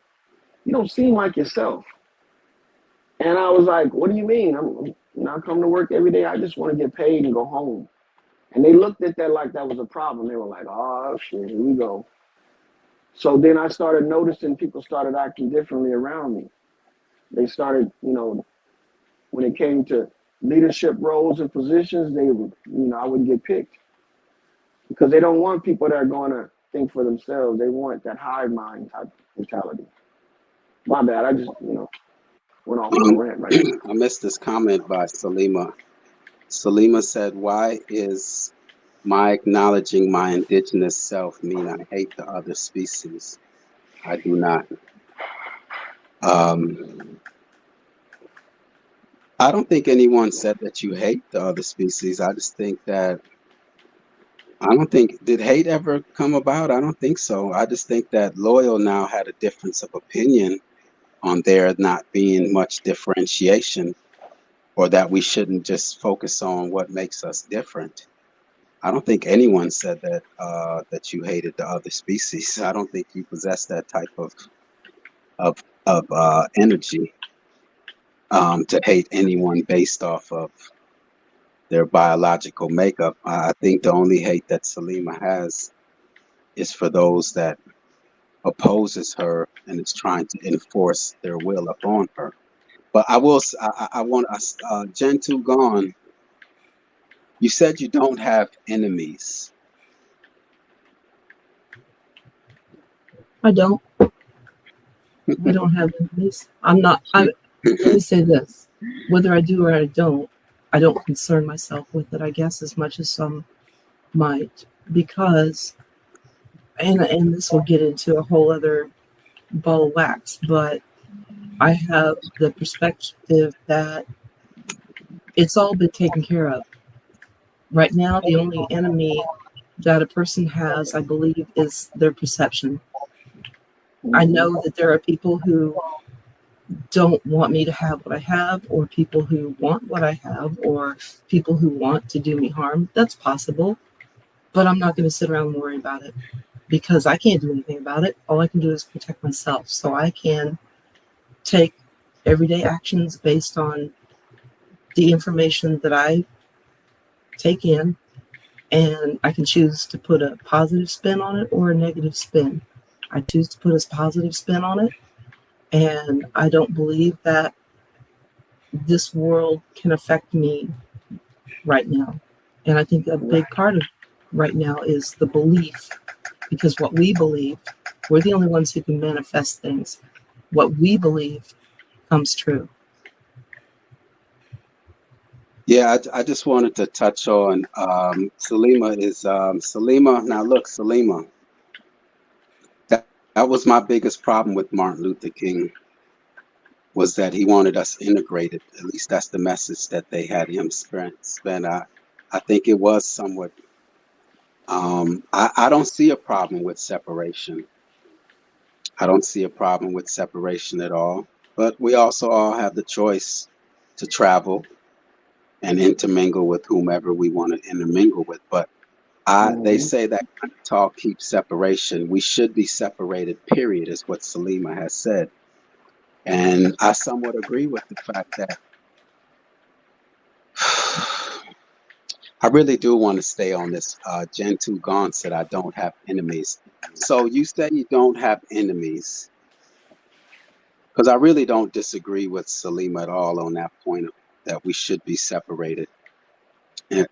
You don't seem like yourself." And I was like, "What do you mean? I come to work every day. I just want to get paid and go home." And they looked at that like that was a problem. They were like, "Oh shit, here we go." So then I started noticing people started acting differently around me. They started, when it came to leadership roles and positions, I wouldn't get picked because they don't want people that are going to think for themselves. They want that hive mind type mentality. My bad. I just, went off on a rant right now. I missed this comment by Salima. Salima said, "Why is my acknowledging my indigenous self mean I hate the other species? I do not." I don't think anyone said that you hate the other species. I just think that did hate ever come about? I don't think so. I just think that Loyal now had a difference of opinion on there not being much differentiation, or that we shouldn't just focus on what makes us different. I don't think anyone said that that you hated the other species. I don't think you possess that type of energy to hate anyone based off of their biological makeup. I think the only hate that Salima has is for those that opposes her and is trying to enforce their will upon her. But I want Gentoo Gone. You said you don't have enemies. I don't have enemies. Let me say this. Whether I do or I don't concern myself with it, I guess, as much as some might, because, and this will get into a whole other ball of wax, but I have the perspective that it's all been taken care of. Right now, the only enemy that a person has, I believe, is their perception. I know that there are people who don't want me to have what I have, or people who want what I have, or people who want to do me harm. That's possible, but I'm not going to sit around and worry about it because I can't do anything about it. All I can do is protect myself. So I can take everyday actions based on the information that I take in, and I can choose to put a positive spin on it or a negative spin. I choose to put a positive spin on it, and I don't believe that this world can affect me right now. And I think a big part of right now is the belief, because what we believe, we're the only ones who can manifest things. What we believe comes true. Yeah, I just wanted to touch on Salima is Salima. Now look, Salima, that was my biggest problem with Martin Luther King, was that he wanted us integrated. At least that's the message that they had him spend. I think it was somewhat. I don't see a problem with separation. I don't see a problem with separation at all. But we also all have the choice to travel and intermingle with whomever we want to intermingle with. But they say that kind of talk keeps separation. We should be separated, period, is what Salima has said. And I somewhat agree with the fact that I really do want to stay on this. Gentoo Gaunt said, I don't have enemies. So you say you don't have enemies, because I really don't disagree with Salima at all on that point that we should be separated. And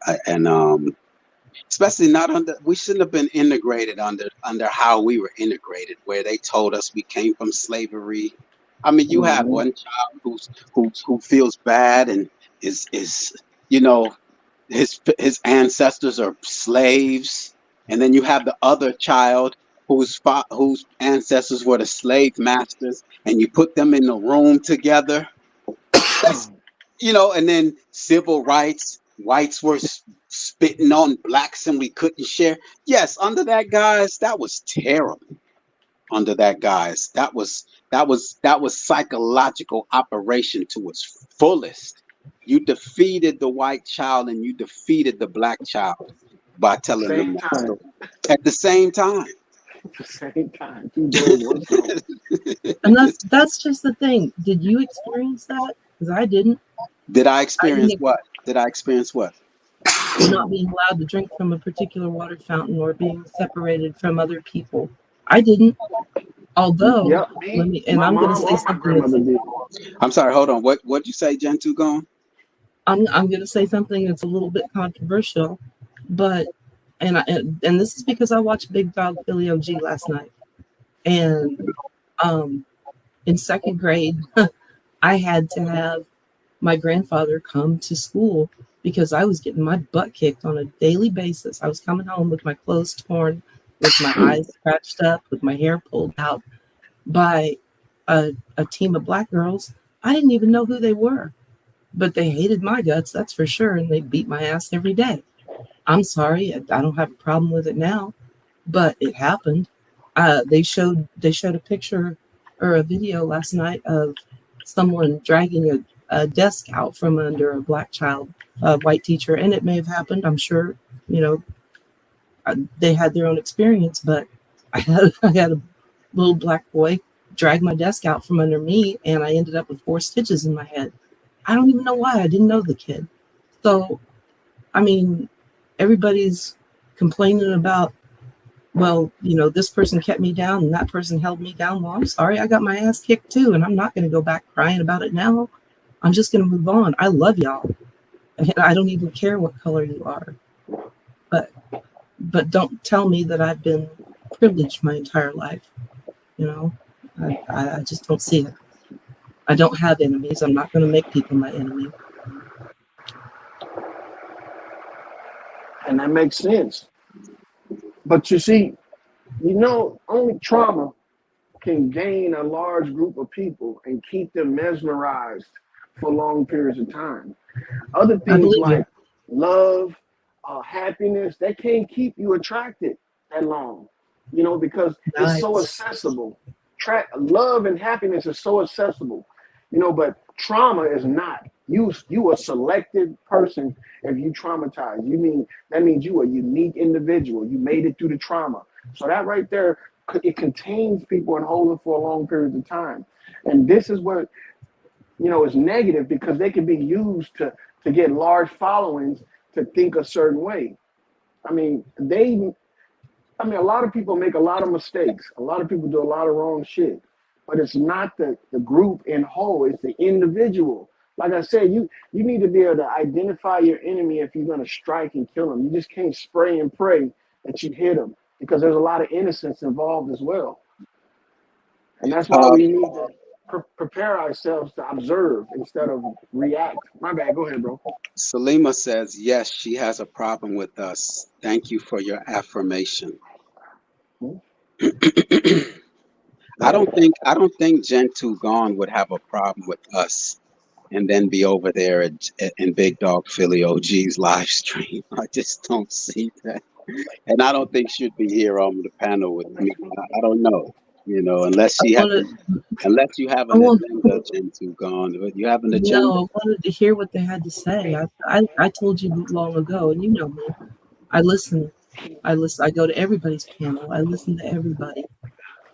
especially not we shouldn't have been integrated under how we were integrated, where they told us we came from slavery. I mean, you have one child who feels bad and is his ancestors are slaves, and then you have the other child whose ancestors were the slave masters, and you put them in the room together. That's, and then civil rights, whites were spitting on blacks and we couldn't share. Yes, under that guise, that was terrible. Under that guise, that was psychological operation to its fullest. You defeated the white child and you defeated the black child by telling them that story at the same time. At the same time, two birds, one stone. And that's just the thing. Did you experience that? Because I didn't. Did I experience what? Did I experience what? Not being allowed to drink from a particular water fountain or being separated from other people. I didn't. Although, I'm going to say something. I'm sorry. Hold on. What did you say, Gentoo Gaunt? I'm going to say something that's a little bit controversial, but and this is because I watched Big Dog Philly OG last night, and in second grade, I had to have my grandfather come to school because I was getting my butt kicked on a daily basis. I was coming home with my clothes torn, with my eyes scratched up, with my hair pulled out by a team of black girls. I didn't even know who they were, but they hated my guts, that's for sure, and they beat my ass every day. I'm sorry, I don't have a problem with it now, but it happened. They showed a picture or a video last night of someone dragging a desk out from under a black child, a white teacher, and it may have happened. I'm sure, they had their own experience, but I had a little black boy drag my desk out from under me, and I ended up with 4 stitches in my head. I don't even know why. I didn't know the kid. So, I mean, everybody's complaining about, well, this person kept me down and that person held me down. Well, I'm sorry, I got my ass kicked too, and I'm not going to go back crying about it now. I'm just going to move on. I love y'all. I don't even care what color you are. But don't tell me that I've been privileged my entire life. I just don't see it. I don't have enemies. I'm not going to make people my enemy. And that makes sense. But you see, only trauma can gain a large group of people and keep them mesmerized for long periods of time. Other things like love, happiness, they can't keep you attracted that long, because it's so accessible. Love and happiness is so accessible, but trauma is not. You a selected person if you traumatized. That means you a unique individual. You made it through the trauma. So that right there, it contains people and holds them for a long period of time. And this is what, is negative, because they can be used to get large followings to think a certain way. I mean, a lot of people make a lot of mistakes. A lot of people do a lot of wrong shit. But it's not the group in whole, it's the individual. Like I said, you need to be able to identify your enemy if you're going to strike and kill them. You just can't spray and pray that you hit them, because there's a lot of innocence involved as well. And that's why we need to prepare ourselves to observe instead of react. My bad. Go ahead, bro. Salima says, yes, she has a problem with us. Thank you for your affirmation. I don't think Gentoo Gaunt would have a problem with us and then be over there in Big Dog Philly OG's live stream. I just don't see that. And I don't think she'd be here on the panel with me. I don't know. You know, unless I you have wanted, I an want, agenda, Gentoo gone. But you have an no, agenda. I wanted to hear what they had to say. I told you long ago, and you know me. I listen. I go to everybody's panel. I listen to everybody,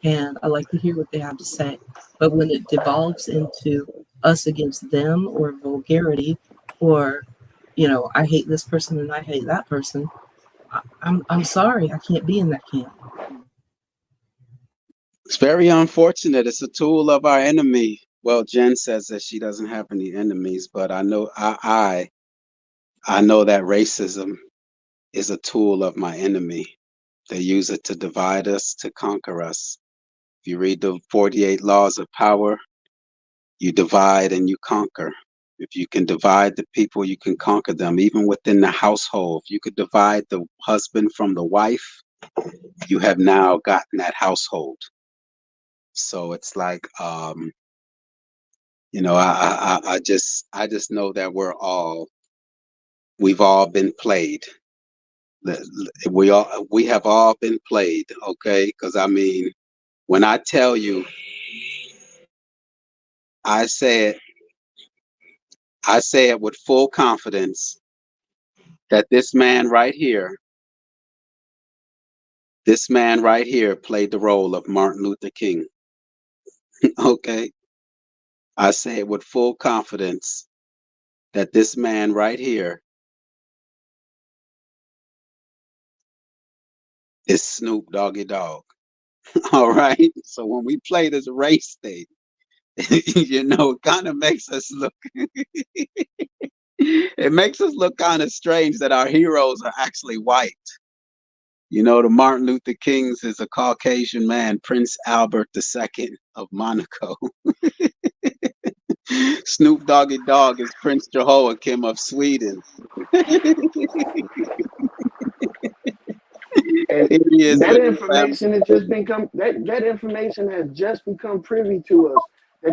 and I like to hear what they have to say. But when it devolves into us against them or vulgarity, or I hate this person and I hate that person, I'm sorry, I can't be in that camp. It's very unfortunate. It's a tool of our enemy. Well, Jen says that she doesn't have any enemies, but I know I know that racism is a tool of my enemy. They use it to divide us, to conquer us. If you read the 48 laws of power, you divide and you conquer. If you can divide the people, you can conquer them. Even within the household, if you could divide the husband from the wife, you have now gotten that household. So it's like, I just know that we've all been played. We have all been played. Okay, because I mean, when I tell you, I say it, I say it with full confidence that this man right here played the role of Martin Luther King. Okay, I say it with full confidence that this man right here is Snoop Doggy Dogg. All right. So when we play this race thing, it kind of makes us look. It makes us look kind of strange that our heroes are actually white. The Martin Luther King's is a Caucasian man, Prince Albert II of Monaco. Snoop Doggy Dogg is Prince Jehoiakim of Sweden. And Here he is that with his family. information has just become that information has just become privy to us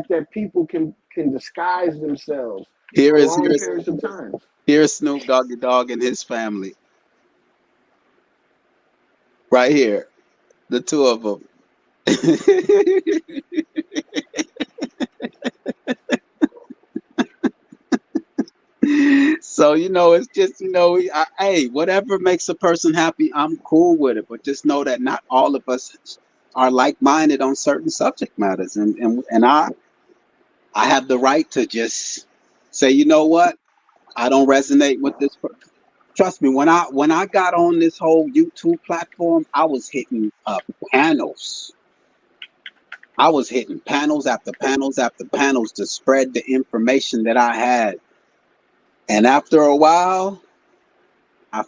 that people can disguise themselves Here for is long periods of time. here's Snoop Doggy Dogg and his family. Right here, the two of them. So it's just hey, whatever makes a person happy, I'm cool with it. But just know that not all of us are like-minded on certain subject matters, and I have the right to just say, you know what, I don't resonate with this. Trust me, when I got on this whole YouTube platform, I was hitting panels. I was hitting panels after panels after panels to spread the information that I had. And after a while, I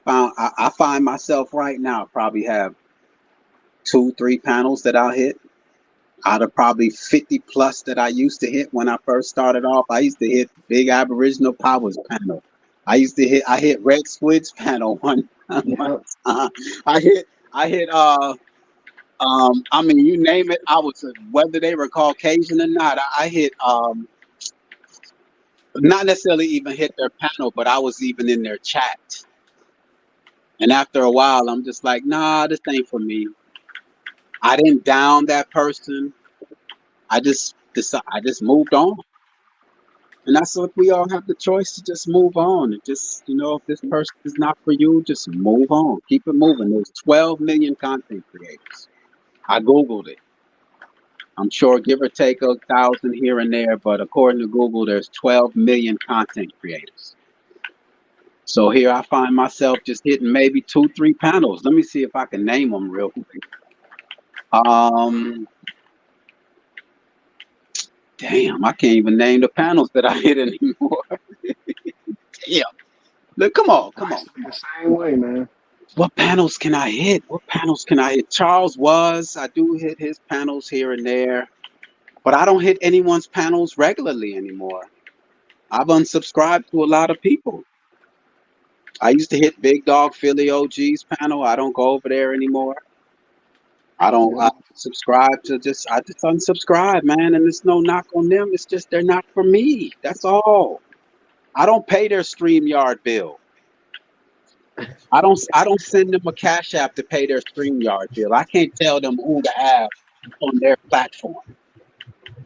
find myself right now probably have 2-3 panels that I'll hit out of probably 50 plus that I used to hit when I first started off. I used to hit Big Aboriginal Powers panel. I hit Red Squid's panel one Yeah. I hit I mean, you name it. I was whether they were Caucasian or not. I hit not necessarily even hit their panel, but I was even in their chat. And after a while, I'm just like, nah, this ain't for me. I didn't down that person. I just moved on. And that's what we all have the choice to just move on. And just, if this person is not for you, just move on. Keep it moving. There's 12 million content creators. I Googled it. I'm sure give or take 1,000 here and there, but according to Google, there's 12 million content creators. So here I find myself just hitting maybe 2-3 panels. Let me see if I can name them real quick. Damn, I can't even name the panels that I hit anymore. Damn. Look, come on. The same way, man. What panels can I hit? I do hit his panels here and there, but I don't hit anyone's panels regularly anymore. I've unsubscribed to a lot of people. I used to hit Big Dog Philly OG's panel. I don't go over there anymore. I subscribe to I just unsubscribe, man. And it's no knock on them. It's just they're not for me. That's all. I don't pay their StreamYard bill. I don't send them a Cash App to pay their StreamYard bill. I can't tell them who to have on their platform.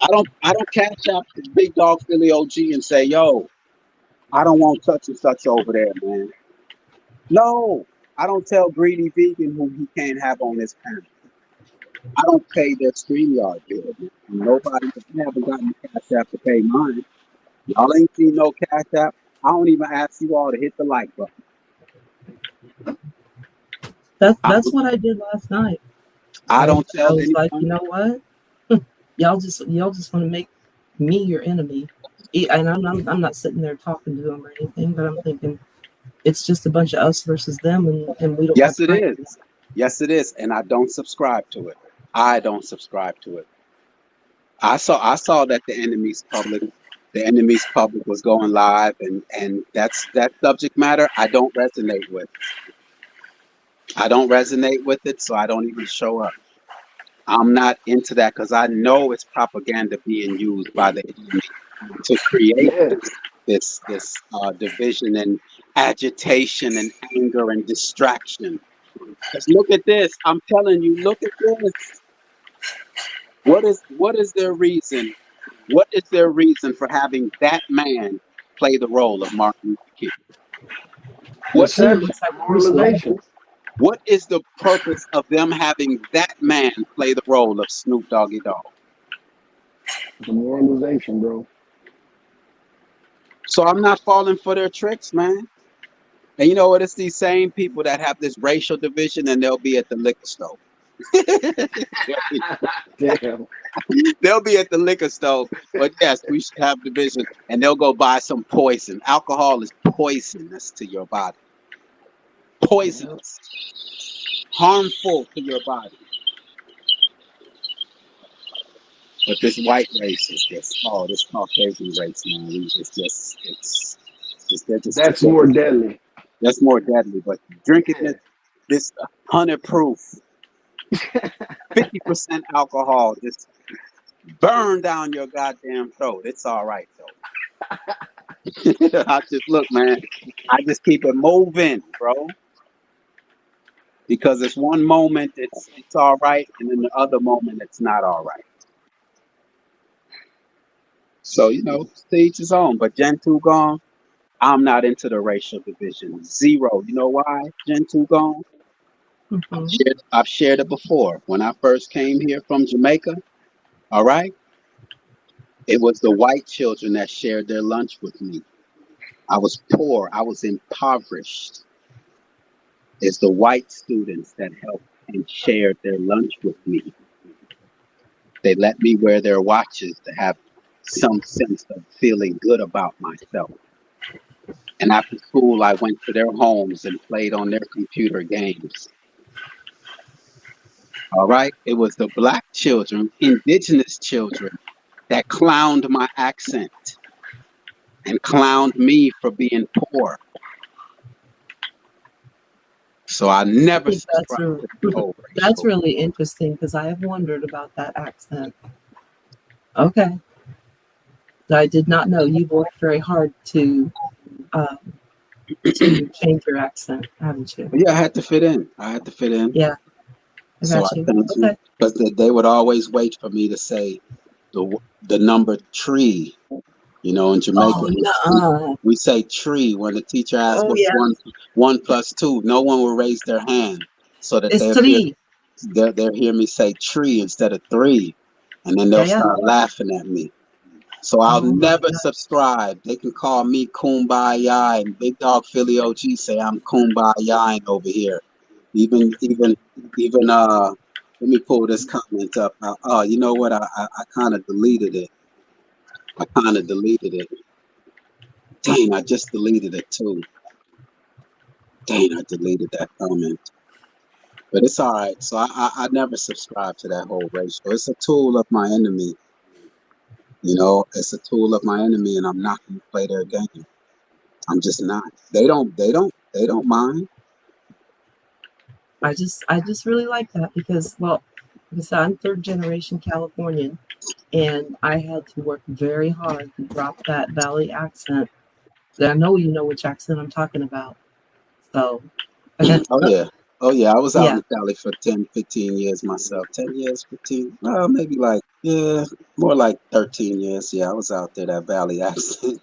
I don't cash out the big dog Philly OG and say, yo, I don't want such and such over there, man. No, I don't tell Greedy Vegan who he can't have on his panel. I don't pay their StreamYard bill. Nobody, I haven't gotten the cash app to pay mine. Y'all ain't seen no cash app. I don't even ask you all to hit the like button. That's what I did last night. I don't I tell was anyone. like, you know what? y'all just want to make me your enemy, and I'm not sitting there talking to them or anything, but I'm thinking it's just a bunch of us versus them, and we don't. Yes, it is. Yes, it is, and I don't subscribe to it. I don't subscribe to it. I saw that the enemy's public was going live, and that subject matter I don't resonate with. I don't resonate with it, so I don't even show up. I'm not into that because I know it's propaganda being used by the enemy to create this division and agitation and anger and distraction. Because look at this. I'm telling you, look at this. What is their reason? What is their reason for having that man play the role of Martin Luther King? Deception, moralization. What is the purpose of them having that man play the role of Snoop Doggy Dogg? Demoralization, bro. So I'm not falling for their tricks, man. And you know what? It's these same people that have this racial division, and they'll be at the liquor store. Damn. They'll be at the liquor store, but yes, we should have division, and they'll go buy some poison. Alcohol is poisonous to your body. Poisonous. Harmful to your body. But this white race is just, this Caucasian race, man. They're just That's more deadly. That's more deadly. But drinking this 100 proof, 50% alcohol, just burn down your goddamn throat. It's all right, though. I just look, man. I just keep it moving, bro. Because it's one moment it's all right, and then the other moment it's not all right. So, to each his own. But Gen 2 gone, I'm not into the racial division. Zero. You know why, Gen 2 gone? Mm-hmm. I've shared it before. When I first came here from Jamaica, all right, it was the white children that shared their lunch with me. I was poor. I was impoverished. It's the white students that helped and shared their lunch with me. They let me wear their watches to have some sense of feeling good about myself. And after school, I went to their homes and played on their computer games. All right? It was the black children, indigenous children, that clowned my accent and clowned me for being poor. So I never subscribed to that's really interesting because I have wondered about that accent. Okay. I did not know you worked very hard to change your accent, haven't you? Yeah, I had to fit in. Yeah. So because they would always wait for me to say the number tree. In Jamaica, we say tree when the teacher asks what's 1 plus 2. No one will raise their hand so that they'll hear me say tree instead of 3, and then they'll start laughing at me. So I'll never subscribe. They can call me Kumbaya, and Big Dog Philly OG say I'm Kumbaya over here. Even let me pull this comment up. You know what? I kind of deleted it. Dang, I just deleted it too. Dang, I deleted that comment. But it's all right. So I never subscribe to that whole ratio. It's a tool of my enemy. It's a tool of my enemy, and I'm not going to play their game. I'm just not. They don't mind. I just really like that because, I'm 3rd generation Californian, and I had to work very hard to drop that Valley accent. I know you know which accent I'm talking about. So, oh yeah, Oh yeah, I was out Yeah. in Cali for 10, 15 years myself. 10 years, 15. Well, maybe like, yeah, more like 13 years. Yeah, I was out there, that Valley accent.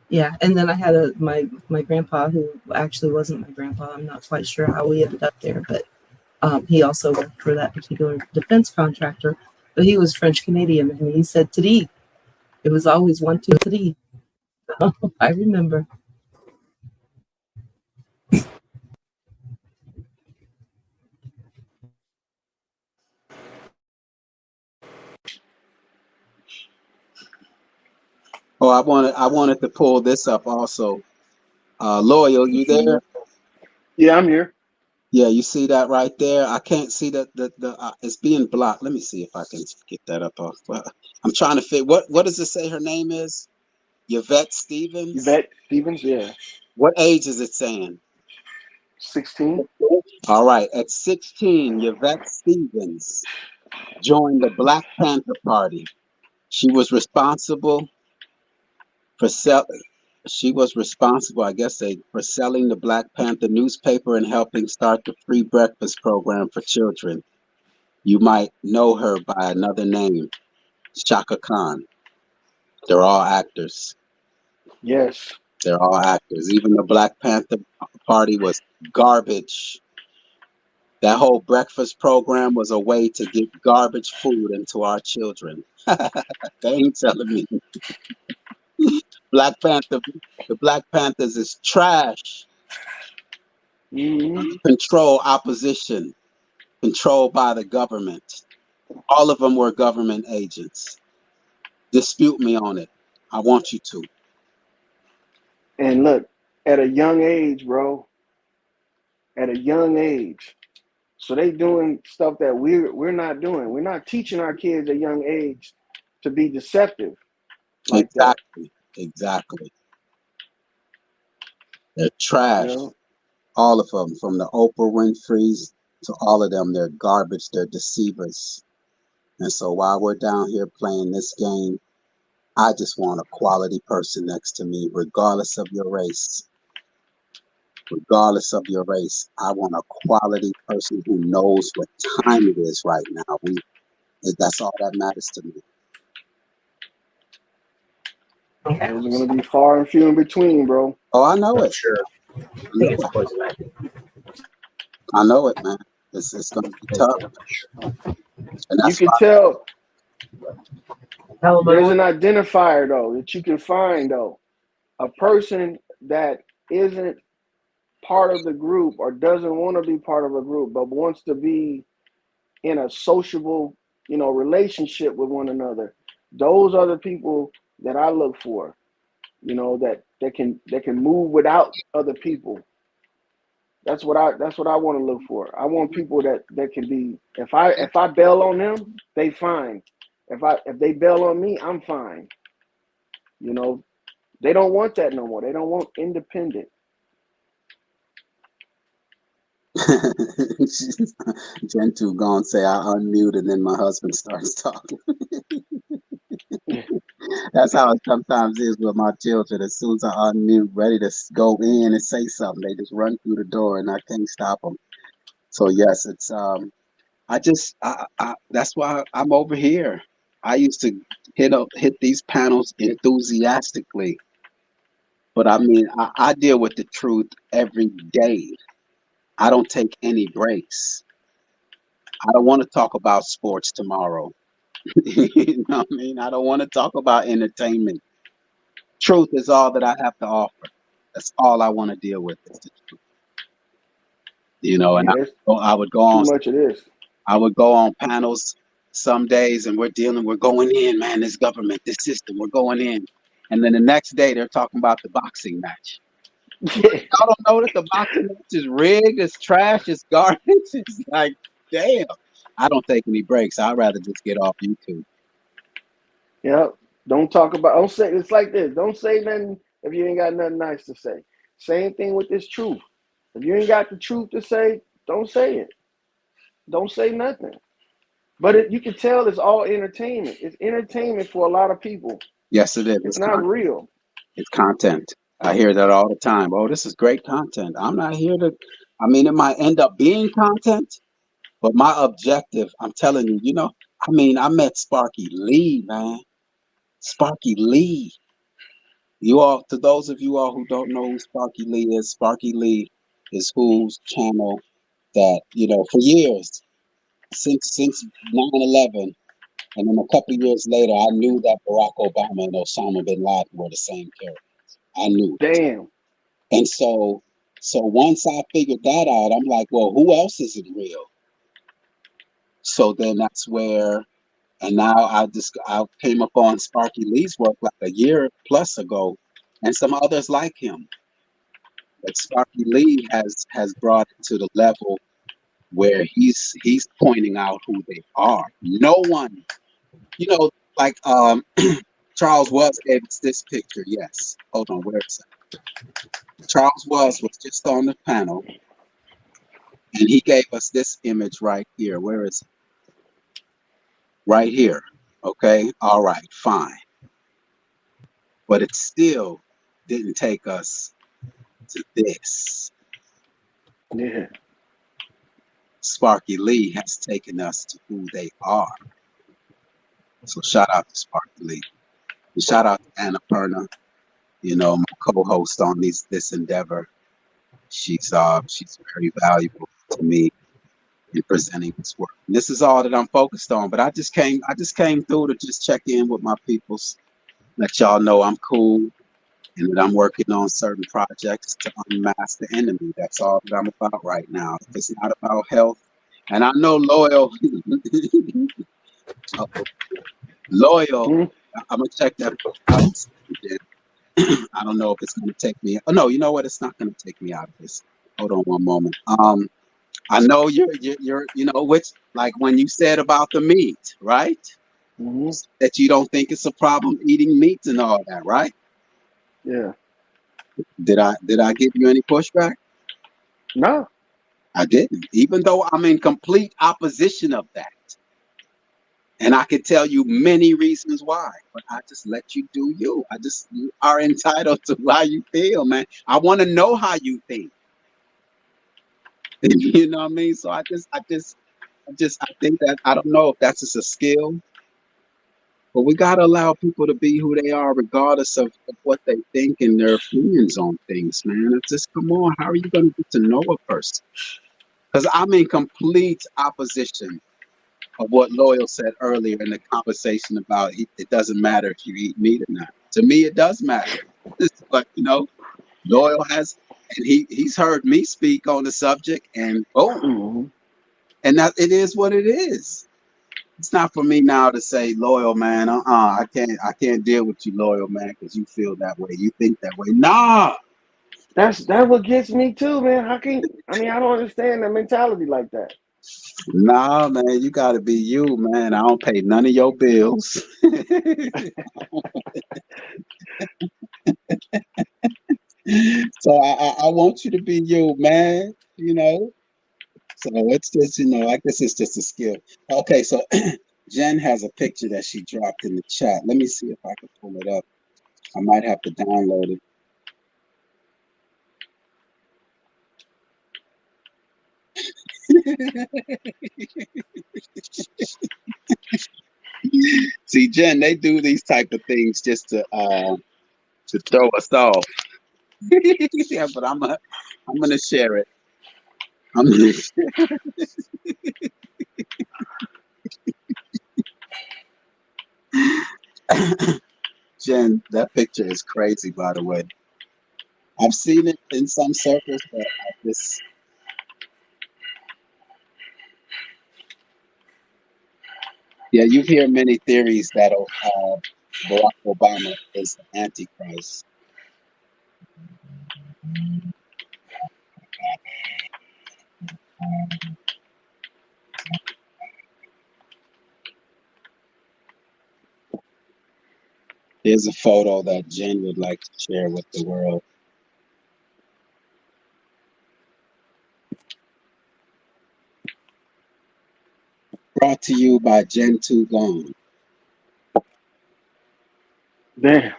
Yeah, and then I had my grandpa, who actually wasn't my grandpa. I'm not quite sure how we ended up there, but he also worked for that particular defense contractor. But he was French Canadian, and he said "three." It was always 1, 2, 3. I remember. Oh, I wanted to pull this up also. Loyal, you there? Yeah, I'm here. Yeah, you see that right there? I can't see the it's being blocked. Let me see if I can get that up. Well, I'm trying to fit. What does it say her name is? Yvette Stevens. Yvette Stevens, yeah. What age is it saying? 16. All right, at 16, Yvette Stevens joined the Black Panther Party. She was responsible for I guess, for selling the Black Panther newspaper and helping start the free breakfast program for children. You might know her by another name, Shaka Khan. They're all actors. Yes. They're all actors. Even the Black Panther Party was garbage. That whole breakfast program was a way to get garbage food into our children. They ain't telling me. The Black Panthers is trash. Mm-hmm. Control opposition, controlled by the government. All of them were government agents. Dispute me on it. I want you to. And look, at a young age, bro, at a young age. So they doing stuff that we're not doing. We're not teaching our kids at a young age to be deceptive like that. Exactly. They're You trash. know? All of them, from the Oprah Winfrey's to all of them, they're garbage. They're deceivers. And so while we're down here playing this game, I just want a quality person next to me, regardless of your race. Regardless of your race, I want a quality person who knows what time it is right now. That's all that matters to me. Those are gonna be far and few in between, bro. Oh, I know it. Sure. I know it, man. It's gonna be tough. And You that's can why tell there's an identifier though that you can find though. A person that isn't part of the group or doesn't want to be part of a group but wants to be in a sociable, relationship with one another. Those are the people that I look for, that can move without other people. That's what I want to look for. I want people that can be, if I bail on them, they fine. If they bail on me, I'm fine. They don't want that no more. They don't want independent. Gentoo gonna say I unmute and then my husband starts talking. That's how it sometimes is with my children. As soon as I unmute, ready to go in and say something, they just run through the door and I can't stop them. So yes, it's that's why I'm over here. I used to hit these panels enthusiastically, but I mean I deal with the truth every day. I don't take any breaks. I don't want to talk about sports tomorrow. You know what I mean? I don't want to talk about entertainment. Truth is all that I have to offer. That's all I want to deal with is the truth. And I would go on. Too much of this. I would go on panels some days, and we're going in, man. This government, this system, we're going in. And then the next day, they're talking about the boxing match. Y'all don't know that the boxing match is rigged, it's trash, it's garbage. It's like, damn. I don't take any breaks. I'd rather just get off YouTube. Yep. Don't say, it's like this. Don't say nothing if you ain't got nothing nice to say. Same thing with this truth. If you ain't got the truth to say, don't say it. Don't say nothing. But you can tell it's all entertainment. It's entertainment for a lot of people. Yes, it is. It's not real. It's content. I hear that all the time. Oh, this is great content. I'm not here to, I mean, it might end up being content, but my objective, I'm telling you, I mean, I met Sparky Lee, man. Sparky Lee. You all, to those of you all who don't know who Sparky Lee is whose channel that, for years, since 9/11, and then a couple of years later, I knew that Barack Obama and Osama bin Laden were the same character. I knew it. Damn. And so once I figured that out, I'm like, well, who else isn't real? So then that's where, and now I came upon Sparky Lee's work like a year plus ago, and some others like him. But Sparky Lee has brought it to the level where he's pointing out who they are. No one, like Charles Wells gave us this picture. Yes. Hold on, where is it? Charles Wells was just on the panel, and he gave us this image right here. Where is it? Right here. Okay. All right. Fine. But it still didn't take us to this. Yeah. Sparky Lee has taken us to who they are. So shout out to Sparky Lee. And shout out to Anna Perna, my co-host on this endeavor. She's very valuable to me in presenting this work. And this is all that I'm focused on. But I just came through to just check in with my peoples, let y'all know I'm cool, and that I'm working on certain projects to unmask the enemy. That's all that I'm about right now. It's not about health. And I know Loyal, I'm going to check that out. I don't know if it's going to take me. Oh, no, you know what? It's not going to take me out of this. Hold on one moment. I know you're which, like when you said about the meat, right? Mm-hmm. That you don't think it's a problem eating meat and all that, right? Yeah. Did I give you any pushback? No. I didn't, even though I'm in complete opposition of that. And I could tell you many reasons why, but I just let you do you. You are entitled to how you feel, man. I want to know how you think. You know what I mean? So I think that, I don't know if that's just a skill, but we got to allow people to be who they are, regardless of what they think and their opinions on things, man. It's just, come on, how are you going to get to know a person? Because I'm in complete opposition of what Loyal said earlier in the conversation about it doesn't matter if you eat meat or not. To me, it does matter. But, Loyal has, and he's heard me speak on the subject, and and that it is what it is. It's not for me now to say, Loyal, man, I can't deal with you, Loyal, man, because you feel that way, you think that way. Nah. That's what gets me too, man. I don't understand the mentality like that. Nah, man, you gotta be you, man. I don't pay none of your bills. So I want you to be you, man. So it's just, I guess it's just a skill. Okay, so Jen has a picture that she dropped in the chat. Let me see if I can pull it up. I might have to download it. See, Jen, they do these type of things just to throw us off. Yeah, but I'm gonna share it. I'm gonna share it. Jen, that picture is crazy, by the way. I've seen it in some circles, but I just. Yeah, you hear many theories that Barack Obama is the Antichrist. Here's a photo that Jen would like to share with the world. Brought to you by Jen Too Gone. Damn.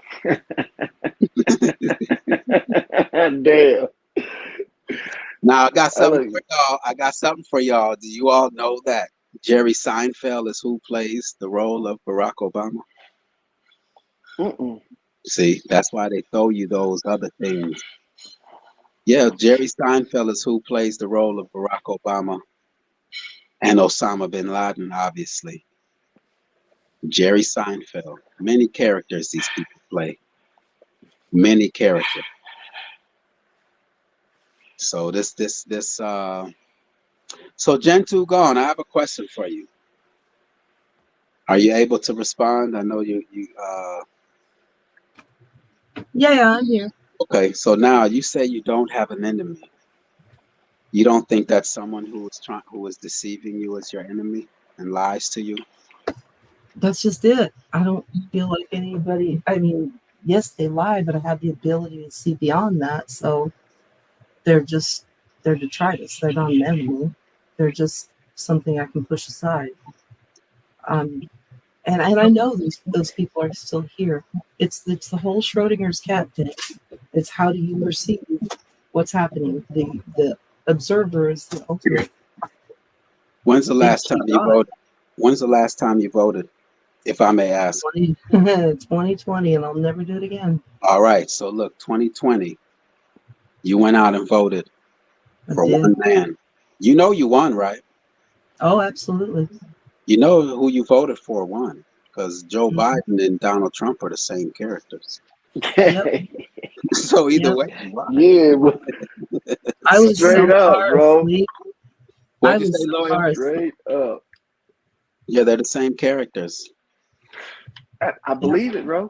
God damn. Now I got something like, for y'all. I got something for y'all. Do you all know that Jerry Seinfeld is who plays the role of Barack Obama? mm-mm. See, that's why they throw you those other things. Yeah, Jerry Seinfeld is who plays the role of Barack Obama and Osama bin Laden, obviously. Jerry Seinfeld. Many characters these people play. Many characters. So so Gentoo Gone, I have a question for you. Are you able to respond? I know you Yeah, I'm here. okay, so now you say you don't have an enemy. You don't think that someone who is deceiving you is your enemy and lies to you? That's just it. I don't feel like anybody. I mean, yes, they lie, but I have the ability to see beyond that. So they're detritus. They're not an enemy. They're just something I can push aside. And I know those people are still here. It's the whole Schrodinger's cat thing. It's how do you perceive what's happening? The observer is the ultimate. When's the last time you voted? When's the last time you voted, if I may ask? 2020, and I'll never do it again. All right, so look, 2020, you went out and voted for one man. You know you won, right? Oh, absolutely. You know who you voted for won, because Joe Biden and Donald Trump are the same characters. Yep. So either way, you won. Yeah, but I was straight so up, far bro. asleep. What'd you say, Lloyd? Straight up. Yeah, they're the same characters. I believe it, bro.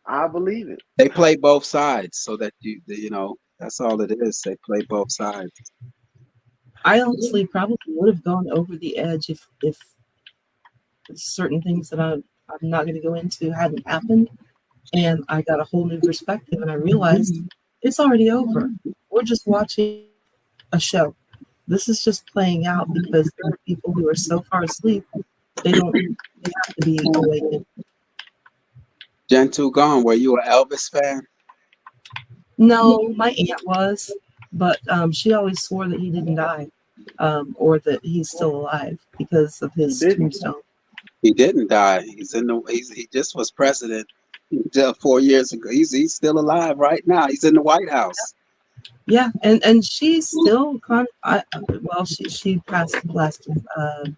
I believe it. They play both sides, so that you know, that's all it is. They play both sides. I honestly probably would have gone over the edge if certain things that I'm not going to go into hadn't happened, and I got a whole new perspective, and I realized it's already over. We're just watching a show. This is just playing out because there are people who are so far asleep they have to be awakened. Gentoo Gone, were you an Elvis fan? No, my aunt was, but she always swore that he didn't die, or that he's still alive because of his tombstone. He didn't die. He just was president 4 years ago. He's still alive right now. He's in the White House. Yeah, and she's still she passed last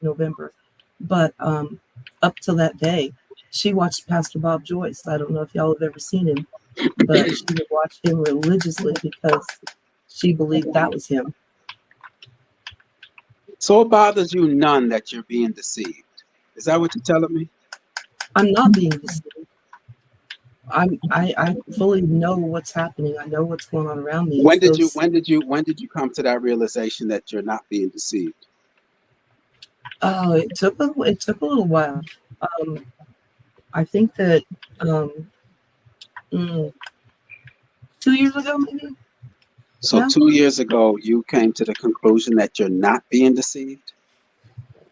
November, but up till that day, she watched Pastor Bob Joyce. I don't know if y'all have ever seen him, but she would watch him religiously because she believed that was him. So it bothers you none that you're being deceived. Is that what you're telling me? I'm not being deceived. I fully know what's happening. I know what's going on around me. When did you come to that realization that you're not being deceived? Oh, it took a little while. I think that 2 years ago, maybe. So 2 years ago, you came to the conclusion that you're not being deceived?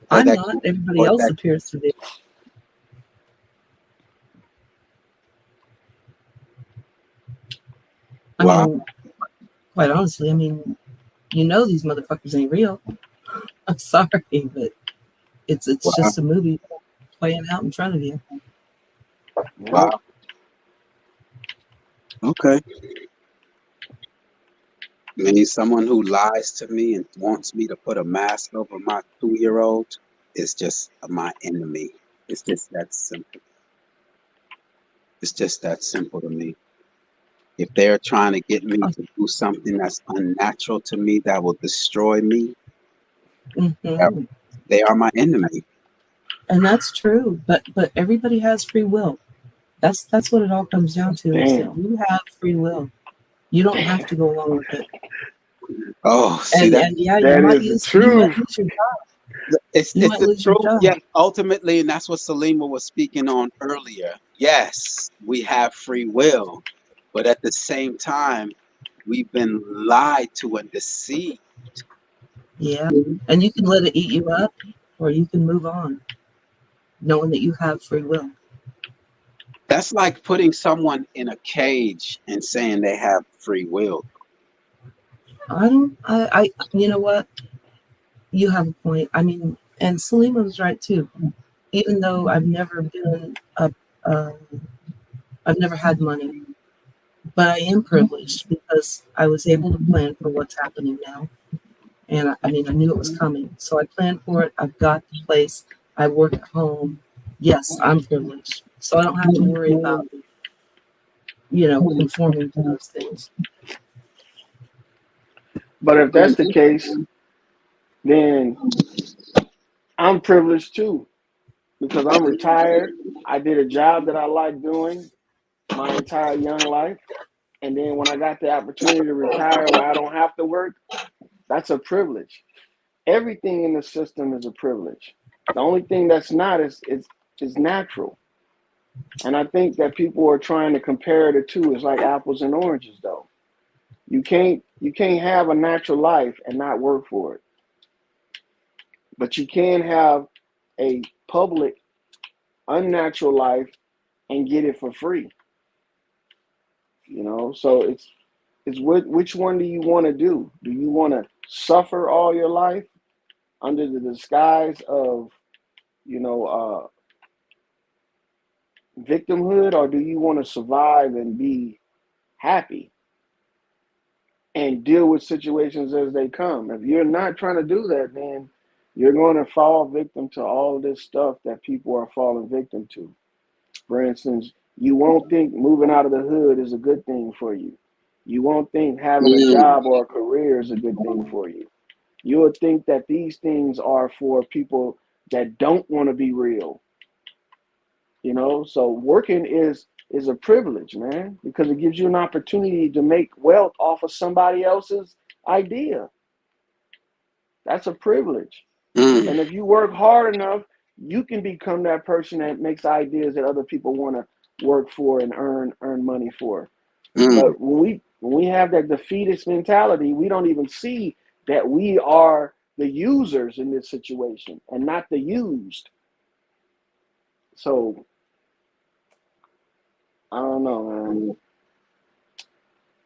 I'm not. Everybody else appears to be. I mean, quite honestly, these motherfuckers ain't real. I'm sorry, but it's just a movie playing out in front of you. Wow. Okay. I mean, someone who lies to me and wants me to put a mask over my 2-year-old is just my enemy. It's just that simple. It's just that simple to me. If they're trying to get me to do something that's unnatural to me, that will destroy me, they are my enemy. And that's true, but everybody has free will. That's what it all comes down to. Is that you have free will. You don't have to go along with it. Oh, see, you might lose your job. It's the truth. Yeah, ultimately, and that's what Salima was speaking on earlier. Yes, we have free will, but at the same time, we've been lied to and deceived. Yeah, and you can let it eat you up, or you can move on, knowing that you have free will. That's like putting someone in a cage and saying they have free will. You know what? You have a point. I mean, and Salima was right too. Even though I've never been I've never had money, but I am privileged because I was able to plan for what's happening now. And I mean, I knew it was coming. So I planned for it. I've got the place. I work at home. Yes, I'm privileged. So I don't have to worry about, conforming to those things. But if that's the case, then I'm privileged too, because I'm retired. I did a job that I like doing my entire young life. And then when I got the opportunity to retire where I don't have to work, that's a privilege. Everything in the system is a privilege. The only thing that's not is natural. And I think that people are trying to compare the two. It's like apples and oranges, though. You can't have a natural life and not work for it. But you can have a public unnatural life and get it for free. So it's which one do you want to do? Do you want to suffer all your life under the disguise of victimhood, or do you want to survive and be happy and deal with situations as they come? If you're not trying to do that, then you're going to fall victim to all this stuff that people are falling victim to. For instance, you won't think moving out of the hood is a good thing for you. You won't think having a job or a career is a good thing for you. You would think that these things are for people that don't want to be real. So working is a privilege, man, because it gives you an opportunity to make wealth off of somebody else's idea. That's a privilege. And if you work hard enough, you can become that person that makes ideas that other people want to work for and earn money for. But when we have that defeatist mentality, we don't even see that we are the users in this situation and not the used. So I don't know, man.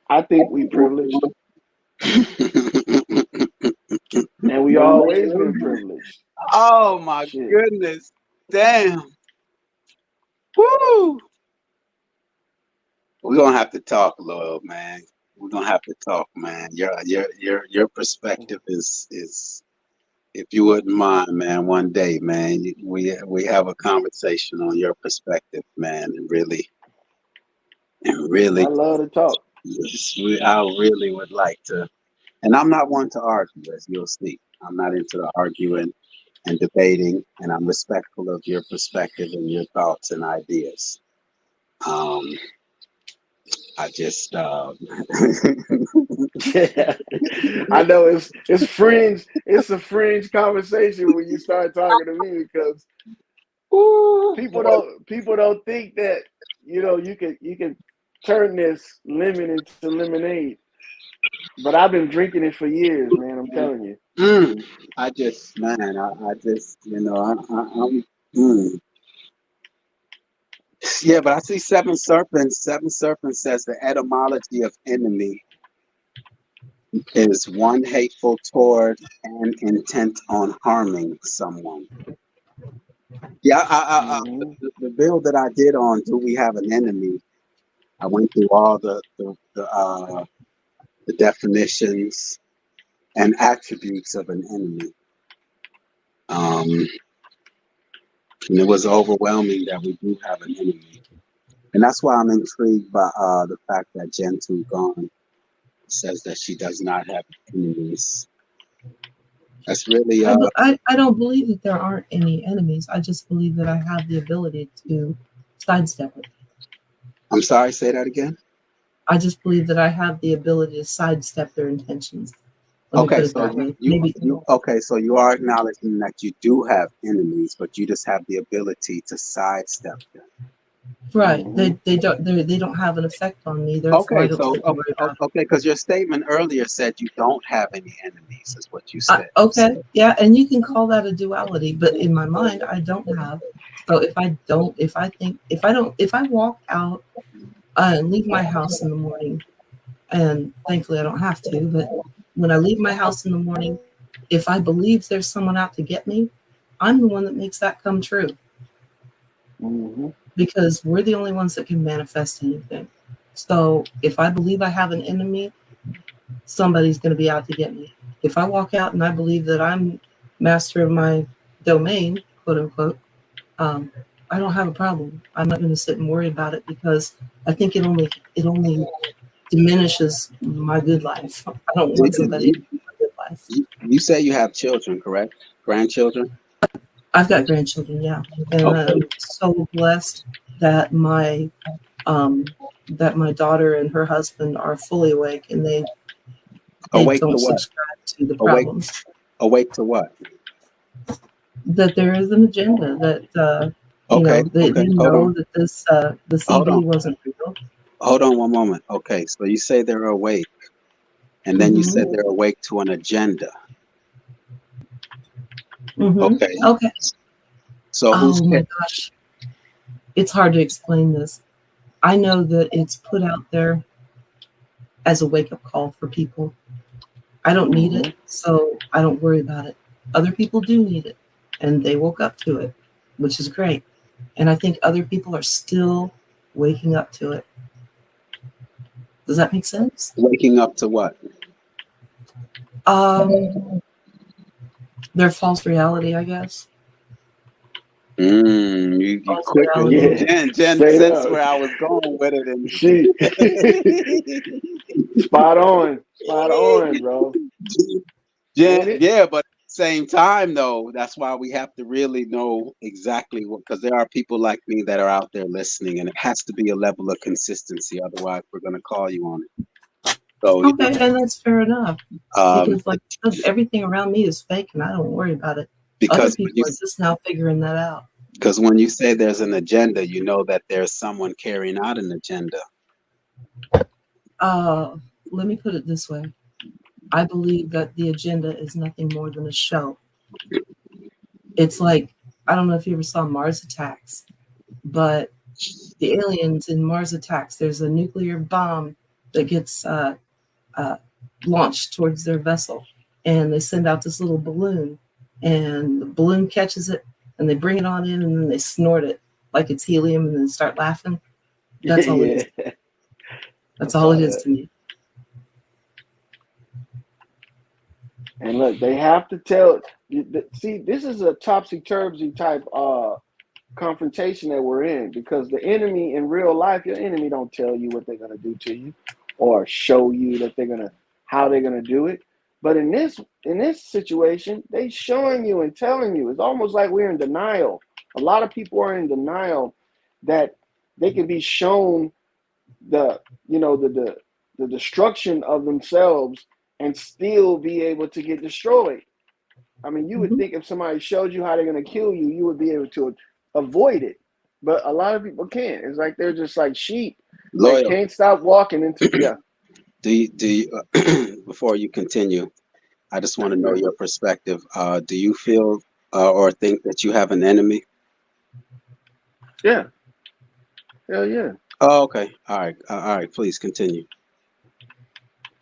I think we privileged, and we always been privileged. Oh my goodness. Damn. Woo. We're gonna have to talk, Lord, man. We're gonna have to talk, man. Your perspective is, if you wouldn't mind, man, one day, man, we have a conversation on your perspective, man, and really I love to talk. I really would like to. And I'm not one to argue, as you'll see. I'm not into the arguing and debating, and I'm respectful of your perspective and your thoughts and ideas. I just I know it's fringe. It's a fringe conversation when you start talking to me, because people don't think that you can turn this lemon into lemonade. But I've been drinking it for years, man. I'm telling you. I just I'm. Yeah, but I see seven serpents. Seven serpents says the etymology of enemy is one hateful toward and intent on harming someone. Yeah, the bill that I did on Do We Have an Enemy, I went through all the definitions and attributes of an enemy. And it was overwhelming that we do have an enemy. And that's why I'm intrigued by the fact that Gentoo Gone says that she does not have enemies. That's really... I don't believe that there aren't any enemies. I just believe that I have the ability to sidestep it. I'm sorry, say that again? I just believe that I have the ability to sidestep their intentions. Okay, so so you are acknowledging that you do have enemies, but you just have the ability to sidestep them. Right. They don't have an effect on me. Okay, because your statement earlier said you don't have any enemies, is what you said. Okay, yeah, and you can call that a duality, but in my mind, I don't have. So if I walk out and leave my house in the morning, and thankfully I don't have to, but when I leave my house in the morning, if I believe there's someone out to get me, I'm the one that makes that come true. Because we're the only ones that can manifest anything. So if I believe I have an enemy, somebody's going to be out to get me. If I walk out and I believe that I'm master of my domain, quote unquote, I don't have a problem. I'm not going to sit and worry about it because I think it only diminishes my good life. I don't want somebody to have my good life. You say you have children, correct? Grandchildren? I've got grandchildren, yeah, and Okay. I'm so blessed that my daughter and her husband are fully awake, and they Awake to don't what? subscribe to the Awake. problems. Awake to what? That there is an agenda. That Okay. they Okay. Hold know on. that this the Hold CB on. wasn't real. Hold on one moment. Okay. So you say they're awake, and then you said they're awake to an agenda. Okay. Okay. So who's Oh my gosh, it's hard to explain this. I know that it's put out there as a wake-up call for people. I don't need it, so I don't worry about it. Other people do need it, and they woke up to it, which is great. And I think other people are still waking up to it. Does that make sense? waking up to what? Their false reality, I guess. You False quick with reality. it. Jen Straight sensed up. where I was going with it. And She spot on, bro. Ain't it? Yeah, but at the same time, though, that's why we have to really know exactly what, because there are people like me that are out there listening, and it has to be a level of consistency. Otherwise, we're going to call you on it. So, Okay, and that's fair enough. um, Because, like I said, everything around me is fake, and I don't worry about it. Other because people are just now figuring that out. when you say there's an agenda, you know that there's someone carrying out an agenda. Let me put it this way. I believe that the agenda is nothing more than a show. It's like, I don't know if you ever saw Mars Attacks, but the aliens in Mars Attacks, there's a nuclear bomb that gets launched towards their vessel, and they send out this little balloon, and the balloon catches it, and they bring it on in, and then they snort it like it's helium, and then start laughing. That's all it is. That's all it is to me. And look, they have to tell. See, this is a topsy-turvy type confrontation that we're in, because the enemy in real life, your enemy don't tell you what they're gonna do to you, or show you that how they're gonna do it. But in this situation, they showing you and telling you. It's almost like we're in denial. A lot of people are in denial that they can be shown the destruction of themselves and still be able to get destroyed. I mean, you would think if somebody showed you how they're going to kill you, you would be able to avoid it. But a lot of people can't. It's like they're just like sheep. Loyal. They can't stop walking into Do you before you continue, I just want to know your perspective. Do you feel or think that you have an enemy? Yeah. Hell yeah. Oh, okay. All right. Please continue.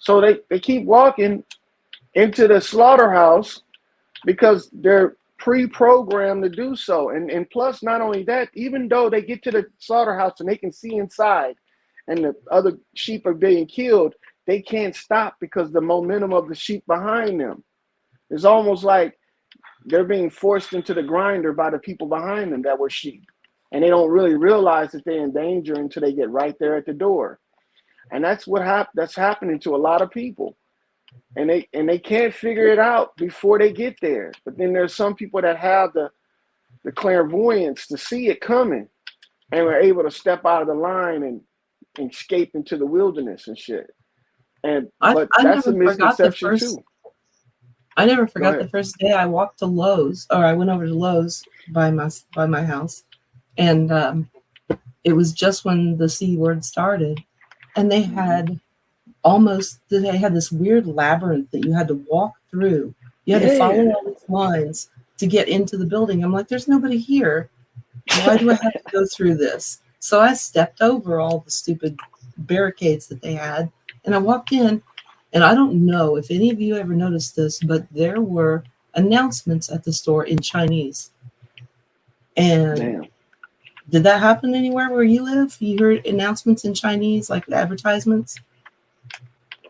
So they keep walking into the slaughterhouse because they're pre-programmed to do so. And plus, not only that, even though they get to the slaughterhouse and they can see inside and the other sheep are being killed, they can't stop because the momentum of the sheep behind them. It's almost like they're being forced into the grinder by the people behind them that were sheep. And they don't really realize that they're in danger until they get right there at the door. And that's that's happening to a lot of people. And they can't figure it out before they get there. But then there's some people that have the clairvoyance to see it coming and are able to step out of the line and escape into the wilderness and shit. But that's a misconception too. I never forgot the first day I walked to Lowe's, or I went over to Lowe's by my house, and it was just when the C word started, and they had this weird labyrinth that you had to walk through. You had to follow all these lines to get into the building. I'm like, there's nobody here. Why do I have to go through this? So I stepped over all the stupid barricades that they had, and I walked in, And I don't know if any of you ever noticed this, but there were announcements at the store in Chinese. And Damn. did that happen anywhere where you live? You heard announcements in Chinese, like advertisements?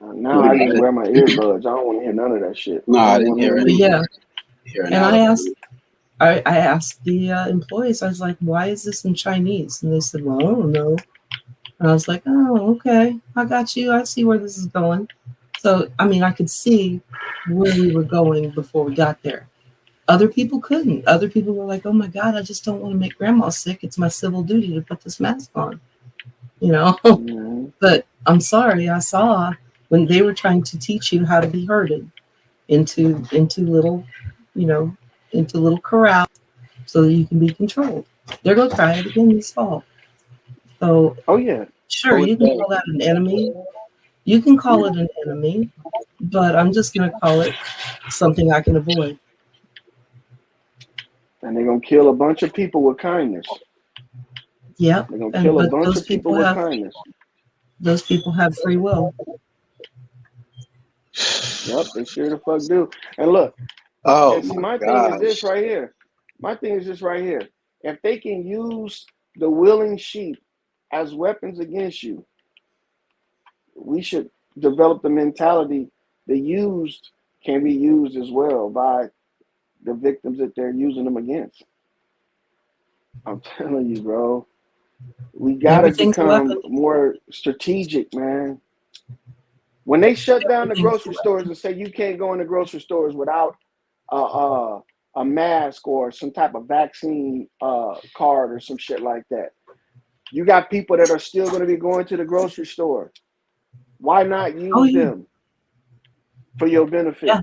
Now I just wear my earbuds. I don't want to hear none of that shit. No, I don't didn't wanna hear hear any. Yeah. Hearing And out I of asked, I asked the employees, I was like, why is this in Chinese? And they said, well, I don't know. And I was like, oh, okay, I got you. I see where this is going. So, I mean, I could see where we were going before we got there. Other people couldn't. Other people were like, oh my God, I just don't want to make grandma sick. It's my civil duty to put this mask on, you know? Mhm. But I'm sorry, I saw when they were trying to teach you how to be herded into little, you know, into little corrals so that you can be controlled. They're going to try it again this fall. So, Oh yeah. sure, you can call that an enemy. You can call it an enemy, but I'm just going to call it something I can avoid. And they're gonna kill a bunch of people with kindness. Yep. They're gonna kill a But bunch those of people with kindness. those people have free will. Yep, they sure the fuck do. And look, Oh and see, my my thing is this gosh. right here. My thing is this right here. If they can use the willing sheep as weapons against you, we should develop the mentality the used can be used as well by the victims that they're using them against. I'm telling you, bro. We gotta Everything's a become weapon. more strategic, man. When they shut down the Everything's a grocery stores and say you can't go in the grocery stores without a mask or some type of vaccine card or some shit like that, you got people that are still going to be going to the grocery store. Why not Oh use yeah, them for your benefit? yeah.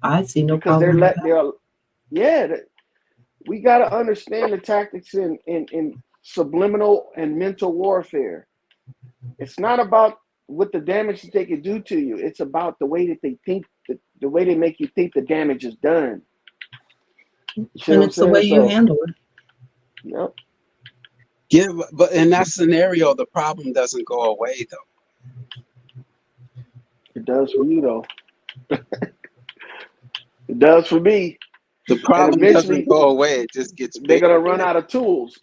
I see no Because they're problem with that. we got to understand the tactics in subliminal and mental warfare. It's not about what the damage that they can do to you. It's about the way that they think, the way they make you think the damage is done. You see And what I'm it's the saying? way you So, handle it. yep. Yeah, but in that scenario, the problem doesn't go away though. It does for you though. It does for me. The And problem eventually doesn't go away. It just gets they're gonna bigger. run out of tools.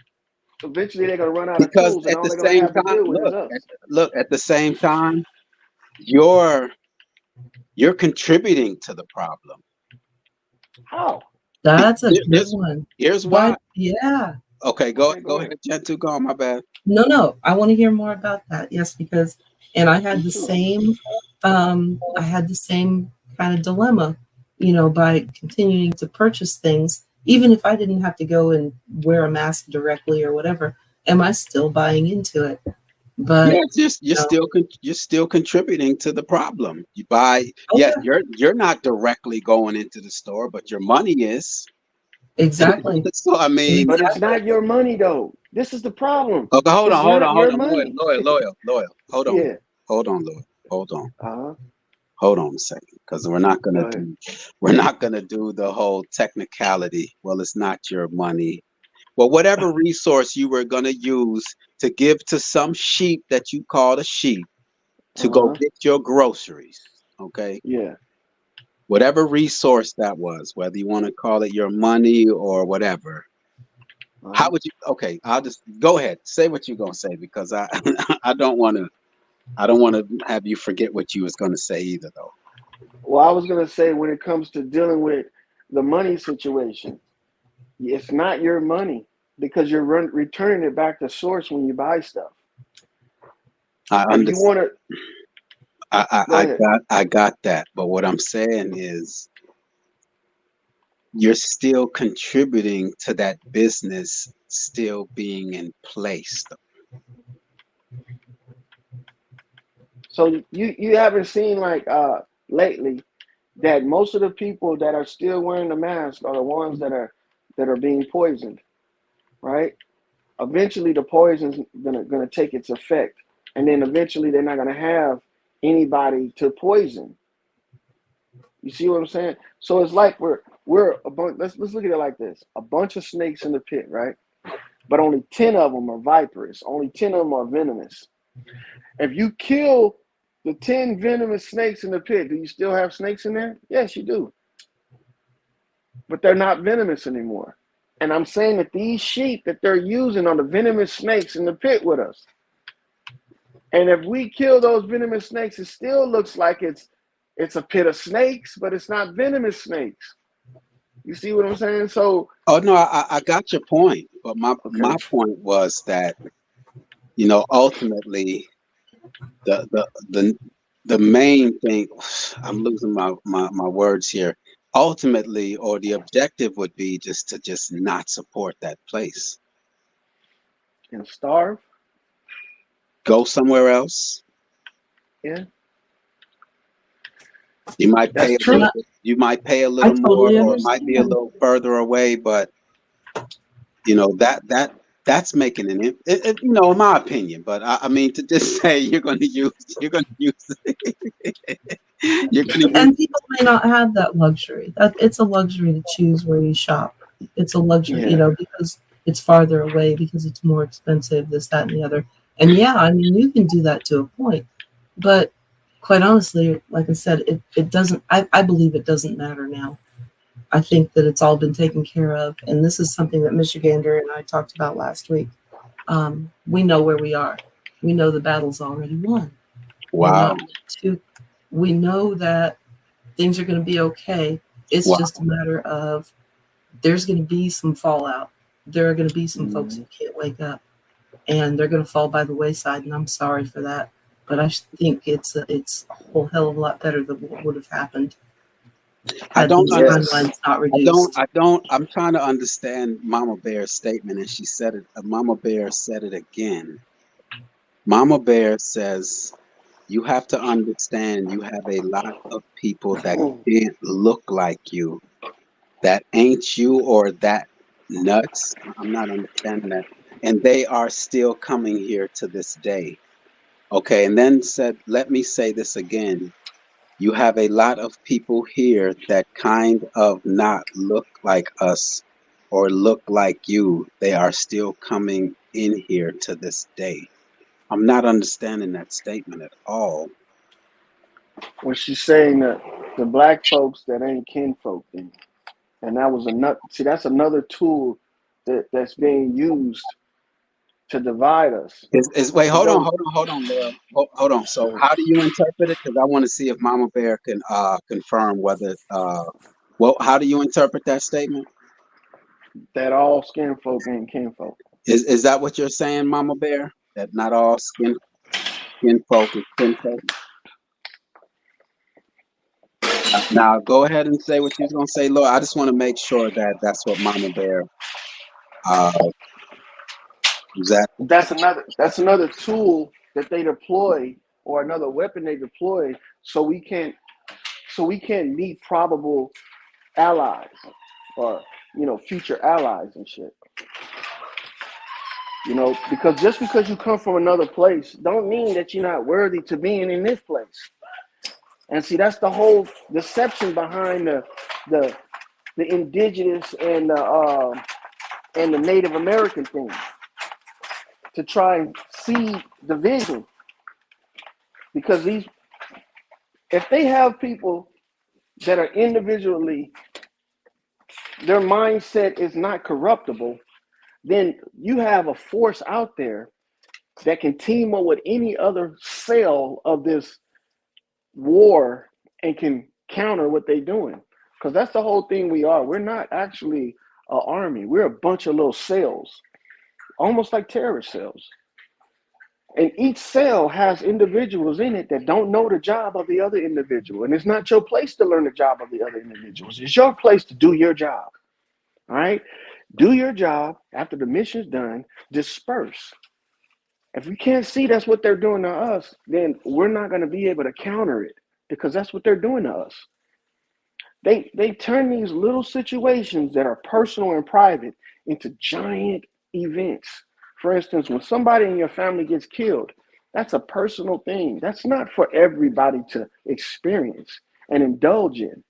Eventually they're gonna run out of Because tools, and at all the they're gonna same have to time, deal with is us. look, at the same time, you're contributing to the problem. How? That's a good Here's, one. here's why. But yeah. Okay, go Okay, go ahead, Gentoo. Go on, my bad. No. I want to hear more about that. Yes, because and I had Me the too. same kind of dilemma, by continuing to purchase things, even if I didn't have to go and wear a mask directly or whatever. Am I still buying into it? But Yeah, it's just you're still contributing to the problem. You buy. oh Yes, yeah, you're not directly going into the store, but your money is. exactly. So I mean, But it's Exactly. not your money though. This is the problem. okay, hold It's on, not your loyal, money. loyal. Hold on, Yeah. loyal. Uh-huh. Hold on a second, because we're not Go gonna do the whole technicality. Well, it's not your money. Well, whatever resource you were gonna use to give to some sheep that you called a sheep to go Uh-huh. get your groceries, okay? Yeah. Whatever resource that was, whether you want to call it your money or whatever. How Uh-huh. would you? Okay, I'll just go ahead. Say what you're gonna say because I I don't want to have you forget what you was gonna say either though. Well, I was gonna say when it comes to dealing with the money situation, it's not your money because you're returning it back to source when you buy stuff. I If you understand. want to, go I ahead. got that, but what I'm saying is you're still contributing to that business still being in place. So you haven't seen like lately that most of the people that are still wearing the mask are the ones that are being poisoned, right? Eventually the poison's gonna take its effect, and then eventually they're not gonna have anybody to poison. You see what I'm saying? So it's like we're a bunch. Let's look at it like this: a bunch of snakes in the pit, right? But only 10 of them are viperous. Only 10 of them are venomous. If you kill the 10 venomous snakes in the pit, do you still have snakes in there? Yes, you do. But they're not venomous anymore. And I'm saying that these sheep that they're using are the venomous snakes in the pit with us. And if we kill those venomous snakes, it still looks like it's a pit of snakes, but it's not venomous snakes. You see what I'm saying? So, oh no, I got your point, but my point was that, you know, ultimately the main thing, I'm losing my words here. Ultimately, or the objective would be just to not support that place. and starve. Go somewhere else. Yeah, You might pay that's a true. little. You might pay a I little more, totally or it might be a understand. little further away. But you know that's making you know, in my opinion. But I mean, to just say you're going to use you're going to use And people may not have that luxury. It's a luxury to choose where you shop. It's a luxury, Yeah. because it's farther away, because it's more expensive, this, that, and the other. And yeah, I mean, you can do that to a point. But quite honestly, like I said, it doesn't, I believe it doesn't matter now. I think that it's all been taken care of. And this is something that Michigander and I talked about last week. We know where we are. We know the battle's already won. Wow. We know that things are going to be okay. It's Wow. just a matter of there's going to be some fallout. There are going to be some folks who can't wake up, and they're going to fall by the wayside. And I'm sorry for that, but I think it's a whole hell of a lot better than what would have happened had these timelines not reduced. I'm trying to understand Mama Bear's statement, and she said it. Mama Bear said it again. Mama Bear says, you have to understand you have a lot of people that can't look like you, that ain't you, or that nuts. I'm not understanding that. And they are still coming here to this day. Okay, and then said, let me say this again. You have a lot of people here that kind of not look like us or look like you. They are still coming in here to this day. I'm not understanding that statement at all. When she's saying that the black folks that ain't kinfolk, and that was that's another tool that's being used to divide us. Wait, hold on, Laura. Hold on. So how do you interpret it? Because I want to see if Mama Bear can confirm whether how do you interpret that statement? That all skin folk ain't kinfolk. Is that what you're saying, Mama Bear? That not all skin folk is kinfolk? Now go ahead and say what you're gonna say, Laura. I just want to make sure that that's what Mama Bear is that. That's another tool that they deploy, or another weapon they deploy, so we can't meet probable allies, or future allies and shit. Because just because you come from another place don't mean that you're not worthy to being in this place. And see, that's the whole deception behind the indigenous and the Native American thing, to try and see division. Because if they have people that are individually, their mindset is not corruptible, then you have a force out there that can team up with any other cell of this war and can counter what they're doing. Because that's the whole thing we are. We're not actually an army. We're a bunch of little cells, almost like terrorist cells. And each cell has individuals in it that don't know the job of the other individual. And it's not your place to learn the job of the other individuals. It's your place to do your job. All right? Do your job. After the mission's done, disperse. If we can't see that's what they're doing to us, then we're not going to be able to counter it, because that's what they're doing to us. They turn these little situations that are personal and private into giant events. For instance, when somebody in your family gets killed, that's a personal thing. That's not for everybody to experience and indulge in.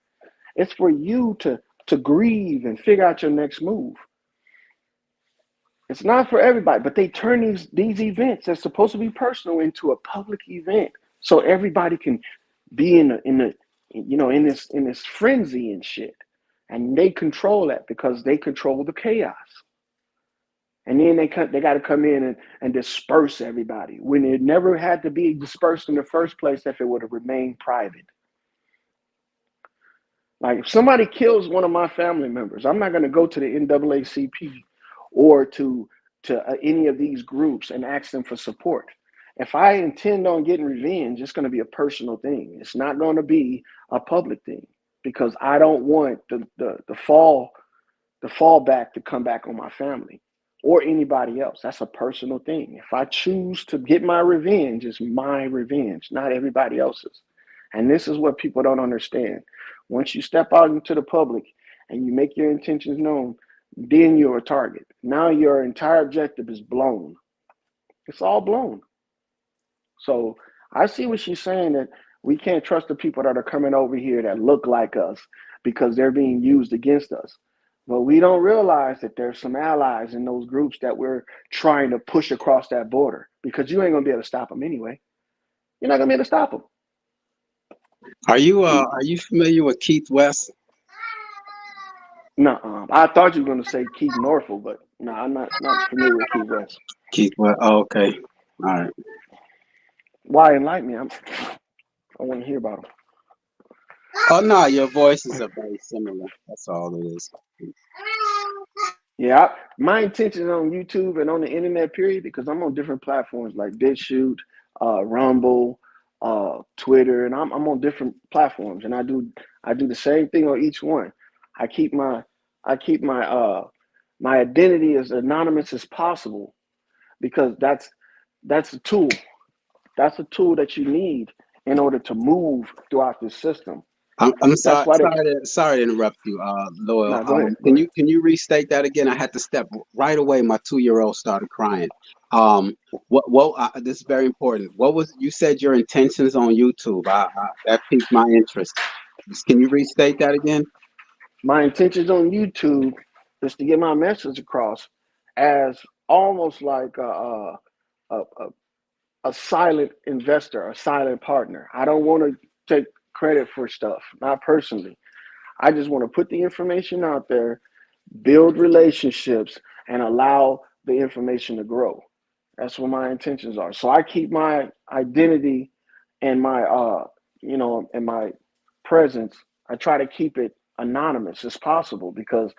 It's for you to grieve and figure out your next move. It's not for everybody, but they turn these events that's supposed to be personal into a public event So everybody can be in this frenzy and shit. And they control that because they control the chaos. And then they got to come in and disperse everybody when it never had to be dispersed in the first place if it would have remained private. Like if somebody kills one of my family members, I'm not going to go to the NAACP or to any of these groups and ask them for support. If I intend on getting revenge, it's going to be a personal thing. It's not going to be a public thing because I don't want the fallback to come back on my family or anybody else. That's a personal thing. If I choose to get my revenge, it's my revenge, not everybody else's. And this is what people don't understand. Once you step out into the public and you make your intentions known, then you're a target. Now your entire objective is blown. It's all blown. So I see what she's saying, that we can't trust the people that are coming over here that look like us because they're being used against us. But we don't realize that there's some allies in those groups that we're trying to push across that border because you ain't going to be able to stop them anyway. You're not going to be able to stop them. Are you familiar with Keith West? No, I thought you were going to say Keith Norfolk, but no, I'm not familiar with Keith West. Keith West. Oh, okay. All right. Why enlighten me? I want to hear about him. Oh no, your voices are very similar. That's all it is. Yeah, my intentions on YouTube and on the internet, period, because I'm on different platforms like BitChute, Rumble, Twitter, and I'm on different platforms, and I do the same thing on each one. I keep my identity as anonymous as possible because that's a tool. That's a tool that you need in order to move throughout this system. I'm sorry. Sorry to interrupt you, Loyal. No, go ahead. Can you restate that again? I had to step right away. My 2-year-old started crying. This is very important. What was you said your intentions on YouTube? That piqued my interest. Can you restate that again? My intentions on YouTube is to get my message across as almost like a silent investor, a silent partner. I don't want to take credit for stuff, not personally. I just want to put the information out there, build relationships, and allow the information to grow. That's what my intentions are. So I keep my identity and my and my presence. I try to keep it anonymous as possible because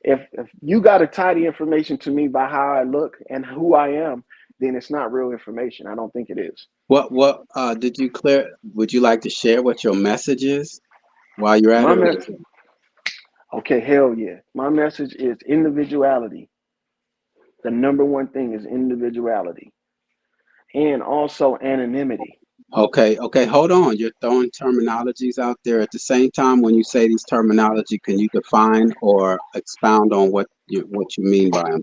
if you got to tie the information to me by how I look and who I am, then it's not real information. I don't think it is. What did you clear? Would you like to share what your message is while you're at it? Okay, hell yeah. My message is individuality. The number one thing is individuality. And also anonymity. Okay, hold on. You're throwing terminologies out there at the same time. When you say these terminology, can you define or expound on what you mean by them?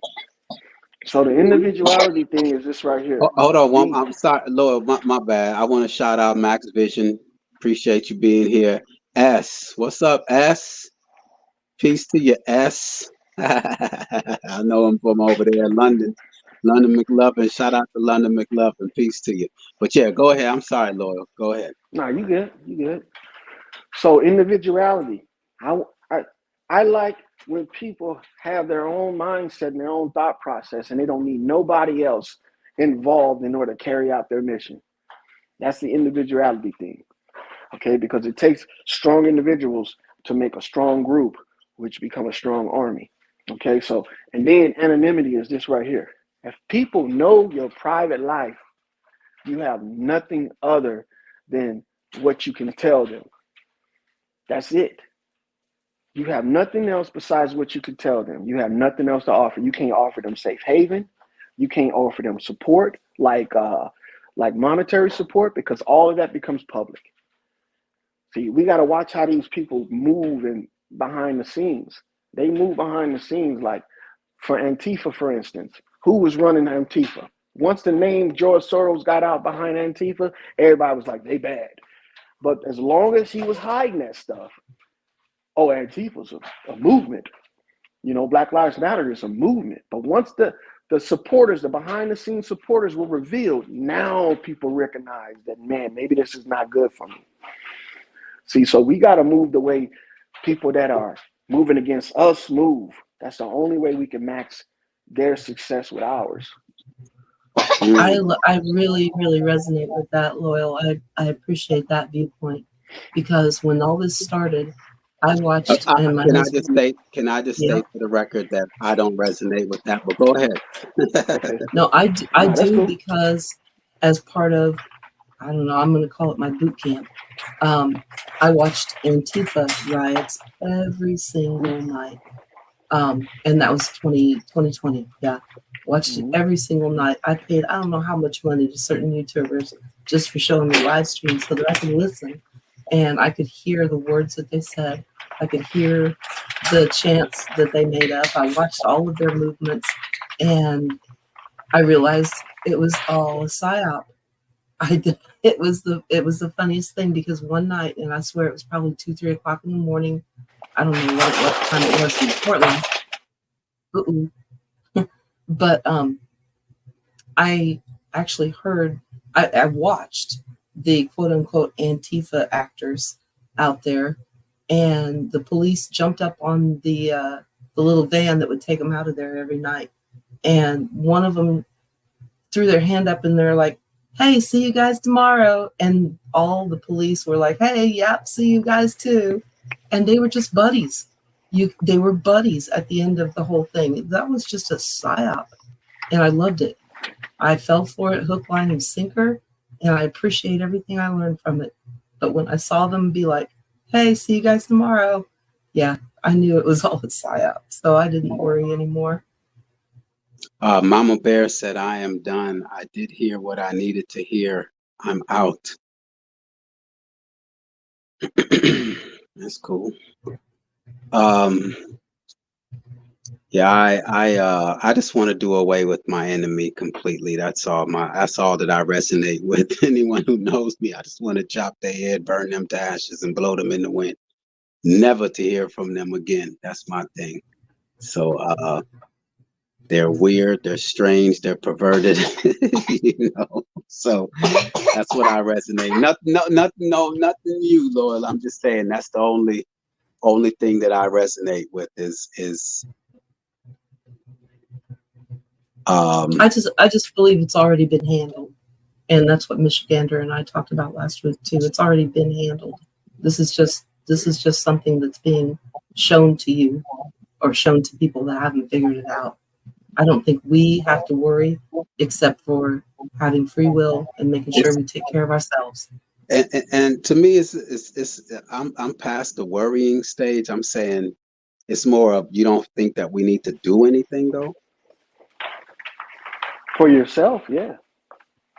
So the individuality thing is this right here. Hold on, I'm sorry, Lord, my bad. I want to shout out Max Vision. Appreciate you being here. S, what's up, S? Peace to you, S. I know him from over there in London. London McLovin. Shout out to London McLovin. Peace to you. But yeah, go ahead. I'm sorry, Loyal. Go ahead. No, you good. You good. So individuality. I like when people have their own mindset and their own thought process and they don't need nobody else involved in order to carry out their mission. That's the individuality thing. Okay, because it takes strong individuals to make a strong group, which become a strong army. Okay, so, and then anonymity is this right here. If people know your private life, you have nothing other than what you can tell them. That's it. You have nothing else besides what you can tell them. You have nothing else to offer. You can't offer them safe haven. You can't offer them support like monetary support because all of that becomes public. See, we got to watch how these people move behind the scenes. They move behind the scenes, like for Antifa, for instance. Who was running Antifa? Once the name George Soros got out behind Antifa, everybody was like, they bad. But as long as he was hiding that stuff, Antifa's a movement. Black Lives Matter is a movement. But once the the supporters, the behind the scenes supporters were revealed. Now people recognize that, man, maybe this is not good for me. See, so we got to move the way people that are moving against us move. That's the only way we can max their success with ours. I really, really resonate with that, Loyal. I appreciate that viewpoint, because when all this started, I watched, and my husband. Can I just Yeah. state for the record that I don't resonate with that? But go ahead. Okay. No, I do Cool. because as part of, I don't know, I'm going to call it my boot camp. I watched Antifa riots every single night. And that was 2020. Yeah. Watched it every single night. I paid, I don't know how much money to certain YouTubers just for showing me live streams so that I could listen and I could hear the words that they said. I could hear the chants that they made up. I watched all of their movements and I realized it was all a psyop. It was the funniest thing, because one night, and I swear it was probably 2-3 o'clock in the morning. I don't know what time it was in Portland. But I actually heard, I watched the quote unquote Antifa actors out there, and the police jumped up on the little van that would take them out of there every night. And one of them threw their hand up and they're like, "Hey, see you guys tomorrow." And all the police were like, "Hey, yep, see you guys too." And they were just buddies. They were buddies at the end of the whole thing. That was just a psyop. And I loved it. I fell for it hook, line, and sinker. And I appreciate everything I learned from it. But when I saw them be like, "Hey, see you guys tomorrow," yeah, I knew it was all a psyop. So I didn't worry anymore. Mama Bear said, "I am done. I did hear what I needed to hear. I'm out." That's cool. Yeah, I just want to do away with my enemy completely. That's all that I resonate with. Anyone who knows me, I just want to chop their head, burn them to ashes, and blow them in the wind. Never to hear from them again. That's my thing. So they're weird, they're strange, they're perverted, you know. So that's what I resonate. Nothing you, Loyal. I'm just saying that's the only thing that I resonate with is I just believe it's already been handled. And that's what Michigander and I talked about last week too. It's already been handled. This is just something that's being shown to you, or shown to people that haven't figured it out. I don't think we have to worry, except for having free will and making sure we take care of ourselves. And to me, I'm past the worrying stage. I'm saying it's more of, you don't think that we need to do anything though? For yourself, yeah.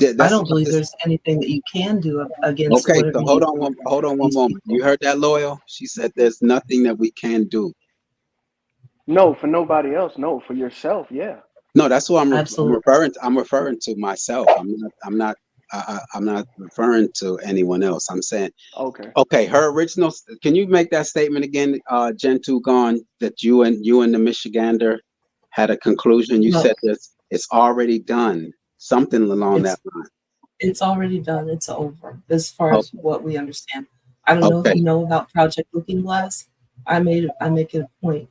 I don't believe there's anything that you can do against. Okay, so hold on one moment. You heard that, Loyal? She said there's nothing that we can do. No, for nobody else. No, for yourself, yeah. No, that's what I'm referring to. I'm referring to myself. I'm not referring to anyone else. I'm saying, okay, her original. Can you make that statement again, Gentoo Gone, that you and the Michigander had a conclusion? You said it's already done. Something along that line. It's already done. It's over, as far as what we understand. I don't know if you know about Project Looking Glass. I make it a point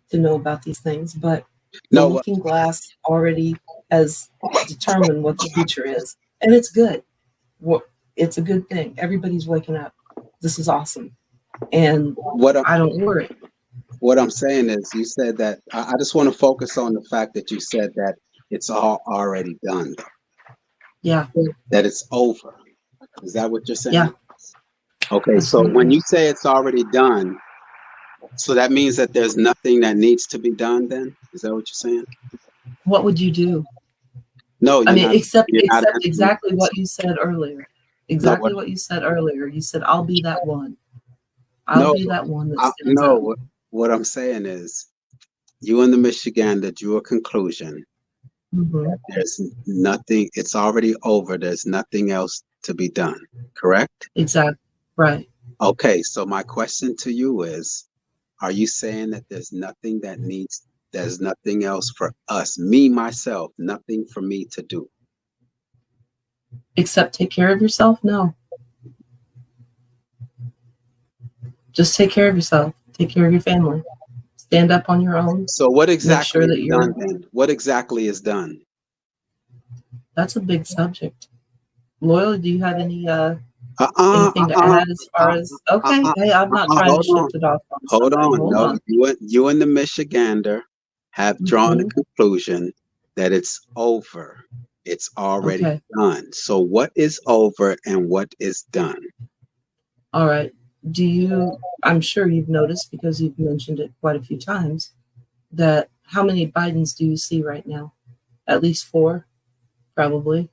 to know about these things, but the Looking Glass already has determined what the future is, and it's good. It's a good thing. Everybody's waking up. This is awesome, and I don't worry. What I'm saying is, you said that. I just want to focus on the fact that you said that it's all already done. Yeah. That it's over. Is that what you're saying? Yeah. Okay, absolutely. So when you say it's already done, so that means that there's nothing that needs to be done then? Is that what you're saying? What would you do? No, I mean, except exactly what you said earlier. Exactly what you said earlier. You said, "I'll be that one. I'll be that one that stands up." What I'm saying is, you and the Michigander drew a conclusion. Mm-hmm. There's nothing, it's already over. There's nothing else to be done, correct? Exactly. Right. Okay, so my question to you is, are you saying that there's nothing that needs There's nothing else for us, me, myself, nothing for me to do. Except take care of yourself? No. Just take care of yourself. Take care of your family. Stand up on your own. So what exactly that is you're- done then? What exactly is done? That's a big subject. Loyal, do you have any anything to add as far as hey, I'm not trying to shift it off on Hold somebody. on. No, you and the Michigander have drawn the conclusion that it's over. It's already done. So what is over and what is done? All right. I'm sure you've noticed, because you've mentioned it quite a few times, that how many Bidens do you see right now? At least 4, probably.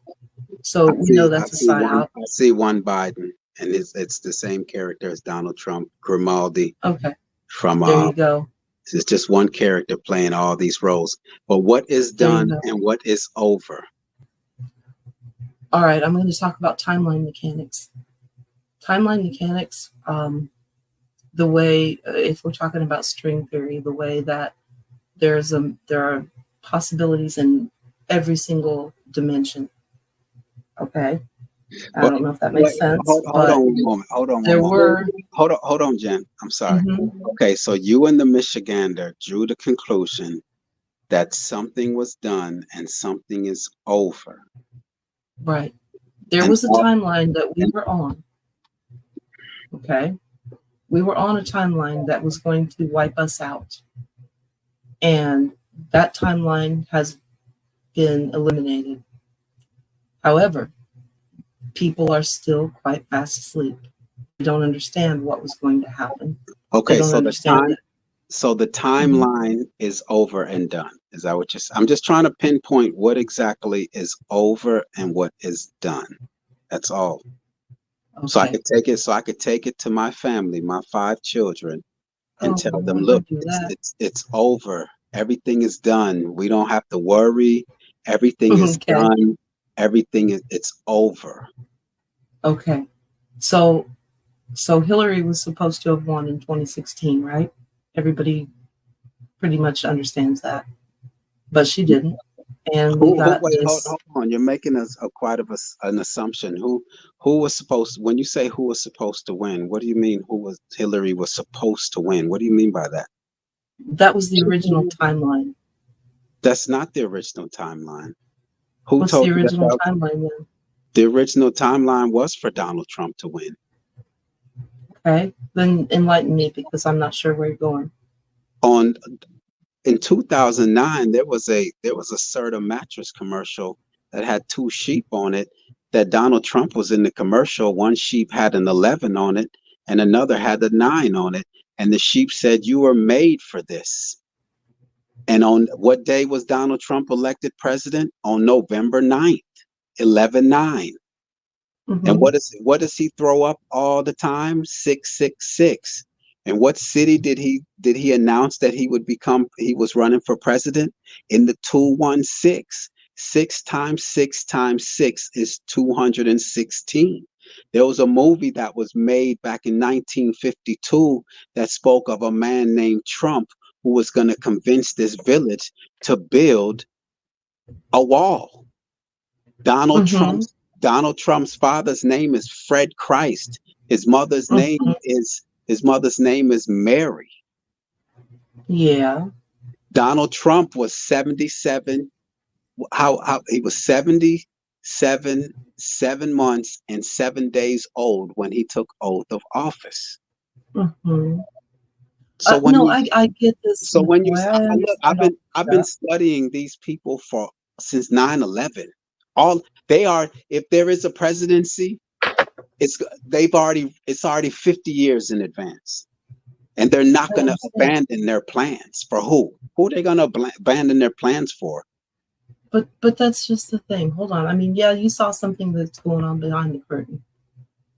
So we know that's a psyop. I see one Biden, and it's the same character as Donald Trump, Grimaldi. Okay. From there you go. It's just one character playing all these roles. But what is done and what is over? All right, I'm going to talk about timeline mechanics. Timeline mechanics, the way, if we're talking about string theory, the way that there are possibilities in every single dimension. Okay, I don't know if that makes sense. Hold on one moment. Hold on, Jen. I'm sorry. Okay, so you and the Michigander drew the conclusion that something was done and something is over. Right. There was a timeline that we were on. Okay. We were on a timeline that was going to wipe us out. And that timeline has been eliminated. However, people are still quite fast asleep. They don't understand what was going to happen. Okay, so the timeline is over and done. Is that what you're saying? I'm just trying to pinpoint what exactly is over and what is done. That's all. Okay. So I could take it to my family, my 5 children, and tell them, look, it's over. Everything is done. We don't have to worry. Everything is done. It's over. Okay. So Hillary was supposed to have won in 2016, right? Everybody pretty much understands that. But she didn't. And hold on. You're making quite of an assumption. Who was supposed to, when you say who was supposed to win, what do you mean Hillary was supposed to win? What do you mean by that? That was the original timeline. That's not the original timeline. What's the original timeline then? The original timeline was for Donald Trump to win. Okay, then enlighten me, because I'm not sure where you're going. In 2009, there was a Serta mattress commercial that had 2 sheep on it. That Donald Trump was in the commercial. One sheep had an 11 on it, and another had a 9 on it. And the sheep said, "You were made for this." And on what day was Donald Trump elected president? On November 9th, 11/9. And what does he throw up all the time? 666. And what city did he announce that he was running for president? In the 216. 6 times 6 times 6 is 216. There was a movie that was made back in 1952 that spoke of a man named Trump who was going to convince this village to build a wall. Donald Trump's father's name is Fred Christ. His mother's name is Mary. Yeah. Donald Trump was 77. He was 77, 7 months and 7 days old when he took oath of office. So I get this. So when I've been studying these people since 9/11. If there is a presidency, it's already 50 years in advance. And they're not going to abandon their plans. For who? Who are they going to abandon their plans for? But that's just the thing. Hold on. I mean, yeah, you saw something that's going on behind the curtain.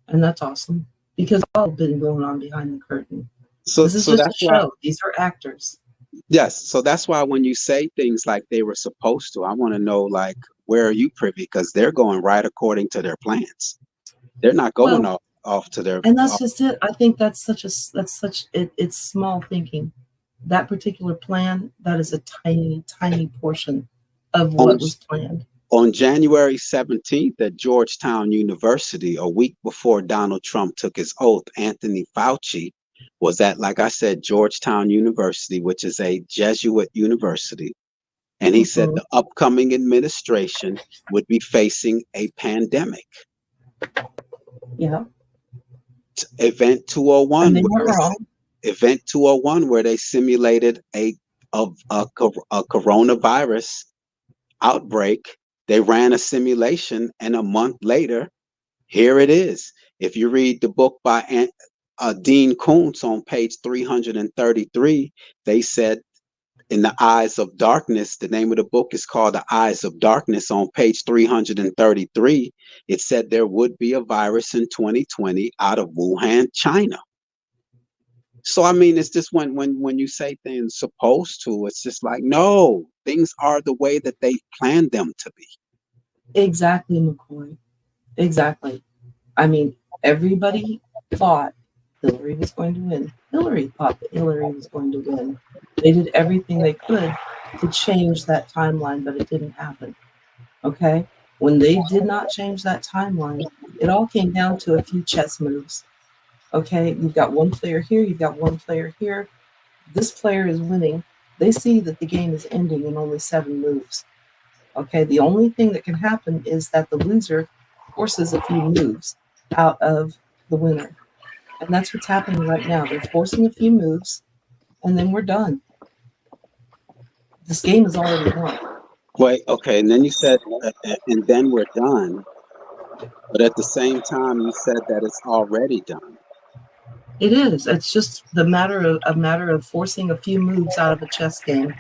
And that's awesome. Because it's all been going on behind the curtain. This is just a show. These are actors. Yes. So that's why when you say things like they were supposed to, I want to know, like, where are you privy? Because they're going right according to their plans. They're not going off to their. And that's just it. I think it's small thinking. that particular plan, that is a tiny, tiny portion of On, what was planned. on January 17th at Georgetown University, a week before Donald Trump took his oath, Anthony Fauci was at, like I said, Georgetown University, which is a Jesuit university. And he said the upcoming administration would be facing a pandemic. Yeah. Event 201. And they weren't wrong. Event 201, where they simulated a coronavirus outbreak. They ran a simulation, and a month later, here it is. If you read the book by Dean Koontz on page 333, they said, in the Eyes of Darkness, the name of the book is called The Eyes of Darkness. On page 333, it said there would be a virus in 2020 out of Wuhan, China. So, I mean, it's just when you say things supposed to, it's just like, no, things are the way that they planned them to be. Exactly, McCoy. Exactly. I mean, everybody thought Hillary was going to win. Hillary thought that Hillary was going to win. They did everything they could to change that timeline, but it didn't happen. Okay? When they did not change that timeline, it all came down to a few chess moves. Okay? You've got one player here, you've got one player here. This player is winning. They see that the game is ending in only 7 moves. Okay? The only thing that can happen is that the loser forces a few moves out of the winner. And that's what's happening right now. They're forcing a few moves, and then we're done. This game is already won. Wait, okay, and then you said, and then we're done. But at the same time, you said that it's already done. It is. It's just a matter of forcing a few moves out of a chess game.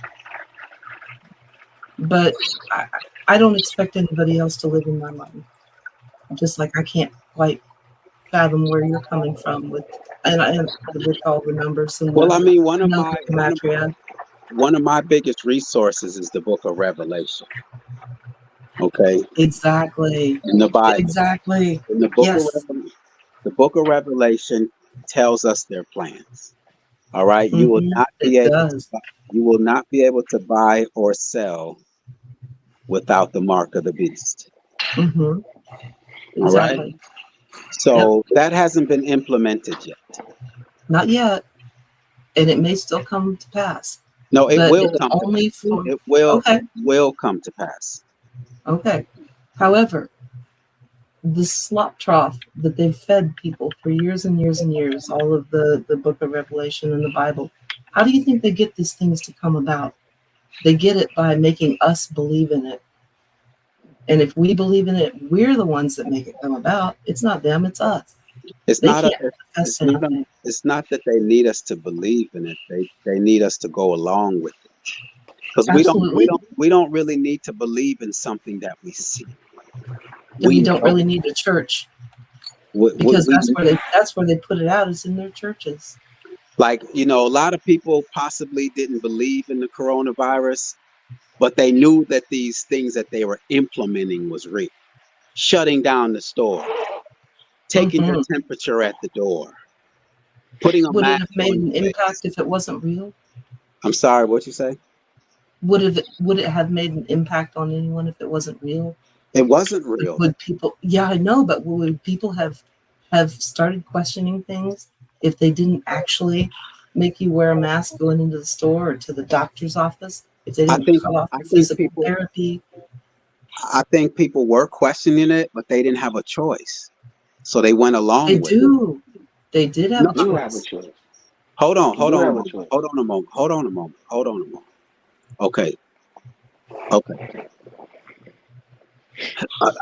But I don't expect anybody else to live in my mind. Just like I can't quite fathom where you're coming from with, and with all the numbers and well, I mean, one of my biggest resources is the Book of Revelation. Okay. Exactly. In the Bible. Exactly. In the book Yes. the Book of Revelation tells us their plans. All right. You will not be you will not be able to buy or sell without the mark of the beast. Mm-hmm. Exactly. All right. So that hasn't been implemented yet. Not yet. And it may still come to pass. No, it will come only to pass. It will come to pass. Okay. However, the slop trough that they've fed people for years and years and years, all of the Book of Revelation and the Bible, how do you think they get these things to come about? They get it by making us believe in it. And if we believe in it, we're the ones that make it come about. It's not them, it's us. It's not that they need us to believe in it. They need us to go along with it. Because we don't really need to believe in something that we see. We don't really need a church. Because that's where they put it out, is in their churches. Like, a lot of people possibly didn't believe in the coronavirus, but they knew that these things that they were implementing was real. Shutting down the store, taking your temperature at the door, putting a mask on. Would it have made an impact if it wasn't real? I'm sorry, what'd you say? Would it have made an impact on anyone if it wasn't real? It wasn't real. Would people? Yeah, I know, but would people have started questioning things if they didn't actually make you wear a mask going into the store or to the doctor's office? If they didn't cut off physical therapy? I think people were questioning it, but they didn't have a choice, so they went along with it. They did have a choice. Hold on a moment. Okay.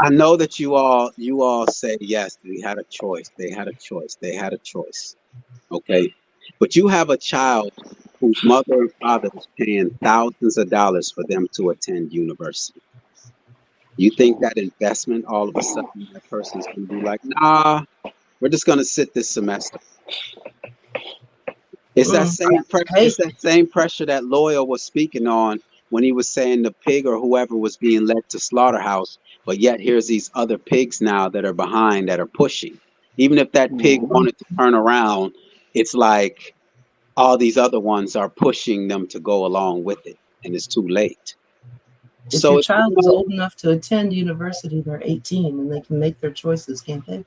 I know that you all say yes, they had a choice. Okay. But you have a child whose mother and father is paying thousands of dollars for them to attend university. You think that investment, all of a sudden, that person's going to be like, nah, we're just going to sit this semester. It's that same pressure. It's that same pressure that Loyal was speaking on when he was saying the pig or whoever was being led to slaughterhouse. But yet here's these other pigs now that are behind, that are pushing. Even if that pig wanted to turn around, it's like all these other ones are pushing them to go along with it, and it's too late. If So your it's, child is old enough to attend university, they're 18 and they can make their choices, can't they?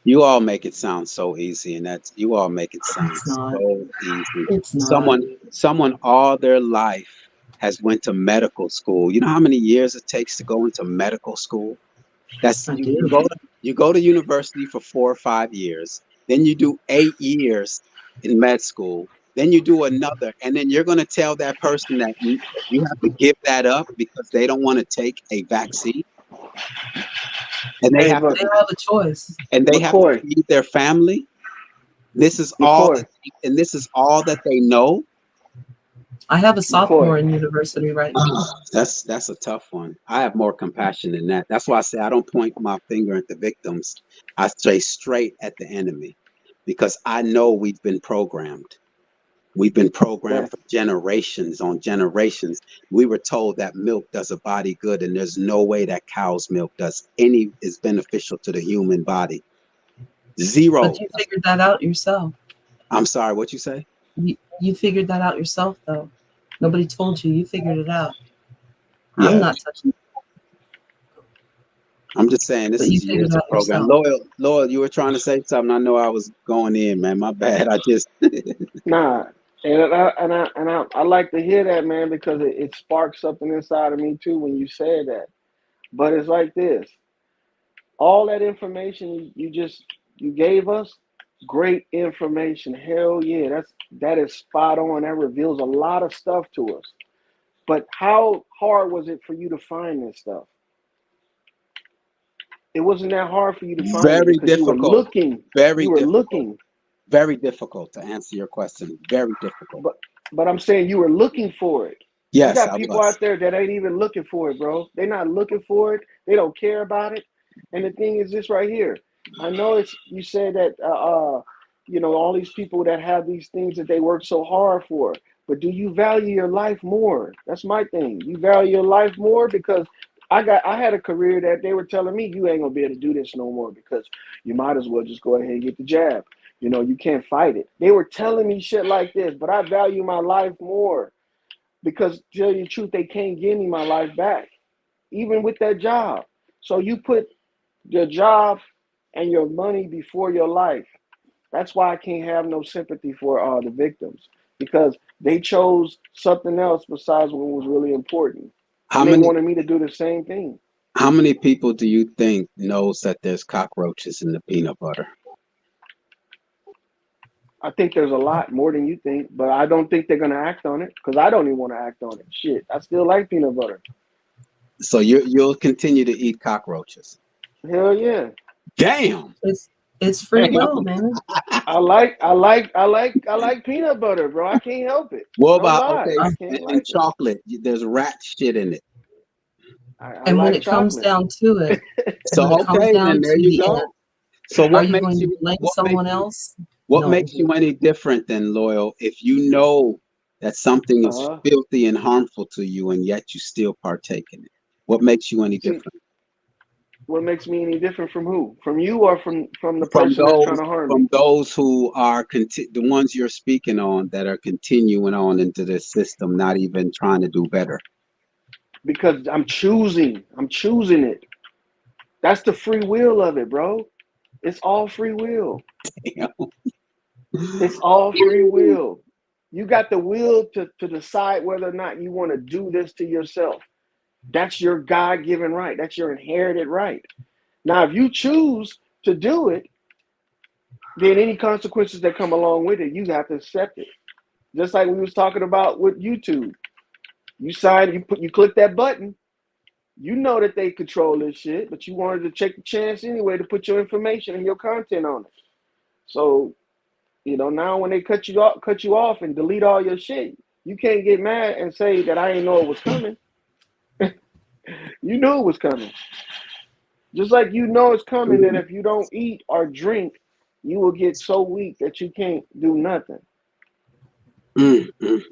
you all make it sound so easy, and that's you all make it sound It's not. so easy. It's not. Someone all their life has went to medical school. You know how many years it takes to go into medical school? That's I you, do. you go to university for 4 or 5 years, then you do 8 years in med school, then you do another, and then you're going to tell that person that you have to give that up because they don't want to take a vaccine, and they Hey, have but They don't have a choice. McCoy, to feed their family. This is all McCoy, and this is all that they know. I have a sophomore McCoy. in university right now. That's a tough one. I have more compassion than that. That's why I say I don't point my finger at the victims. I say straight at the enemy, because I know we've been programmed. We've been programmed That, for generations on generations. We were told that milk does a body good, and there's no way that cow's milk is beneficial to the human body. Zero. But you figured that out yourself. I'm sorry, what you say? You figured that out yourself, though. Nobody told you. You figured it out. Yeah. I'm not touching it, I'm just saying this but you is figured years it of out program. yourself. Loyal, you were trying to say something. I know I was going in, man. My bad. I just nah, and I like to hear that, man, because it sparks something inside of me too when you said that. But it's like this: all that information you gave us, great information. Hell yeah, that is spot on. That reveals a lot of stuff to us. But how hard was it for you to find this stuff? It wasn't that hard for you to find it very because you were difficult. looking. Very You were difficult. looking. Very difficult to answer your question. Very difficult. But I'm saying you were looking for it. You Yes, got I people was. out there that ain't even looking for it, bro. They're not looking for it. They don't care about it. And the thing is this right here. I know you said that all these people that have these things that they work so hard for. But do you value your life more? That's my thing. You value your life more because I had a career that they were telling me you ain't gonna be able to do this no more because you might as well just go ahead and get the jab. You can't fight it. They were telling me shit like this, but I value my life more because to tell you the truth, they can't give me my life back, even with that job. So you put your job and your money before your life. That's why I can't have no sympathy for the victims because they chose something else besides what was really important. How And they many wanted me to do the same thing. how many people do you think knows that there's cockroaches in the peanut butter? I think there's a lot more than you think, but I don't think they're going to act on it because I don't even want to act on it. Shit, I still like peanut butter. So you'll continue to eat cockroaches. Hell yeah. Damn. It's free will, man. I like peanut butter, bro. I can't help it. What No about lie. I can't and like it. chocolate? There's rat shit in it. I And when like it comes chocolate. down to it, So when it comes okay, down then there to you the go. end, So are you going to blame someone else? what No. makes you any different than Loyal if you know that something is Uh-huh. filthy and harmful to you and yet you still partake in it? What makes you any See, different? what makes me any different from who? From you or from the From person that's trying to harm me? those who are the ones you're speaking on that are continuing on into this system, not even trying to do better. Because I'm choosing it. That's the free will of it, bro. It's all free will. It's all free will. You got the will to decide whether or not you want to do this to yourself. That's your God-given right. That's your inherited right. Now, if you choose to do it, then any consequences that come along with it, you have to accept it. Just like we was talking about with YouTube. You click that button. You know that they control this shit, but you wanted to take the chance anyway to put your information and your content on it. So, now when they cut you off and delete all your shit, you can't get mad and say that I didn't know it was coming. You knew it was coming. Just like you know it's coming that if you don't eat or drink, you will get so weak that you can't do nothing.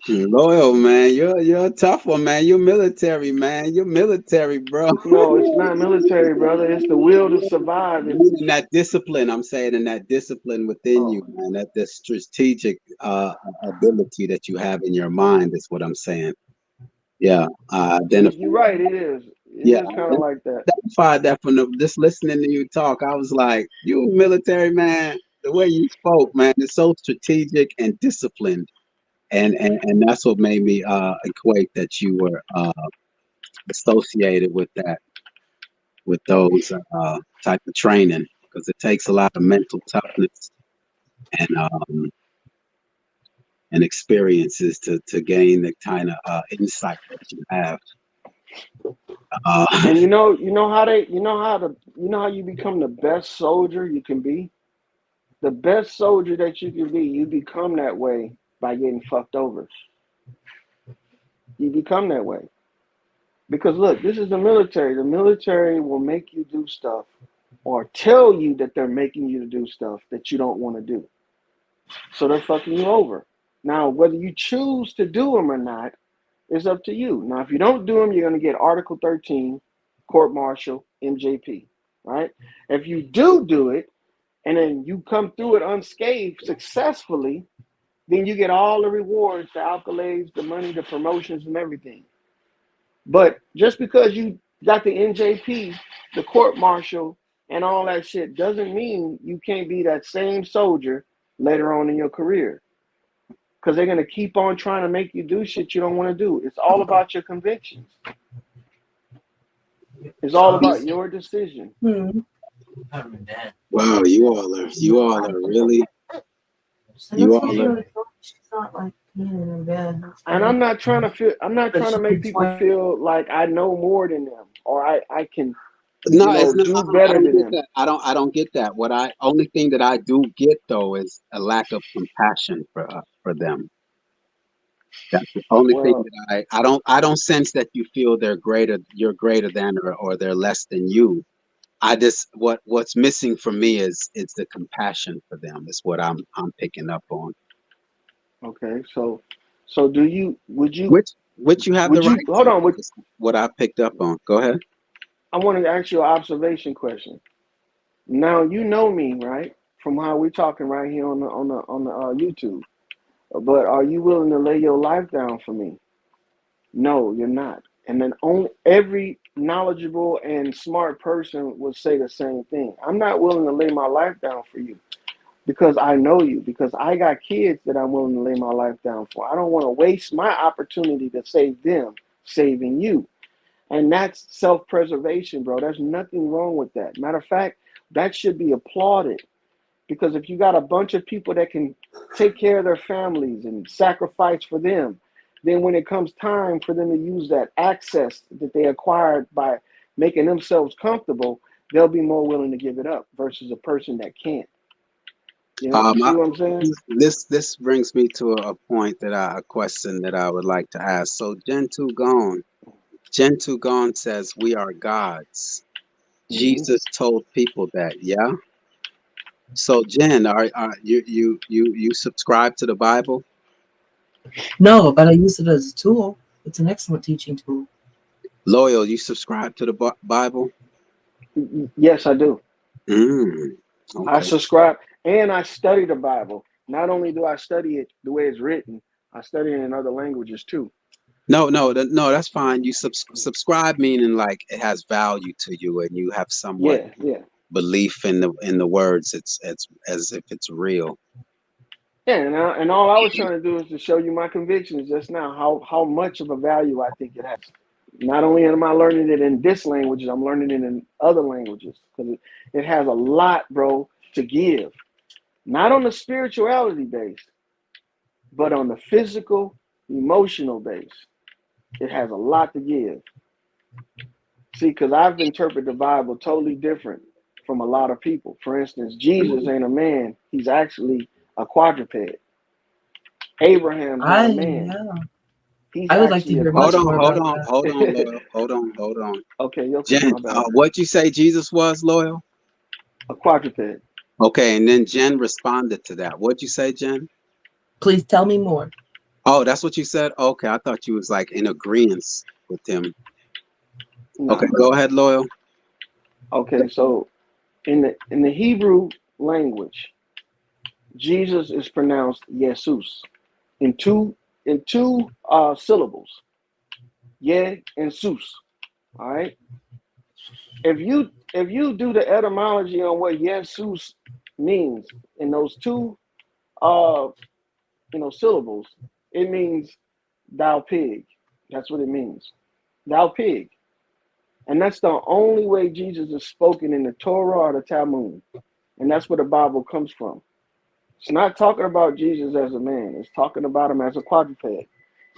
Loyal, man. You're a tough one, man. You're military, man. You're military, bro. No, it's not military, brother. It's the will to survive. It's In that discipline, I'm saying, in that discipline within you, man. That the strategic ability that you have in your mind is what I'm saying. Yeah, you're right. It is. It yeah, is kind of like that. identified that from just listening to you talk. I was like, you military man. The way you spoke, man, is so strategic and disciplined, and that's what made me equate that you were associated with that, with those type of training, because it takes a lot of mental toughness and experiences to gain the kind of insight that you have. And you know how you become the best soldier you can be. The best soldier that you can be, you become that way by getting fucked over. You become that way. Because look, this is the military. The military will make you do stuff or tell you that they're making you to do stuff that you don't want to do. So they're fucking you over. Now, whether you choose to do them or not is up to you. Now, if you don't do them, you're going to get Article 13, court martial, MJP, right? If you do it, and then you come through it unscathed successfully, then you get all the rewards, the accolades, the money, the promotions, and everything. But just because you got the NJP, the court martial, and all that shit doesn't mean you can't be that same soldier later on in your career. Because they're going to keep on trying to make you do shit you don't want to do. It's all about your convictions. It's all about your decision. Wow, you all are really. You all are. And I'm not trying to make people feel like I know more than them or I can do better than them. I don't get that. Only thing that I do get though is a lack of compassion for them. That's the only thing that I don't sense that you feel you're greater than or they're less than you. I just what's missing for me is the compassion for them is what I'm picking up on. Okay, so would you which you have the right hold on, what I picked up on. Go ahead. I wanted to ask you an observation question. Now you know me, right? From how we're talking right here on the YouTube. But are you willing to lay your life down for me? No, you're not. And then every knowledgeable and smart person would say the same thing. I'm not willing to lay my life down for you because I know you, because I got kids that I'm willing to lay my life down for. I don't want to waste my opportunity to save them, saving you. And that's self-preservation, bro. There's nothing wrong with that. Matter of fact, that should be applauded. Because if you got a bunch of people that can take care of their families and sacrifice for them, then when it comes time for them to use that access that they acquired by making themselves comfortable, they'll be more willing to give it up versus a person that can't. You know, you see what I'm saying? This brings me to a point a question that I would like to ask. So Gen 2 Gone says we are gods. Mm-hmm. Jesus told people that, yeah. So Jen, are you subscribe to the Bible? No, but I use it as a tool. It's an excellent teaching tool. Loyal, you subscribe to the Bible? Yes, I do. Okay. I subscribe and I study the Bible. Not only do I study it the way it's written, I study it in other languages too. No, that's fine. You subscribe meaning like it has value to you and you have somewhat belief in the words. It's as if it's real. Yeah, and all I was trying to do is to show you my convictions just now, how much of a value I think it has. Not only am I learning it in this language, I'm learning it in other languages because it has a lot, bro, to give. Not on the spirituality base, but on the physical, emotional base. It has a lot to give. See, because I've interpreted the Bible totally different from a lot of people. For instance, Jesus ain't a man. He's actually a quadruped. Abraham's not a man. He's I would like to hear hold on. Okay, Jen, what'd you say Jesus was, Loyal? A quadruped. Okay, and then Jen responded to that. What'd you say, Jen? Please tell me more. Oh, that's what you said? Okay, I thought you was like in agreement with him. No. Okay, go ahead, Loyal. Okay, so in the Hebrew language, Jesus is pronounced Jesus in two syllables. Ye and Sus. All right. If you do the etymology on what Jesus means in those two syllables, it means thou pig. That's what it means. Thou pig. And that's the only way Jesus is spoken in the Torah or the Talmud. And that's where the Bible comes from. It's not talking about Jesus as a man. It's talking about him as a quadruped.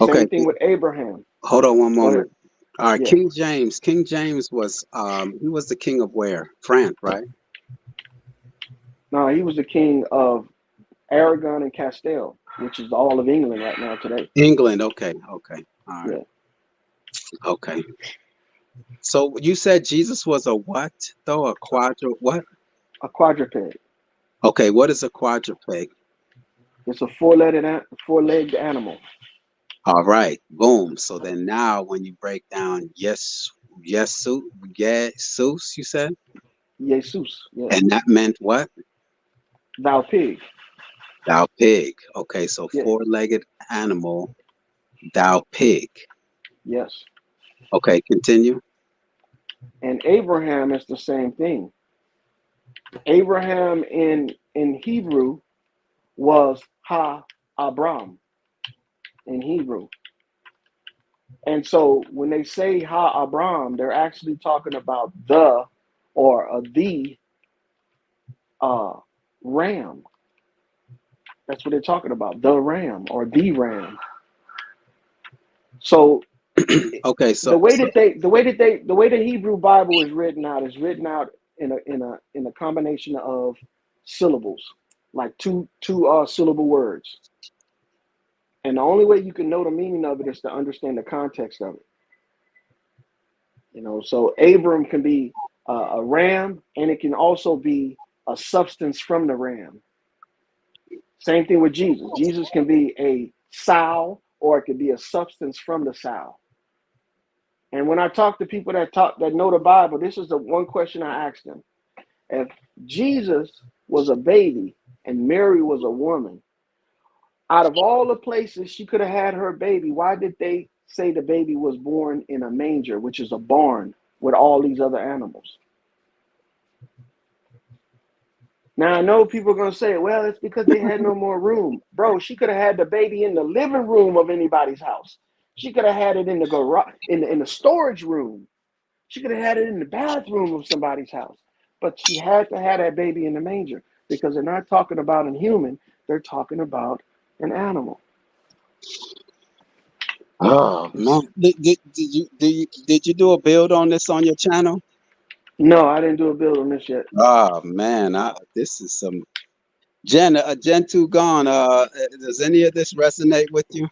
Okay, Same thing with Abraham. hold on one Go ahead. moment. All right, Yeah. King James was he was the king of where? France, right? No, he was the king of Aragon and Castile, which is all of England right now today. England. Okay. All right. Yeah. Okay. So you said Jesus was a what though? A what? A quadruped. Okay, what is a quadruped? It's a four-legged animal. All right, boom. So then now when you break down Jesus, you said? Jesus. Yeah. And that meant what? Thou pig. Thou pig. Okay, so Yeah. four-legged animal, thou pig. Yes. Okay, continue. And Abraham is the same thing. Abraham in Hebrew was Ha-Abram in Hebrew. And so when they say Ha-Abram, they're actually talking about the ram. That's what they're talking about, the ram or the ram. So Okay, the way the Hebrew Bible is written out in a combination of syllables, like two syllable words. And the only way you can know the meaning of it is to understand the context of it. So Abram can be a ram, and it can also be a substance from the ram. Same thing with Jesus. Jesus can be a sow, or it could be a substance from the sow. And when I talk to people that know the Bible, this is the one question I ask them. If Jesus was a baby and Mary was a woman, out of all the places she could have had her baby, why did they say the baby was born in a manger, which is a barn with all these other animals? Now, I know people are going to say, well, it's because they had no more room. Bro, she could have had the baby in the living room of anybody's house. She could have had it in the garage, in the storage room. She could have had it in the bathroom of somebody's house. But she had to have that baby in the manger because they're not talking about a human. They're talking about an animal. Oh man, did you do a build on this on your channel? No, I didn't do a build on this yet. Oh man, this is some Gen 2 gone. Does any of this resonate with you?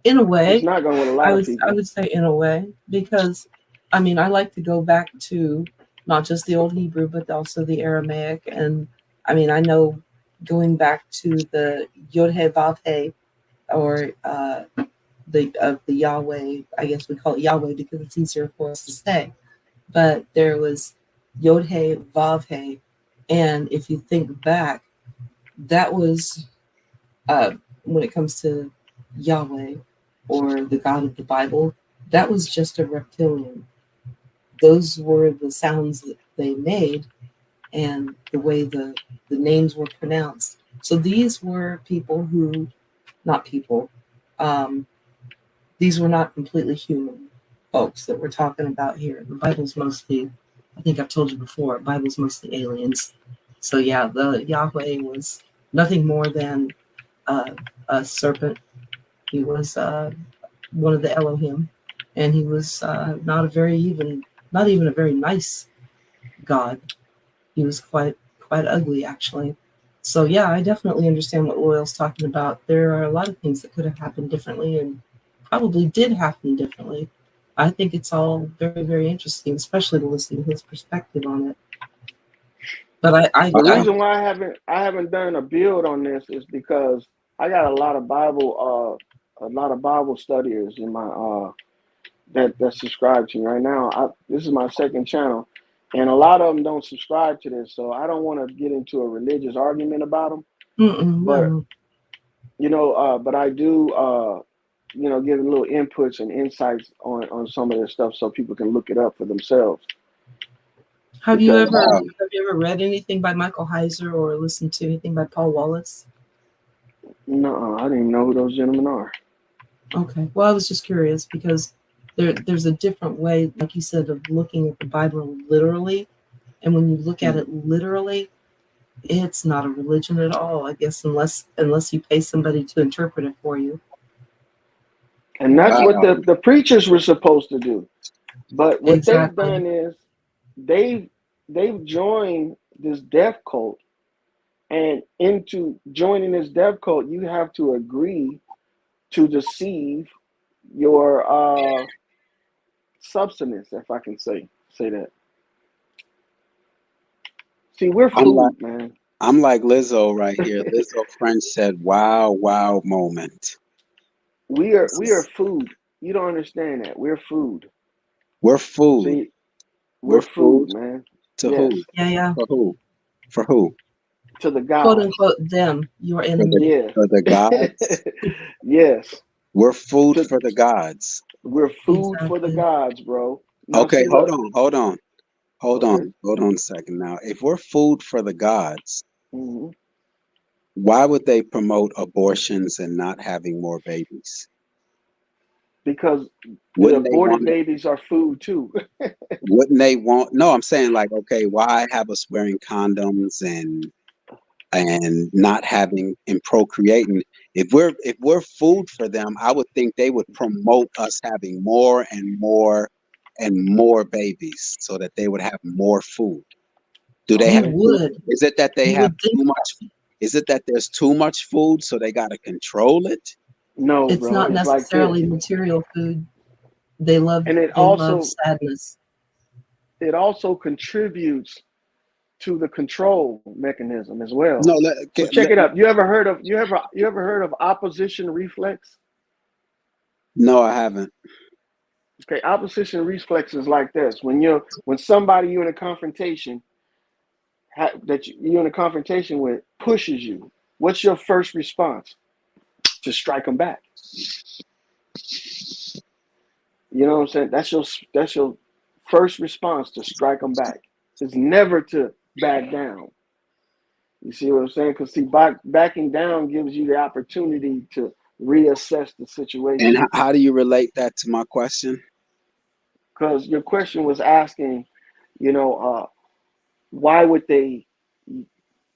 In a way, It's not going with a lot of people. I would say in a way, because I like to go back to not just the Old Hebrew, but also the Aramaic. And I know going back to the Yod-He Vav-He, or the Yahweh, I guess we call it Yahweh because it's easier for us to say. But there was Yod-He Vav-He. And if you think back, that was, when it comes to Yahweh or the God of the Bible, that was just a reptilian. Those were the sounds that they made and the way the names were pronounced. So these were people who, these were not completely human folks that we're talking about here. The Bible's mostly, I think I've told you before, Bible's mostly aliens. So yeah, the Yahweh was nothing more than a serpent. He was one of the Elohim, and he was not even a very nice God. He was quite ugly, actually. So yeah, I definitely understand what Loyal's talking about. There are a lot of things that could have happened differently, and probably did happen differently. I think it's all very, very interesting, especially to listen to his perspective on it. But The reason why I haven't done a build on this is because I got a lot of Bible studiers in my that subscribe to me right now. This is my second channel, and a lot of them don't subscribe to this, so I don't want to get into a religious argument about them. But No. but I do give little inputs and insights on some of this stuff so people can look it up for themselves. Have you Because ever read anything by Michael Heiser or listened to anything by Paul Wallace? no, I didn't even know who those gentlemen are. Okay. Well, I was just curious because there's a different way, like you said, of looking at the Bible literally. And when you look at it literally, it's not a religion at all, I guess, unless you pay somebody to interpret it for you. And that's what the preachers were supposed to do. But what they've done is they've joined this death cult, and into joining this death cult, you have to agree to deceive your substance, if I can say that. See, we're food, man. I'm like Lizzo right here. Lizzo French said, "Wow, wow moment." We are food. You don't understand that. We're food. We're food. See, we're food, man. To yes. who? Yeah. For who? For who? To the gods. Quote unquote them, your enemy. For the gods. Yes. We're food for the gods. We're food for the gods, bro. Now, okay, hold on a second. Now, if we're food for the gods, why would they promote abortions and not having more babies? Because the aborted babies are food too. Wouldn't they want? No, I'm saying like, okay, why have us wearing condoms and not having and procreating? If we're food for them, I would think they would promote us having more and more and more babies so that they would have more food. Do they have? Is it that they have too much? Is it that there's too much food so they got to control it? No, it's not necessarily like material food. They love love sadness. It also contributes to the control mechanism as well. No, so check it out. You ever heard of opposition reflex? No, I haven't. Okay, opposition reflex is like this: when somebody you're in a confrontation you're in a confrontation with pushes you, what's your first response? To strike them back. You know what I'm saying? That's your first response, to strike them back. It's never to back down. You see what I'm saying? Because see, backing down gives you the opportunity to reassess the situation. And how do you relate that to my question? Because your question was asking, why would they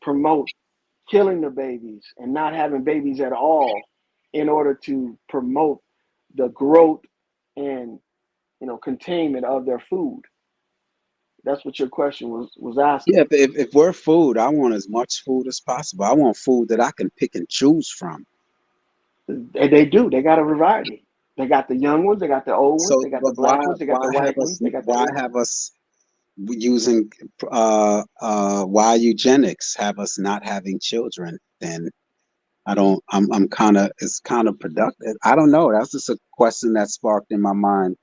promote killing the babies and not having babies at all in order to promote the growth and containment of their food? That's what your question was asking. Yeah, if we're food, I want as much food as possible. I want food that I can pick and choose from. They do. They got a variety. They got the young ones. They got the old ones. They got the black ones. They got the white ones. They got why have us using why eugenics have us not having children? Then I'm kind of, it's kind of productive. I don't know. That's just a question that sparked in my mind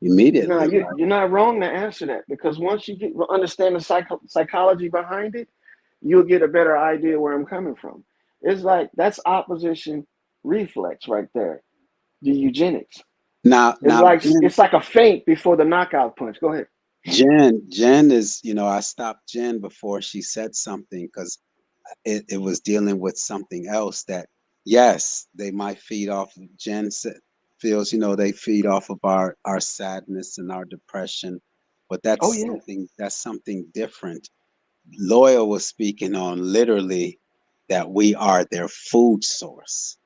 immediately. No, you're not wrong to answer that, because once you understand the psychology behind it, you'll get a better idea where I'm coming from. It's like that's opposition reflex right there. The eugenics. It's like a feint before the knockout punch. Go ahead. Jen is, I stopped Jen before she said something because it was dealing with something else that, yes, they might feed off. Jen feels, they feed off of our sadness and our depression, but that's something different. Loyal was speaking on literally that we are their food source.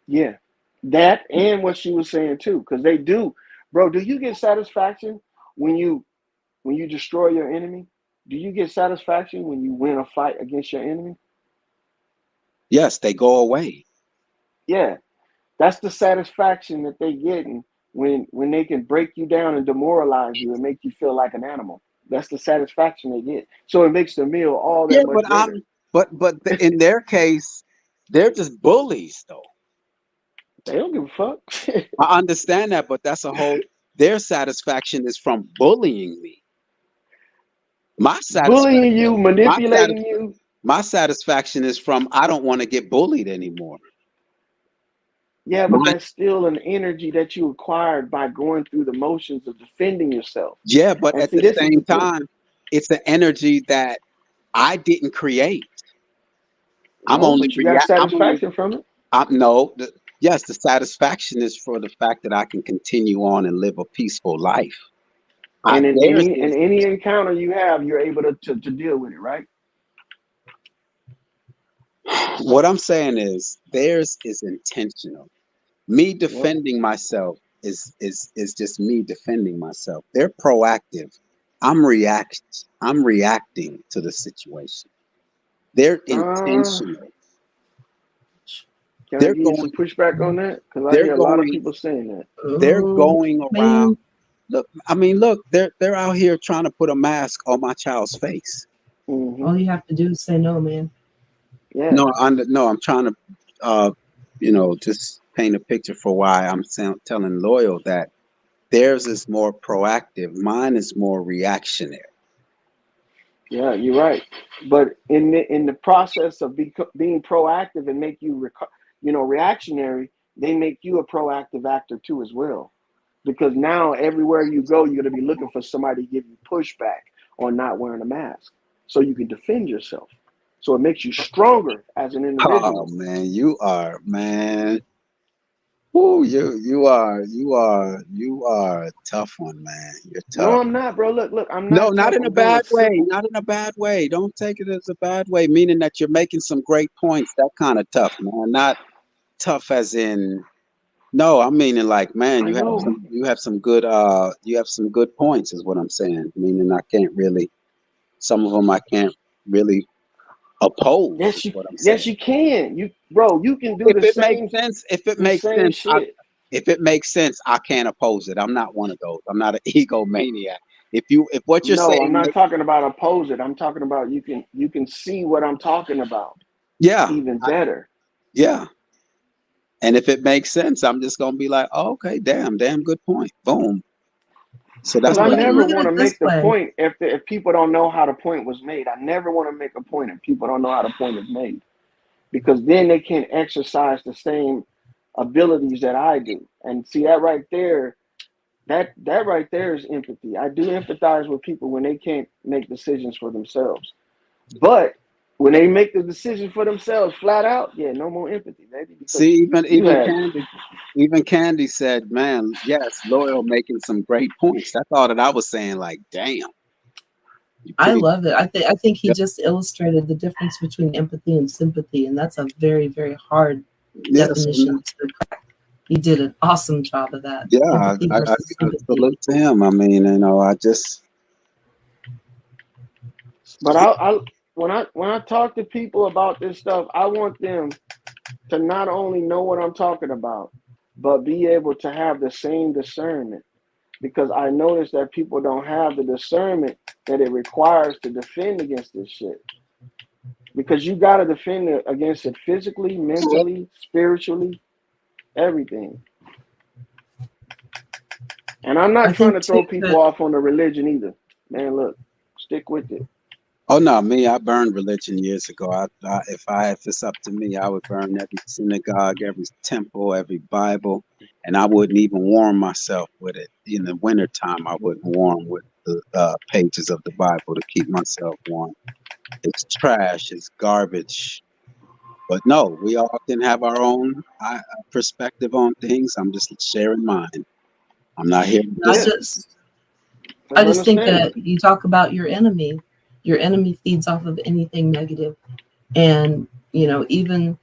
Yeah, that and what she was saying too, because they do, bro. Do you get satisfaction when you destroy your enemy? Do you get satisfaction when you win a fight against your enemy? Yes, they go away. Yeah, that's the satisfaction that they get when they can break you down and demoralize you and make you feel like an animal. That's the satisfaction they get. So it makes the meal all that much better. But in their case, They're just bullies, though. They don't give a fuck. I understand that, but that's a whole. Their satisfaction is from bullying me. My Bullying satisfaction, you, my manipulating you. my satisfaction is from I don't want to get bullied anymore. Yeah, but My, that's still an energy that you acquired by going through the motions of defending yourself. yeah, but And at see, the this is the same thing. time, it's an energy that I didn't create. I'm No, only but you got react. satisfaction from it. No. Yes, the satisfaction is for the fact that I can continue on and live a peaceful life. And in Theirs any encounter you have, you're able to deal with it, right? what I'm saying is theirs is intentional. Me defending myself is just me defending myself. They're proactive. I'm reacting to the situation. They're intentional. Can I They're give you some going. pushback on that? Because I They're hear a lot of going. people saying that. They're Oh, going man. around. Look, I mean, look. They're out here trying to put a mask on my child's face. All you have to do is say no, man. Yeah. No, I'm trying to, just paint a picture for why I'm telling Loyal that theirs is more proactive. Mine is more reactionary. Yeah, you're right. But in the process of being proactive and make you reactionary, they make you a proactive actor too as well. Because now everywhere you go, you're going to be looking for somebody to give you pushback on not wearing a mask, so you can defend yourself. So it makes you stronger as an individual. Oh man, you are man. Ooh, you are a tough one, man. You're No, tough. I'm not, bro. Look, I'm No, not not tough. in a I'm doing bad a way. simple. Not in a bad way. Don't take it as a bad way. Meaning that you're making some great points. That kind of tough, man. Not tough as in. No, I'm meaning like, man, I know. you have some good points is what I'm saying. Meaning I can't really, some of them I can't really oppose is what I'm saying. Yes, you can. You can do If the it makes same sense, shit. if it makes sense, I can't oppose it. I'm not one of those. I'm not an egomaniac. If what you're No, I'm saying, not talking about oppose it. I'm talking about you can see what I'm talking about yeah, even better. yeah. And if it makes sense, I'm just gonna be like, oh, okay, damn good point. Boom. So Because that's I what I never Look at want to it this make the way. point if people don't know how the point was made. I never want to make a point if people don't know how the point is made. Because then they can't exercise the same abilities that I do. And see that right there, that right there is empathy. I do empathize with people when they can't make decisions for themselves. But when they make the decision for themselves flat out, yeah, no more empathy, baby. Because see. you had Even Candy said, "Man, yes, Loyal making some great points." That's all that I was saying. Like, damn, you I pretty. love it. I think he Yeah, just illustrated the difference between empathy and sympathy, and that's a very, very hard yeah, so, definition to crack. He did an awesome job of that. yeah. Empathy I versus sympathy. salute to him. I mean, I just. but I when I talk to people about this stuff, I want them to not only know what I'm talking about, but be able to have the same discernment. Because I notice that people don't have the discernment that it requires to defend against this shit. Because you got to defend against it physically, mentally, spiritually, everything. And I'm not I trying to think throw too people that off on the religion either. Man, look, stick with it. Oh no, me! I burned religion years ago. If it's up to me, I would burn every synagogue, every temple, every Bible, and I wouldn't even warm myself with it. In the wintertime, I wouldn't warm with the pages of the Bible to keep myself warm. It's trash. It's garbage. But no, we all can have our own perspective on things. I'm just sharing mine. I'm not here to I Yeah, just. just that's I just think understandable. that you talk about your enemy. Your enemy feeds off of anything negative, and even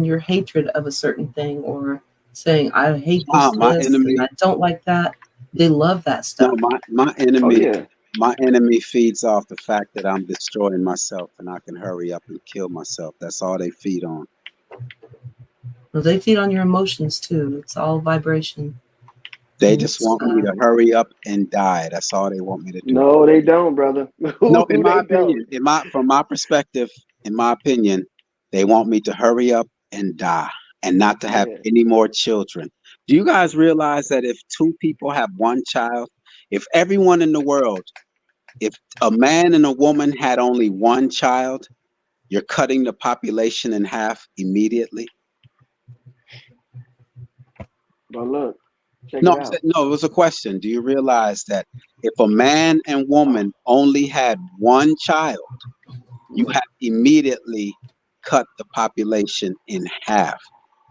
your hatred of a certain thing, or saying I hate My this and enemy. I don't like that. They love that No, stuff. my Oh enemy. yeah. My enemy feeds off the fact that I'm destroying myself and I can hurry up and kill myself. That's all they feed on. Well, they feed on your emotions too. It's all vibration. They And just it's want me to hurry up and die. That's all they want me to do. No, they don't, brother. No, in my They don't. opinion, from my perspective, in my opinion, They want me to hurry up and die and not to have Yeah. any more children. Do you guys realize that if two people have one child, if everyone in the world, if a man and a woman had only one child, you're cutting the population in half immediately? But look, check No, it out. no, it was a question. Do you realize that if a man and woman only had one child, you have immediately cut the population in half?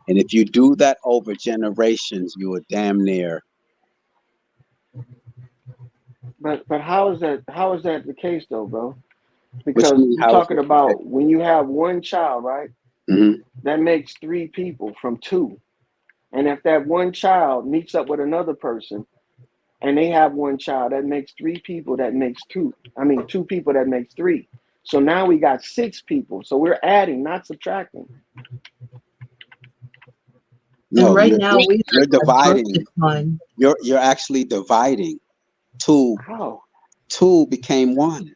And if you do that over generations, you are damn near. But how is that the case though, bro? Which Because means you're how is talking it okay? about when you have one child, right? Mhm. That makes 3 people from 2. And if that one child meets up with another person and they have one child, that makes 3 people, that makes 2. I mean 2 people, that makes 3. So now we got 6 people. So we're adding, not subtracting. And No, right now we you're have a growth dividing. decline. You're actually dividing. Two How? became one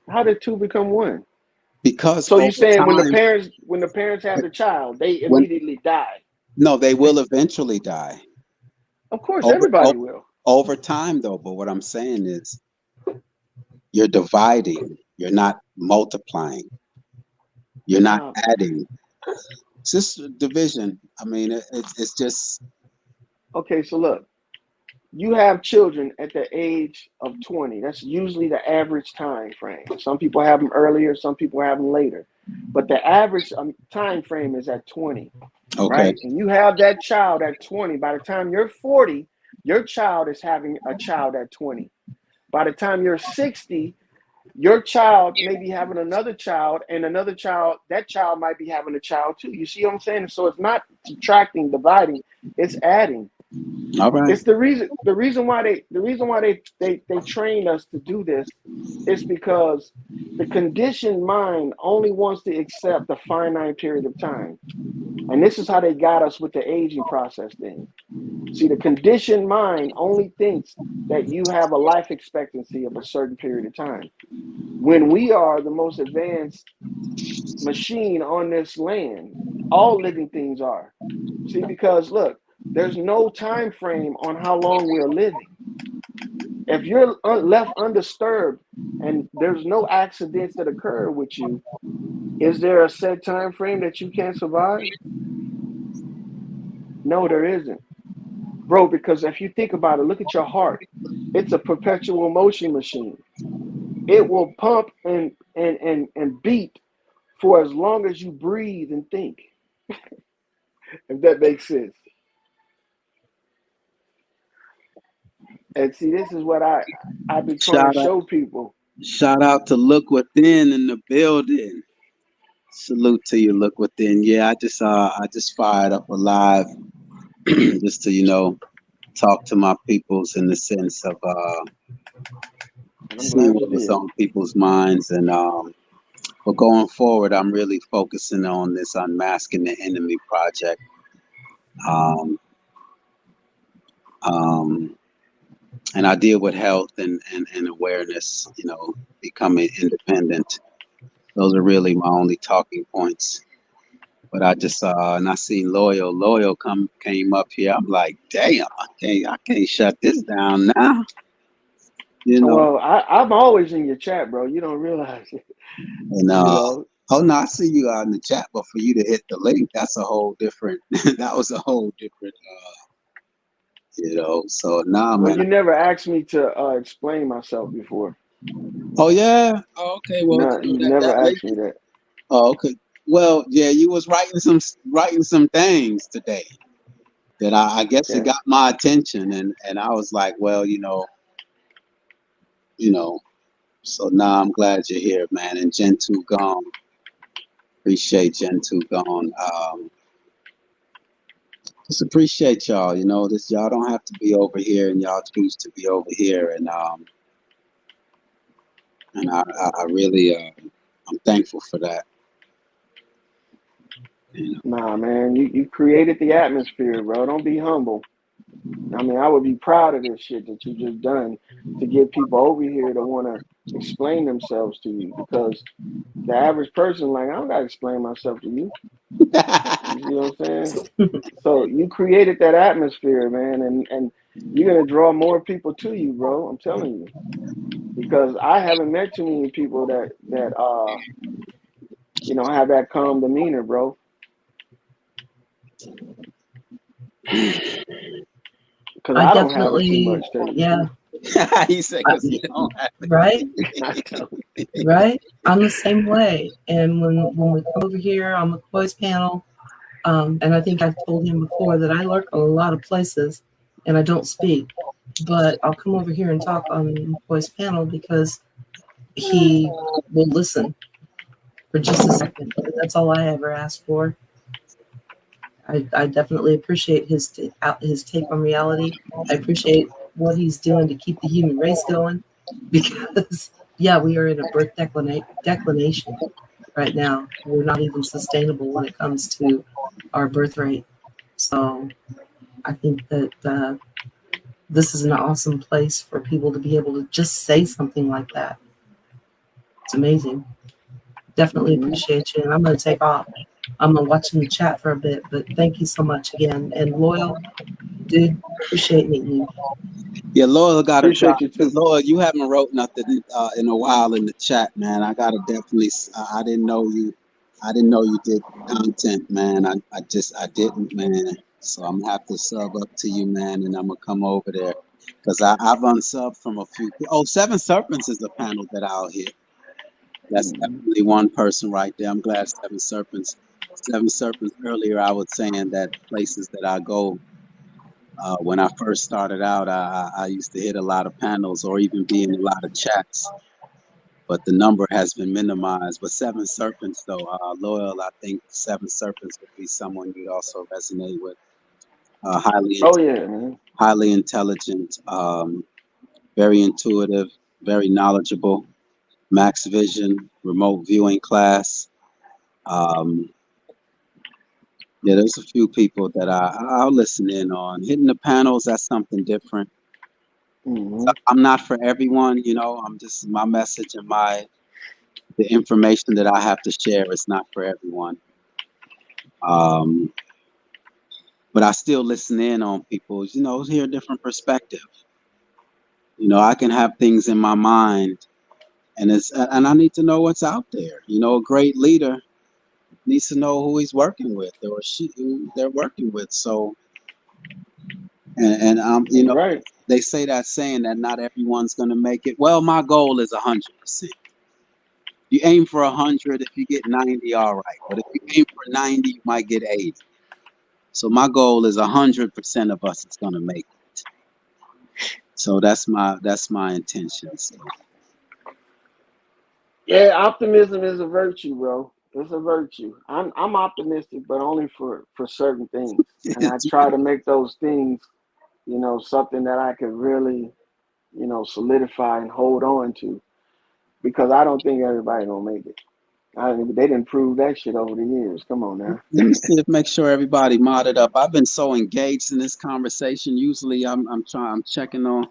How did 2 become 1? because So you over saying when the time, parents have the child, they when immediately die? no, they will eventually die. Of course, Over everybody will. over time, though. But what I'm saying is, you're dividing. You're not multiplying. You're not Now, adding. It's just division. I mean, it's just okay, so look, you have children at the age of 20. That's usually the average time frame. Some people have them earlier, some people have them later. But the average time frame is at 20, okay. right? And you have that child at 20. By the time you're 40, your child is having a child at 20. By the time you're 60, your child may be having another child, and another child, that child might be having a child too. You see what I'm saying? So it's not subtracting, dividing, it's adding. All right. It's the reason why they train us to do this is because the conditioned mind only wants to accept a finite period of time. And this is how they got us with the aging process thing. See, the conditioned mind only thinks that you have a life expectancy of a certain period of time, when we are the most advanced machine on this land. All living things are. See, because look, there's no time frame on how long we're living. If you're left undisturbed and there's no accidents that occur with you, is there a set time frame that you can't survive? No, there isn't, bro. Because if you think about it, look at your heart. It's a perpetual motion machine. It will pump and beat for as long as you breathe and think. If that makes sense. And see, this is what I've been trying to Shout out, show people. shout out to Look Within in the building. Salute to you, Look Within. Yeah, I just fired up a live just to talk to my peoples in the sense of And I'm seeing glad you what was did. on people's minds. And but going forward, I'm really focusing on this Unmasking the Enemy project. Um, and I deal with health and awareness, becoming independent. Those are really my only talking points. But I just and I seen Loyal came up here. I'm like, damn, I can't shut this down now. You know. Well, I'm always in your chat, bro. You don't realize it. And You know. oh no, I see you out in the chat, but for you to hit the link, that's a whole different. That was a whole different. So nah, Well, man. you never asked me to explain myself before. Oh yeah. Oh, okay. Well, No, you never that link. asked me that. Oh, okay. Well, yeah, you was writing some things today that I guess it Yeah. got my attention, and I was like, well, you know. So now I'm glad you're here, man. And Gen 2 gone. Appreciate Gen 2 gone. Just appreciate y'all. This y'all don't have to be over here, and y'all choose to be over here, and I really I'm thankful for that. Nah, man, you created the atmosphere, bro. Don't be humble. I mean, I would be proud of this shit that you just done to get people over here to want to explain themselves to you, because the average person, like, I don't gotta explain myself to you. You see what I'm saying? So you created that atmosphere, man, and you're gonna draw more people to you, bro. I'm telling you, because I haven't met too many people that you know, have that calm demeanor, bro. Because I I don't have it too definitely, much, tell you the yeah, truth. He said, I, because you don't have right, I don't. right. I'm the same way. And when we come over here on McCoy's panel, and I think I've told him before that I lurk a lot of places and I don't speak, but I'll come over here and talk on McCoy's panel because he will listen for just a second. And that's all I ever ask for. I definitely appreciate his take on reality. I appreciate what he's doing to keep the human race going, because yeah, we are in a birth declination right now. We're not even sustainable when it comes to our birth rate. So I think that this is an awesome place for people to be able to just say something like that. It's amazing. Definitely Mhm. appreciate you, and I'm going to take off. I'm going to watch in the chat for a bit, but thank you so much again. And Loyal, dude, appreciate meeting you. Yeah, Loyal got to drop. Appreciate you too. Loyal, you haven't wrote nothing in a while in the chat, man. I gotta definitely. I didn't know you. I didn't know you did content, man. I didn't, man. So I'm gonna have to sub up to you, man, and I'm gonna come over there because I've unsubbed from a few. Oh, Seven Serpents is the panel that I'll hit. That's Mhm. definitely one person right there. I'm glad Seven Serpents. Seven Serpents. Earlier, I was saying that places that I go. When I first started out, I used to hit a lot of panels or even be in a lot of chats, but the number has been minimized. But Seven Serpents, though, Loyal, I think Seven Serpents would be someone you'd also resonate with. Oh yeah, man. Highly intelligent, very intuitive, very knowledgeable, max vision, remote viewing class. Um, yeah, there's a few people that I'll listen in on. Hitting the panels, that's something different. Mhm. I'm not for everyone, you know. I'm just my message and the information that I have to share is not for everyone. But I still listen in on people's, you know, hear a different perspective. You know, I can have things in my mind, and I need to know what's out there. You know, a great leader needs to know who he's working with or who they're working with. So, and you That's know, right. they say that saying that not everyone's going to make it. Well, my goal is 100%. You aim for 100. If you get 90, all right. But if you aim for 90, you might get 80. So my goal is 100% of us is gonna make it. So that's my intention. So. Yeah, optimism is a virtue, bro. It's a virtue. I'm optimistic, but only for certain things, and I try to make those things, you know, something that I could really, you know, solidify and hold on to, because I don't think everybody gonna make it. They didn't prove that shit over the years. Come on now. Let me see if make sure everybody modded up. I've been so engaged in this conversation. Usually I'm checking on.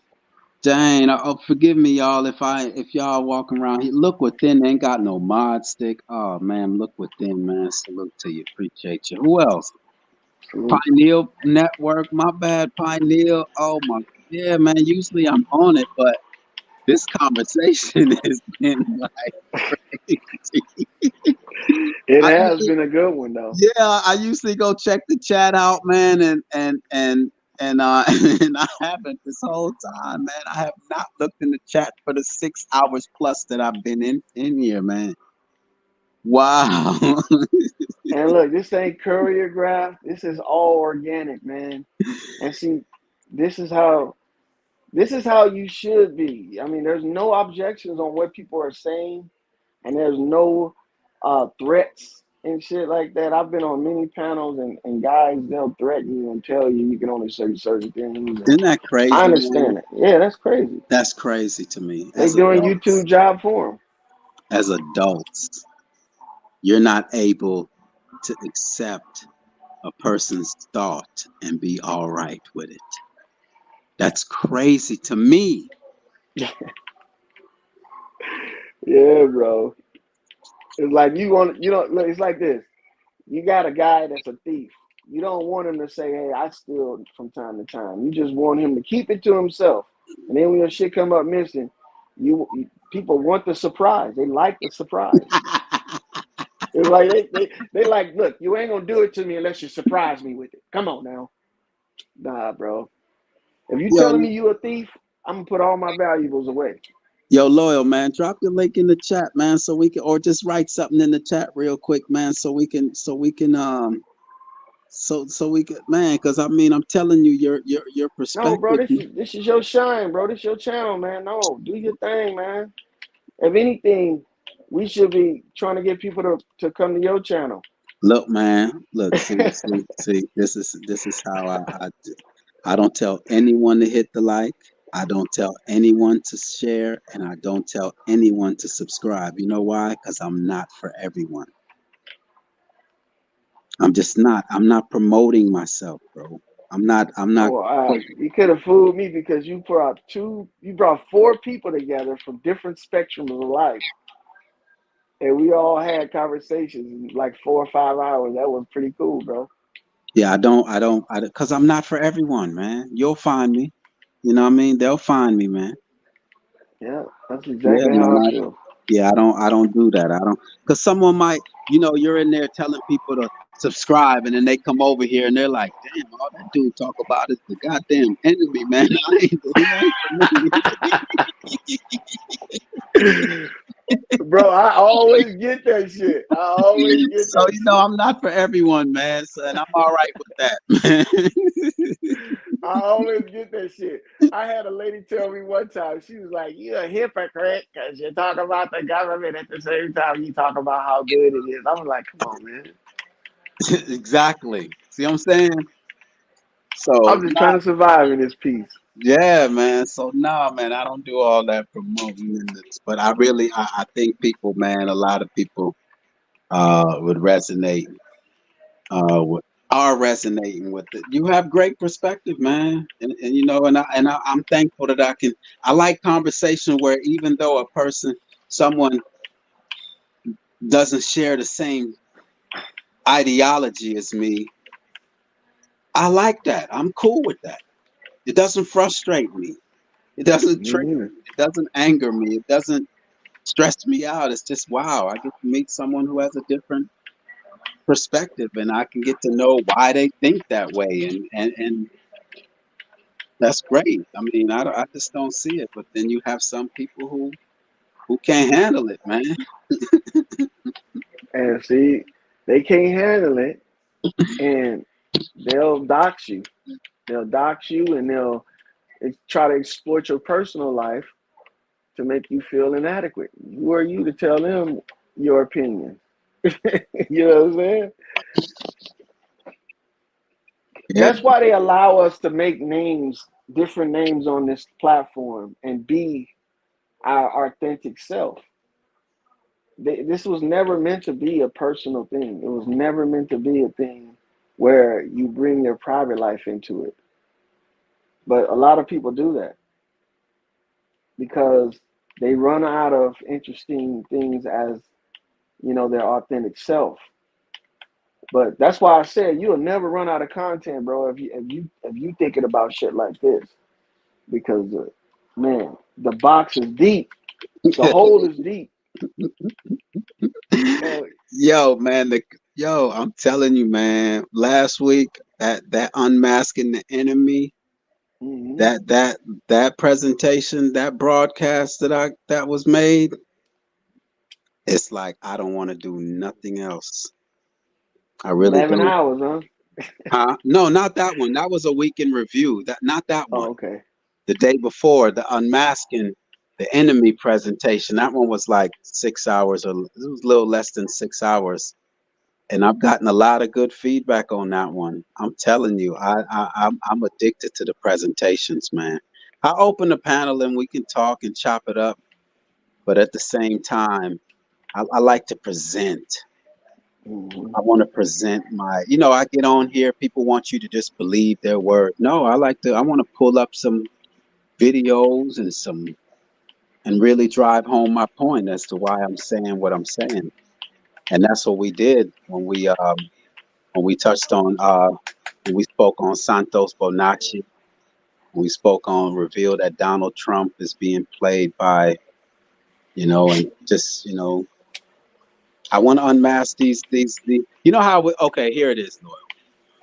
Dang, oh, forgive me, y'all, if y'all walking around here. Look within, ain't got no mod stick. Oh man, look within, man. Salute to you. Appreciate you. Who else? Salute. Pineal Network. My bad, Pineal. Oh my, yeah, man. Usually I'm on it, but this conversation has been like crazy. It I has usually, been a good one though. yeah, I usually go check the chat out, man, and and I haven't this whole time, man. I have not looked in the chat for the 6 hours plus that I've been in here, man. Wow. And look, this ain't choreographed. This is all organic, man. And see, this is how you should be. I mean, there's no objections on what people are saying, and there's no threats and shit like that. I've been on many panels, and guys, they'll threaten you and tell you can only say certain things. And Isn't that I crazy, man? understand it. Yeah, that's crazy. That's crazy to me. They doing YouTube job for them. As adults, you're not able to accept a person's thought and be all right with it. That's crazy to me. Yeah, bro. It's like you don't look, it's like this. You got a guy that's a thief. You don't want him to say, "Hey, I steal from time to time." You just want him to keep it to himself. And then when your shit come up missing, people want the surprise. They like the surprise. It's like they like, look, you ain't gonna do it to me unless you surprise me with it. Come on now. Nah, bro. If you Yo, telling me you a thief, I'm gonna put all my valuables away. yo, loyal man, drop your link in the chat, man, so we can, or just write something in the chat real quick, man, so we can, man, because I mean, I'm telling you, your No, bro, perspective. this is your shine, bro. This your channel, man. No, do your thing, man. If anything, we should be trying to get people to come to your channel. Look, man, look, see. This is how I don't tell anyone to hit the like. I don't tell anyone to share, and I don't tell anyone to subscribe. You know why? Because I'm not for everyone. I'm just not. I'm not promoting myself, bro. I'm not. Oh, you could have fooled me because you brought four people together from different spectrums of life, and we all had conversations in like 4 or 5 hours. That was pretty cool, bro. Yeah, because I'm not for everyone, man. You'll find me. You know what I mean? They'll find me, man. Yeah, that's Yeah, exactly how I man. feel. Yeah, I don't do that. I don't, because someone might, you're in there telling people to subscribe, and then they come over here and they're like, "Damn, all that dude talk about is the goddamn enemy, man." He ain't for me. Bro, I always get that shit. I always get So that shit. I'm not for everyone, man. So, and I'm all right with that, man. I always get that shit. I had a lady tell me one time, she was like, "You a hypocrite because you talk about the government at the same time you talk about how good it is." I was like, "Come on, man. Exactly. See what I'm saying? So I'm just trying to survive in this piece." yeah, man. So nah, man, I don't do all that promoting in this, but I think people, man, a lot of people would resonate with are resonating with it. You have great perspective, man, and I'm thankful that I like conversation where even though someone doesn't share the same ideology as me, I like that. I'm cool with that. It doesn't frustrate me. It doesn't Me trigger neither. me. It doesn't anger me. It doesn't stress me out. It's just wow. I get to meet someone who has a different perspective, and I can get to know why they think that way, and that's great. I mean, I just don't see it. But then you have some people who can't handle it, man. And see, they can't handle it, and they'll dox you. They'll dox you, and they'll try to exploit your personal life to make you feel inadequate. Who are you to tell them your opinion? You know what I'm saying? Yeah, That's why they allow us to make names, different names on this platform, and be our authentic self. This was never meant to be a personal thing. It was never meant to be a thing where you bring your private life into it. But a lot of people do that because they run out of interesting things as their authentic self. But that's why I said you'll never run out of content, bro. If you thinking about shit like this, because man, the box is deep, the hole is deep. Oh, yo, man. I'm telling you, man. Last week, that unmasking the enemy, mm-hmm. that presentation, that broadcast that was made. It's like I don't want to do nothing else. I really 11 don't. hours, huh? Huh? No, not that one. That was a week in review. Not that Oh, one. okay. The day before, the unmasking the enemy presentation. That one was like 6 hours, or it was a little less than 6 hours. And I've gotten a lot of good feedback on that one. I'm telling you, I'm addicted to the presentations, man. I open the panel and we can talk and chop it up, but at the same time, I like to present. Mm-hmm. I want to present I get on here, people want you to just believe their word. No, I want to pull up some videos and some and really drive home my point as to why I'm saying what I'm saying. And that's what we did when we touched on when we spoke on Santos Bonacci. When we spoke on reveal that Donald Trump is being played by, and just, I want to unmask these, you know how okay, here it is, Noel.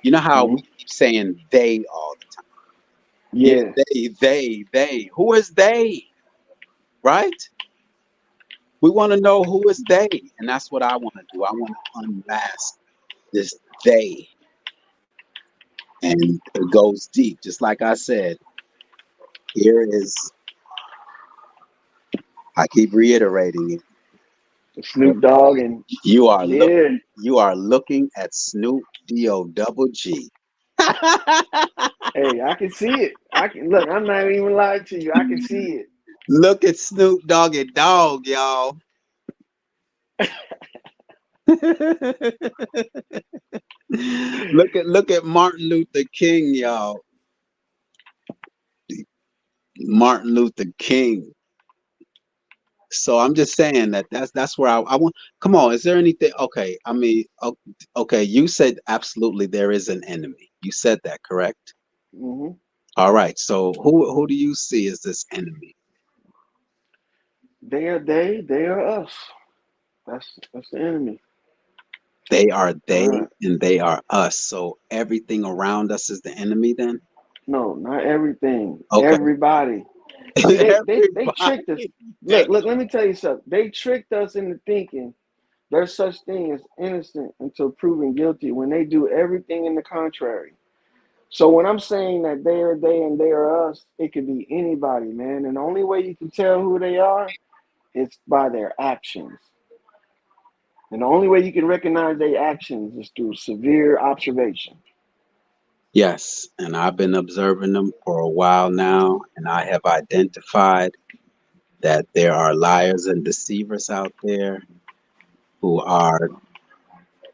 You know how we keep saying they all the time. Yeah. They. Who is they? Right? We want to know who is they. And that's what I want to do. I want to unmask this they. And it goes deep. Just like I said, here is, I keep reiterating it. Snoop Dogg and You are yeah. looking at Snoop D-O-double-G. Hey, I can see it. I can look. I'm not even lying to you. I can see it. Look at Snoop Doggy Dog, y'all. Look at Martin Luther King, y'all. Martin Luther King. So I'm just saying that's where I want. Come on, is there anything? Okay, I mean, okay. You said absolutely there is an enemy. You said that, correct? Mm-hmm. All right. So who do you see as this enemy? They are us. That's the enemy. They are they Right. and they are us. So everything around us is the enemy then? No, not everything. Okay. Everybody. See, they tricked us. Everybody. Look, let me tell you something. They tricked us into thinking there's such thing as innocent until proven guilty when they do everything in the contrary. So when I'm saying that they are they and they are us, it could be anybody, man. And the only way you can tell who they are is by their actions. And the only way you can recognize their actions is through severe observation. Yes, and I've been observing them for a while now, and I have identified that there are liars and deceivers out there who are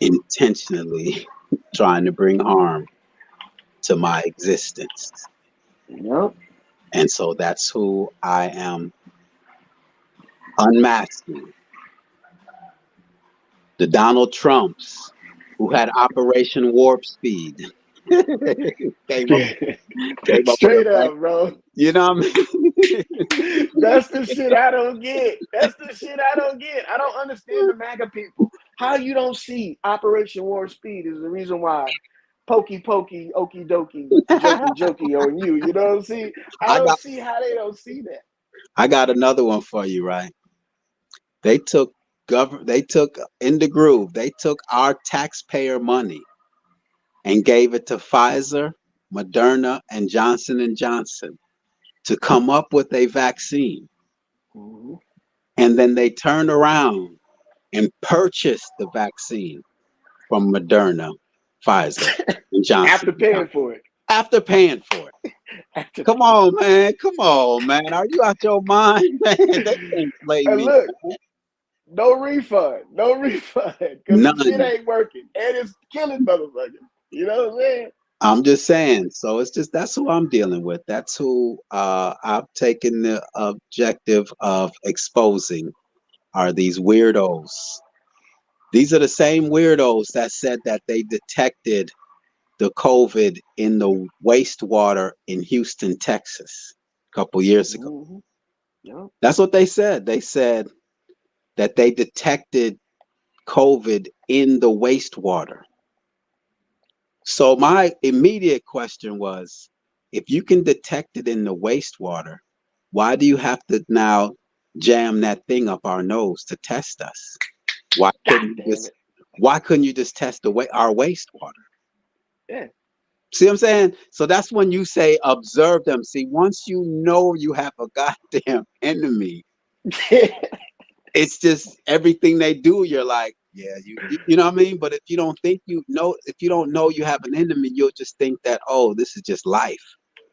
intentionally trying to bring harm to my existence. Yep. And so that's who I am unmasking. The Donald Trumps who had Operation Warp Speed. came up with Straight a plan. up, bro. You know what I mean? That's the shit I don't get. That's the shit I don't get. I don't understand the MAGA people. How you don't see Operation Warp Speed is the reason why pokey, okie dokie, jokey on you. You know what I'm saying? I don't see how they don't see that. I got another one for you, right? They took indegruv. They took our taxpayer money and gave it to Pfizer, Moderna, and Johnson & Johnson to come up with a vaccine. Mm-hmm. And then they turned around and purchased the vaccine from Moderna, Pfizer, and Johnson. After paying for it. After paying for it. Come on, man. Are you out your mind, man? They can't play and me. Look, no refund. Because the shit ain't working. And it's killing motherfuckers. You know what I'm saying? I'm just saying. So it's just, that's who I'm dealing with. That's who I've taken the objective of exposing are these weirdos. These are the same weirdos that said that they detected the COVID in the wastewater in Houston, Texas, a couple years ago. Mm-hmm. Yep. That's what they said. They said that they detected COVID in the wastewater. So my immediate question was, if you can detect it in the wastewater, why do you have to now jam that thing up our nose to test us? Why couldn't you just test our wastewater? Yeah. See what I'm saying? So that's when you say observe them. See, once you know you have a goddamn enemy, it's just everything they do, you're like, yeah, you know what I mean? But if you don't know you have an enemy, you'll just think that, oh, this is just life.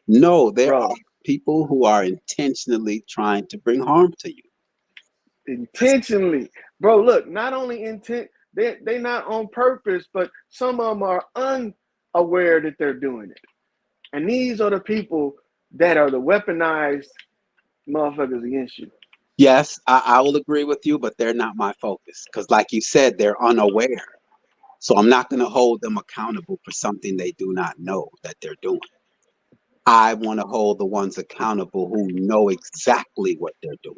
No, there are people who are intentionally trying to bring harm to you. Intentionally. Bro, look, not only they not on purpose, but some of them are unaware that they're doing it. And these are the people that are the weaponized motherfuckers against you. Yes, I will agree with you, but they're not my focus. Because, like you said, they're unaware. So I'm not going to hold them accountable for something they do not know that they're doing. I want to hold the ones accountable who know exactly what they're doing.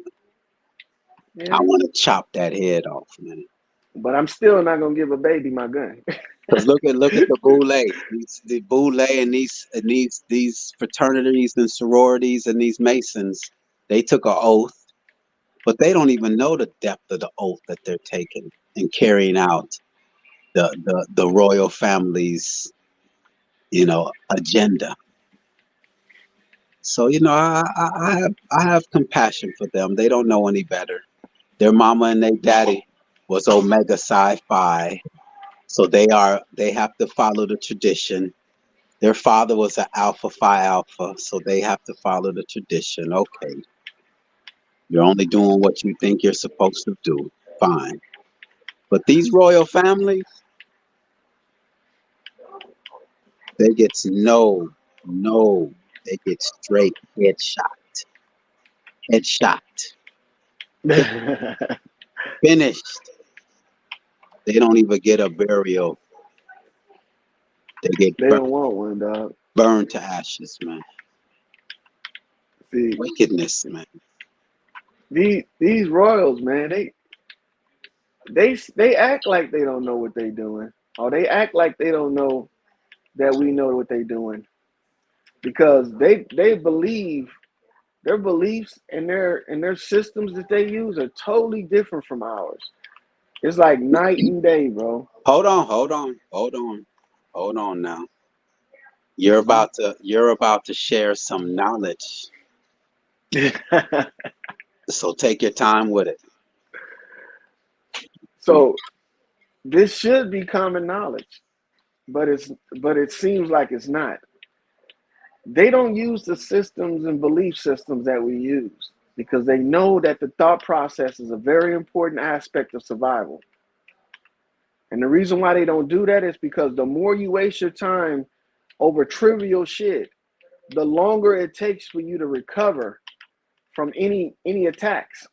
Yeah. I want to chop that head off, man. But I'm still not gonna give a baby my gun. Because look at the boule, the boule, and these fraternities and sororities and these masons. They took an oath, but they don't even know the depth of the oath that they're taking and carrying out the royal family's agenda. So I have compassion for them. They don't know any better. Their mama and their daddy was Omega Psi-Phi, so they have to follow the tradition. Their father was an Alpha Phi Alpha, so they have to follow the tradition. Okay, you're only doing what you think you're supposed to do. Fine, but these royal families, they get they get straight headshot, finished. They don't even get a burial. They get They don't want one, dog. burned to ashes, man. See, Wickedness, man. these royals, man, they act like they don't know what they doing, or they act like they don't know that we know what they doing, because they believe their beliefs and their systems that they use are totally different from ours. It's like night and day, bro. Hold on now. You're about to share some knowledge. So take your time with it. So this should be common knowledge, but it seems like it's not. They don't use the systems and belief systems that we use because they know that the thought process is a very important aspect of survival. And the reason why they don't do that is because the more you waste your time over trivial shit, the longer it takes for you to recover from any attacks.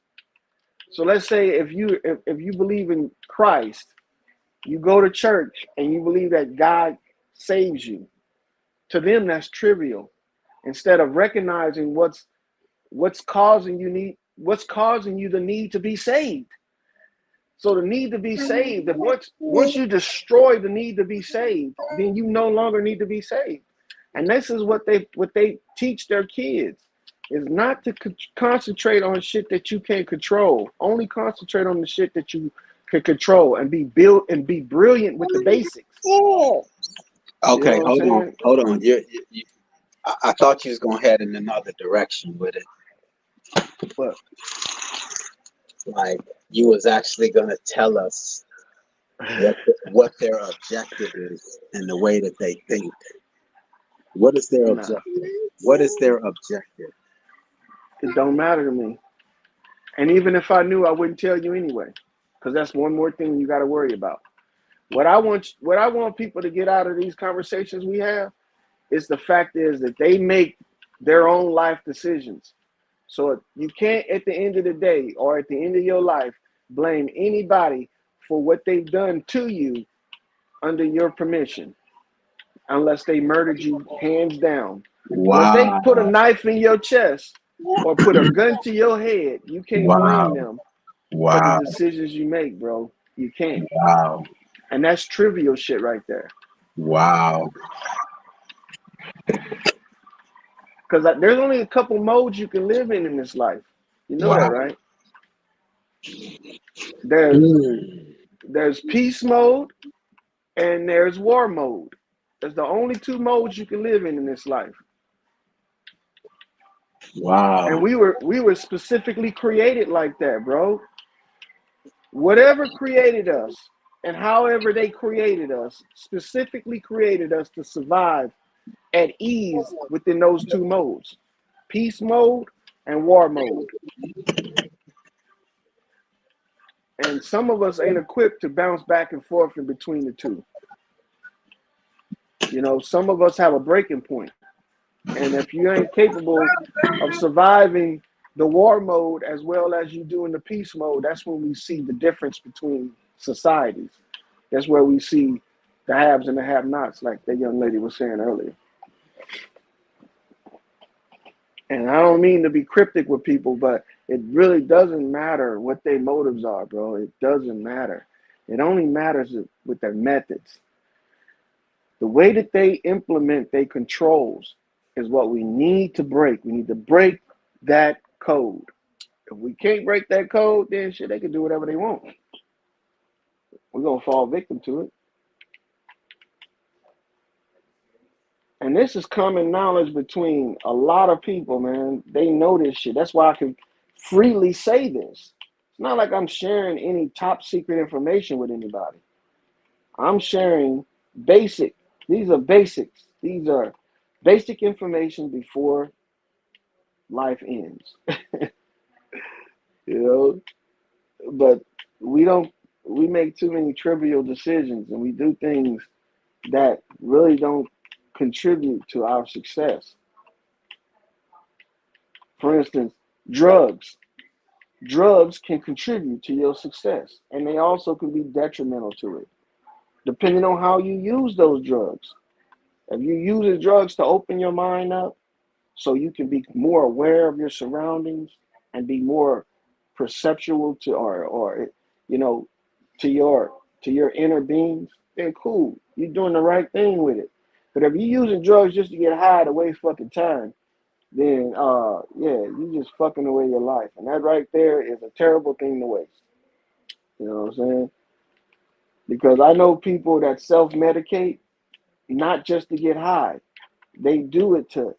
So let's say if you believe in Christ, you go to church and you believe that God saves you. To them, that's trivial. Instead of recognizing what's causing you the need to be saved. So the need to be saved, if once you destroy the need to be saved, then you no longer need to be saved. And this is what they teach their kids, is not to concentrate on shit that you can't control. Only concentrate on the shit that you can control and be brilliant with the basics. Okay, You know hold on. I thought you was gonna head in another direction with it. But Like you was actually gonna tell us what their objective is and the way that they think. What is their objective? What is their objective? It don't matter to me. And even if I knew, I wouldn't tell you anyway, because that's one more thing you got to worry about. What I want people to get out of these conversations we have is the fact is that they make their own life decisions. So you can't, at the end of the day or at the end of your life, blame anybody for what they've done to you under your permission, unless they murdered you hands down. Wow. So if they put a knife in your chest or put a gun to your head, you can't blame them for the decisions you make, bro. You can't. Wow. And that's trivial shit right there. Wow. Because there's only a couple modes you can live in this life. You know that, right? There's peace mode and there's war mode. That's the only two modes you can live in this life. Wow. And we were specifically created like that, bro. Whatever created us and however they created us, specifically created us to survive at ease within those two modes, peace mode and war mode. And some of us ain't equipped to bounce back and forth in between the two. You know, some of us have a breaking point. And if you ain't capable of surviving the war mode as well as you do in the peace mode, that's when we see the difference between societies. That's where we see the haves and the have-nots, like that young lady was saying earlier. And I don't mean to be cryptic with people, but it really doesn't matter what their motives are, bro. It doesn't matter. It only matters with their methods. The way that they implement their controls is what we need to break. We need to break that code. If we can't break that code, then shit, they can do whatever they want. We're going to fall victim to it. And this is common knowledge between a lot of people, man. They know this shit. That's why I can freely say this. It's not like I'm sharing any top secret information with anybody. I'm sharing basic. These are basics. These are basic information before life ends. You know, but we make too many trivial decisions, and we do things that really don't contribute to our success. For instance, drugs. Drugs can contribute to your success, and they also can be detrimental to it, depending on how you use those drugs. If you use drugs to open your mind up so you can be more aware of your surroundings and be more perceptual to or you know, to your inner beings, then cool. You're doing the right thing with it. But if you're using drugs just to get high to waste fucking time, then yeah, you just fucking away your life. And that right there is a terrible thing to waste. You know what I'm saying? Because I know people that self-medicate not just to get high. They do it to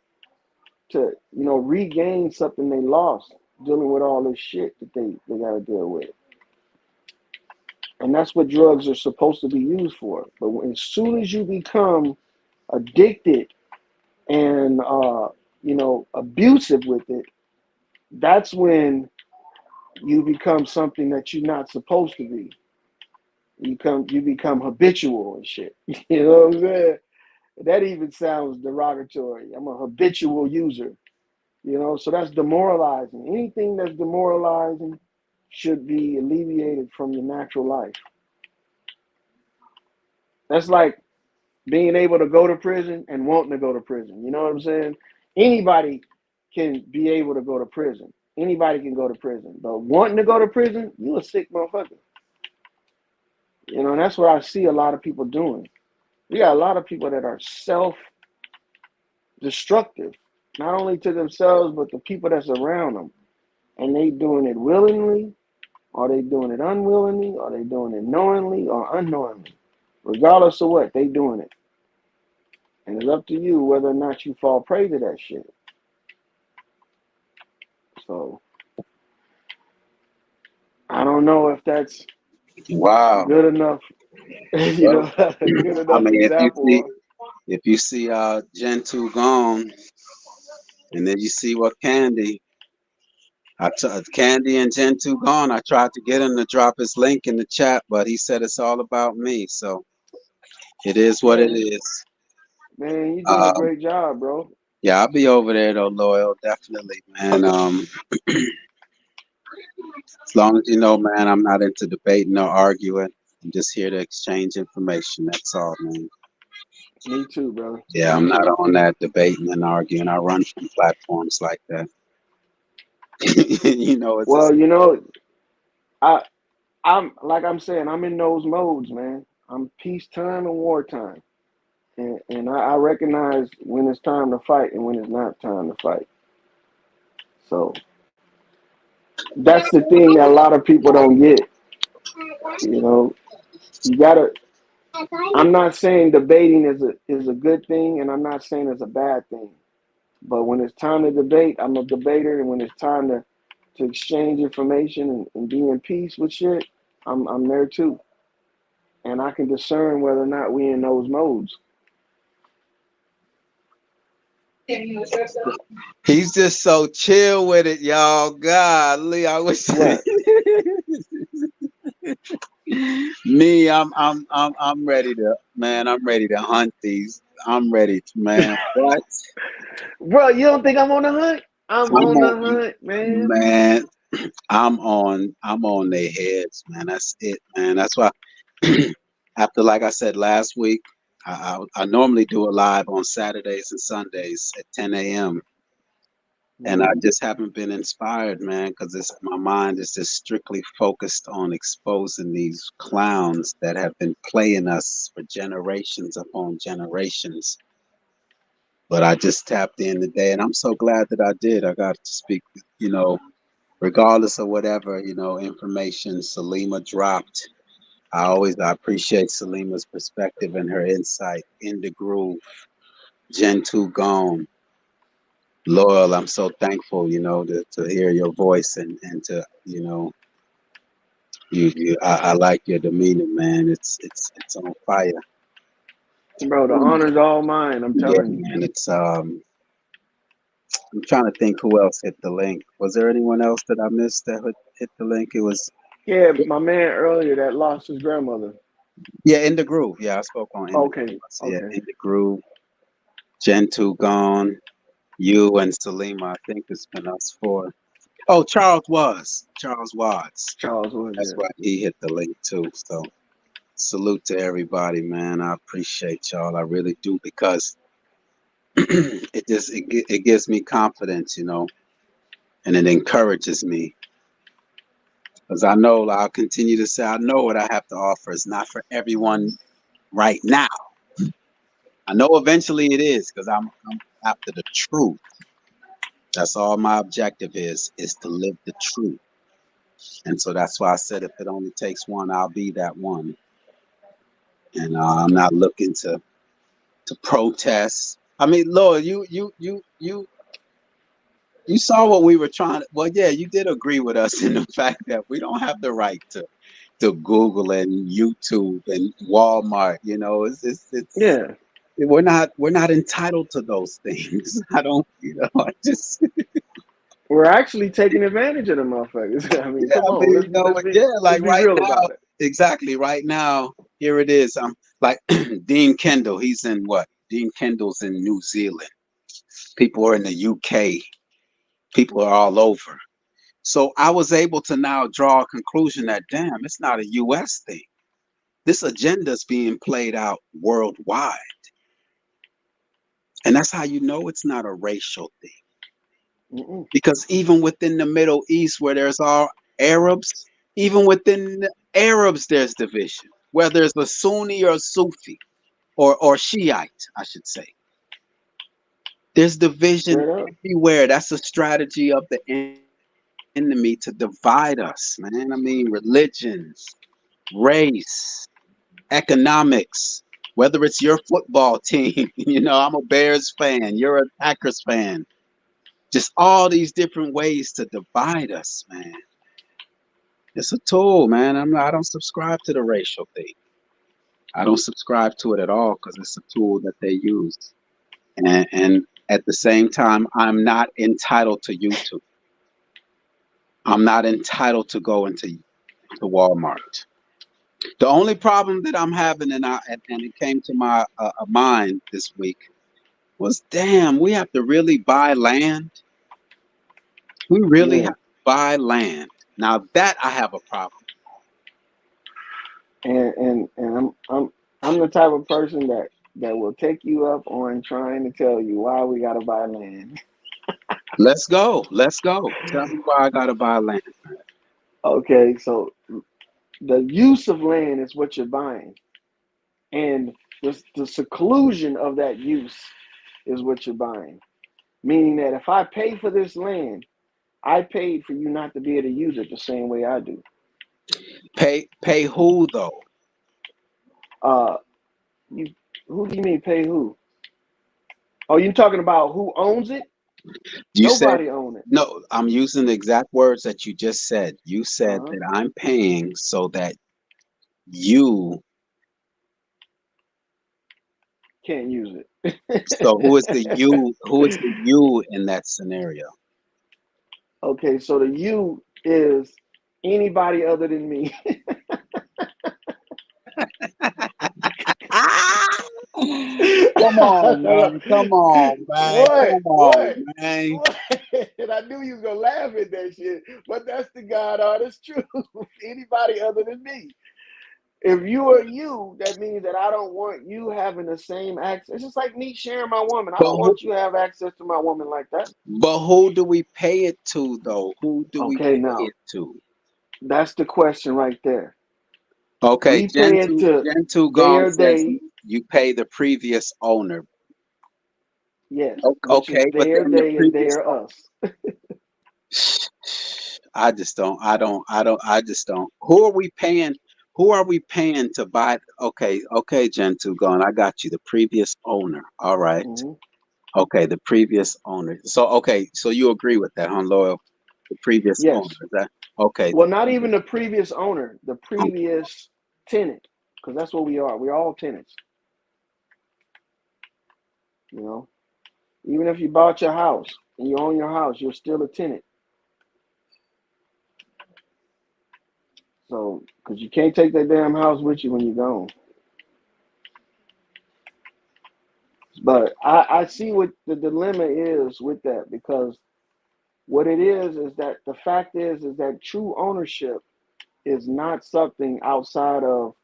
you know, regain something they lost dealing with all this shit that they gotta deal with. And that's what drugs are supposed to be used for. But as soon as you become addicted and you know, abusive with it, that's when you become something that you're not supposed to be. You become habitual and shit. You know what I'm saying? That even sounds derogatory. I'm a habitual user. You know, so that's demoralizing. Anything that's demoralizing should be alleviated from your natural life. That's like being able to go to prison and wanting to go to prison. You know what I'm saying? Anybody can be able to go to prison. Anybody can go to prison. But wanting to go to prison, you a sick motherfucker. You know, and that's what I see a lot of people doing. We got a lot of people that are self-destructive, not only to themselves, but the people that's around them. And they doing it willingly, or they doing it unwillingly, or they doing it knowingly or unknowingly. Regardless of what, they doing it. And it's up to you whether or not you fall prey to that shit. So, I don't know if that's Wow. good enough, you know, good enough I mean, example. if you see Gen 2 gone, and then you see what Candy and Gen 2 gone, I tried to get him to drop his link in the chat, but he said it's all about me. So it is what it is. Man, you're doing a great job, bro. Yeah, I'll be over there though, Loyal, definitely, man. As long as you know, man, I'm not into debating or arguing. I'm just here to exchange information. That's all, man. Me too, bro. Yeah, I'm not on that debating and arguing. I run from platforms like that. You know, it's Well, you know, I'm like I'm saying, I'm in those modes, man. I'm peacetime and wartime. And I recognize when it's time to fight and when it's not time to fight. So that's the thing that a lot of people don't get. You know, you gotta. I'm not saying debating is a good thing, and I'm not saying it's a bad thing. But when it's time to debate, I'm a debater, and when it's time to exchange information and be in peace with shit, I'm there too. And I can discern whether or not we in those modes. He's just so chill with it, y'all. Golly, I wish. Me, I'm ready to, man. I'm ready to hunt these. I'm ready to, man. What? Bro, you don't think I'm on the hunt? I'm I'm on the on, hunt, man. man. I'm on their heads, man. That's it, man. That's why after, like I said last week, I normally do a live on Saturdays and Sundays at 10 a.m. And I Mhm. just haven't been inspired, man, because my mind is just strictly focused on exposing these clowns that have been playing us for generations upon generations. But I just tapped in today, and I'm so glad that I did. I got to speak, regardless of whatever, information Salima dropped. I appreciate Salima's perspective and her insight. In the groove, Gen 2 gone. Loyal, I'm so thankful, to hear your voice and to, I like your demeanor, man. It's on fire. Bro, the honor's all mine. I'm Yeah, telling you. man. I'm trying to think who else hit the link. Was there anyone else that I missed that hit the link? It was Yeah, my man earlier that lost his grandmother. yeah, In the Groove. Yeah, I spoke on In the Okay, Groove. So yeah, okay. In the Groove. Gen 2 gone. You and Salima, I think it's been us four. Oh, Charles Watts. Charles was That's there. right. He hit the link too. So salute to everybody, man. I appreciate y'all. I really do, because it gives me confidence, and it encourages me, because I know, I'll continue to say, I know what I have to offer is not for everyone right now. I know eventually it is, because I'm after the truth. That's all my objective is to live the truth. And so that's why I said, if it only takes one, I'll be that one. And I'm not looking to protest. I mean, Lord, you saw what we were trying to. Well, yeah, you did agree with us in the fact that we don't have the right to Google and YouTube and Walmart. Yeah. We're not entitled to those things. I don't. I just. We're actually taking advantage of the motherfuckers. I mean, Yeah, come I on, mean, yeah, let's like be right real now, about it. exactly right now, here it is. I'm like Dean Kendall, he's in what? Dean Kendall's in New Zealand. People are in the UK. People are all over. So I was able to now draw a conclusion that, damn, it's not a US thing. This agenda is being played out worldwide. And that's how you know it's not a racial thing. Mm-mm. Because even within the Middle East, where there's all Arabs, even within the Arabs, there's division, whether it's a Sunni or Sufi or Shiite, I should say. There's division Straight up. everywhere. That's a strategy of the enemy to divide us, man. I mean, religions, race, economics, whether it's your football team, I'm a Bears fan, you're a Packers fan. Just all these different ways to divide us, man. It's a tool, man. I don't subscribe to the racial thing. I don't subscribe to it at all, because it's a tool that they use. And at the same time, I'm not entitled to YouTube. I'm not entitled to go into Walmart. The only problem that I'm having, and it came to my mind this week, was, damn, we have to really buy land. We really Yeah. have to buy land. Now that I have a problem. And I'm the type of person that will take you up on trying to tell you why we gotta buy land. Let's go. Let's go. Tell me why I gotta buy land. Okay, so the use of land is what you're buying, and the seclusion of that use is what you're buying. Meaning that if I pay for this land, I paid for you not to be able to use it the same way I do. Pay who though? Uh, you who do you mean pay who? Oh, you talking about who owns it? You said Nobody owns it. no. I'm using the exact words that you just said. You said Uh-huh. that I'm paying so that you. Can't use it. So who is the you? Who is the you in that scenario? Okay, so the you is anybody other than me. Come on, man. Come on, man. Come on, man. What? And I knew you was gonna laugh at that shit, but that's the God honest truth. Anybody other than me. If you are you, that means that I don't want you having the same access. It's just like me sharing my woman. I But don't want you to have access to my woman like that. who do we pay it to, though? Who do we Okay, pay now it to? that's the question right there. Okay, We pay it to Gentoo they Gone or says they, you pay the previous owner. yes, which is Okay, but they or then the they and they previous or us. I just don't. I just don't. Who are we paying? Who are we paying to buy? Okay, Gentoo Gone. I got you. The previous owner. All right. Hmm. Okay, the previous owner. So you agree with that, huh, Loyal? The previous owner. Yes. Is that okay? Well, not even the previous owner, the previous tenant, because that's what we are. We're all tenants. You know, even if you bought your house and you own your house, you're still a tenant. So, because you can't take that damn house with you when you're gone. But I see what the dilemma is with that, because what it is that the fact is that true ownership is not something outside of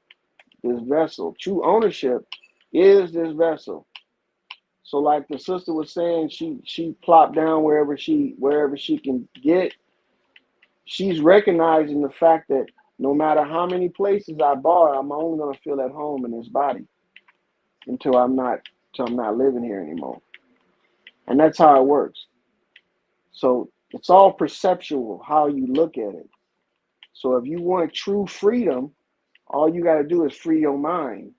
this vessel. True ownership is this vessel. So like the sister was saying, she plopped down wherever she can get. She's recognizing the fact that no matter how many places I bar, I'm only gonna feel at home in this body until I'm not living here anymore. And that's how it works. So it's all perceptual how you look at it. So if you want true freedom, all you gotta do is free your mind.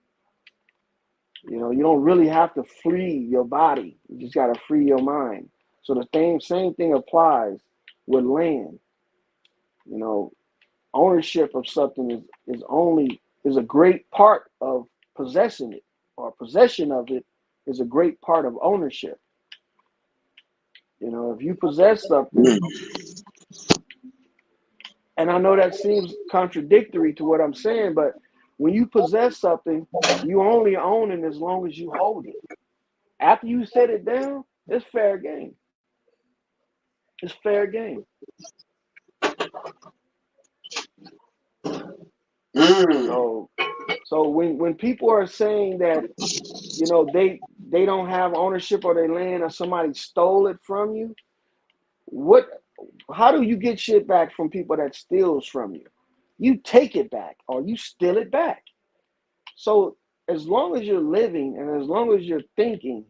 You know, you don't really have to free your body. You just gotta free your mind. So the same thing applies with land. You know, ownership of something is a great part of possessing it, or possession of it is a great part of ownership. You know, if you possess something, and I know that seems contradictory to what I'm saying, but when you possess something, you only own it as long as you hold it. After you set it down, it's fair game. It's fair game. Mm. So when people are saying that, you know, they don't have ownership of their land, or somebody stole it from you, how do you get shit back from people that steals from you? You take it back or you steal it back. So as long as you're living and as long as you're thinking,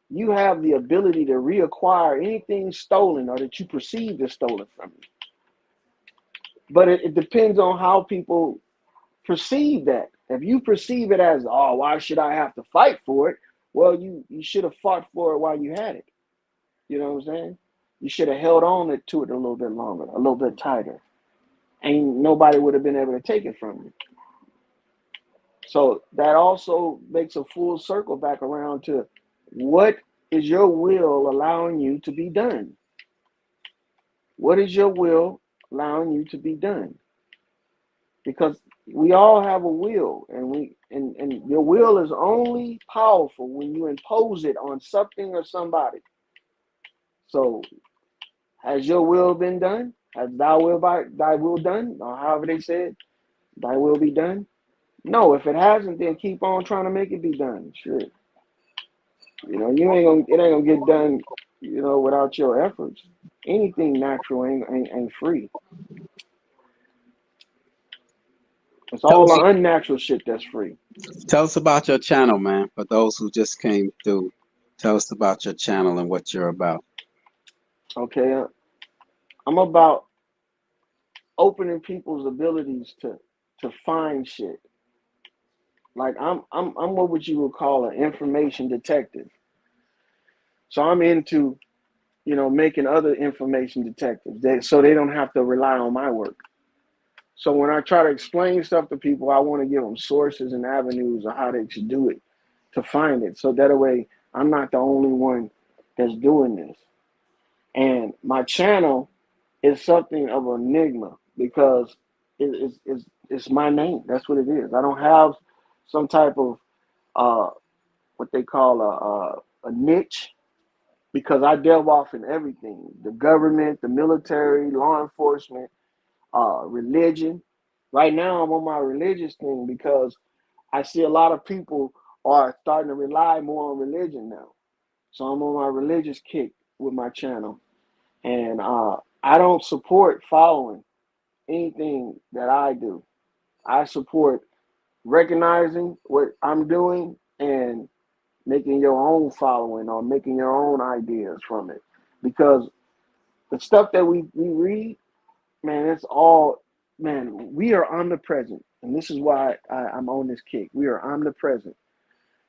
you have the ability to reacquire anything stolen or that you perceive is stolen from you. But it depends on how people perceive that. If you perceive it as, oh, why should I have to fight for it? Well, you should have fought for it while you had it. You know what I'm saying? You should have held on to it a little bit longer, a little bit tighter. And nobody would have been able to take it from you. So that also makes a full circle back around to, what is your will allowing you to be done? What is your will allowing you to be done? Because we all have a will, and your will is only powerful when you impose it on something or somebody. So has your will been done? Has thy will done? Or however they said, thy will be done? No, if it hasn't, then keep on trying to make it be done. Sure. You know, it ain't gonna get done, you know, without your efforts. Anything natural ain't free. It's Tell all us, the unnatural shit that's free. tell us about your channel, man. For those who just came through, tell us about your channel and what you're about. Okay, I'm about opening people's abilities to find shit. Like I'm what would you would call an information detective. So I'm into, you know, making other information detectives so they don't have to rely on my work. So when I try to explain stuff to people, I want to give them sources and avenues of how they should do it to find it. So that way I'm not the only one that's doing this. And my channel is something of an enigma because it's my name. That's what it is. I don't have some type of what they call a niche, because I delve off in everything: the government, the military, law enforcement, religion. Right now, I'm on my religious thing because I see a lot of people are starting to rely more on religion now. So I'm on my religious kick with my channel, and I don't support following anything that I do. I support recognizing what I'm doing and making your own following or making your own ideas from it. Because the stuff that we read, man, it's all, man, we are omnipresent. And this is why I'm on this kick. We are omnipresent.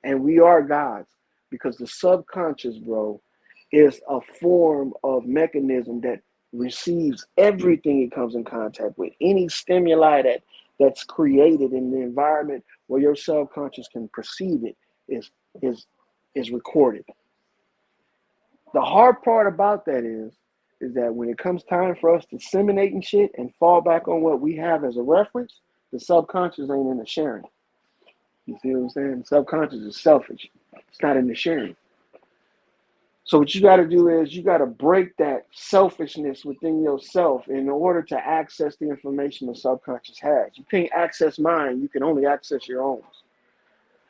And we are gods. Because the subconscious, bro, is a form of mechanism that receives everything it comes in contact with. Any stimuli that's created in the environment where your subconscious can perceive it is recorded. The hard part about that is that when it comes time for us to disseminate and shit and fall back on what we have as a reference, the subconscious ain't in the sharing. You see what I'm saying? The subconscious is selfish. It's not in the sharing. So what you got to do is you got to break that selfishness within yourself in order to access the information the subconscious has. You can't access mine. You can only access your own.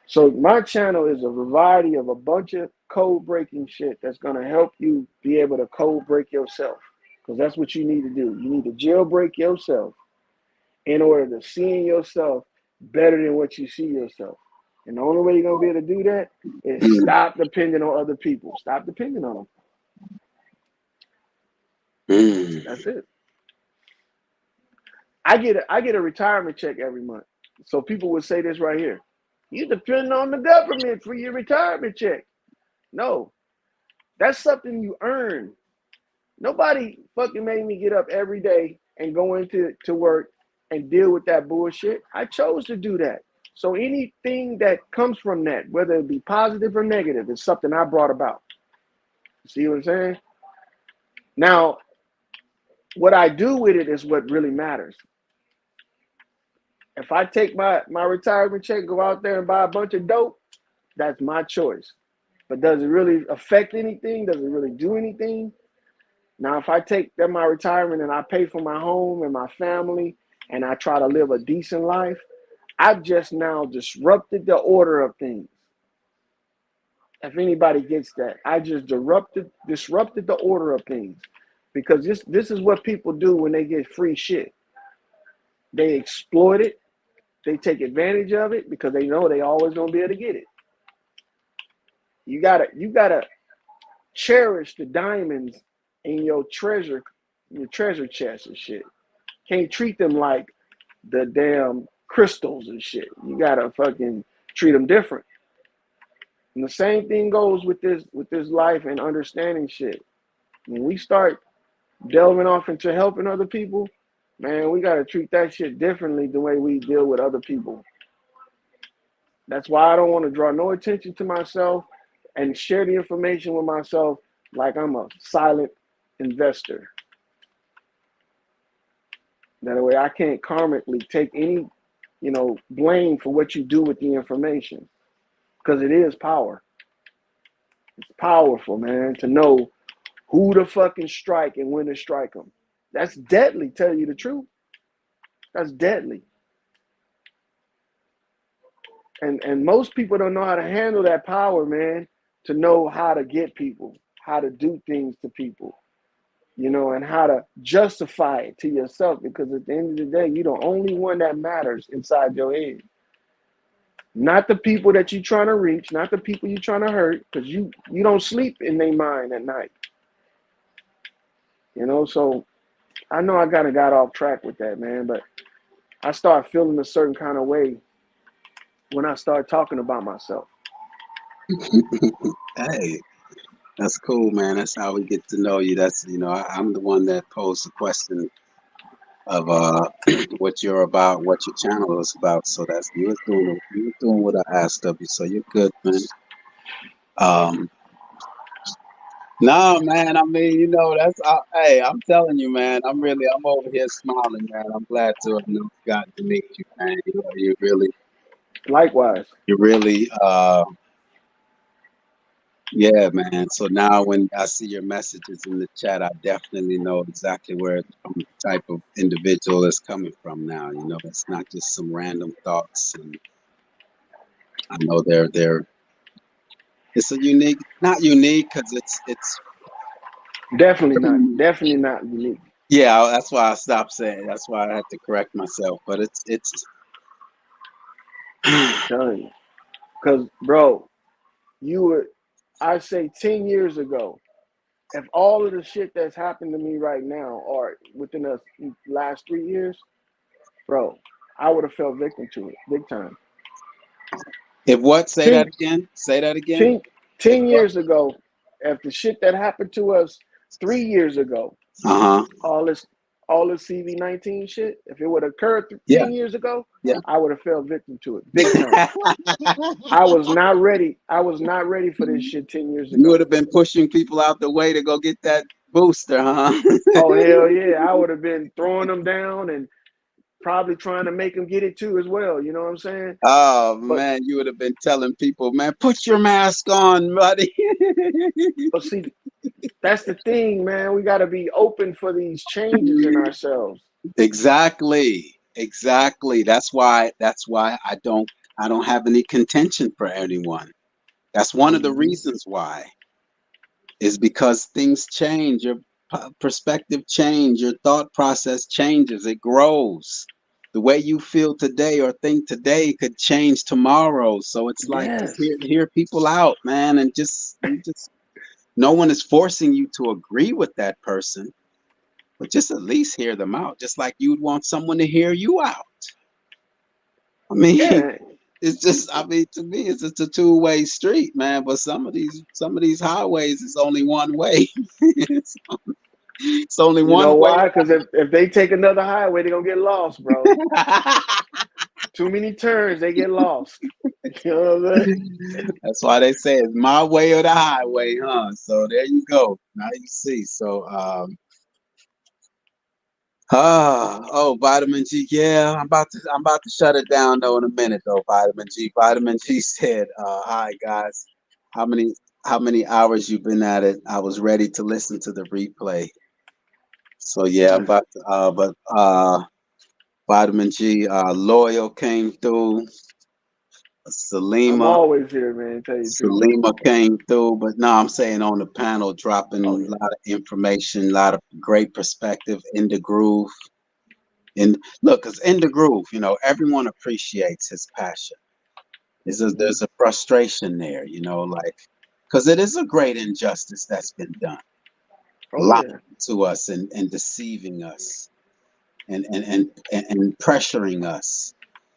So my channel is a variety of a bunch of code breaking shit that's going to help you be able to code break yourself, because that's what you need to do. You need to jailbreak yourself in order to see in yourself better than what you see yourself. And the only way you're going to be able to do that is stop depending on other people. Stop depending on them. That's it. I get a retirement check every month. So people would say this right here: you depend on the government for your retirement check. No, that's something you earn. Nobody fucking made me get up every day and go into work and deal with that bullshit. I chose to do that. So anything that comes from that, whether it be positive or negative, is something I brought about. See what I'm saying? Now, what I do with it is what really matters. If I take my retirement check, go out there and buy a bunch of dope, that's my choice. But does it really affect anything? Does it really do anything? Now, if I take my retirement and I pay for my home and my family and I try to live a decent life, I've just now disrupted the order of things. If anybody gets that, I just disrupted the order of things. Because this is what people do when they get free shit. They exploit it. They take advantage of it because they know they always gonna be able to get it. You gotta cherish the diamonds in your treasure chest and shit. Can't treat them like the damn crystals and shit. You gotta fucking treat them different. And the same thing goes with this life and understanding shit. When we start delving off into helping other people, man, we gotta treat that shit differently the way we deal with other people. That's why I don't want to draw no attention to myself and share the information with myself like I'm a silent investor. That way I can't karmically take any, blame for what you do with the information. Because it is power. It's powerful, man, to know who to fucking strike and when to strike them. That's deadly, tell you the truth. That's deadly. And most people don't know how to handle that power, man, to know how to get people, how to do things to people, and how to justify it to yourself, because at the end of the day, you're the only one that matters inside your head. Not the people that you're trying to reach, not the people you're trying to hurt, because you don't sleep in their mind at night. So I know I kind of got off track with that, man, but I start feeling a certain kind of way when I start talking about myself. Hey, that's cool, man. That's how we get to know you. That's, I'm the one that posed the question of what you're about, what your channel is about. So that's you was doing what I asked of you. So you're good, man. No, man. I mean, that's hey, I'm telling you, man. I'm over here smiling, man. I'm glad to have gotten to meet you, man. You really, likewise. you really Yeah, man. So now when I see your messages in the chat, I definitely know exactly where the type of individual is coming from now. You know, it's not just some random thoughts, and I know they're it's a unique, not unique because it's Definitely not unique. yeah. That's why I stopped saying. That's why I had to correct myself. But it's I'm telling you, because bro, you would, I say 10 years ago, if all of the shit that's happened to me right now or within the last 3 years, bro, I would have fell victim to it big time. if what? Say that 10, again. Say that again. 10, If 10 what? years ago, if the shit that happened to us 3 years ago, Uh-huh. all this CV-19 shit, if it would have occurred Yeah. 10 years ago, Yeah. I would have fell victim to it big time. I was not ready. I was not ready for this shit 10 years You would ago. have been pushing people out the way to go get that booster, huh? Oh hell yeah, I would have been throwing them down and probably trying to make them get it too as well. You know what I'm saying? Oh But man, you would have been telling people, man, put your mask on, buddy. see, that's the thing, man. We got to be open for these changes in ourselves. Exactly. Exactly. That's why I don't have any contention for anyone. That's one of the Mm-hmm. reasons why. Is because things change, your perspective change, your thought process changes, it grows. The way you feel today or think today could change tomorrow. So it's like just Yes. hear people out, man, and just no one is forcing you to agree with that person, but just at least hear them out, just like you'd want someone to hear you out. I mean, Yeah. it's just, I mean, to me, it's just a two-way street, man. But some of these highways is only one way. It's only You one know way. why? Because if they take another highway, they're gonna get lost, bro. Too many turns, they get lost. You know what I'm saying? That's why they say it's my way or the highway, huh? So there you go. Now you see. So oh, vitamin G. Yeah, I'm about to shut it down though in a minute though. Vitamin G. Vitamin G said, "Hi guys, how many how many hours you been at it? I was ready to listen to the replay." So yeah, I'm about to. But Vitamin G, loyal came through. I'm Salima always here, man. Tell you the truth. Salima came through, but no, I'm saying on the panel, dropping a Oh yeah. lot of information, a lot of great perspective in the groove. And look, because in the groove, you know, everyone appreciates his passion. Mm-hmm. There's a frustration there, you know, like, because it is a great injustice that's been done, Oh lying yeah. to us and deceiving us and pressuring us.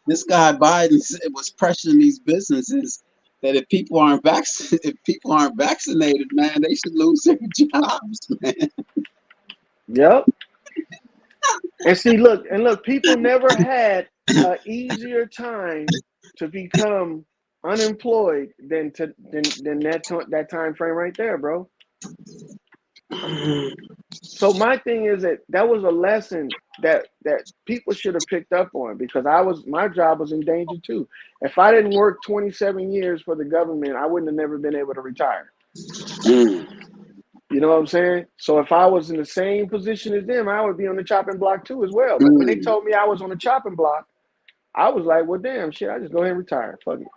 This guy Biden was pressuring these businesses that if people aren't vaccinated, man, they should lose their jobs, man. Yep. And see, look, people never had an easier time to become unemployed than that time frame right there, bro. So my thing is that was a lesson that people should have picked up on, because my job was in danger too. If I didn't work 27 years for the government, I wouldn't have never been able to retire. You know what I'm saying? So if I was in the same position as them, I would be on the chopping block too as well. But when they told me I was on the chopping block, I was like, well, damn, shit, I just go ahead and retire. Fuck it.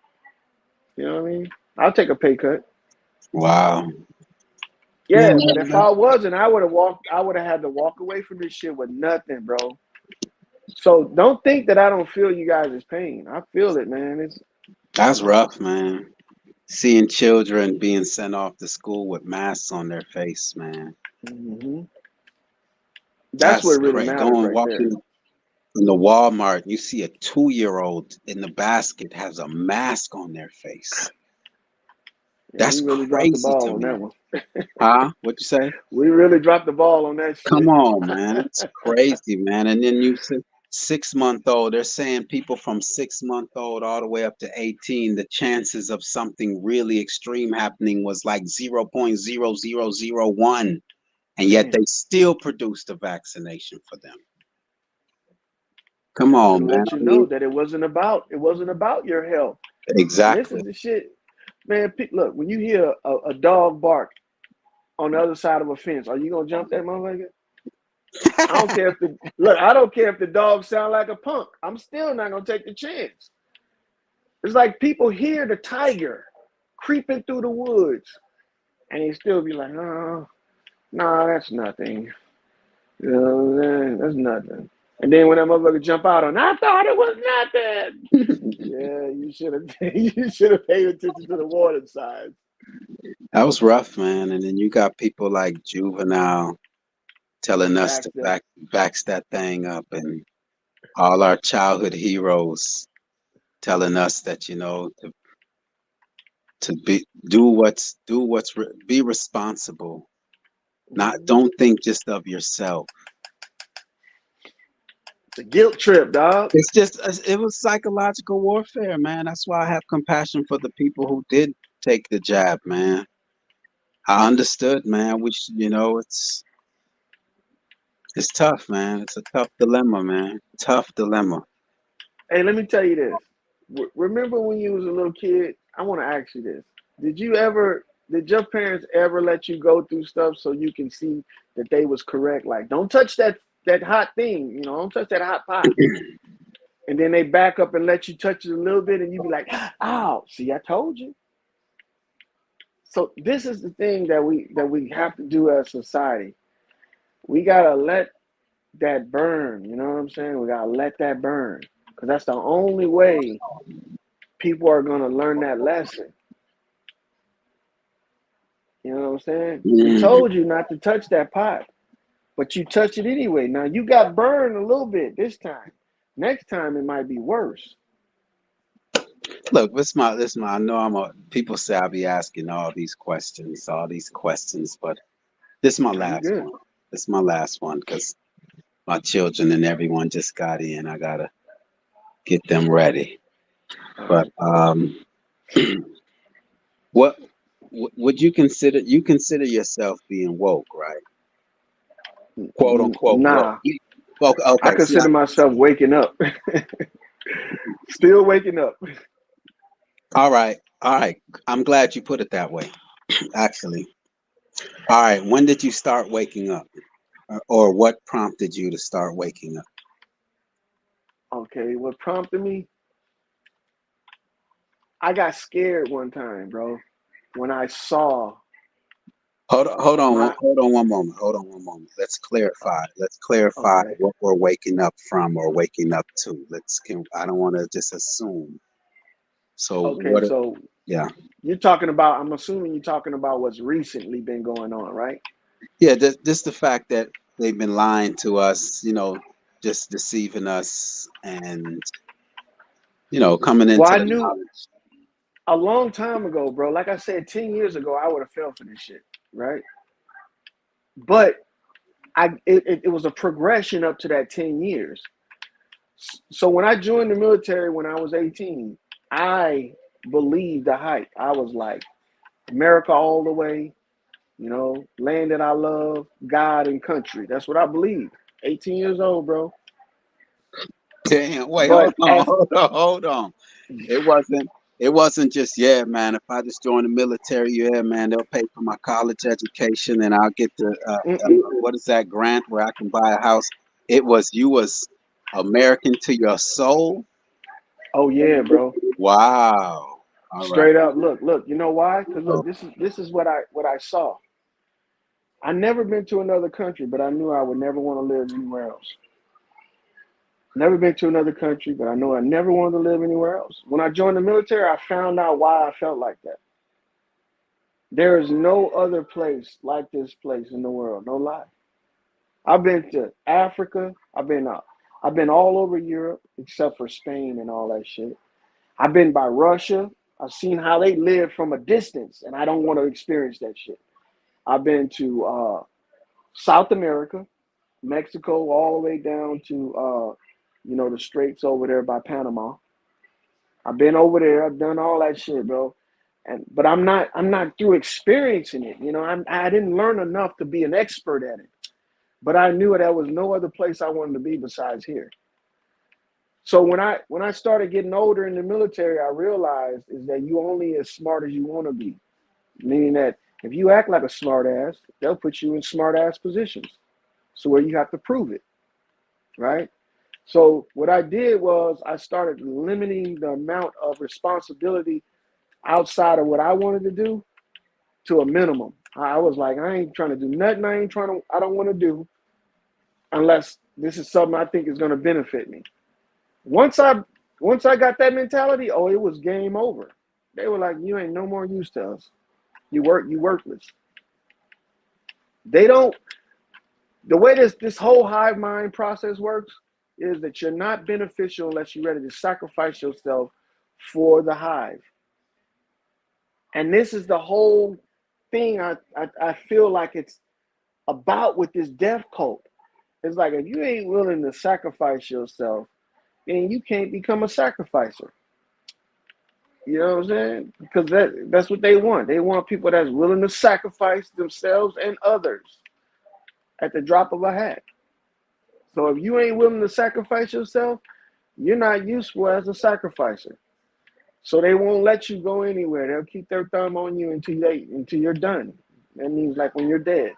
You know what I mean? I'll take a pay cut. Wow. Yeah, but if I wasn't, I would have had to walk away from this shit with nothing, bro. So don't think that I don't feel you guys' pain. I feel it, man. That's rough, man. Seeing children being sent off to school with masks on their face, man. Mm-hmm. That's That's what really crazy. matters Going right there. walking in the Walmart, you see a 2-year-old in the basket has a mask on their face. Yeah, That's we really dropped the crazy ball to on me. that one. Huh? What you say? We really dropped the ball on that Come shit. on, man. It's crazy, man. And then you said 6 month old, they're saying people from 6 month old all the way up to 18, the chances of something really extreme happening was like 0.0001. And yet Damn. they still produced a vaccination for them. Come Just to on, man. let you I know mean, that it wasn't about your health. And this exactly. is the shit. Man, look, when you hear a dog bark on the other side of a fence, are you gonna jump that motherfucker? I don't care if the dog sound like a punk. I'm still not gonna take the chance. It's like people hear the tiger creeping through the woods, and they still be like, "No, no, that's nothing. You know, that's nothing." And then when that motherfucker jump out on, I thought it was nothing. Yeah, you should have paid attention to the warning signs. That was rough, man. And then you got people like Juvenile telling us to backs that thing up, and all our childhood heroes telling us that, you know, to be responsible. Don't think just of yourself. It's a guilt trip, dog. It was psychological warfare, man. That's why I have compassion for the people who did take the jab, man. I understood, man. You know, it's tough, man. It's a tough dilemma, man. Tough dilemma. Hey, let me tell you this. Remember when you was a little kid? I want to ask you this. Did your parents ever let you go through stuff so you can see that they was correct? Like, don't touch that hot thing, you know, don't touch that hot pot. And then they back up and let you touch it a little bit, and you be like, "Ow, see, I told you." So this is the thing that we have to do as society. We gotta let that burn. You know what I'm saying? We gotta let that burn, because that's the only way people are gonna learn that lesson. You know what I'm saying? We told you not to touch that pot, but you touch it anyway. Now you got burned a little bit this time. Next time it might be worse. Look, this my. I know people say I'll be asking all these questions, but this is my last one. This is my last one, because my children and everyone just got in. I gotta get them ready. But what would you consider yourself being woke, right? Quote unquote. Nah. Woke. Okay. I consider myself waking up. Still waking up. All right. I'm glad you put it that way. Actually. All right. When did you start waking up? Or what prompted you to start waking up? Okay, what prompted me? I got scared one time, bro. When I saw. Hold on one moment. Let's clarify. Okay. What we're waking up from or waking up to. I don't want to just assume. So yeah. I'm assuming you're talking about what's recently been going on, right? Yeah, just the fact that they've been lying to us, you know, just deceiving us, and you know, coming into I the knew knowledge. a long time ago, bro. Like I said, 10 years ago, I would have fell for this shit, right? But it was a progression up to that 10 years. So when I joined the military when I was 18, I believed the hype. I was like, America all the way, you know, land that I love, God and country. That's what I believed. 18 years old, bro. Damn, wait, hold on. It wasn't just, yeah, man, if I just join the military, yeah, man, they'll pay for my college education and I'll get the what is that grant where I can buy a house. It was, you was American to your soul. Oh yeah, bro. Wow. Straight up. Look, you know why? Because look, this is what I saw. I never been to another country, but I knew I would never want to live anywhere else. Never been to another country, but I know I never wanted to live anywhere else. When I joined the military, I found out why I felt like that. There is no other place like this place in the world. No lie. I've been to Africa. I've been all over Europe except for Spain and all that shit. I've been by Russia. I've seen how they live from a distance, and I don't want to experience that shit. I've been to South America, Mexico, all the way down to the straits over there by Panama. I've been over there. I've done all that shit, bro. But I'm not through experiencing it. You know, I didn't learn enough to be an expert at it. But I knew there was no other place I wanted to be besides here. So when I started getting older in the military, I realized is that you only as smart as you want to be. Meaning that if you act like a smart ass, they'll put you in smart ass positions. So where you have to prove it, right? So what I did was I started limiting the amount of responsibility outside of what I wanted to do to a minimum. I was like, I ain't trying to do nothing I don't want to do unless this is something I think is going to benefit me. Once I got that mentality, oh, it was game over. They were like, you ain't no more use to us. You worthless. They don't. The way this whole hive mind process works is that you're not beneficial unless you're ready to sacrifice yourself for the hive. And this is the whole thing I feel like it's about with this death cult. It's like if you ain't willing to sacrifice yourself, then you can't become a sacrificer. You know what I'm saying? Because that's what they want. They want people that's willing to sacrifice themselves and others at the drop of a hat. So if you ain't willing to sacrifice yourself, you're not useful as a sacrificer. So they won't let you go anywhere. They'll keep their thumb on you until you're done. That means like when you're dead.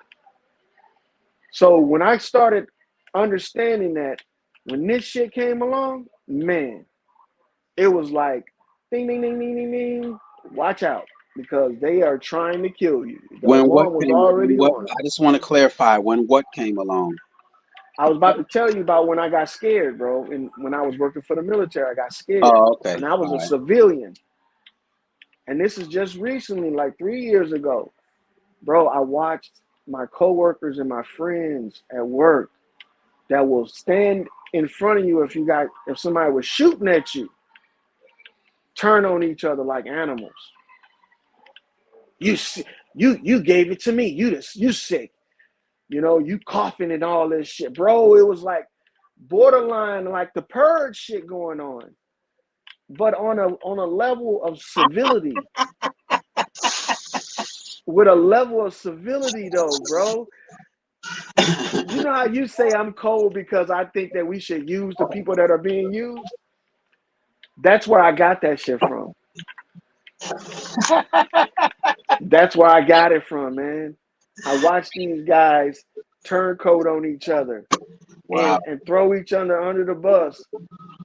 So when I started understanding that, when this shit came along, man, it was like ding ding ding ding ding ding. Watch out, because they are trying to kill you. The When what alarm was came? already What on. I just want to clarify. When what came along? I was about to tell you about when I got scared, bro. And when I was working for the military, I got scared. Oh, okay. And I was All a right. civilian. And this is just recently, like 3 years ago. Bro, I watched my coworkers and my friends at work that will stand in front of you if somebody was shooting at you, turn on each other like animals. You gave it to me. You sick. You know, you coughing and all this shit. Bro, it was like borderline like the purge shit going on. But on a level of civility. With a level of civility though, bro. You know how you say I'm cold because I think that we should use the people that are being used? That's where I got that shit from. That's where I got it from, man. I watched these guys turncoat on each other Wow. and throw each other under the bus.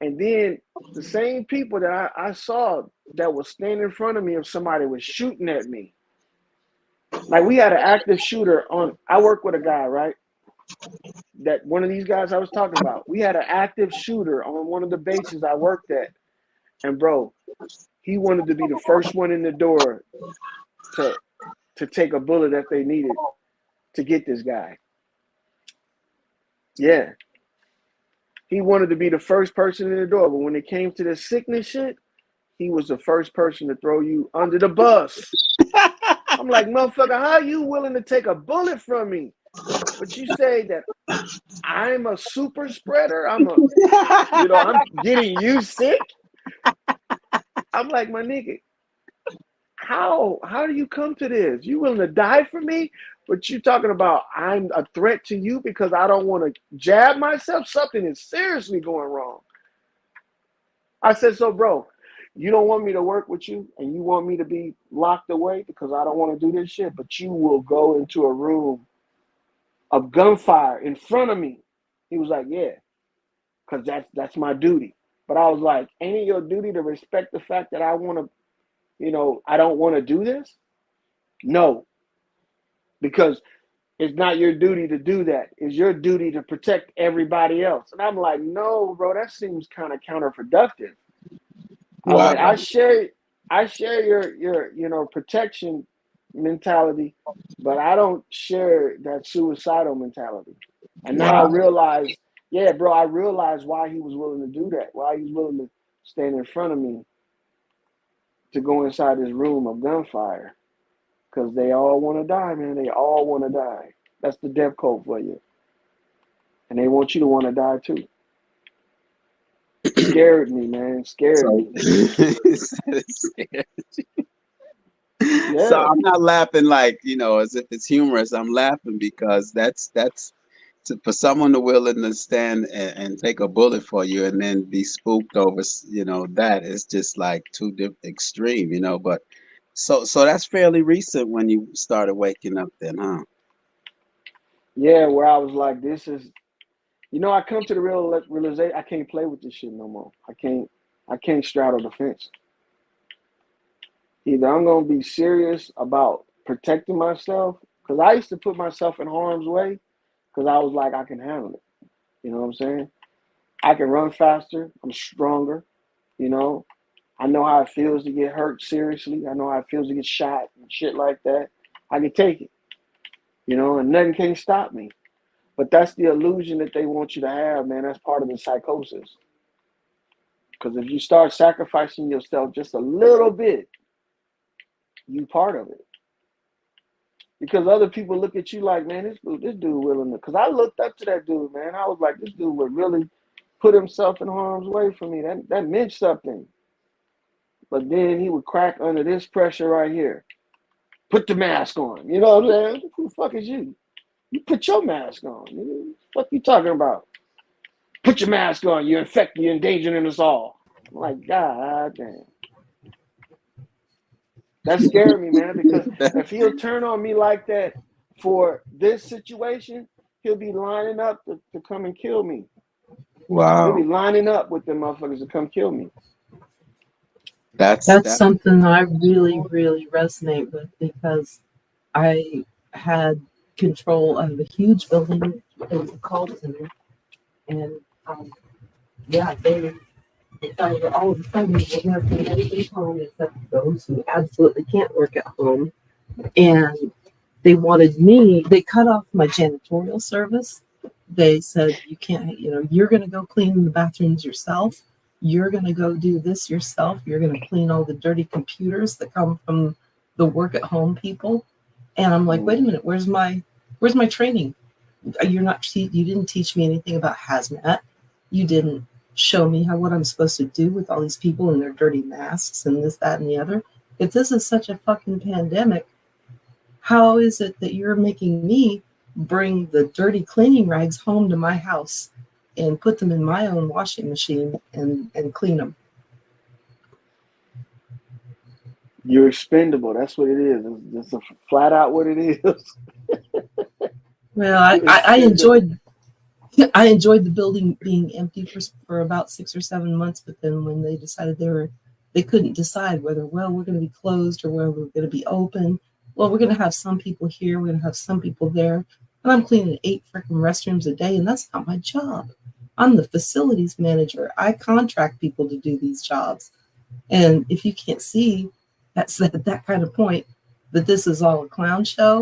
And then the same people that I saw that was standing in front of me if somebody was shooting at me. Like we had an active shooter on, I work with a guy, right? That one of these guys I was talking about. We had an active shooter on one of the bases I worked at. And bro, he wanted to be the first one in the door to take a bullet that they needed to get this guy. Yeah. He wanted to be the first person in the door. But when it came to this sickness shit, he was the first person to throw you under the bus. I'm like, motherfucker, how are you willing to take a bullet from me? But you say that I'm a super spreader. I'm getting you sick. I'm like, my nigga, how do you come to this? You willing to die for me? But you talking about I'm a threat to you because I don't want to jab myself? Something is seriously going wrong. I said, so bro, you don't want me to work with you and you want me to be locked away because I don't want to do this shit, but you will go into a room of gunfire in front of me. He was like, yeah, because that's my duty. But I was like, ain't it your duty to respect the fact that I want to, I don't want to do this? No, because it's not your duty to do that. It's your duty to protect everybody else. And I'm like, no, bro, that seems kind of counterproductive. I was like, I share your protection mentality, but I don't share that suicidal mentality. And now I realize, yeah, bro, I realized why he was willing to do that, why he was willing to stand in front of me to go inside this room of gunfire. Because they all want to die, man. They all want to die. That's the death code for you. And they want you to want to die too. Scared me, man. Scared me. Yeah. So I'm not laughing like, as if it's humorous. I'm laughing because that's for someone to willing to stand and take a bullet for you and then be spooked over, that is just like too extreme, But so that's fairly recent when you started waking up, then, huh? Yeah, where I was like, this is, I come to the realization I can't play with this shit no more. I can't straddle the fence. Either I'm gonna be serious about protecting myself, because I used to put myself in harm's way, because I was like, I can handle it. You know what I'm saying? I can run faster. I'm stronger. I know how it feels to get hurt seriously. I know how it feels to get shot and shit like that. I can take it. And nothing can stop me. But that's the illusion that they want you to have, man. That's part of the psychosis. Because if you start sacrificing yourself just a little bit, you part of it. Because other people look at you like, man, this dude willing to. Because I looked up to that dude, man. I was like, this dude would really put himself in harm's way for me. That meant something. But then he would crack under this pressure right here. Put the mask on. You know what I'm saying? Who the fuck is you? You put your mask on. What the fuck you talking about? Put your mask on. You're endangering us all. I'm like, God damn. That scared me, man, because if he'll turn on me like that for this situation, he'll be lining up to come and kill me. Wow. He'll be lining up with them motherfuckers to come kill me. That's something I really, really resonate with, because I had control of a huge building. It was a call center. And they decided all of a sudden they never bring anybody home except those who absolutely can't work at home. And they wanted me, they cut off my janitorial service. They said, you can't, you're going to go clean the bathrooms yourself. You're going to go do this yourself. You're going to clean all the dirty computers that come from the work at home people. And I'm like, wait a minute, where's my training? You didn't teach me anything about hazmat. You didn't show me what I'm supposed to do with all these people in their dirty masks and this, that, and the other. If this is such a fucking pandemic, how is it that you're making me bring the dirty cleaning rags home to my house and put them in my own washing machine and clean them? You're expendable. That's what it is. It's a flat out what it is. Well, I enjoyed the building being empty for about 6 or 7 months, but then when they decided they couldn't decide whether, well, we're going to be closed or whether we're going to be open. Well, we're going to have some people here, we're going to have some people there, and I'm cleaning 8 freaking restrooms a day, and that's not my job. I'm the facilities manager. I contract people to do these jobs, and if you can't see at that kind of point that this is all a clown show.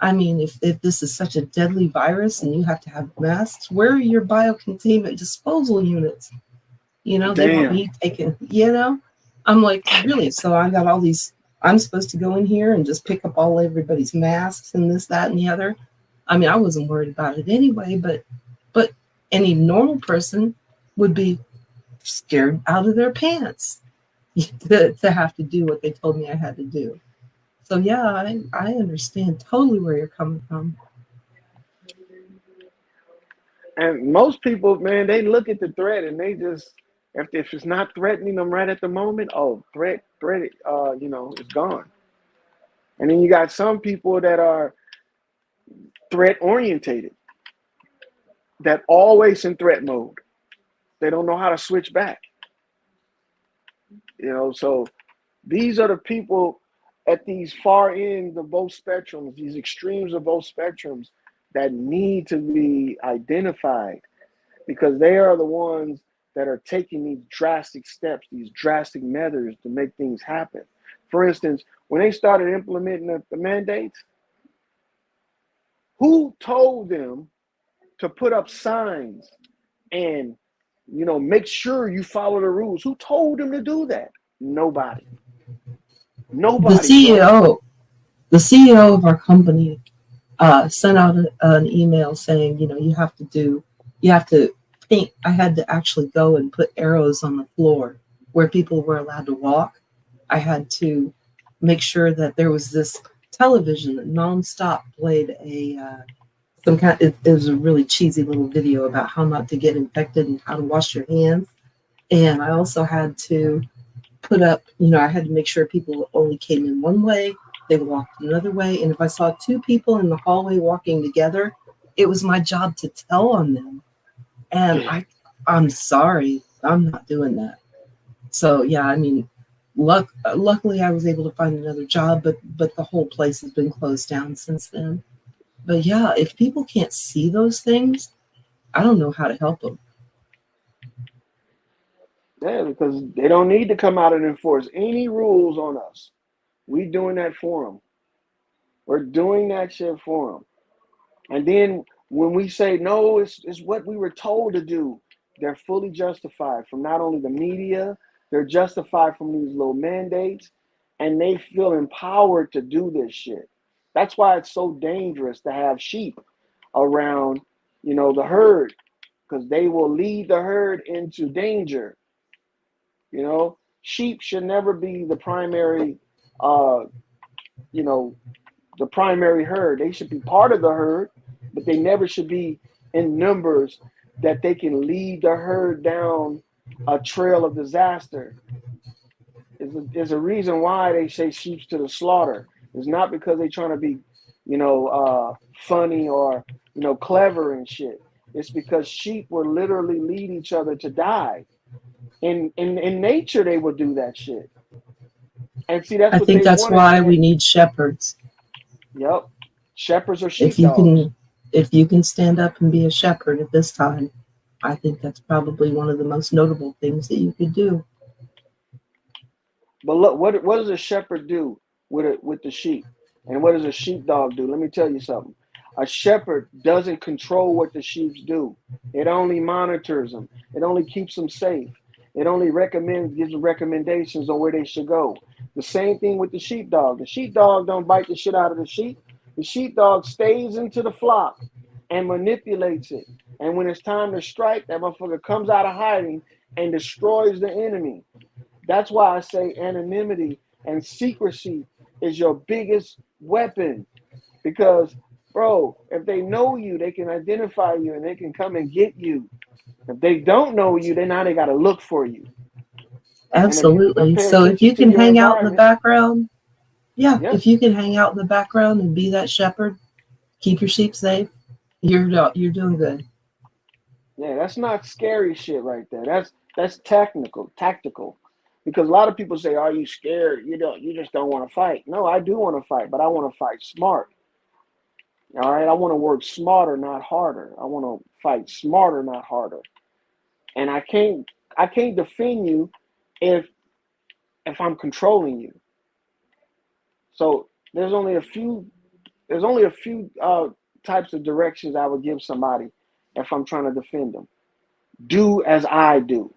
I mean, if this is such a deadly virus and you have to have masks, where are your biocontainment disposal units? They want me taking, I'm like, really? So I got all these, I'm supposed to go in here and just pick up everybody's masks and this, that, and the other. I mean, I wasn't worried about it anyway, but any normal person would be scared out of their pants to have to do what they told me I had to do. So yeah, I understand totally where you're coming from. And most people, man, they look at the threat and they just, if it's not threatening them right at the moment, threat, it's gone. And then you got some people that are threat orientated, that always in threat mode. They don't know how to switch back. So these are the people at these far ends of both spectrums, these extremes of both spectrums, that need to be identified, because they are the ones that are taking these drastic steps, these drastic measures to make things happen. For instance, when they started implementing the mandates, who told them to put up signs and, make sure you follow the rules? Who told them to do that? Nobody. The CEO of our company sent out an email saying, you have to paint. I had to actually go and put arrows on the floor where people were allowed to walk. I had to make sure that there was this television that nonstop played a some kind. It was a really cheesy little video about how not to get infected and how to wash your hands. And I also had to put up, I had to make sure people only came in one way, they walked another way. And if I saw two people in the hallway walking together, it was my job to tell on them. And I'm sorry, I'm not doing that. So yeah, I mean, luckily I was able to find another job, but the whole place has been closed down since then. But yeah, if people can't see those things, I don't know how to help them. Yeah, because they don't need to come out and enforce any rules on us. We doing that for them. We're doing that shit for them. And then when we say no, it's what we were told to do. They're fully justified from not only the media, they're justified from these little mandates, and they feel empowered to do this shit. That's why it's so dangerous to have sheep around, the herd, because they will lead the herd into danger. Sheep should never be the primary, the primary herd. They should be part of the herd, but they never should be in numbers that they can lead the herd down a trail of disaster. There's a reason why they say sheep to the slaughter. It's not because they're trying to be, funny or, clever and shit. It's because sheep will literally lead each other to die. In nature, they will do that shit. And see, that's I what think they that's wanted. why we need shepherds. Yep. Shepherds or sheepdogs. If you can stand up and be a shepherd at this time, I think that's probably one of the most notable things that you could do. But look, what does a shepherd do with the sheep? And what does a sheepdog do? Let me tell you something. A shepherd doesn't control what the sheep do. It only monitors them. It only keeps them safe. It only gives them recommendations on where they should go. The same thing with the sheepdog. The sheepdog don't bite the shit out of the sheep. The sheepdog stays into the flock and manipulates it. And when it's time to strike, that motherfucker comes out of hiding and destroys the enemy. That's why I say anonymity and secrecy is your biggest weapon. Because, bro, if they know you, they can identify you and they can come and get you. If they don't know you, they got to look for you. Absolutely. So if you can hang out in the background, if you can hang out in the background and be that shepherd, keep your sheep safe, you're doing good. Yeah, that's not scary shit right there. That's tactical. Because a lot of people say, "Are you scared? You just don't want to fight." No, I do want to fight, but I want to fight smart. All right, I want to work smarter, not harder. I want to fight smarter, not harder. And I can't defend you if I'm controlling you. So there's only a few types of directions I would give somebody if I'm trying to defend them. Do as I do.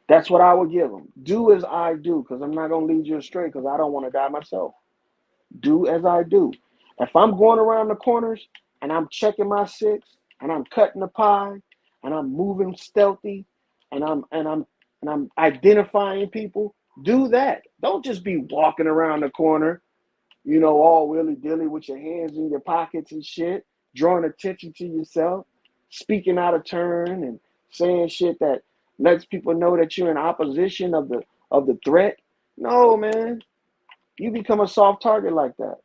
That's what I would give them. Do as I do, because I'm not going to lead you astray, because I don't want to die myself. Do as I do. If I'm going around the corners and I'm checking my six and I'm cutting the pie and I'm moving stealthy and I'm identifying people, do that. Don't just be walking around the corner, all willy-dilly with your hands in your pockets and shit, drawing attention to yourself, speaking out of turn and saying shit that lets people know that you're in opposition of the threat. No, man. You become a soft target like that.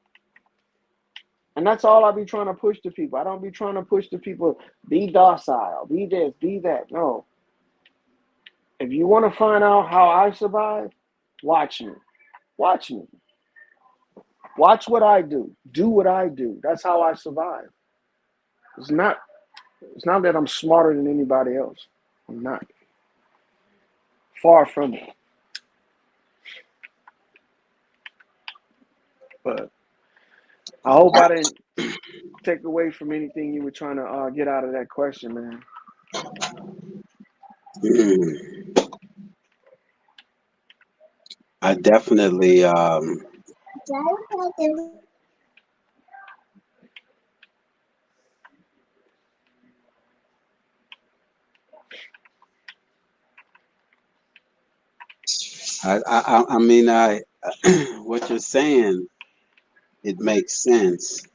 And that's all I be trying to push to people. I don't be trying to push to people, be docile, be this, be that. No. If you want to find out how I survive, watch me. Watch me. Watch what I do. Do what I do. That's how I survive. It's not that I'm smarter than anybody else. I'm not. Far from it. But I hope I didn't take away from anything you were trying to get out of that question, man. I definitely I mean, what you're saying, it makes sense.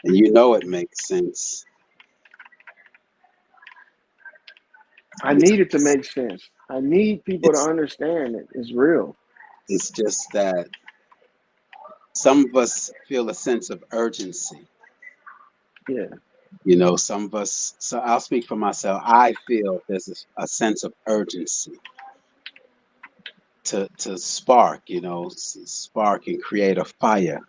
And you know it makes sense. I need it to make sense. I need people to understand it. It's real. It's just that some of us feel a sense of urgency. Yeah. You know, some of us, so I'll speak for myself. I feel there's a sense of urgency to spark, you know, spark and create a fire.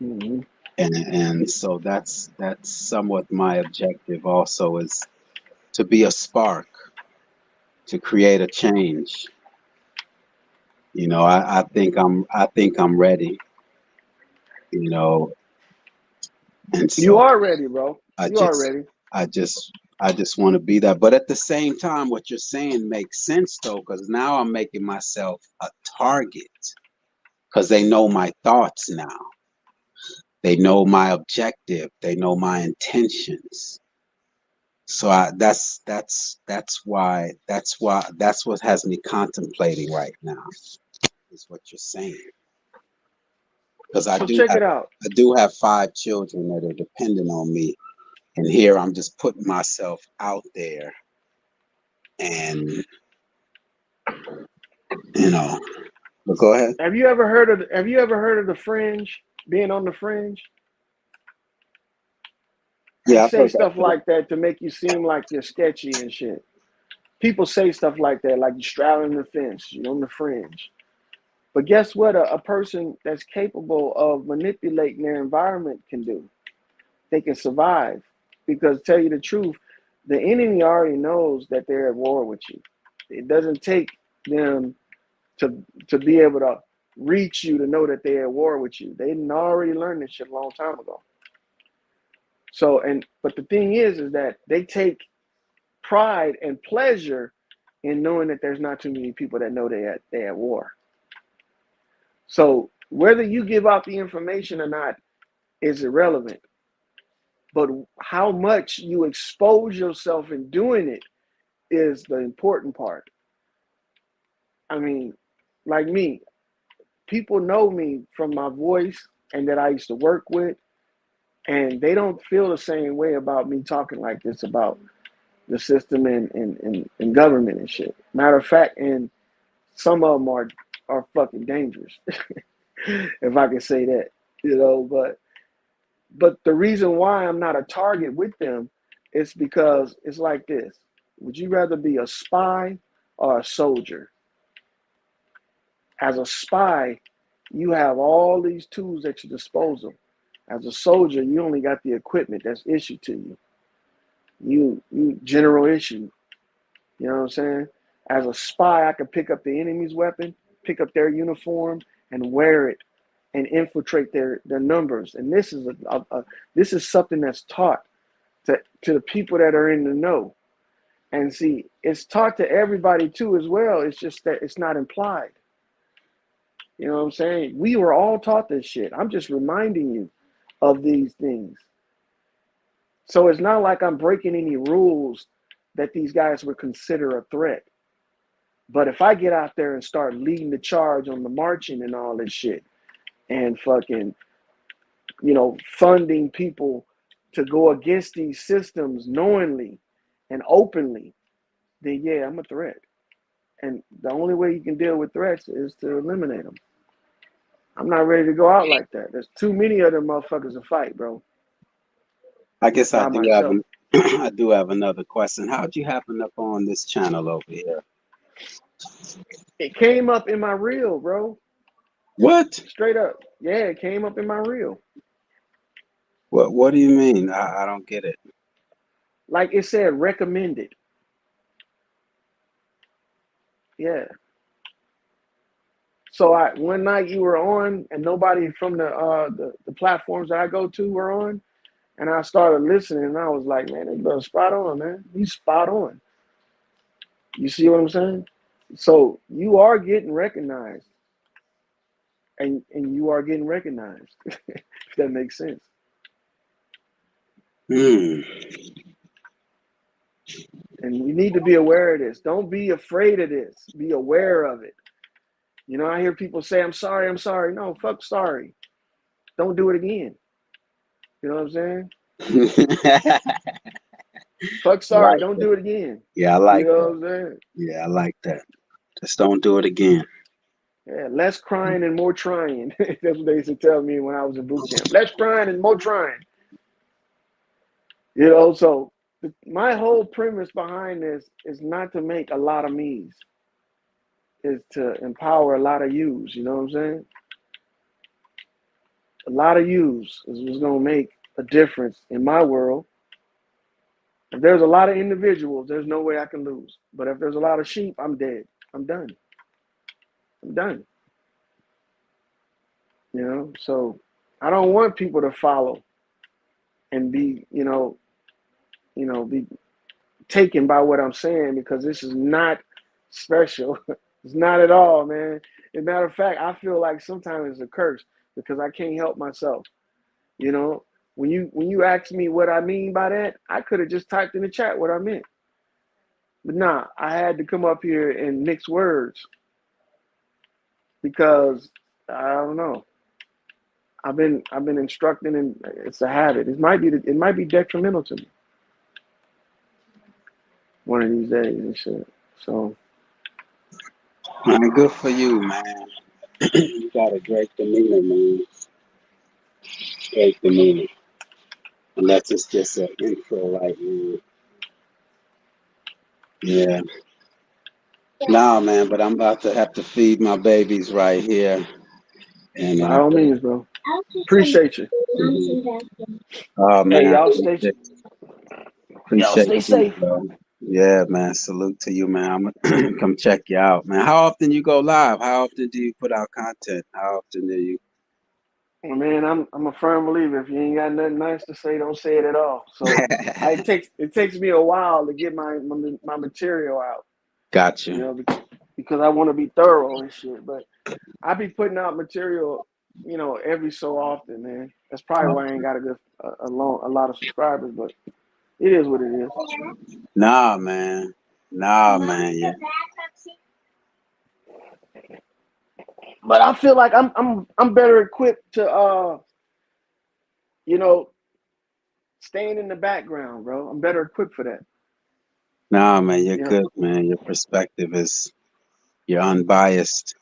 Mm-hmm. And so that's somewhat my objective also, is to be a spark, to create a change. You know, I think I'm ready, you know, and You so are ready, bro. I You are just ready. I just want to be that. But at the same time, what you're saying makes sense though, because now I'm making myself a target, because they know my thoughts now. They know my objective. They know my intentions. So that's what has me contemplating right now, is what you're saying. Because So check it out. I do have 5 children that are dependent on me, and here I'm just putting myself out there, and you know. But go ahead. Have you ever heard of the fringe? Being on the fringe? They Yeah, I've say heard that stuff too. like that to make you seem like you're sketchy and shit. People say stuff like that, like you're straddling the fence, you're on the fringe. But guess what? A person that's capable of manipulating their environment can do. They can survive. Because tell you the truth, the enemy already knows that they're at war with you. It doesn't take them to be able to reach you to know that they're at war with you. They didn't already learn this shit a long time ago. So, but the thing is that they take pride and pleasure in knowing that there's not too many people that know they're at war. So whether you give out the information or not is irrelevant. But how much you expose yourself in doing it is the important part. I mean, like me, people know me from my voice and that I used to work with, and they don't feel the same way about me talking like this about the system and government and shit. Matter of fact, and some of them are fucking dangerous, if I can say that, you know. But the reason why I'm not a target with them is because it's like this: would you rather be a spy or a soldier? As a spy, you have all these tools at your disposal. As a soldier, you only got the equipment that's issued to you. You general issue. You know what I'm saying? As a spy, I could pick up the enemy's weapon, pick up their uniform, and wear it, and infiltrate their numbers. And this is something that's taught to the people that are in the know. And see, it's taught to everybody too as well. It's just that it's not implied. You know what I'm saying? We were all taught this shit. I'm just reminding you of these things. So it's not like I'm breaking any rules that these guys would consider a threat. But if I get out there and start leading the charge on the marching and all this shit, and fucking, you know, funding people to go against these systems knowingly and openly, then yeah, I'm a threat. And the only way you can deal with threats is to eliminate them. I'm not ready to go out like that. There's too many of them motherfuckers to fight, bro. I guess I By do have myself. I do have another question. How'd you happen up on this channel over here? It came up in my reel, bro. What? Straight up. Yeah, it came up in my reel. What do you mean? I don't get it. Like it said recommended. Yeah. So one night you were on and nobody from the platforms that I go to were on, and I started listening and I was like, man, this brother's spot on, man. He's spot on. You see what I'm saying? So you are getting recognized. And you are getting recognized. If that makes sense. Hmm. And you need to be aware of this. Don't be afraid of this. Be aware of it. You know, I hear people say, I'm sorry. No, fuck sorry. Don't do it again. You know what I'm saying? I Fuck sorry, like don't that. do it again. Yeah, I You like know that. what I'm saying? Yeah, I like that. Just don't do it again. Yeah, less crying and more trying. That's what they used to tell me when I was in boot camp. Less crying and more trying. You know, so my whole premise behind this is not to make a lot of me's. Is to empower a lot of yous. You know what I'm saying? A lot of yous is what's gonna make a difference in my world. If there's a lot of individuals, there's no way I can lose. But if there's a lot of sheep, I'm dead. I'm done. I'm done. You know, so I don't want people to follow and be, be taken by what I'm saying, because this is not special. It's not at all, man. As a matter of fact, I feel like sometimes it's a curse because I can't help myself. You know, when you ask me what I mean by that, I could have just typed in the chat what I meant. But nah, I had to come up here and mix words because I don't know. I've been instructing, and it's a habit. It might be detrimental to me one of these days and shit. So Man, good for you, man. You got a great demeanor, man. Great demeanor. Unless it's just an intro right now. Yeah. Nah, man, but I'm about to have to feed my babies right here. And by all means, bro. Appreciate you. oh man, Hey, I y'all stay appreciate you, safe. bro. Yeah, man. Salute to you, man. I'm gonna come check you out, man. How often you go live? How often do you put out content? How often do you? Well, man, I'm a firm believer. If you ain't got nothing nice to say, don't say it at all. So it takes me a while to get my material out. Gotcha. You know, because I want to be thorough and shit. But I be putting out material, every so often, man. That's probably why I ain't got a lot of subscribers, but it is what it is. Nah, man. Yeah. But I feel like I'm better equipped to staying in the background, bro. I'm better equipped for that. Nah, man, you're You know? good, man. Your perspective you're unbiased.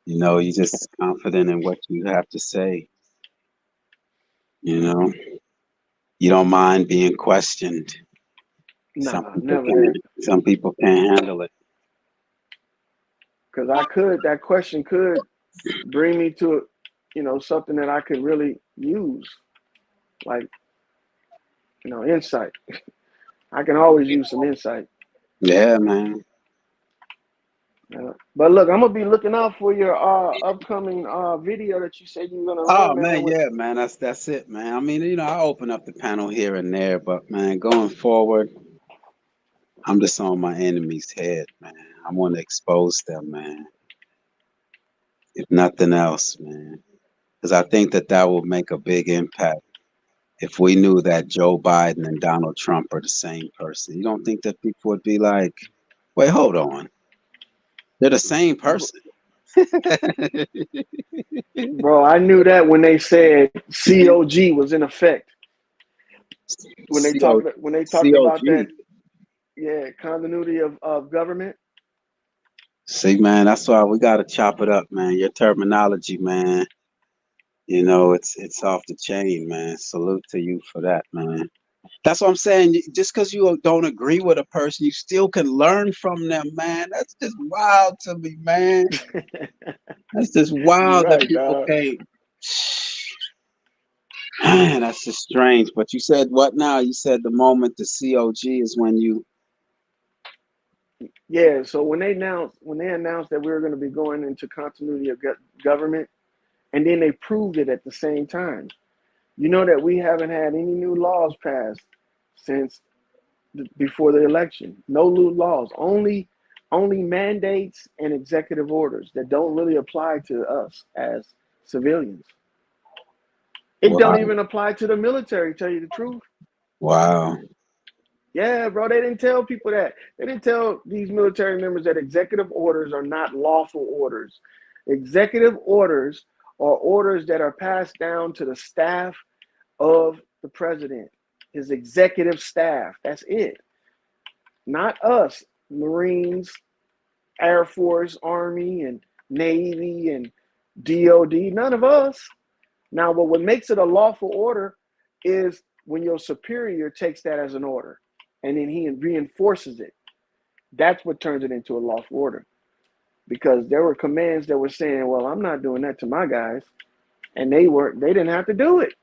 You're just confident in what you have to say. You don't mind being questioned. Nah, never that. Some people can't handle it. Because that question could bring me to, something that I could really use, like, insight. I can always use some insight. Yeah, man. But look, I'm gonna be looking out for your upcoming video that you said you were gonna Oh run, man. man, yeah, man. That's it, man. I mean, I open up the panel here and there, but man, going forward, I'm just on my enemy's head, man. I want to expose them, man. If nothing else, man, because I think that will make a big impact. If we knew that Joe Biden and Donald Trump are the same person, you don't think that people would be like, "Wait, hold on, they're the same person." Bro, I knew that when they said COG was in effect. When they talked about that, yeah, continuity of government. See, man, that's why we gotta chop it up, man. Your terminology, man. It's off the chain, man. Salute to you for that, man. That's what I'm saying. Just because you don't agree with a person, you still can learn from them, man. That's just wild to me, man. That's just wild that Right, people dog. can't. Man, that's just strange. But you said what now? You said the moment the COG is when you. Yeah. So when they announced that we were going to be going into continuity of government, and then they proved it at the same time. You know that we haven't had any new laws passed since before the election. No new laws. Only mandates and executive orders that don't really apply to us as civilians. It don't even apply to the military, tell you the truth. Wow. Yeah, bro, they didn't tell people that. They didn't tell these military members that executive orders are not lawful orders. Executive orders are orders that are passed down to the staff of the president, his executive staff. That's it. Not us, Marines, Air Force, Army, and Navy, and DOD. None of us. Now, what makes it a lawful order is when your superior takes that as an order and then he reinforces it. That's what turns it into a lawful order. Because there were commands that were saying, well, I'm not doing that to my guys. And they didn't have to do it.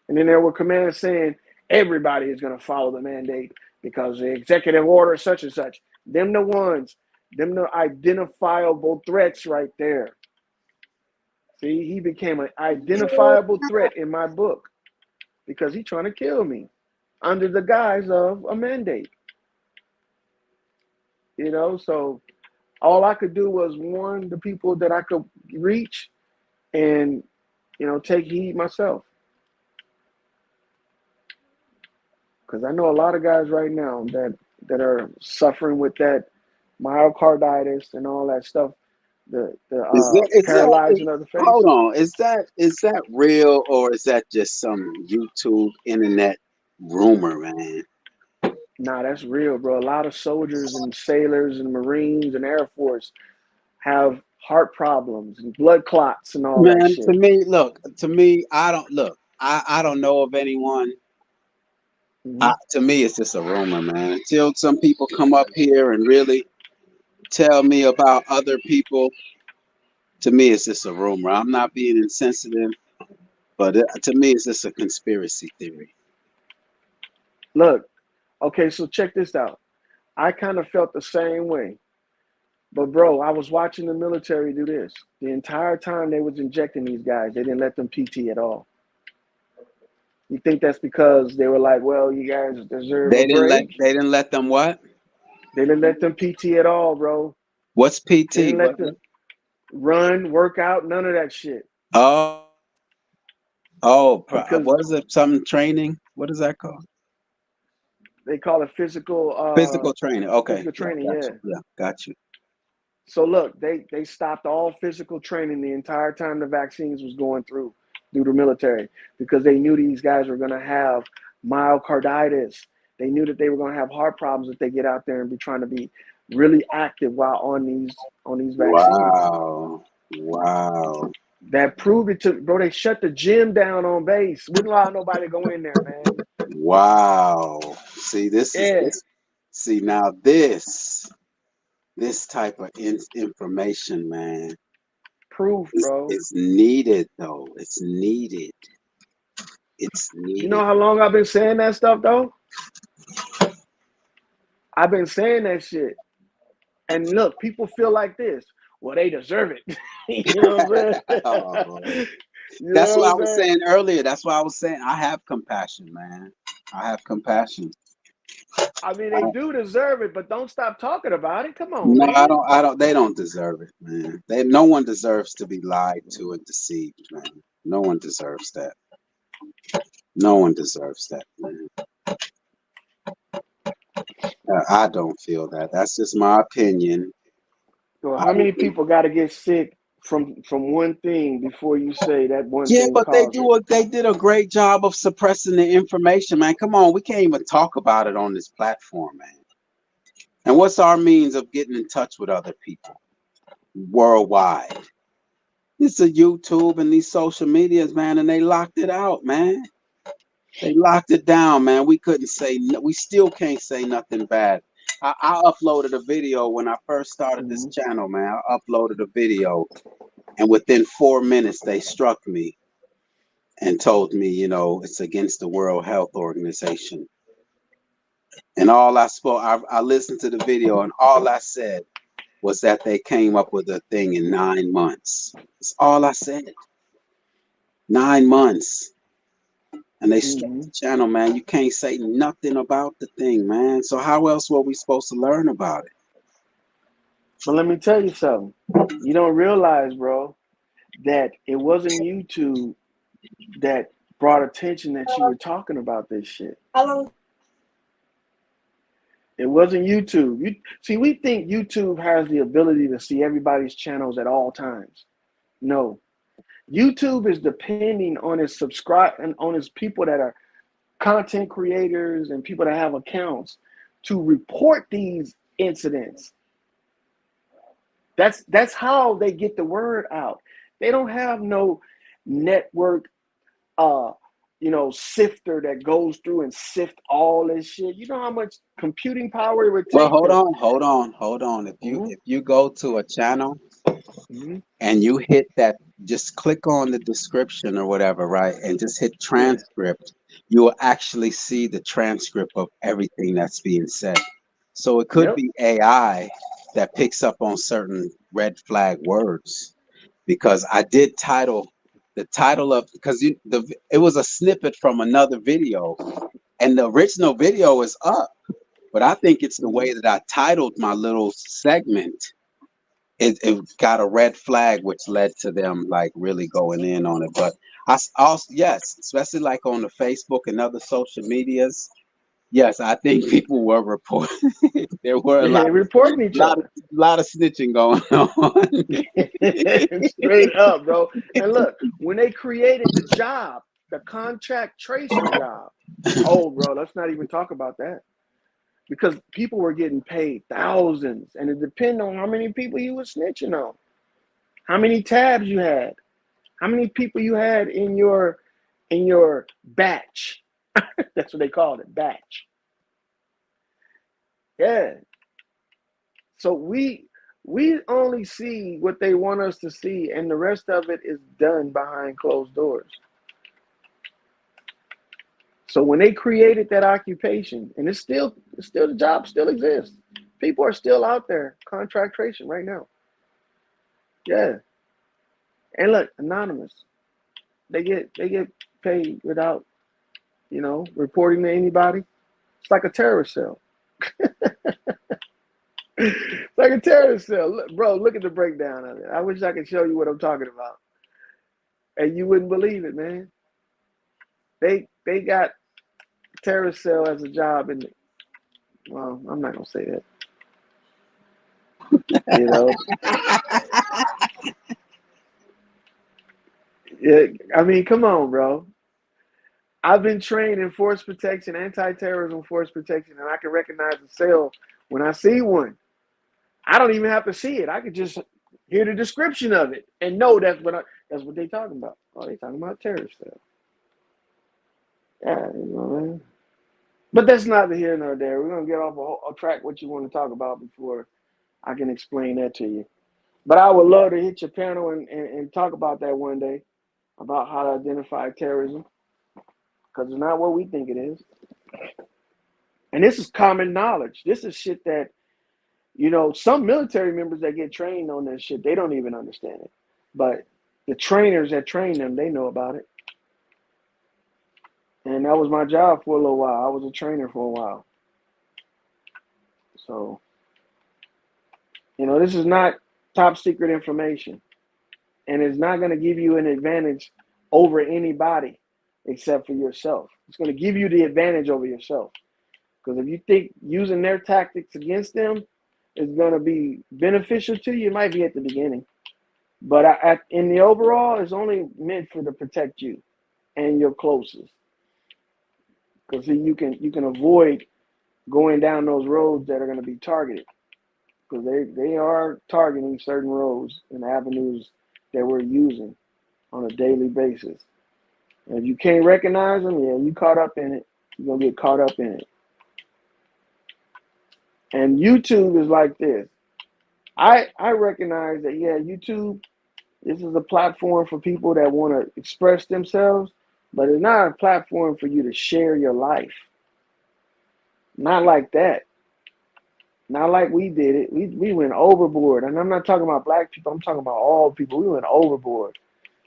And then there were commands saying everybody is going to follow the mandate because the executive order such and such. Them the identifiable threats right there. See, he became an identifiable threat in my book because he's trying to kill me under the guise of a mandate. You know, so all I could do was warn the people that I could reach and, you know, take heed myself. Because I know a lot of guys right now that are suffering with that myocarditis and all that stuff, the paralyzing of the face. Hold on, is that real or is that just some YouTube internet rumor, man? Nah, that's real, bro. A lot of soldiers and sailors and Marines and Air Force have heart problems and blood clots and all that Man, shit. to me, I don't know of anyone. Mm-hmm. To me, it's just a rumor, man. Until some people come up here and really tell me about other people, to me, it's just a rumor. I'm not being insensitive, but to me, it's just a conspiracy theory. Look, okay, so check this out. I kind of felt the same way. But, bro, I was watching the military do this. The entire time they was injecting these guys, they didn't let them PT at all. You think that's because they were like, well, you guys deserve a break? They didn't let them what? They didn't let them PT at all, bro. What's PT? They didn't let them run, work out, none of that shit. What is it? Some training? What is that called? They call it physical training. Okay. Physical training, yeah, got you. So look, they stopped all physical training the entire time the vaccines was going through the military because they knew these guys were going to have myocarditis. They knew that they were going to have heart problems if they get out there and be trying to be really active while on these vaccines. Wow. That proved it to, bro. They shut the gym down on base. Wouldn't allow nobody to go in there, man. Wow. See, now this type of information, man. Proof, bro. It's needed, though. It's needed. You know how long I've been saying that stuff, though? I've been saying that shit. And look, people feel like this. Well, they deserve it. You know what I'm saying? That's what I was saying earlier. That's why I was saying I have compassion, man. I have compassion. I mean, they do deserve it, but don't stop talking about it. Come on, no, man. I don't. They don't deserve it, man. No one deserves to be lied to and deceived, man. No one deserves that. No one deserves that, man. I don't feel that. That's just my opinion. So how many people got to get sick from one thing before you say that one thing? Yeah, but they did a great job of suppressing the information, man. Come on, we can't even talk about it on this platform, man. And what's our means of getting in touch with other people worldwide? It's a YouTube and these social medias, man, and they locked it out, man. They locked it down, man. We still can't say nothing bad. I uploaded a video when I first started this channel, man. I uploaded a video, and within 4 minutes, they struck me and told me, it's against the World Health Organization. And I listened to the video, and all I said was that they came up with a thing in 9 months. That's all I said. 9 months. And they struck the channel, man. You can't say nothing about the thing, man. So how else were we supposed to learn about it? But let me tell you something. You don't realize, bro, that it wasn't YouTube that brought attention that you were talking about this shit. It wasn't YouTube. See, we think YouTube has the ability to see everybody's channels at all times. No. YouTube is depending on its subscribe and on its people that are content creators and people that have accounts to report these incidents. That's how they get the word out. They don't have no network sifter that goes through and sift all this shit. You know how much computing power it would Well, take hold on. If you go to a channel and you hit that, just click on the description or whatever, right? And just hit transcript, you will actually see the transcript of everything that's being said. So it could be AI that picks up on certain red flag words, because I did title the title of, because it was a snippet from another video, and the original video is up, but I think it's the way that I titled my little segment. It got a red flag, which led to them like really going in on it. But I also, yes, especially like on the Facebook and other social medias, yes, I think people were reporting. There were a reporting each other. lot of snitching going on. Straight up, bro. And look, when they created the job, the contract tracing job, oh, bro, let's not even talk about that. Because people were getting paid thousands, and it depended on how many people you were snitching on, how many tabs you had, how many people you had in your batch. That's what they called it, batch. Yeah. So we only see what they want us to see, and the rest of it is done behind closed doors. So when they created that occupation, and it's still the job still exists. People are still out there contract tracing right now. Yeah. And look, anonymous. They get paid without, reporting to anybody. It's like a terrorist cell. It's like a terrorist cell. Look, bro, look at the breakdown of it. I wish I could show you what I'm talking about. And you wouldn't believe it, man. They got terrorist cell as a job in well, I'm not gonna say that. Yeah, I mean, come on, bro. I've been trained in force protection, anti-terrorism force protection, and I can recognize a cell when I see one. I don't even have to see it. I could just hear the description of it and know that's what they're talking about. Oh, they talking about terrorist cell. Yeah, man. But that's neither here nor there. We're gonna get off track what you want to talk about before I can explain that to you. But I would love to hit your panel and talk about that one day, about how to identify terrorism, because it's not what we think it is. And this is common knowledge. This is shit that, some military members that get trained on this shit, they don't even understand it. But the trainers that train them, they know about it. And that was my job for a little while. I was a trainer for a while. So, this is not top secret information. And it's not going to give you an advantage over anybody except for yourself. It's going to give you the advantage over yourself. Because if you think using their tactics against them is going to be beneficial to you, it might be at the beginning. But in the overall, it's only meant to protect you and your closest. Because you can avoid going down those roads that are going to be targeted. Because they are targeting certain roads and avenues that we're using on a daily basis. And if you can't recognize them, you caught up in it. You're going to get caught up in it. And YouTube is like this. I recognize that, YouTube, this is a platform for people that want to express themselves, but it's not a platform for you to share your life. Not like that. Not like we did it. We went overboard. And I'm not talking about black people. I'm talking about all people. We went overboard.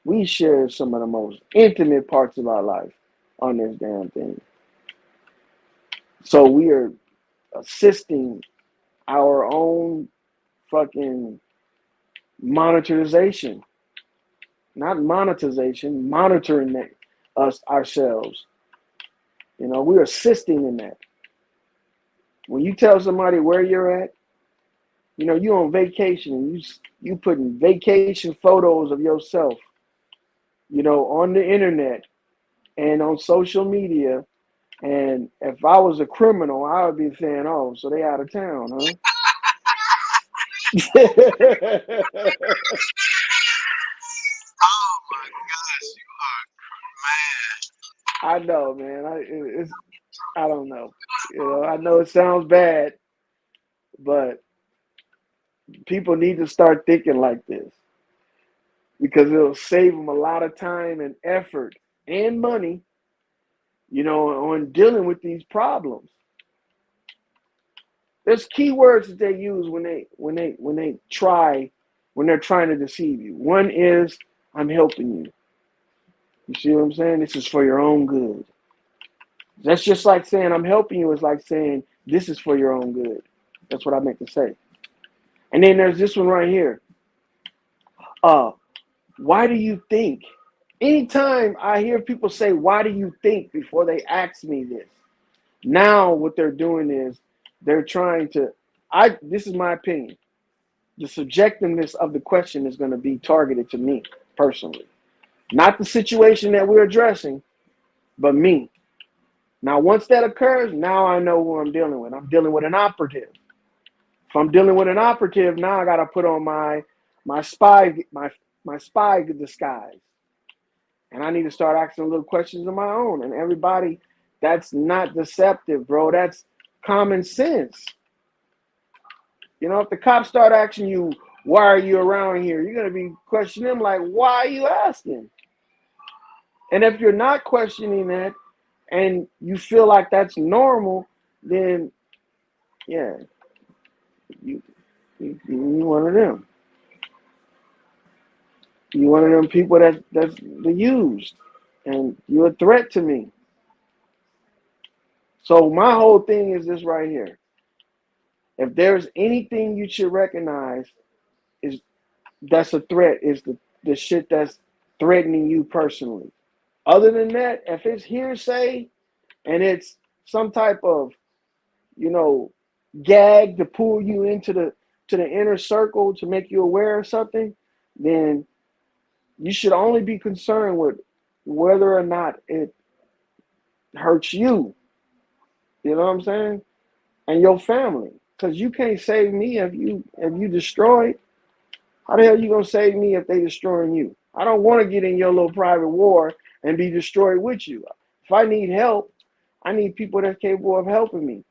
We shared some of the most intimate parts of our life on this damn thing. So we are assisting our own fucking monetization. Not monetization, monitoring us ourselves. We're assisting in that. When you tell somebody where you're at, you're on vacation and you putting vacation photos of yourself on the internet and on social media. And if I was a criminal, I would be saying, "Oh, so they out of town, huh?" Oh my gosh, you are I know, man. I don't know. I know it sounds bad, but people need to start thinking like this because it'll save them a lot of time and effort and money, on dealing with these problems. There's keywords that they use when they're trying to deceive you. One is, "I'm helping you." You see what I'm saying? This is for your own good. That's just like saying "I'm helping you" is like saying this is for your own good. That's what I meant to say. And then there's this one right here. Why do you think? Anytime I hear people say, "Why do you think?" before they ask me this, now what they're doing is they're trying to, this is my opinion, the subjectiveness of the question is going to be targeted to me personally. Not the situation that we're addressing, but me. Now, once that occurs, now I know who I'm dealing with. I'm dealing with an operative. If I'm dealing with an operative, now I got to put on my spy disguise. And I need to start asking little questions of my own. And everybody, that's not deceptive, bro. That's common sense. If the cops start asking you, "Why are you around here?" you're going to be questioning them like, "Why are you asking?" And if you're not questioning that and you feel like that's normal, then, yeah, you one of them. You one of them people that's used, and you're a threat to me. So my whole thing is this right here. If there's anything you should recognize is that's a threat, is the shit that's threatening you personally. Other than that, if it's hearsay and it's some type of, gag to pull you into the inner circle to make you aware of something, then you should only be concerned with whether or not it hurts you. You know what I'm saying? And your family. Because you can't save me if you destroy. How the hell you gonna save me if they destroying you? I don't want to get in your little private war and be destroyed with you. If I need help, I need people that's capable of helping me,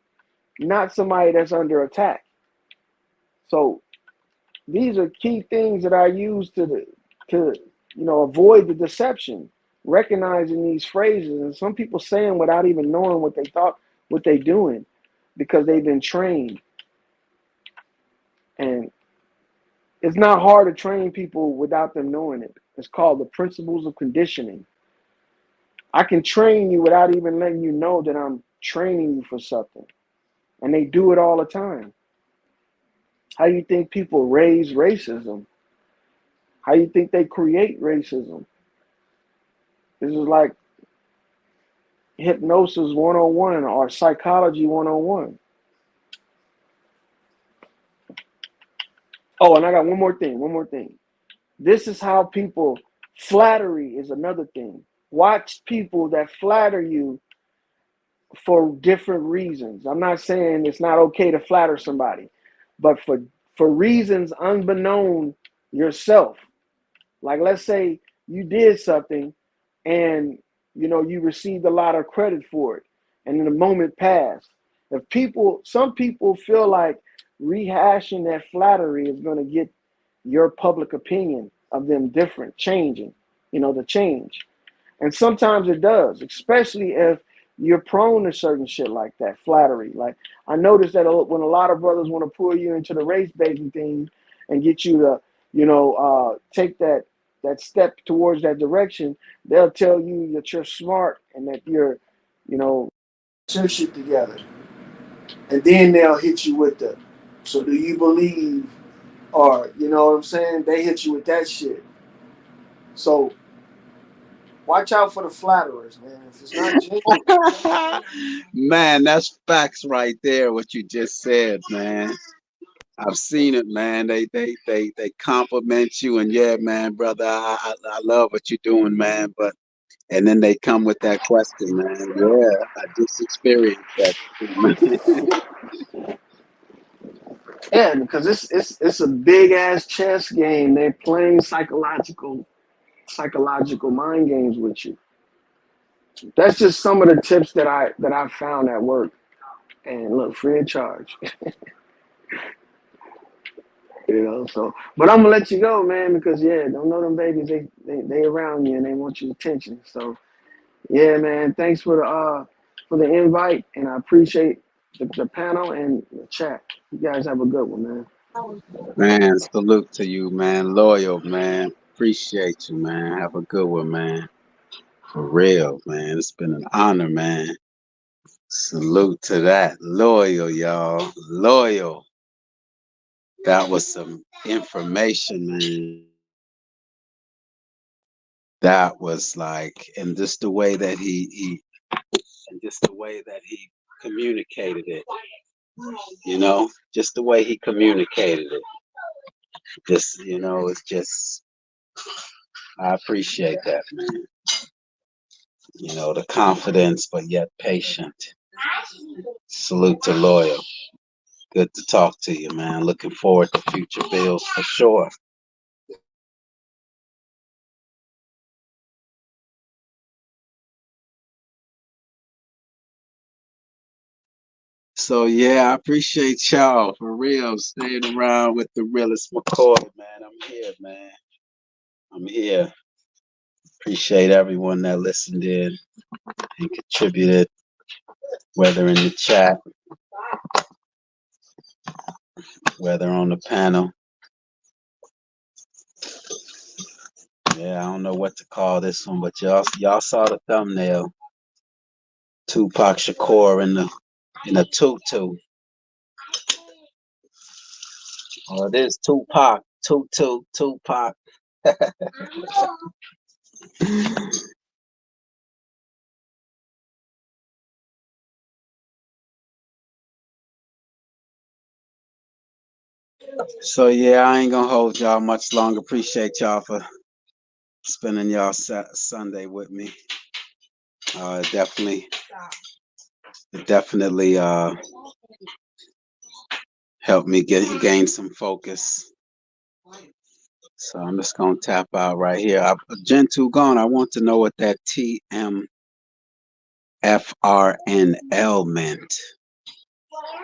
not somebody that's under attack. So these are key things that I use to avoid the deception, recognizing these phrases, and some people saying without even knowing what they're doing, because they've been trained. And it's not hard to train people without them knowing it. It's called the principles of conditioning. I can train you without even letting you know that I'm training you for something. And they do it all the time. How do you think people raise racism? How do you think they create racism? This is like hypnosis 101 or psychology 101. Oh, and I got one more thing. This is how people, flattery is another thing. Watch people that flatter you for different reasons. I'm not saying it's not okay to flatter somebody, but for reasons unbeknown yourself. Like, let's say you did something and you received a lot of credit for it, and then the moment passed. Some people feel like rehashing that flattery is going to get your public opinion of them different, changing, the change. And sometimes it does, especially if you're prone to certain shit like that, flattery. Like, I noticed that when a lot of brothers want to pull you into the race baiting thing and get you to, take that step towards that direction, they'll tell you that you're smart and that you're, your shit together. And then they'll hit you with so do you believe, or, you know what I'm saying? They hit you with that shit. So watch out for the flatterers, man. If it's not genuine. Man, that's facts right there, what you just said, man. I've seen it, man. They compliment you, and yeah, man, brother, I love what you're doing, man. But and then they come with that question, man. Yeah, I just experienced that, too, man. Yeah, because it's a big ass chess game. They're playing psychological mind games with you. That's just some of the tips that I found at work. And look, free of charge. So but I'm gonna let you go, man, because yeah, don't know them babies, they around you and they want your attention. So yeah, man, thanks for the invite, and I appreciate the panel and the chat. You guys have a good one, man. Man, salute to you, man. Loyal, man. Appreciate you, man. Have a good one, man. For real, man. It's been an honor, man. Salute to that. Loyal, y'all. Loyal. That was some information, man. That was like, and just the way that he and just the way that he communicated it, just the way he communicated it. Just, it's just, I appreciate that, man. The confidence, but yet patient. Salute to Loyal. Good to talk to you, man. Looking forward to future bills for sure. So yeah, I appreciate y'all for real staying around with the realest McCoy, man. I'm here, man. I'm here. Appreciate everyone that listened in and contributed, whether in the chat, whether on the panel. Yeah, I don't know what to call this one, but y'all saw the thumbnail. Tupac Shakur in a tutu. Oh, it is Tupac. Tupac. So yeah, I ain't gonna hold y'all much longer. Appreciate y'all for spending y'all Sunday with me. Definitely helped me gain some focus. So I'm just gonna tap out right here. Gentoo gone. I want to know what that TMFRNL meant.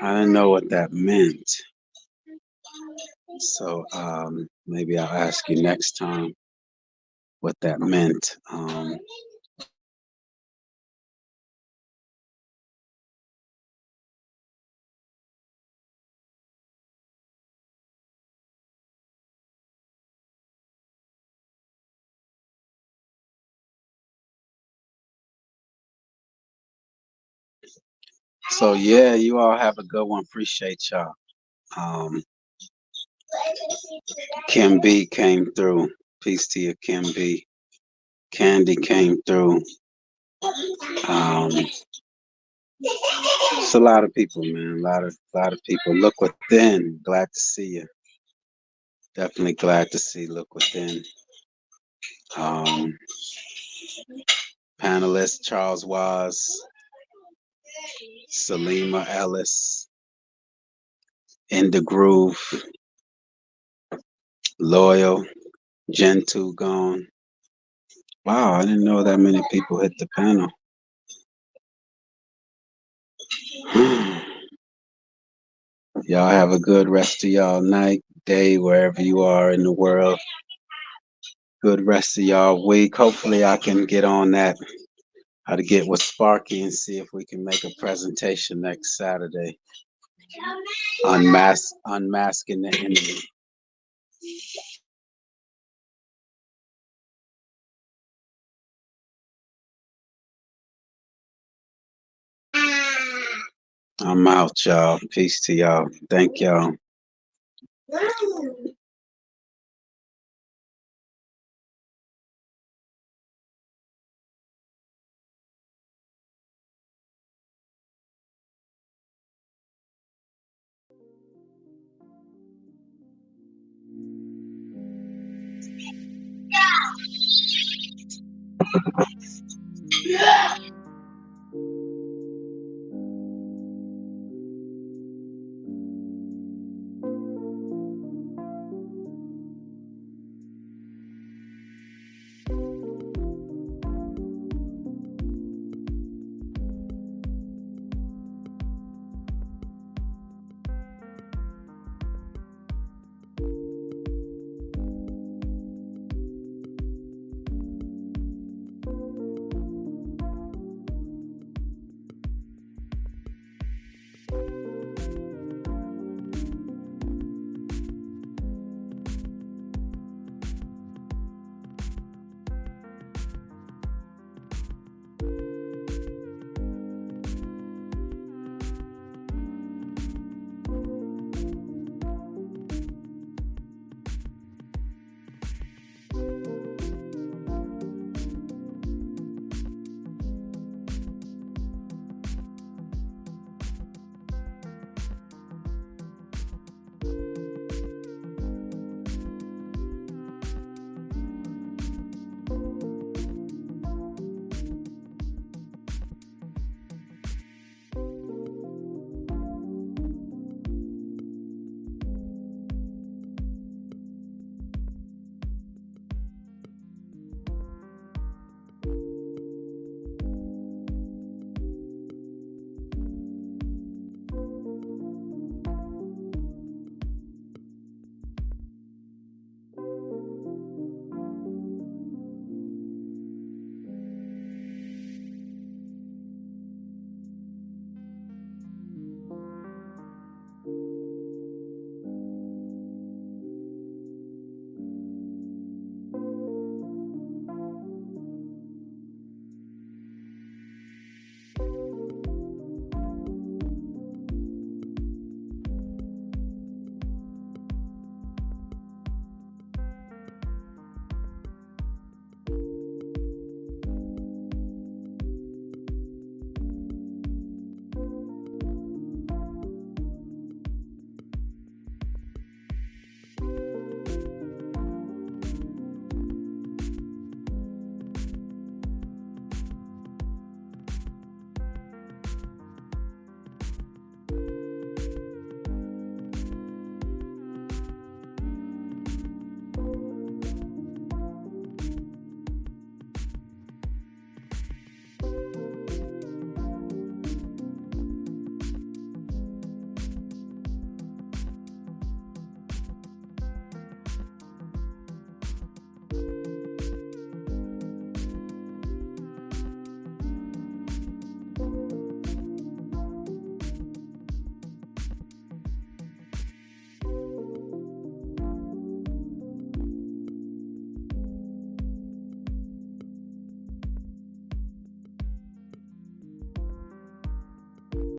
I didn't know what that meant. So maybe I'll ask you next time what that meant. So yeah, you all have a good one. Appreciate y'all. Um, Kim B came through. Peace to you, Kim B. Candy came through. It's a lot of people, man. A lot of people. Look within. Glad to see you. Definitely glad to see Look Within. Um, Panelist Charles Waz, Salima Ellis, indegruv, Loyal, Gentoo gone. Wow, I didn't know that many people hit the panel. Y'all have a good rest of y'all night, day, wherever you are in the world. Good rest of y'all week. Hopefully I can get on that, how to get with Sparky and see if we can make a presentation next Saturday. Unmasking the enemy. I'm out, y'all. Peace to y'all. Thank y'all.